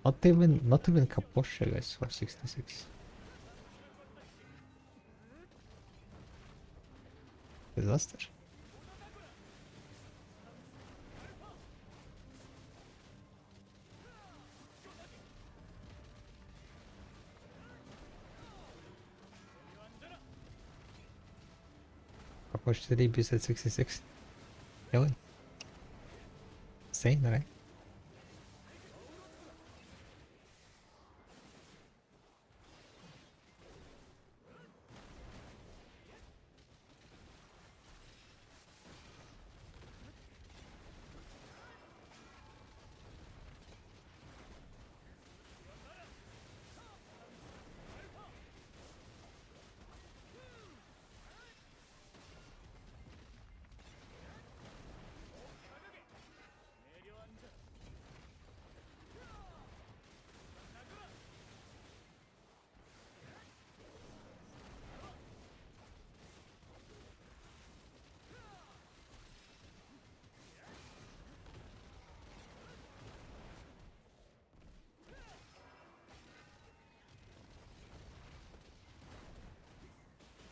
Not even Kaposha guys for 66. Disaster. Kaposha 3 beats at 66. Really? Insane, right?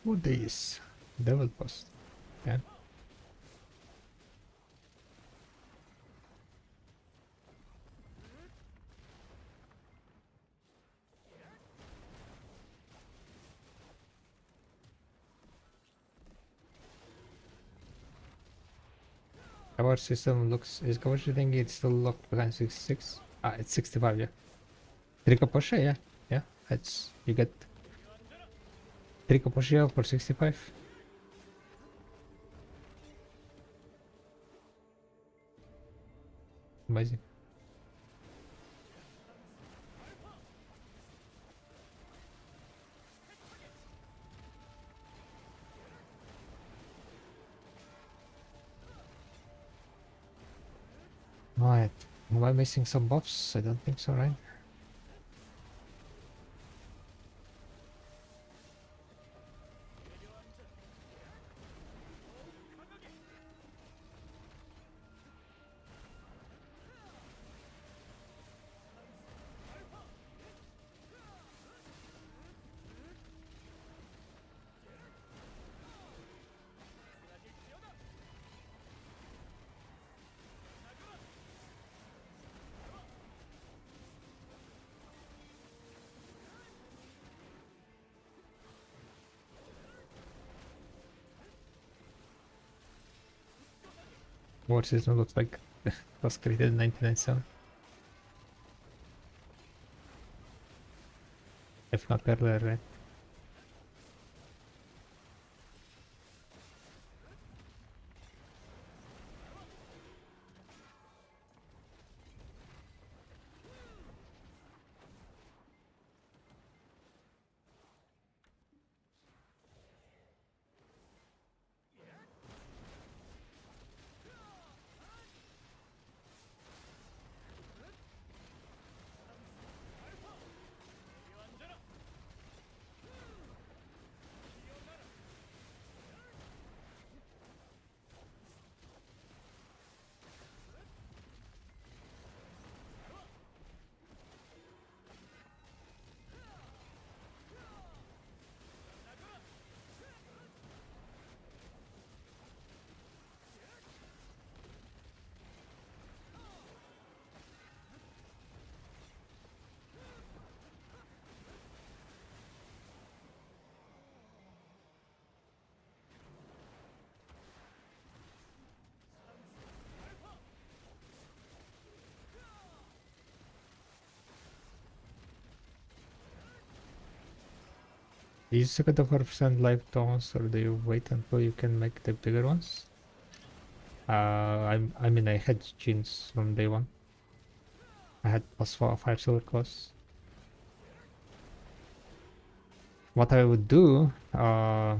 Who this? Devil post. Yeah. Our system looks is Kaposha thingy, it's still locked behind 66. Ah, it's 65, yeah. 3 Kaposha, yeah. Yeah. That's you get 3 Kaposha for 65. Amazing. Right. Am I missing some buffs? I don't think so, right? War system looks like it was created in 1997. If not earlier, right? Do you suck at the 4% life tokens, or do you wait until you can make the bigger ones? I mean, I had genes from day one. I had plus 5 silver claws. What I would do, I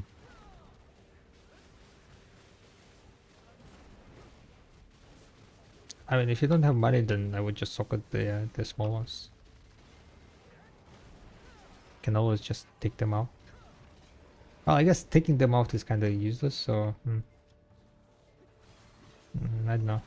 mean, if you don't have money, then I would just socket the small ones. Can always just take them out. Well, I guess taking them out is kind of useless, so I don't know.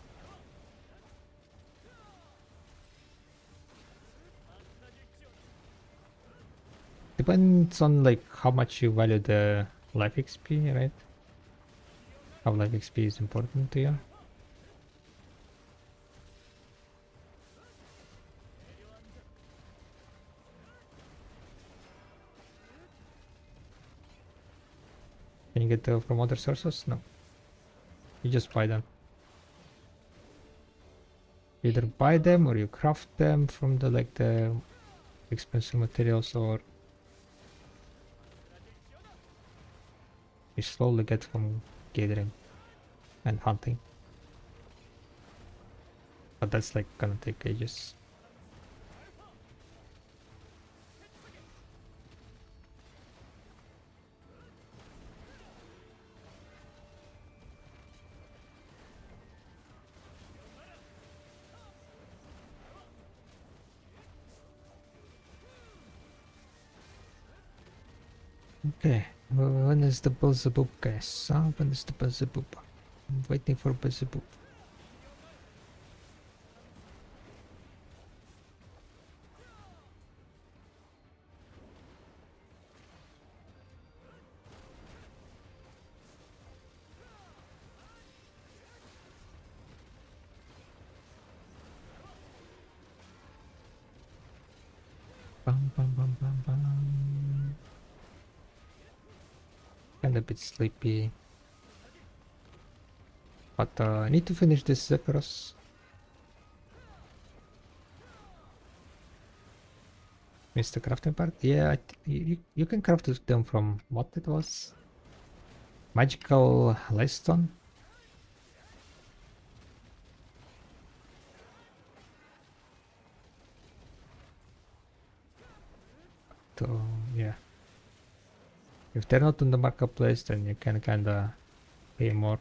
Depends on like how much you value the life XP, right? How life XP is important to you. Can you get from other sources? No. You just buy them. You either buy them or you craft them from the expensive materials, or you slowly get from gathering and hunting. But that's like gonna take ages. Okay, well, when is the Beelzebub, guys? When is the Beelzebub? I'm waiting for Beelzebub. Bum, bum, bum, bum, bum. Kinda a bit sleepy. But I need to finish this Zephyros. Missed the crafting part? Yeah, you can craft them from what it was? Magical Lyston? So, yeah. If they're not on the marketplace, then you can kinda pay more.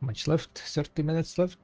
Much left? 30 minutes left.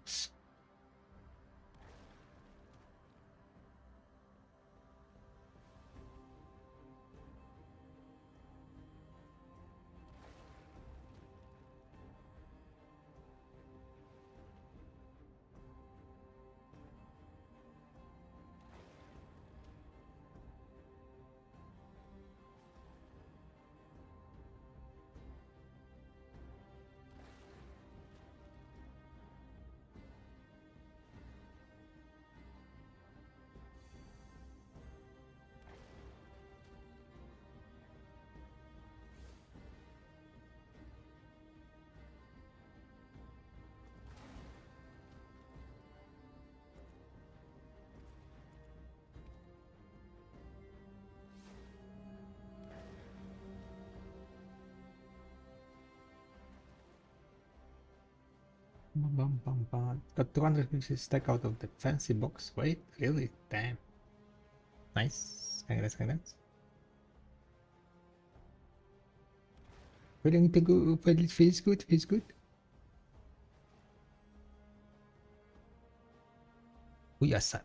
Bum, bum, bum, bum. Got 250 stack out of the fancy box. Wait, really? Damn. Nice. Congrats, congrats. Feeling to go, but it feels good, feels good. We are set.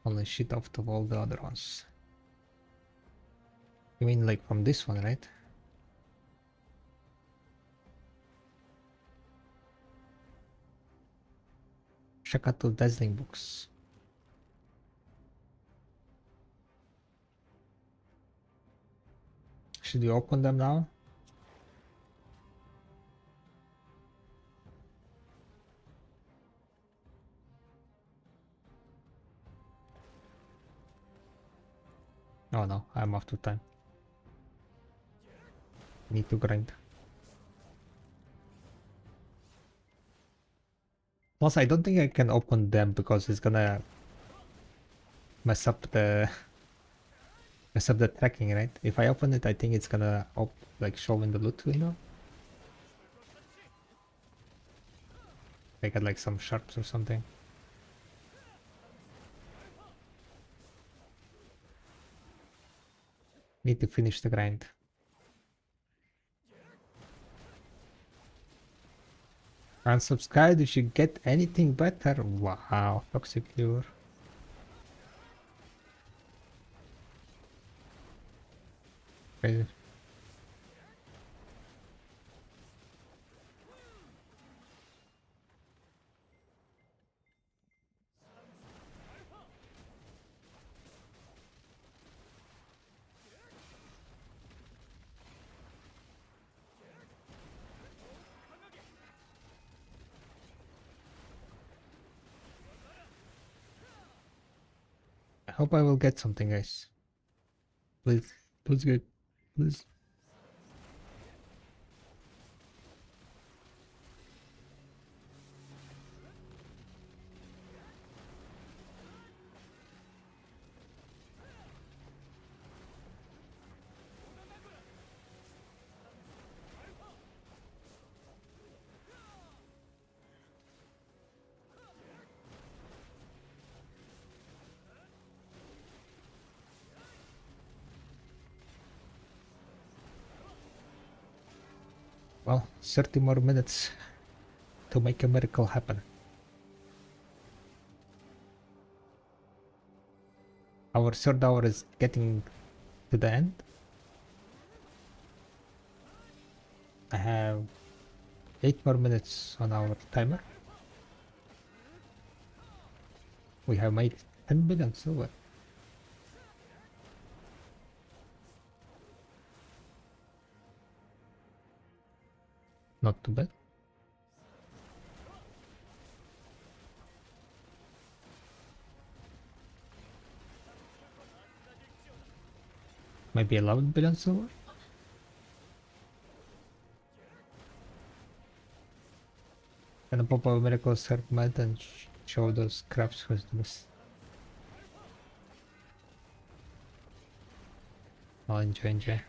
Only shit off of all the other ones. You mean like from this one, right? Check out the dazzling books. Should we open them now? Oh no, I'm off to time. Need to grind. Plus, I don't think I can open them because it's gonna mess up the tracking, right? If I open it, I think it's gonna like show in the loot window. I got like some sharps or something. Need to finish the grind. Unsubscribe if you get anything better. Wow, toxic lure. Crazy. I hope I will get something, guys. Please, please get, please. Well, 30 more minutes to make a miracle happen. Our third hour is getting to the end. I have 8 more minutes on our timer. We have made 10 billion silver. Not too bad. Maybe 11 billion silver. Gonna pop a miracle serpent and show those crabs who's this. I'll enjoy.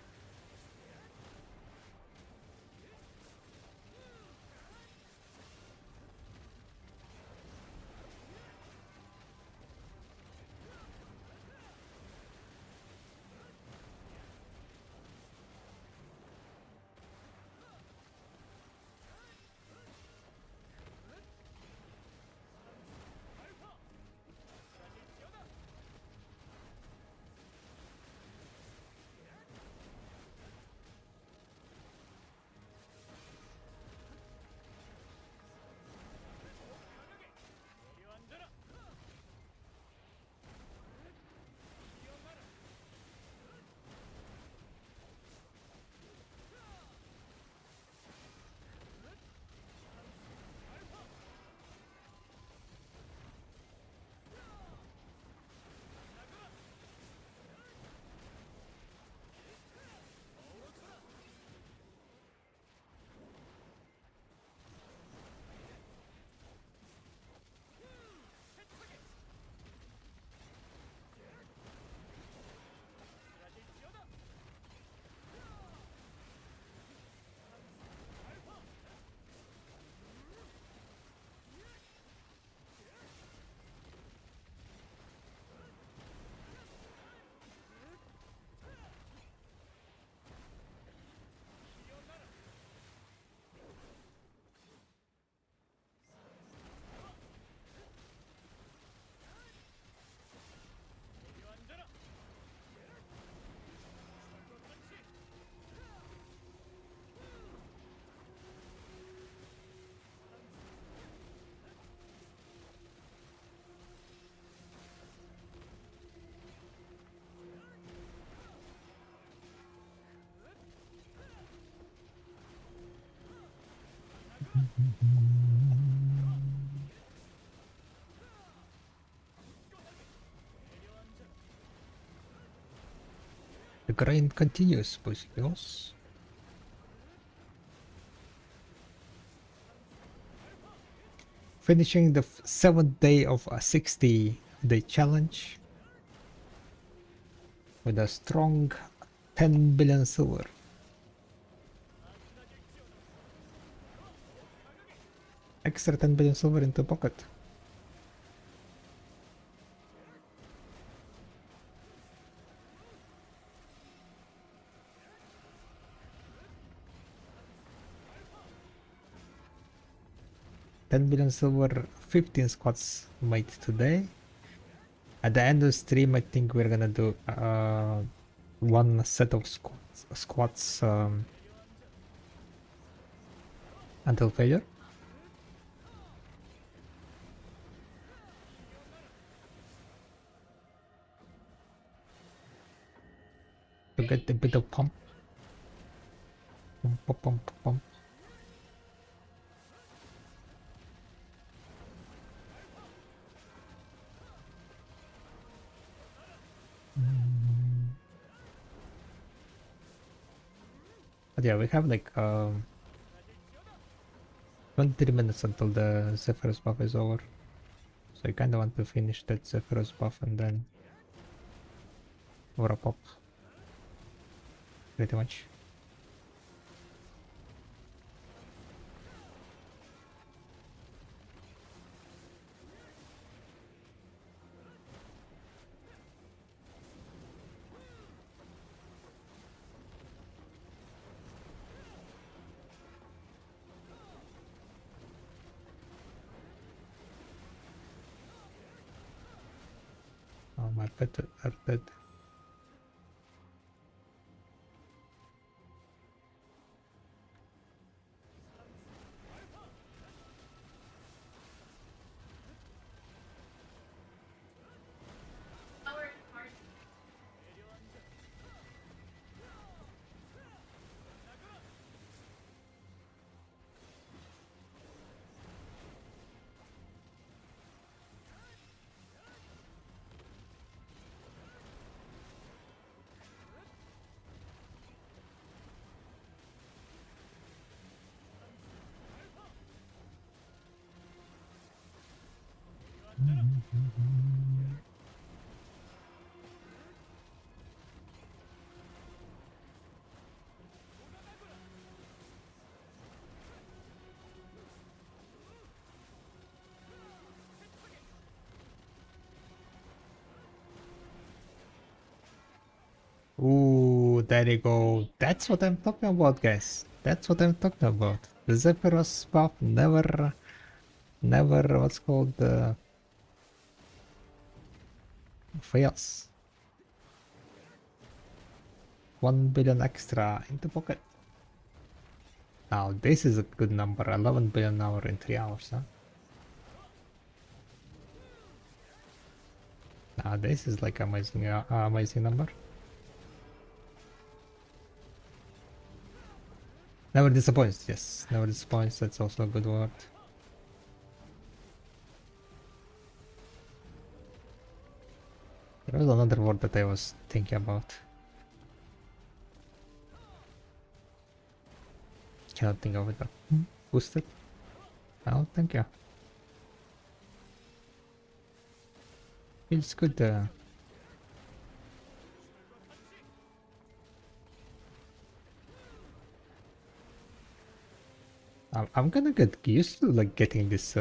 The grind continues, boys and girls. Finishing the 7th day of a 60-day challenge with a strong 10 billion silver. Extra 10 billion silver into pocket. $10 billion silver, 15 squats made today. At the end of the stream, I think we're gonna do one set of squats until failure. To get a bit of pump. Pump, pump, pump, pump. But yeah, we have like 23 minutes until the Zephyrus buff is over. So I kinda want to finish that Zephyrus buff and then wrap up. Pretty much. Oh, my pet are dead. Ooh, there you go. That's what I'm talking about, guys. That's what I'm talking about. The Zephyrus buff never, what's called, fails. 1 billion extra into pocket. Now this is a good number. 11 billion hour in 3 hours, huh? Now this is like amazing, amazing number. Never disappoints, yes. Never disappoints, that's also a good word. There was another word that I was thinking about. Cannot think of it though. Boosted? Oh, thank you. Feels good. I'm gonna get used to like getting this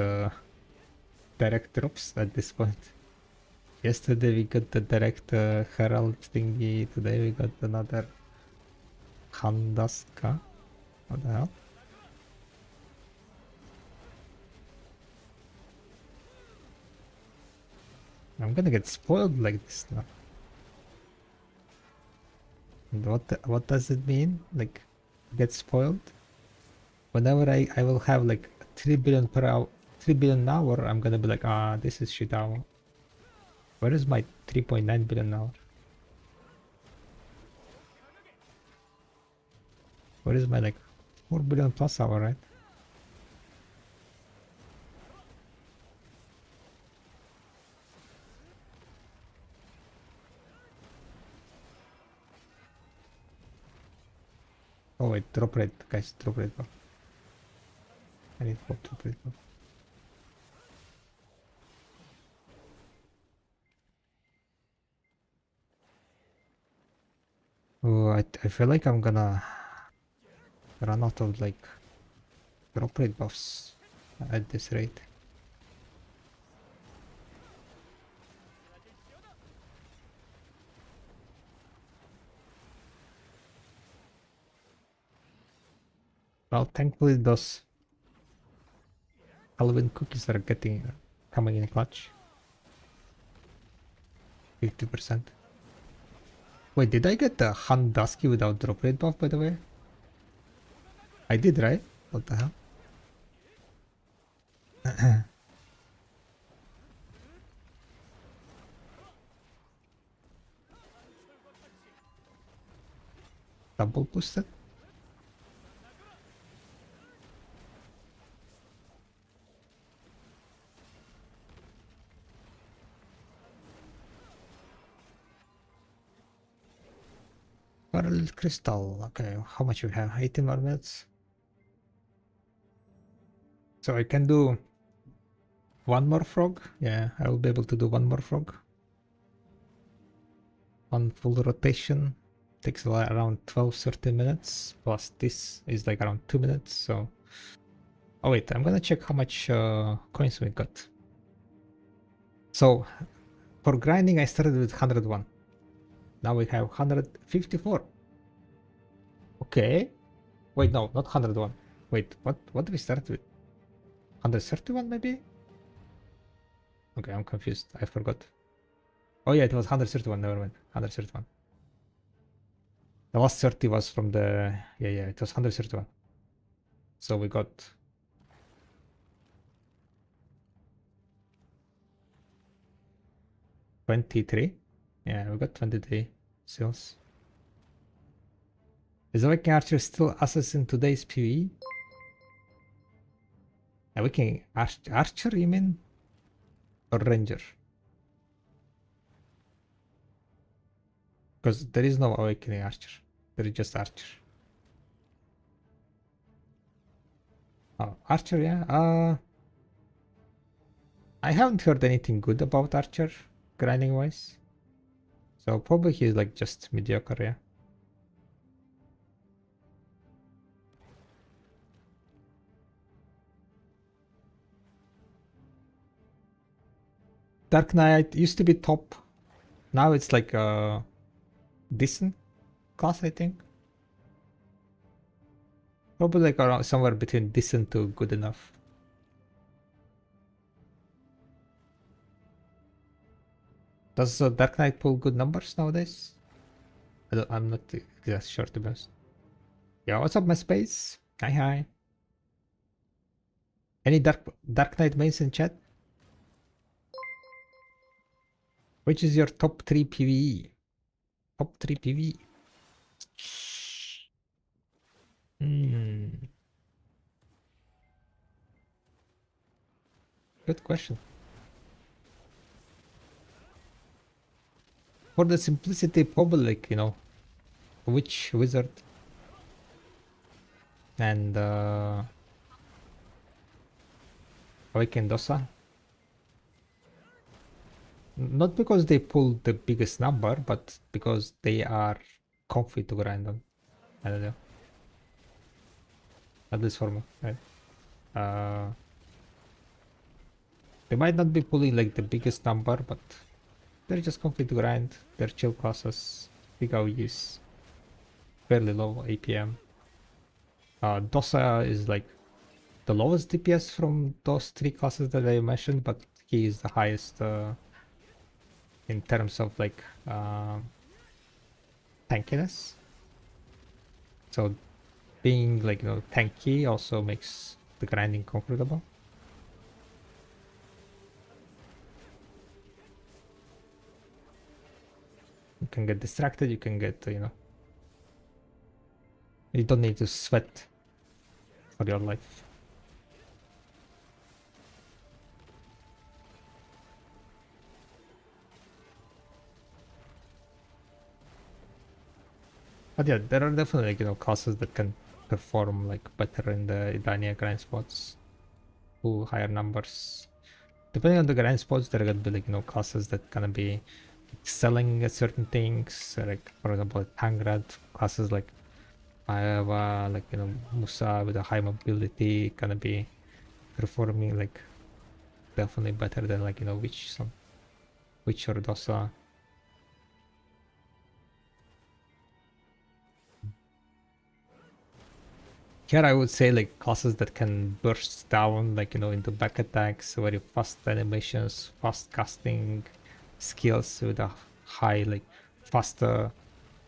direct drops at this point. Yesterday we got the direct Herald thingy, today we got another Kandaska. What the hell? I'm gonna get spoiled like this now. And what does it mean? Like, get spoiled? Whenever I will have like 3 billion per hour, 3 billion an hour, I'm gonna be like, ah, this is shit hour. Where is my 3.9 billion an hour? Where is my like 4 billion plus hour, right? Oh wait, drop rate, guys, drop rate buff. I need more drop rate buff. Oh, I feel like I'm gonna run out of like drop rate buffs at this rate. Well, thankfully those Halloween cookies are coming in clutch. 50%. Wait, did I get the Han Dusky without drop rate buff, by the way? I did, right? What the hell? Double boosted? Pearl crystal. Okay, how much we have? 18 more minutes. So I can do one more frog. Yeah, I will be able to do one more frog. One full rotation takes around 12-13 minutes. Plus this is like around 2 minutes. So, oh wait, I'm gonna check how much coins we got. So for grinding, I started with 101. Now we have 154. Okay. Wait, no, not 101. Wait, what did we start with? 131 maybe? Okay, I'm confused. I forgot. Oh yeah, it was 131. Never mind. 131. The last 30 was from the... Yeah, it was 131. So we got... 23. Yeah, we got 23 seals. Is the Viking Archer still assassin today's PvE? A Viking Archer, you mean? Or Ranger? Because there is no Awakening Archer. There is just Archer. Oh, Archer, yeah. I haven't heard anything good about Archer, grinding wise. So probably he's like just mediocre, yeah. Dark Knight used to be top. Now it's like a decent class, I think. Probably like around somewhere between decent to good enough. Does Dark Knight pull good numbers nowadays? I'm not exactly sure, to be honest. Yeah, what's up, my space? Hi. Any Dark Knight mains in chat? Which is your top 3 PvE? Top 3 PvE? Good question. For the simplicity, probably like, Witch Wizard and Awakened Dosa. Not because they pull the biggest number, but because they are comfy to grind on. I don't know. At least for me, right? They might not be pulling like the biggest number, but they're just comfy to grind. They're chill classes, big AOEs, fairly low APM. Dosa is like the lowest DPS from those 3 classes that I mentioned, but he is the highest in terms of like tankiness. So being like tanky also makes the grinding comfortable. You can get distracted, you can get you don't need to sweat for your life. But yeah, there are definitely like, you know, classes that can perform like better in the Idania grind spots to higher numbers. Depending on the grind spots, there are gonna be like, you know, classes that gonna be excelling at certain things. Like for example, at Tangrad, classes like Maeva, like, you know, Musa with a high mobility gonna be performing like definitely better than like, you know, Witch or Dosa. Here I would say like classes that can burst down like, you know, into back attacks, very fast animations, fast casting skills with a high like faster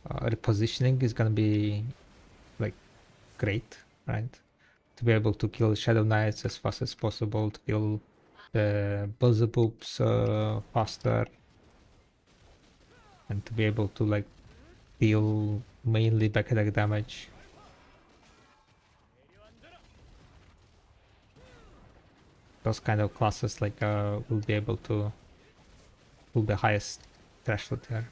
repositioning is gonna be like great, right? To be able to kill Shadow Knights as fast as possible, to kill the Beelzebubs faster, and to be able to like deal mainly back attack damage. Those kind of classes like will be able to pull the highest threshold here.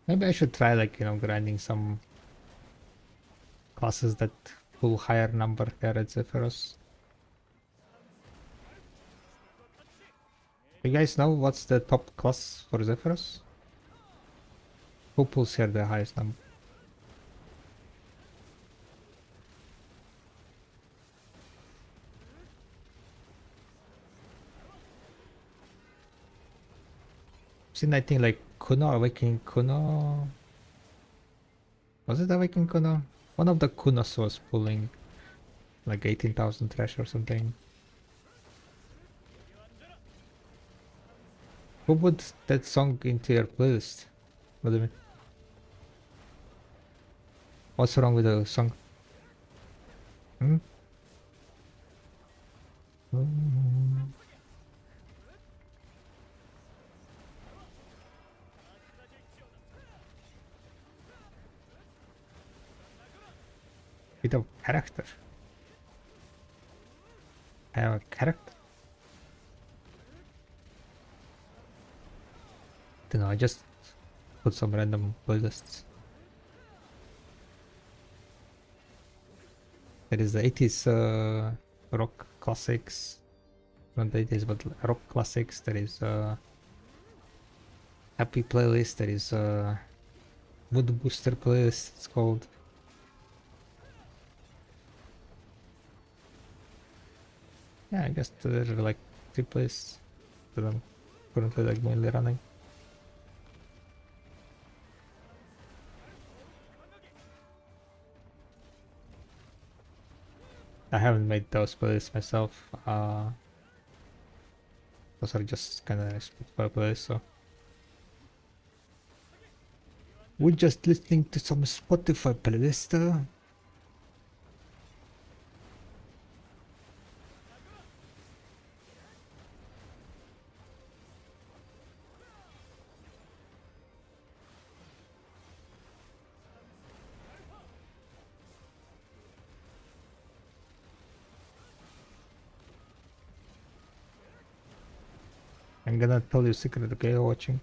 Maybe I should try like, you know, grinding some classes that pull higher number here at Zephyros. You guys know what's the top class for Zephyros? Who pulls here the highest number? Seen I think like Kuno, Awakening Kuno. Was it Awakening Kuno? One of the Kunos was pulling like 18,000 trash or something. Who put that song into your playlist? What do you mean? What's wrong with the song? Hmm? Bit of character. I have a character. Don't know, I just put some random playlists. There is the 80s rock classics. Not the 80s, but rock classics. There is happy playlist. There is mood booster playlist. It's called. Yeah, I guess there are like 3 playlists that I'm currently like mainly running. I haven't made those playlists myself. Those are just kind of Spotify playlists, so we're just listening to some Spotify playlist. I'm gonna tell you a secret, okay, watching.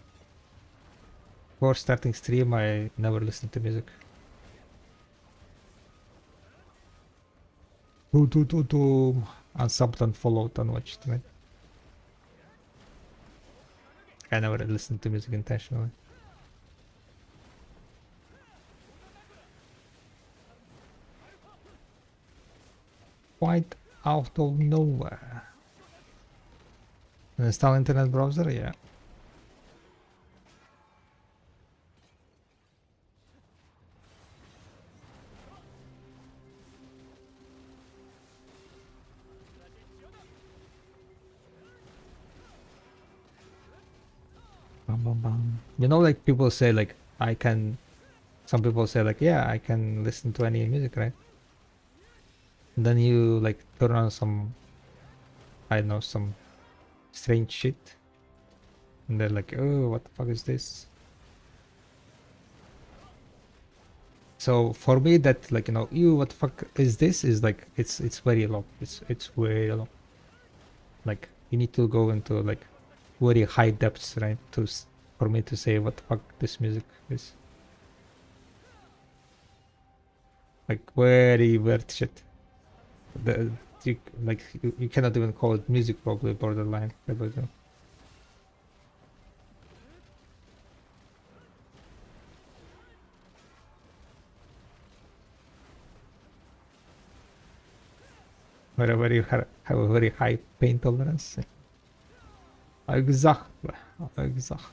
Before starting stream, I never listened to music. Unsubbed, unfollowed, unwatched, right? I never listened to music intentionally. Quite out of nowhere. Install internet browser, yeah. Bum, bum, bum. You know, like people say, like I can. Some people say, like, yeah, I can listen to any music, right? And then you like turn on some, I don't know, some strange shit, and they're like, oh, what the fuck is this? So for me, that, like, you know, you, what the fuck is this? Is like, it's very low. It's very low. Like you need to go into like very high depths, right? For me to say what the fuck this music is. Like very weird shit. The you cannot even call it music, probably borderline. But, wherever you have a very high pain tolerance. Exactly. Exactly.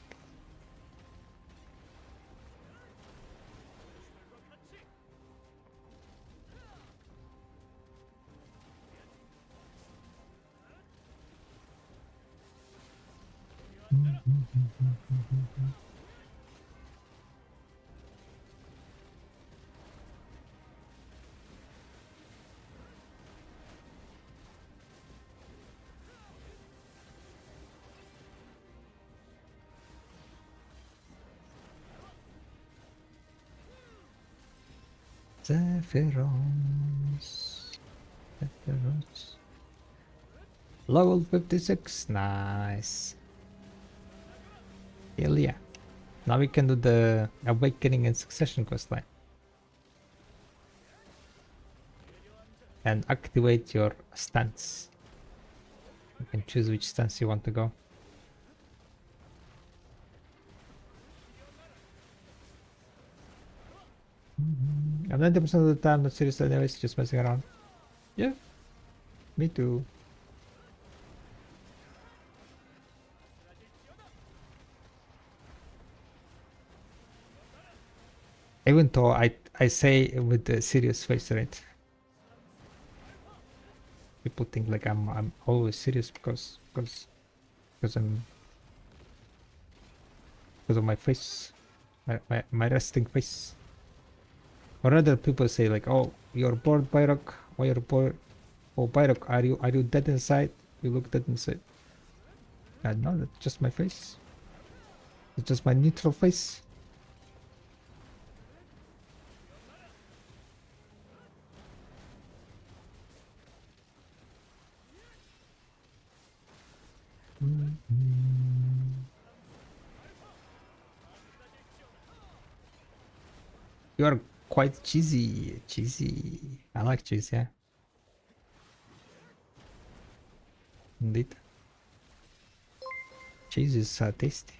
Zephyrons. Zephyrons. Level 56. Nice. Hell yeah. Now we can do the Awakening and Succession questline. And activate your stance. You can choose which stance you want to go. And 90% of the time, not seriously anyways, just messing around. Yeah, me too. Even though I say with a serious face, right? People think like I'm always serious because I'm because of my face, my resting face. Or rather, people say like, "Oh, you're bored, Byrok. Why you're bored? Oh, Byrok, are you dead inside? You look dead inside." No, that's just my face. It's just my neutral face. You are quite cheesy. Cheesy. I like cheese, yeah. Indeed. Cheese is tasty.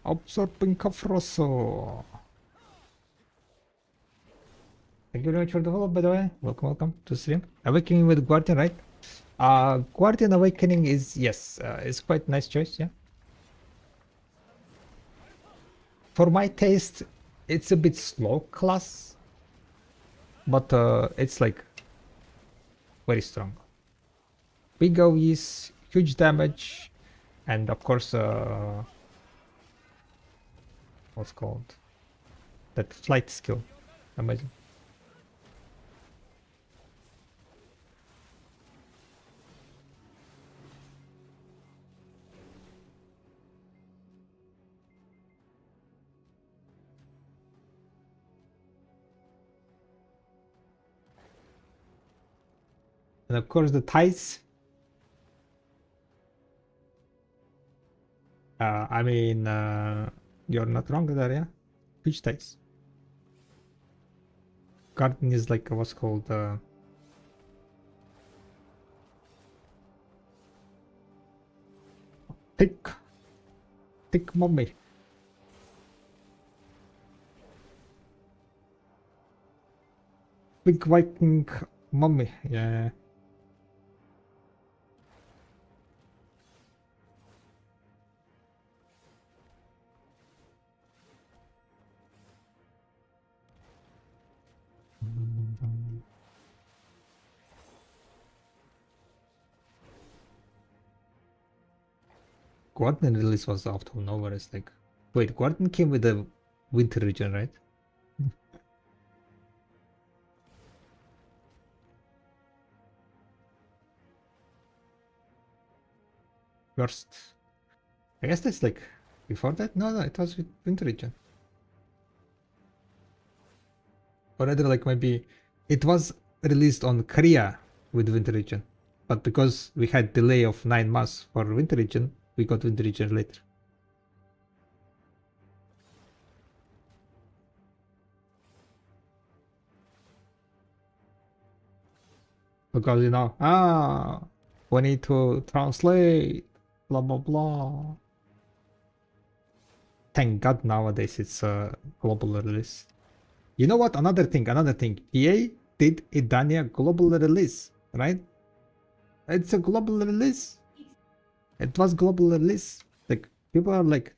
Absorbing Cafroso. Thank you very much for the follow, by the way. Welcome to stream. Awakening with Guardian, right? Guardian Awakening is, yes, it's quite nice choice, yeah. For my taste, it's a bit slow class, but it's like very strong. Big AoEs, huge damage, and of course, what's called that flight skill. Amazing. And of course, the ties. I mean, you're not wrong there, yeah. Huge ties. Garden is like what's called thick, thick mummy. Big Viking mummy. Yeah. Guardian release was out of nowhere. It's like, wait, Guardian came with the winter region, right? First, I guess that's like before that. No, it was with winter region. Or rather, like maybe it was released on Korea with winter region, but because we had delay of 9 months for winter region, we got winter region later. Because we need to translate, blah blah blah. Thank God nowadays it's a global release. You know what? Another thing. PA did Idania global release, right? It's a global release. It was global release. Like people are like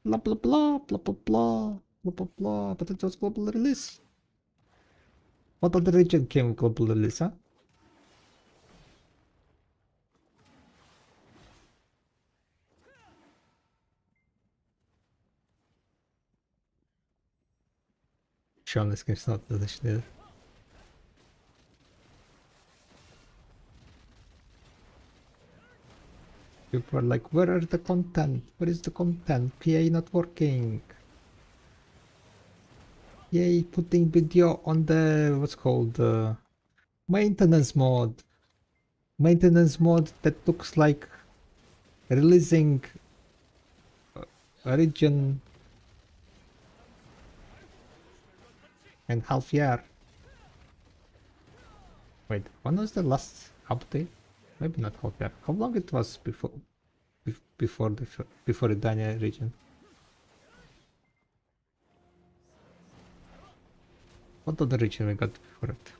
blah blah blah blah blah blah blah blah blah, but it was global release. What other region came global release, huh? Şu an eskimsin arkadaşlar. People are like, where are the content? Where is the content? PA not working. Yay, putting video on the what's called maintenance mode. Maintenance mode that looks like releasing a region in half year. Wait, when was the last update? Maybe not half year. How long it was before the Dania region? What other region we got before it?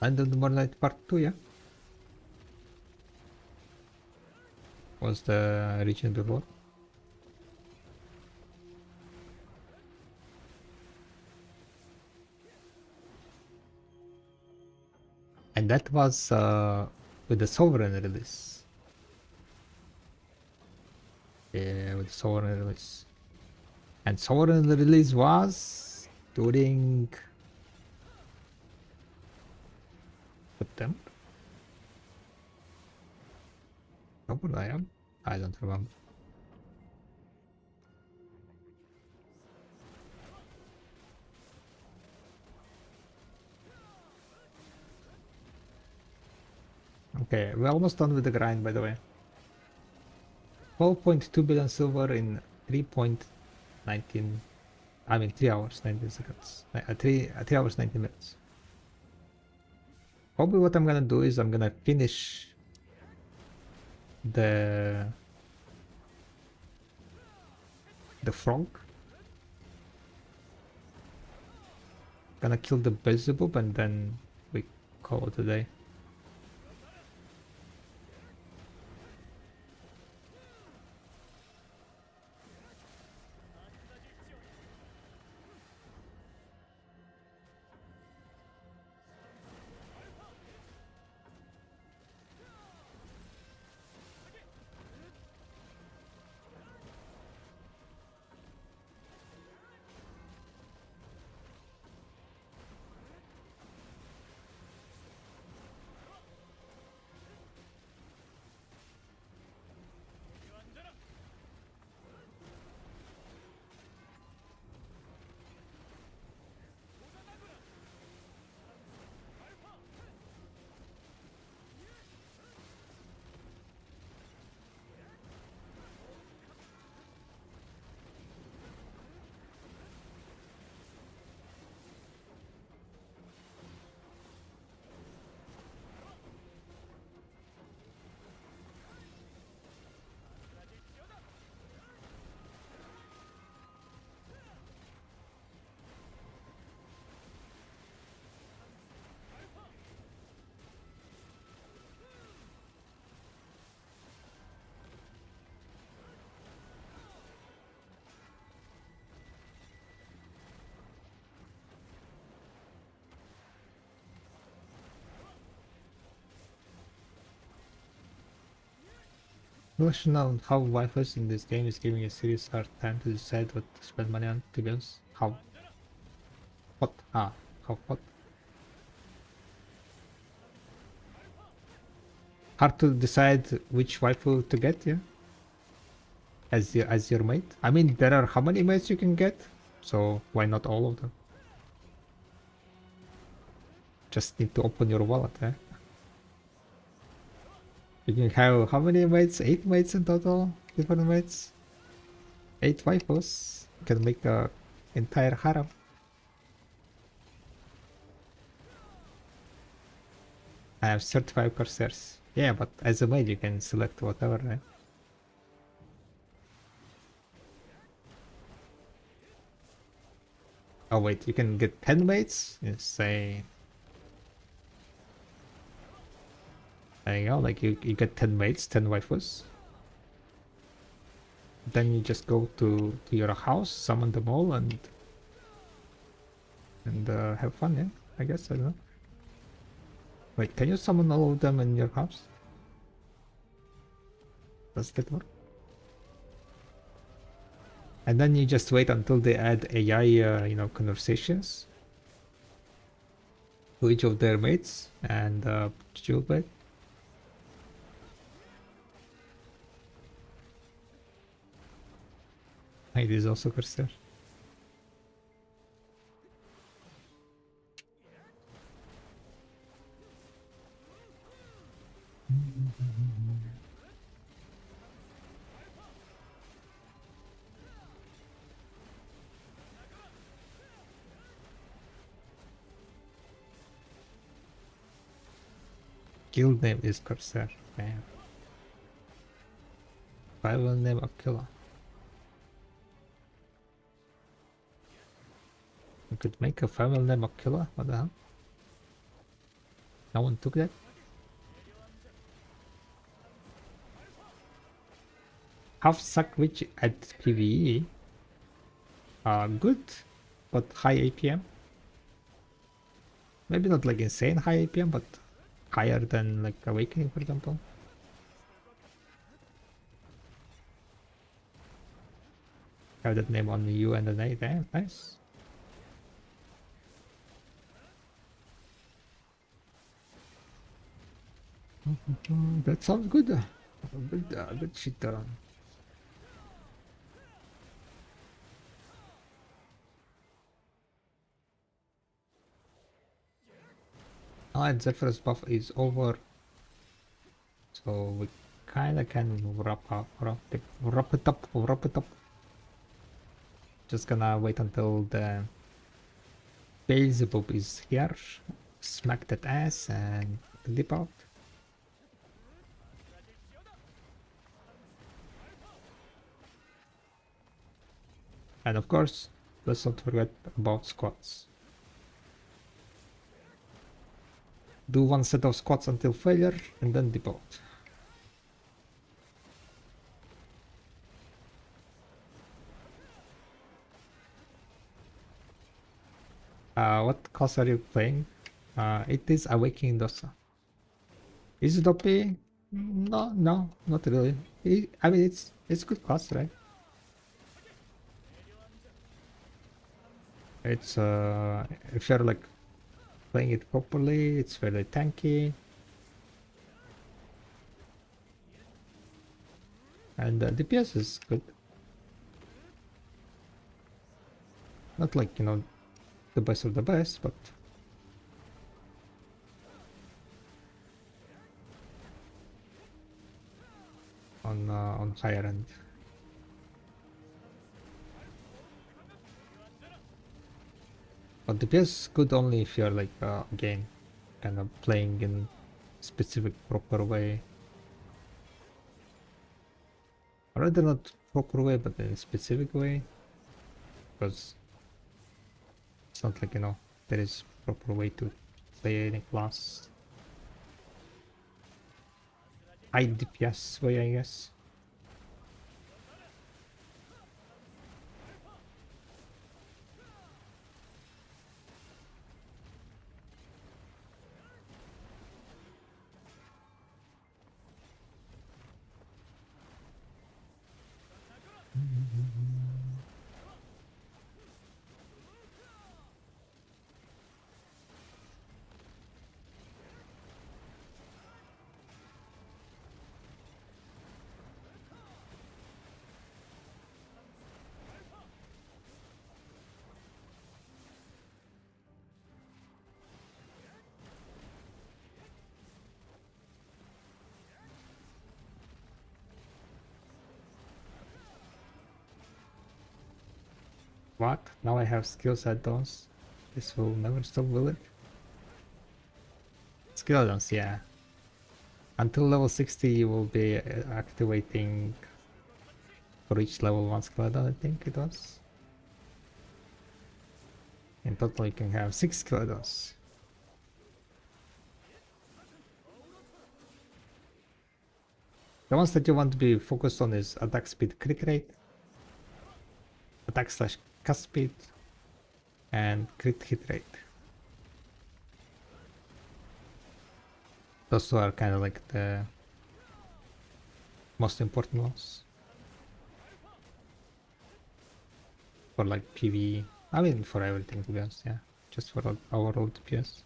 And the More Light Part 2, yeah? Was the region before? And that was with the Sovereign release. Yeah, with the Sovereign release. And Sovereign release was during September? October, I don't remember. Okay, we're almost done with the grind, by the way. 12.2 billion silver in 3.19. I mean 3 hours 19 seconds. 3 hours 19 minutes. Probably what I'm gonna do is I'm gonna finish the frog. Gonna kill the Beelzebub and then we call it a day. Question on how waifus in this game is giving a serious hard time to decide what to spend money on, to be honest. How? What? Ah, how what? Hard to decide which waifu to get, yeah? As your mate? I mean, there are how many mates you can get? So why not all of them? Just need to open your wallet, eh? You can have how many mates? 8 mates in total? Different mates? 8 waifus. You can make a entire harem. I have 35 corsairs. Yeah, but as a maid you can select whatever, right? Oh wait, you can get 10 mates? Insane. There you go, like you get 10 mates, 10 waifus. Then you just go to your house, summon them all, and have fun, yeah? I guess, I don't know. Wait, can you summon all of them in your house? Does that work? And then you just wait until they add AI, conversations to each of their mates, and you'll bet. It is also Corsair. Guild name is Corsair. Man. Rival name Aquila. You could make a family name Aquila? What the hell? No one took that? Half suck rich at PvE. Good, but high APM. Maybe not like insane high APM, but higher than like Awakening, for example. Have that name on you and an A there. Nice. That sounds good. Good shit. And Zephyrus buff is over, so we kinda can wrap it up. Just gonna wait until the Beelzebub is here, smack that ass and dip out. And of course, let's not forget about squats. Do one set of squats until failure and then dip out. What class are you playing? It is Awakening Dosa. Is it OP? No, not really. I mean, it's good class, right? It's if you're like playing it properly, it's fairly tanky. And DPS is good. Not like, the best of the best, but on higher end. But DPS is good only if you're like again kind of playing in specific proper way. Or rather not proper way, but in a specific way. Because it's not like, there is proper way to play any class. High DPS way, I guess. What? Now I have skills add-ons. This will never stop, will it? Skill add-ons, yeah. Until level 60 you will be activating for each level 1 skill add-on, I think it was. In total you can have 6 skill add-ons. The ones that you want to be focused on is attack speed crit rate, attack slash cast speed, and crit hit rate. Those two are kind of like the most important ones. For like PvE, I mean for everything to be honest, yeah. Just for overall DPS.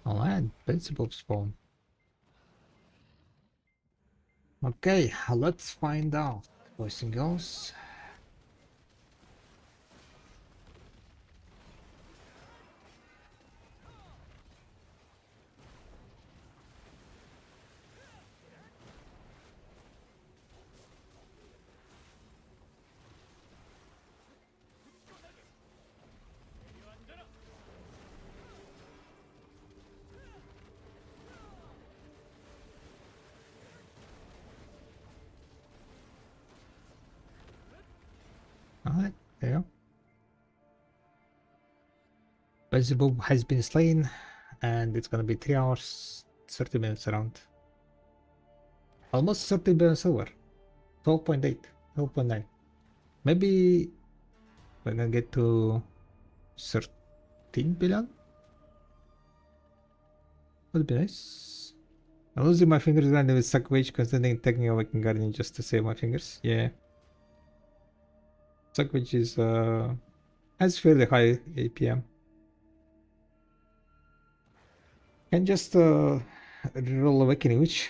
Alright, principal spawn. Okay, let's find out, boys and girls. Alright, there you go. Beelzebub has been slain, and it's gonna be 3 hours, 30 minutes around. Almost 30 billion silver. 12.8, 12.9. Maybe we're gonna get to 13 billion? Would be nice. I'm losing my fingers grinding with Suck Wage, considering taking a Waking Guardian just to save my fingers. Yeah. Suck Wage is has fairly high APM. Can just reroll Awakening Witch.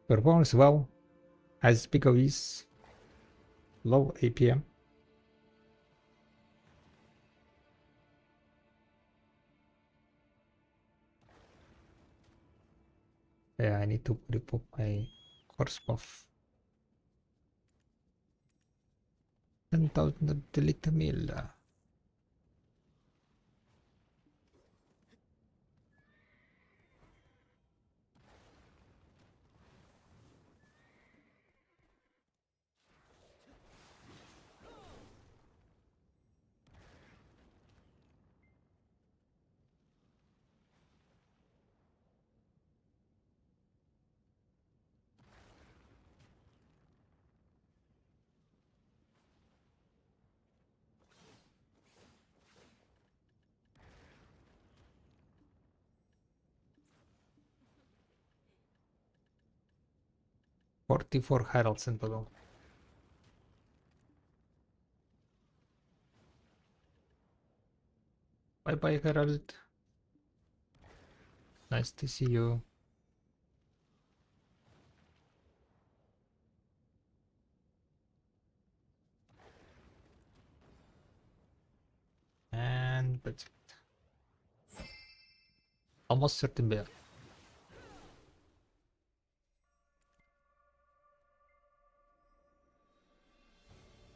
Performs well, has big OEs, low APM. Yeah, I need to rip up my horse buff. 10,000 delete meal. 44 heralds in total. Bye bye, Herald. Nice to see you. And that's it. Almost 13 billion.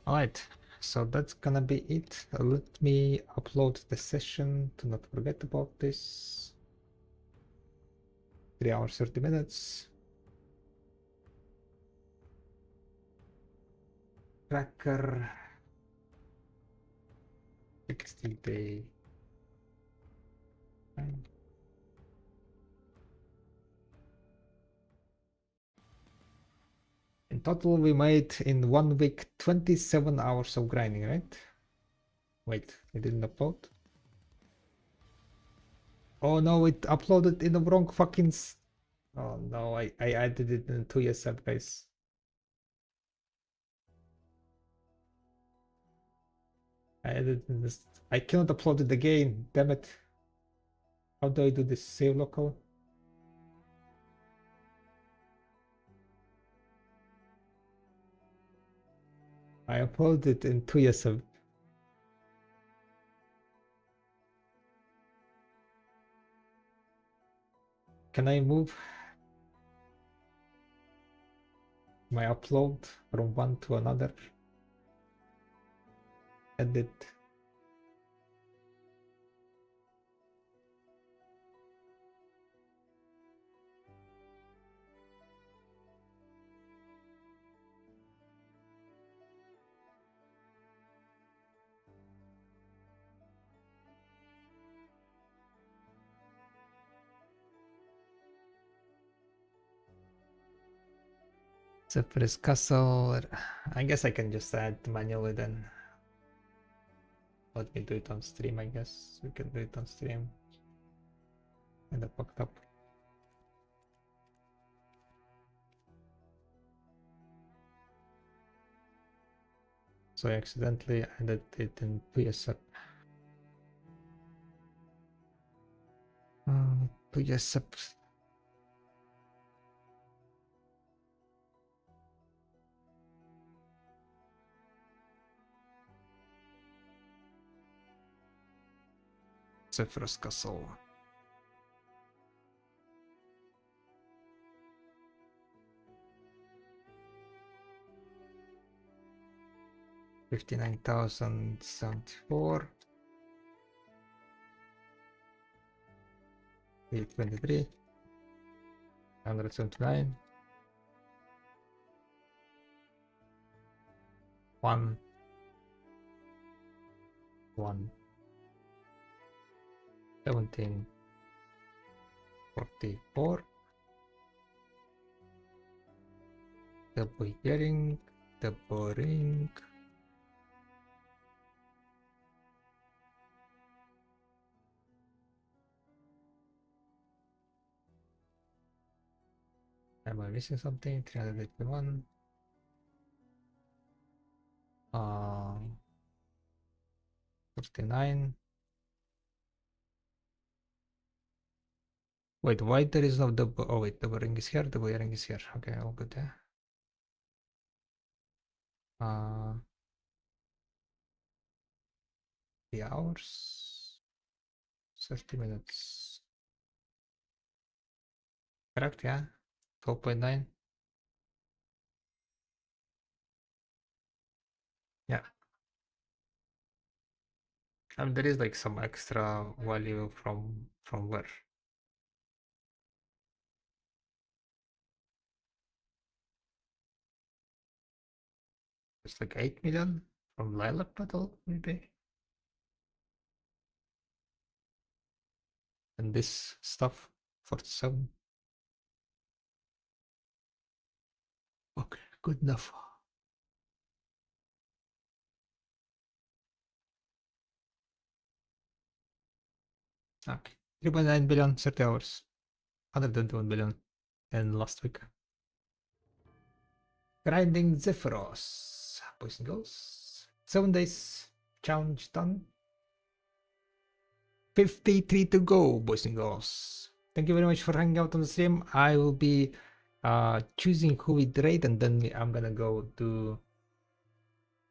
Alright, so that's gonna be it. Let me upload the session to not forget about this. 3 hours 30 minutes. Tracker 60 day. In total we made in 1 week 27 hours of grinding, right? Wait, it didn't upload? Oh no, it uploaded in the wrong fucking oh no, I added it in 2 years up, guys. I edited this. I cannot upload it again. Damn it. How do I do this? Save local. I uploaded it in 2 years. Can I move my upload from one to another? Edit. Zephyrus Castle. I guess I can just add manually then. Let me do it on stream, I guess. We can do it on stream. And I fucked up. So I accidentally added it in PSUP. PSUP. Zephyrus Castle. $59,074. 823. 179. 1. 1. 1744. Double hearing, double ring. Am I missing something? 381. 49. Wait, why there is no double? Oh wait, double ring is here, double ring is here. Okay, all good there. The hours, 30 minutes. Correct, yeah. 12.9. Yeah. And there is like some extra value from where? It's like 8 million from Lilac Petal, maybe. And this stuff, 47. Okay, good enough. Okay, 3.9 billion, 30 hours. 121 billion in last week. Grinding Zephyros, boys and girls. 7 days, challenge done. 53 to go, boys and girls. Thank you very much for hanging out on the stream. I will be choosing who we trade, and then I'm gonna go do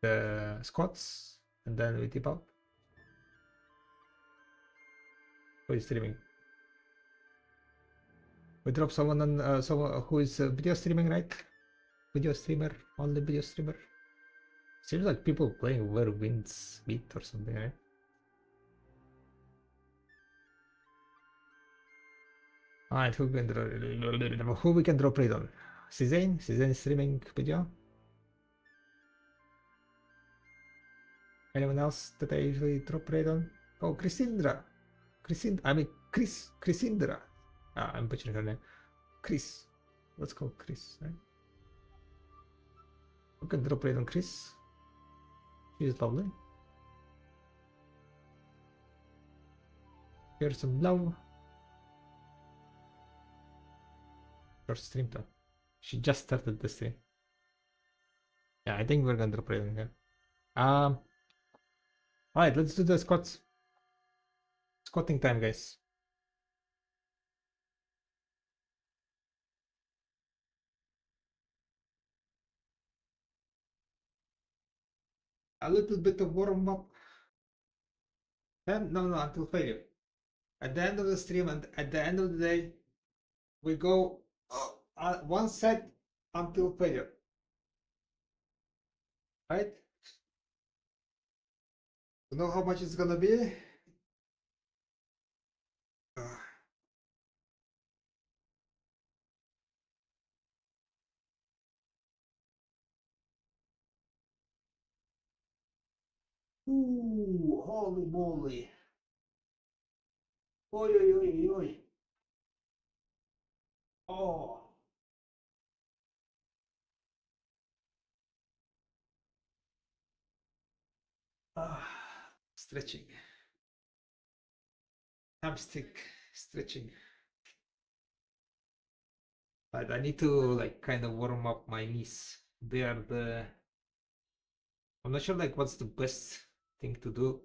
the squats, and then we tip out. Who is streaming? We drop someone on someone who is video streaming, right? Video streamer, only video streamer. Seems like people playing where winds meet or something, right? Alright, who we can drop raid on? Cizane? Cizane is streaming video. Anyone else that I usually drop raid on? Oh, Chrisindra. Chrisindra. I'm butchering her name. Chris. Let's call Chris, right? We can drop raid on Chris. She is lovely. Here's some love. First stream though. She just started the stream. Yeah, I think we're gonna drop raid on her. Alright, let's do the squats. Squatting time, guys. A little bit of warm up. And no, until failure. At the end of the stream and at the end of the day, we go one set until failure. Right? You know how much it's gonna be? Ooh, holy moly. Oi, oi, oi, oi. Oh. Stretching. Hamstick stretching. But I need to like kind of warm up my knees. They are I'm not sure like what's the best thing to do.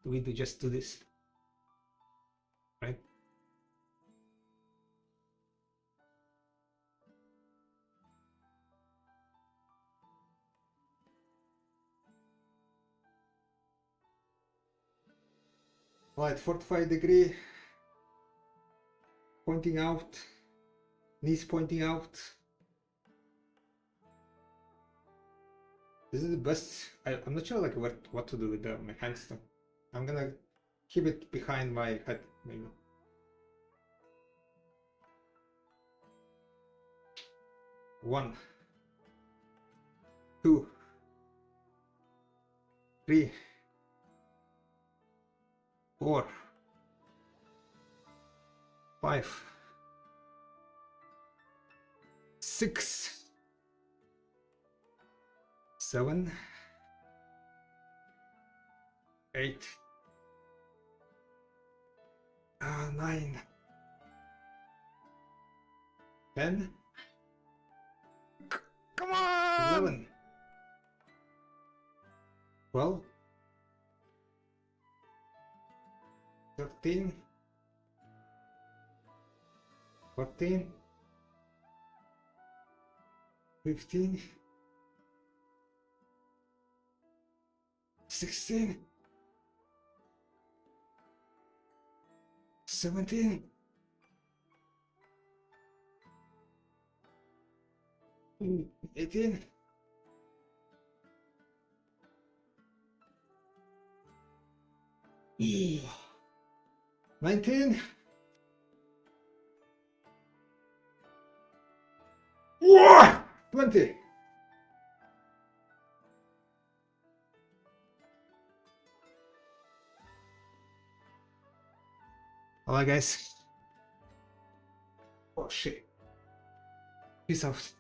Do we just do this? Right? Right, 45-degree. Pointing out. Knees pointing out. This is the best. I'm not sure like what to do with my handstand. I'm gonna keep it behind my head maybe. One, two, three, 4, 5, 6, 7, 8, 9, 10, Come on! 11, 12, 13, 14, 15, 16, 17, 18, 19, 20. Alright guys. Oh shit. Peace out.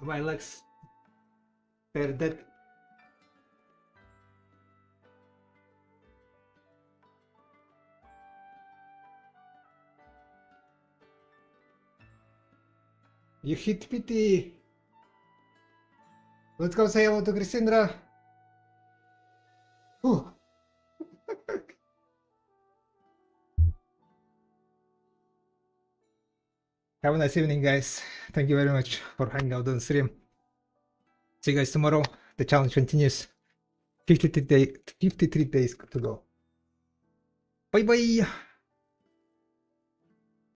My legs, they're dead. You hit PT. Let's go say hello to Christindra. Ooh. Have a nice evening, guys. Thank you very much for hanging out on the stream. See you guys tomorrow. The challenge continues. 53 days to go. Bye bye.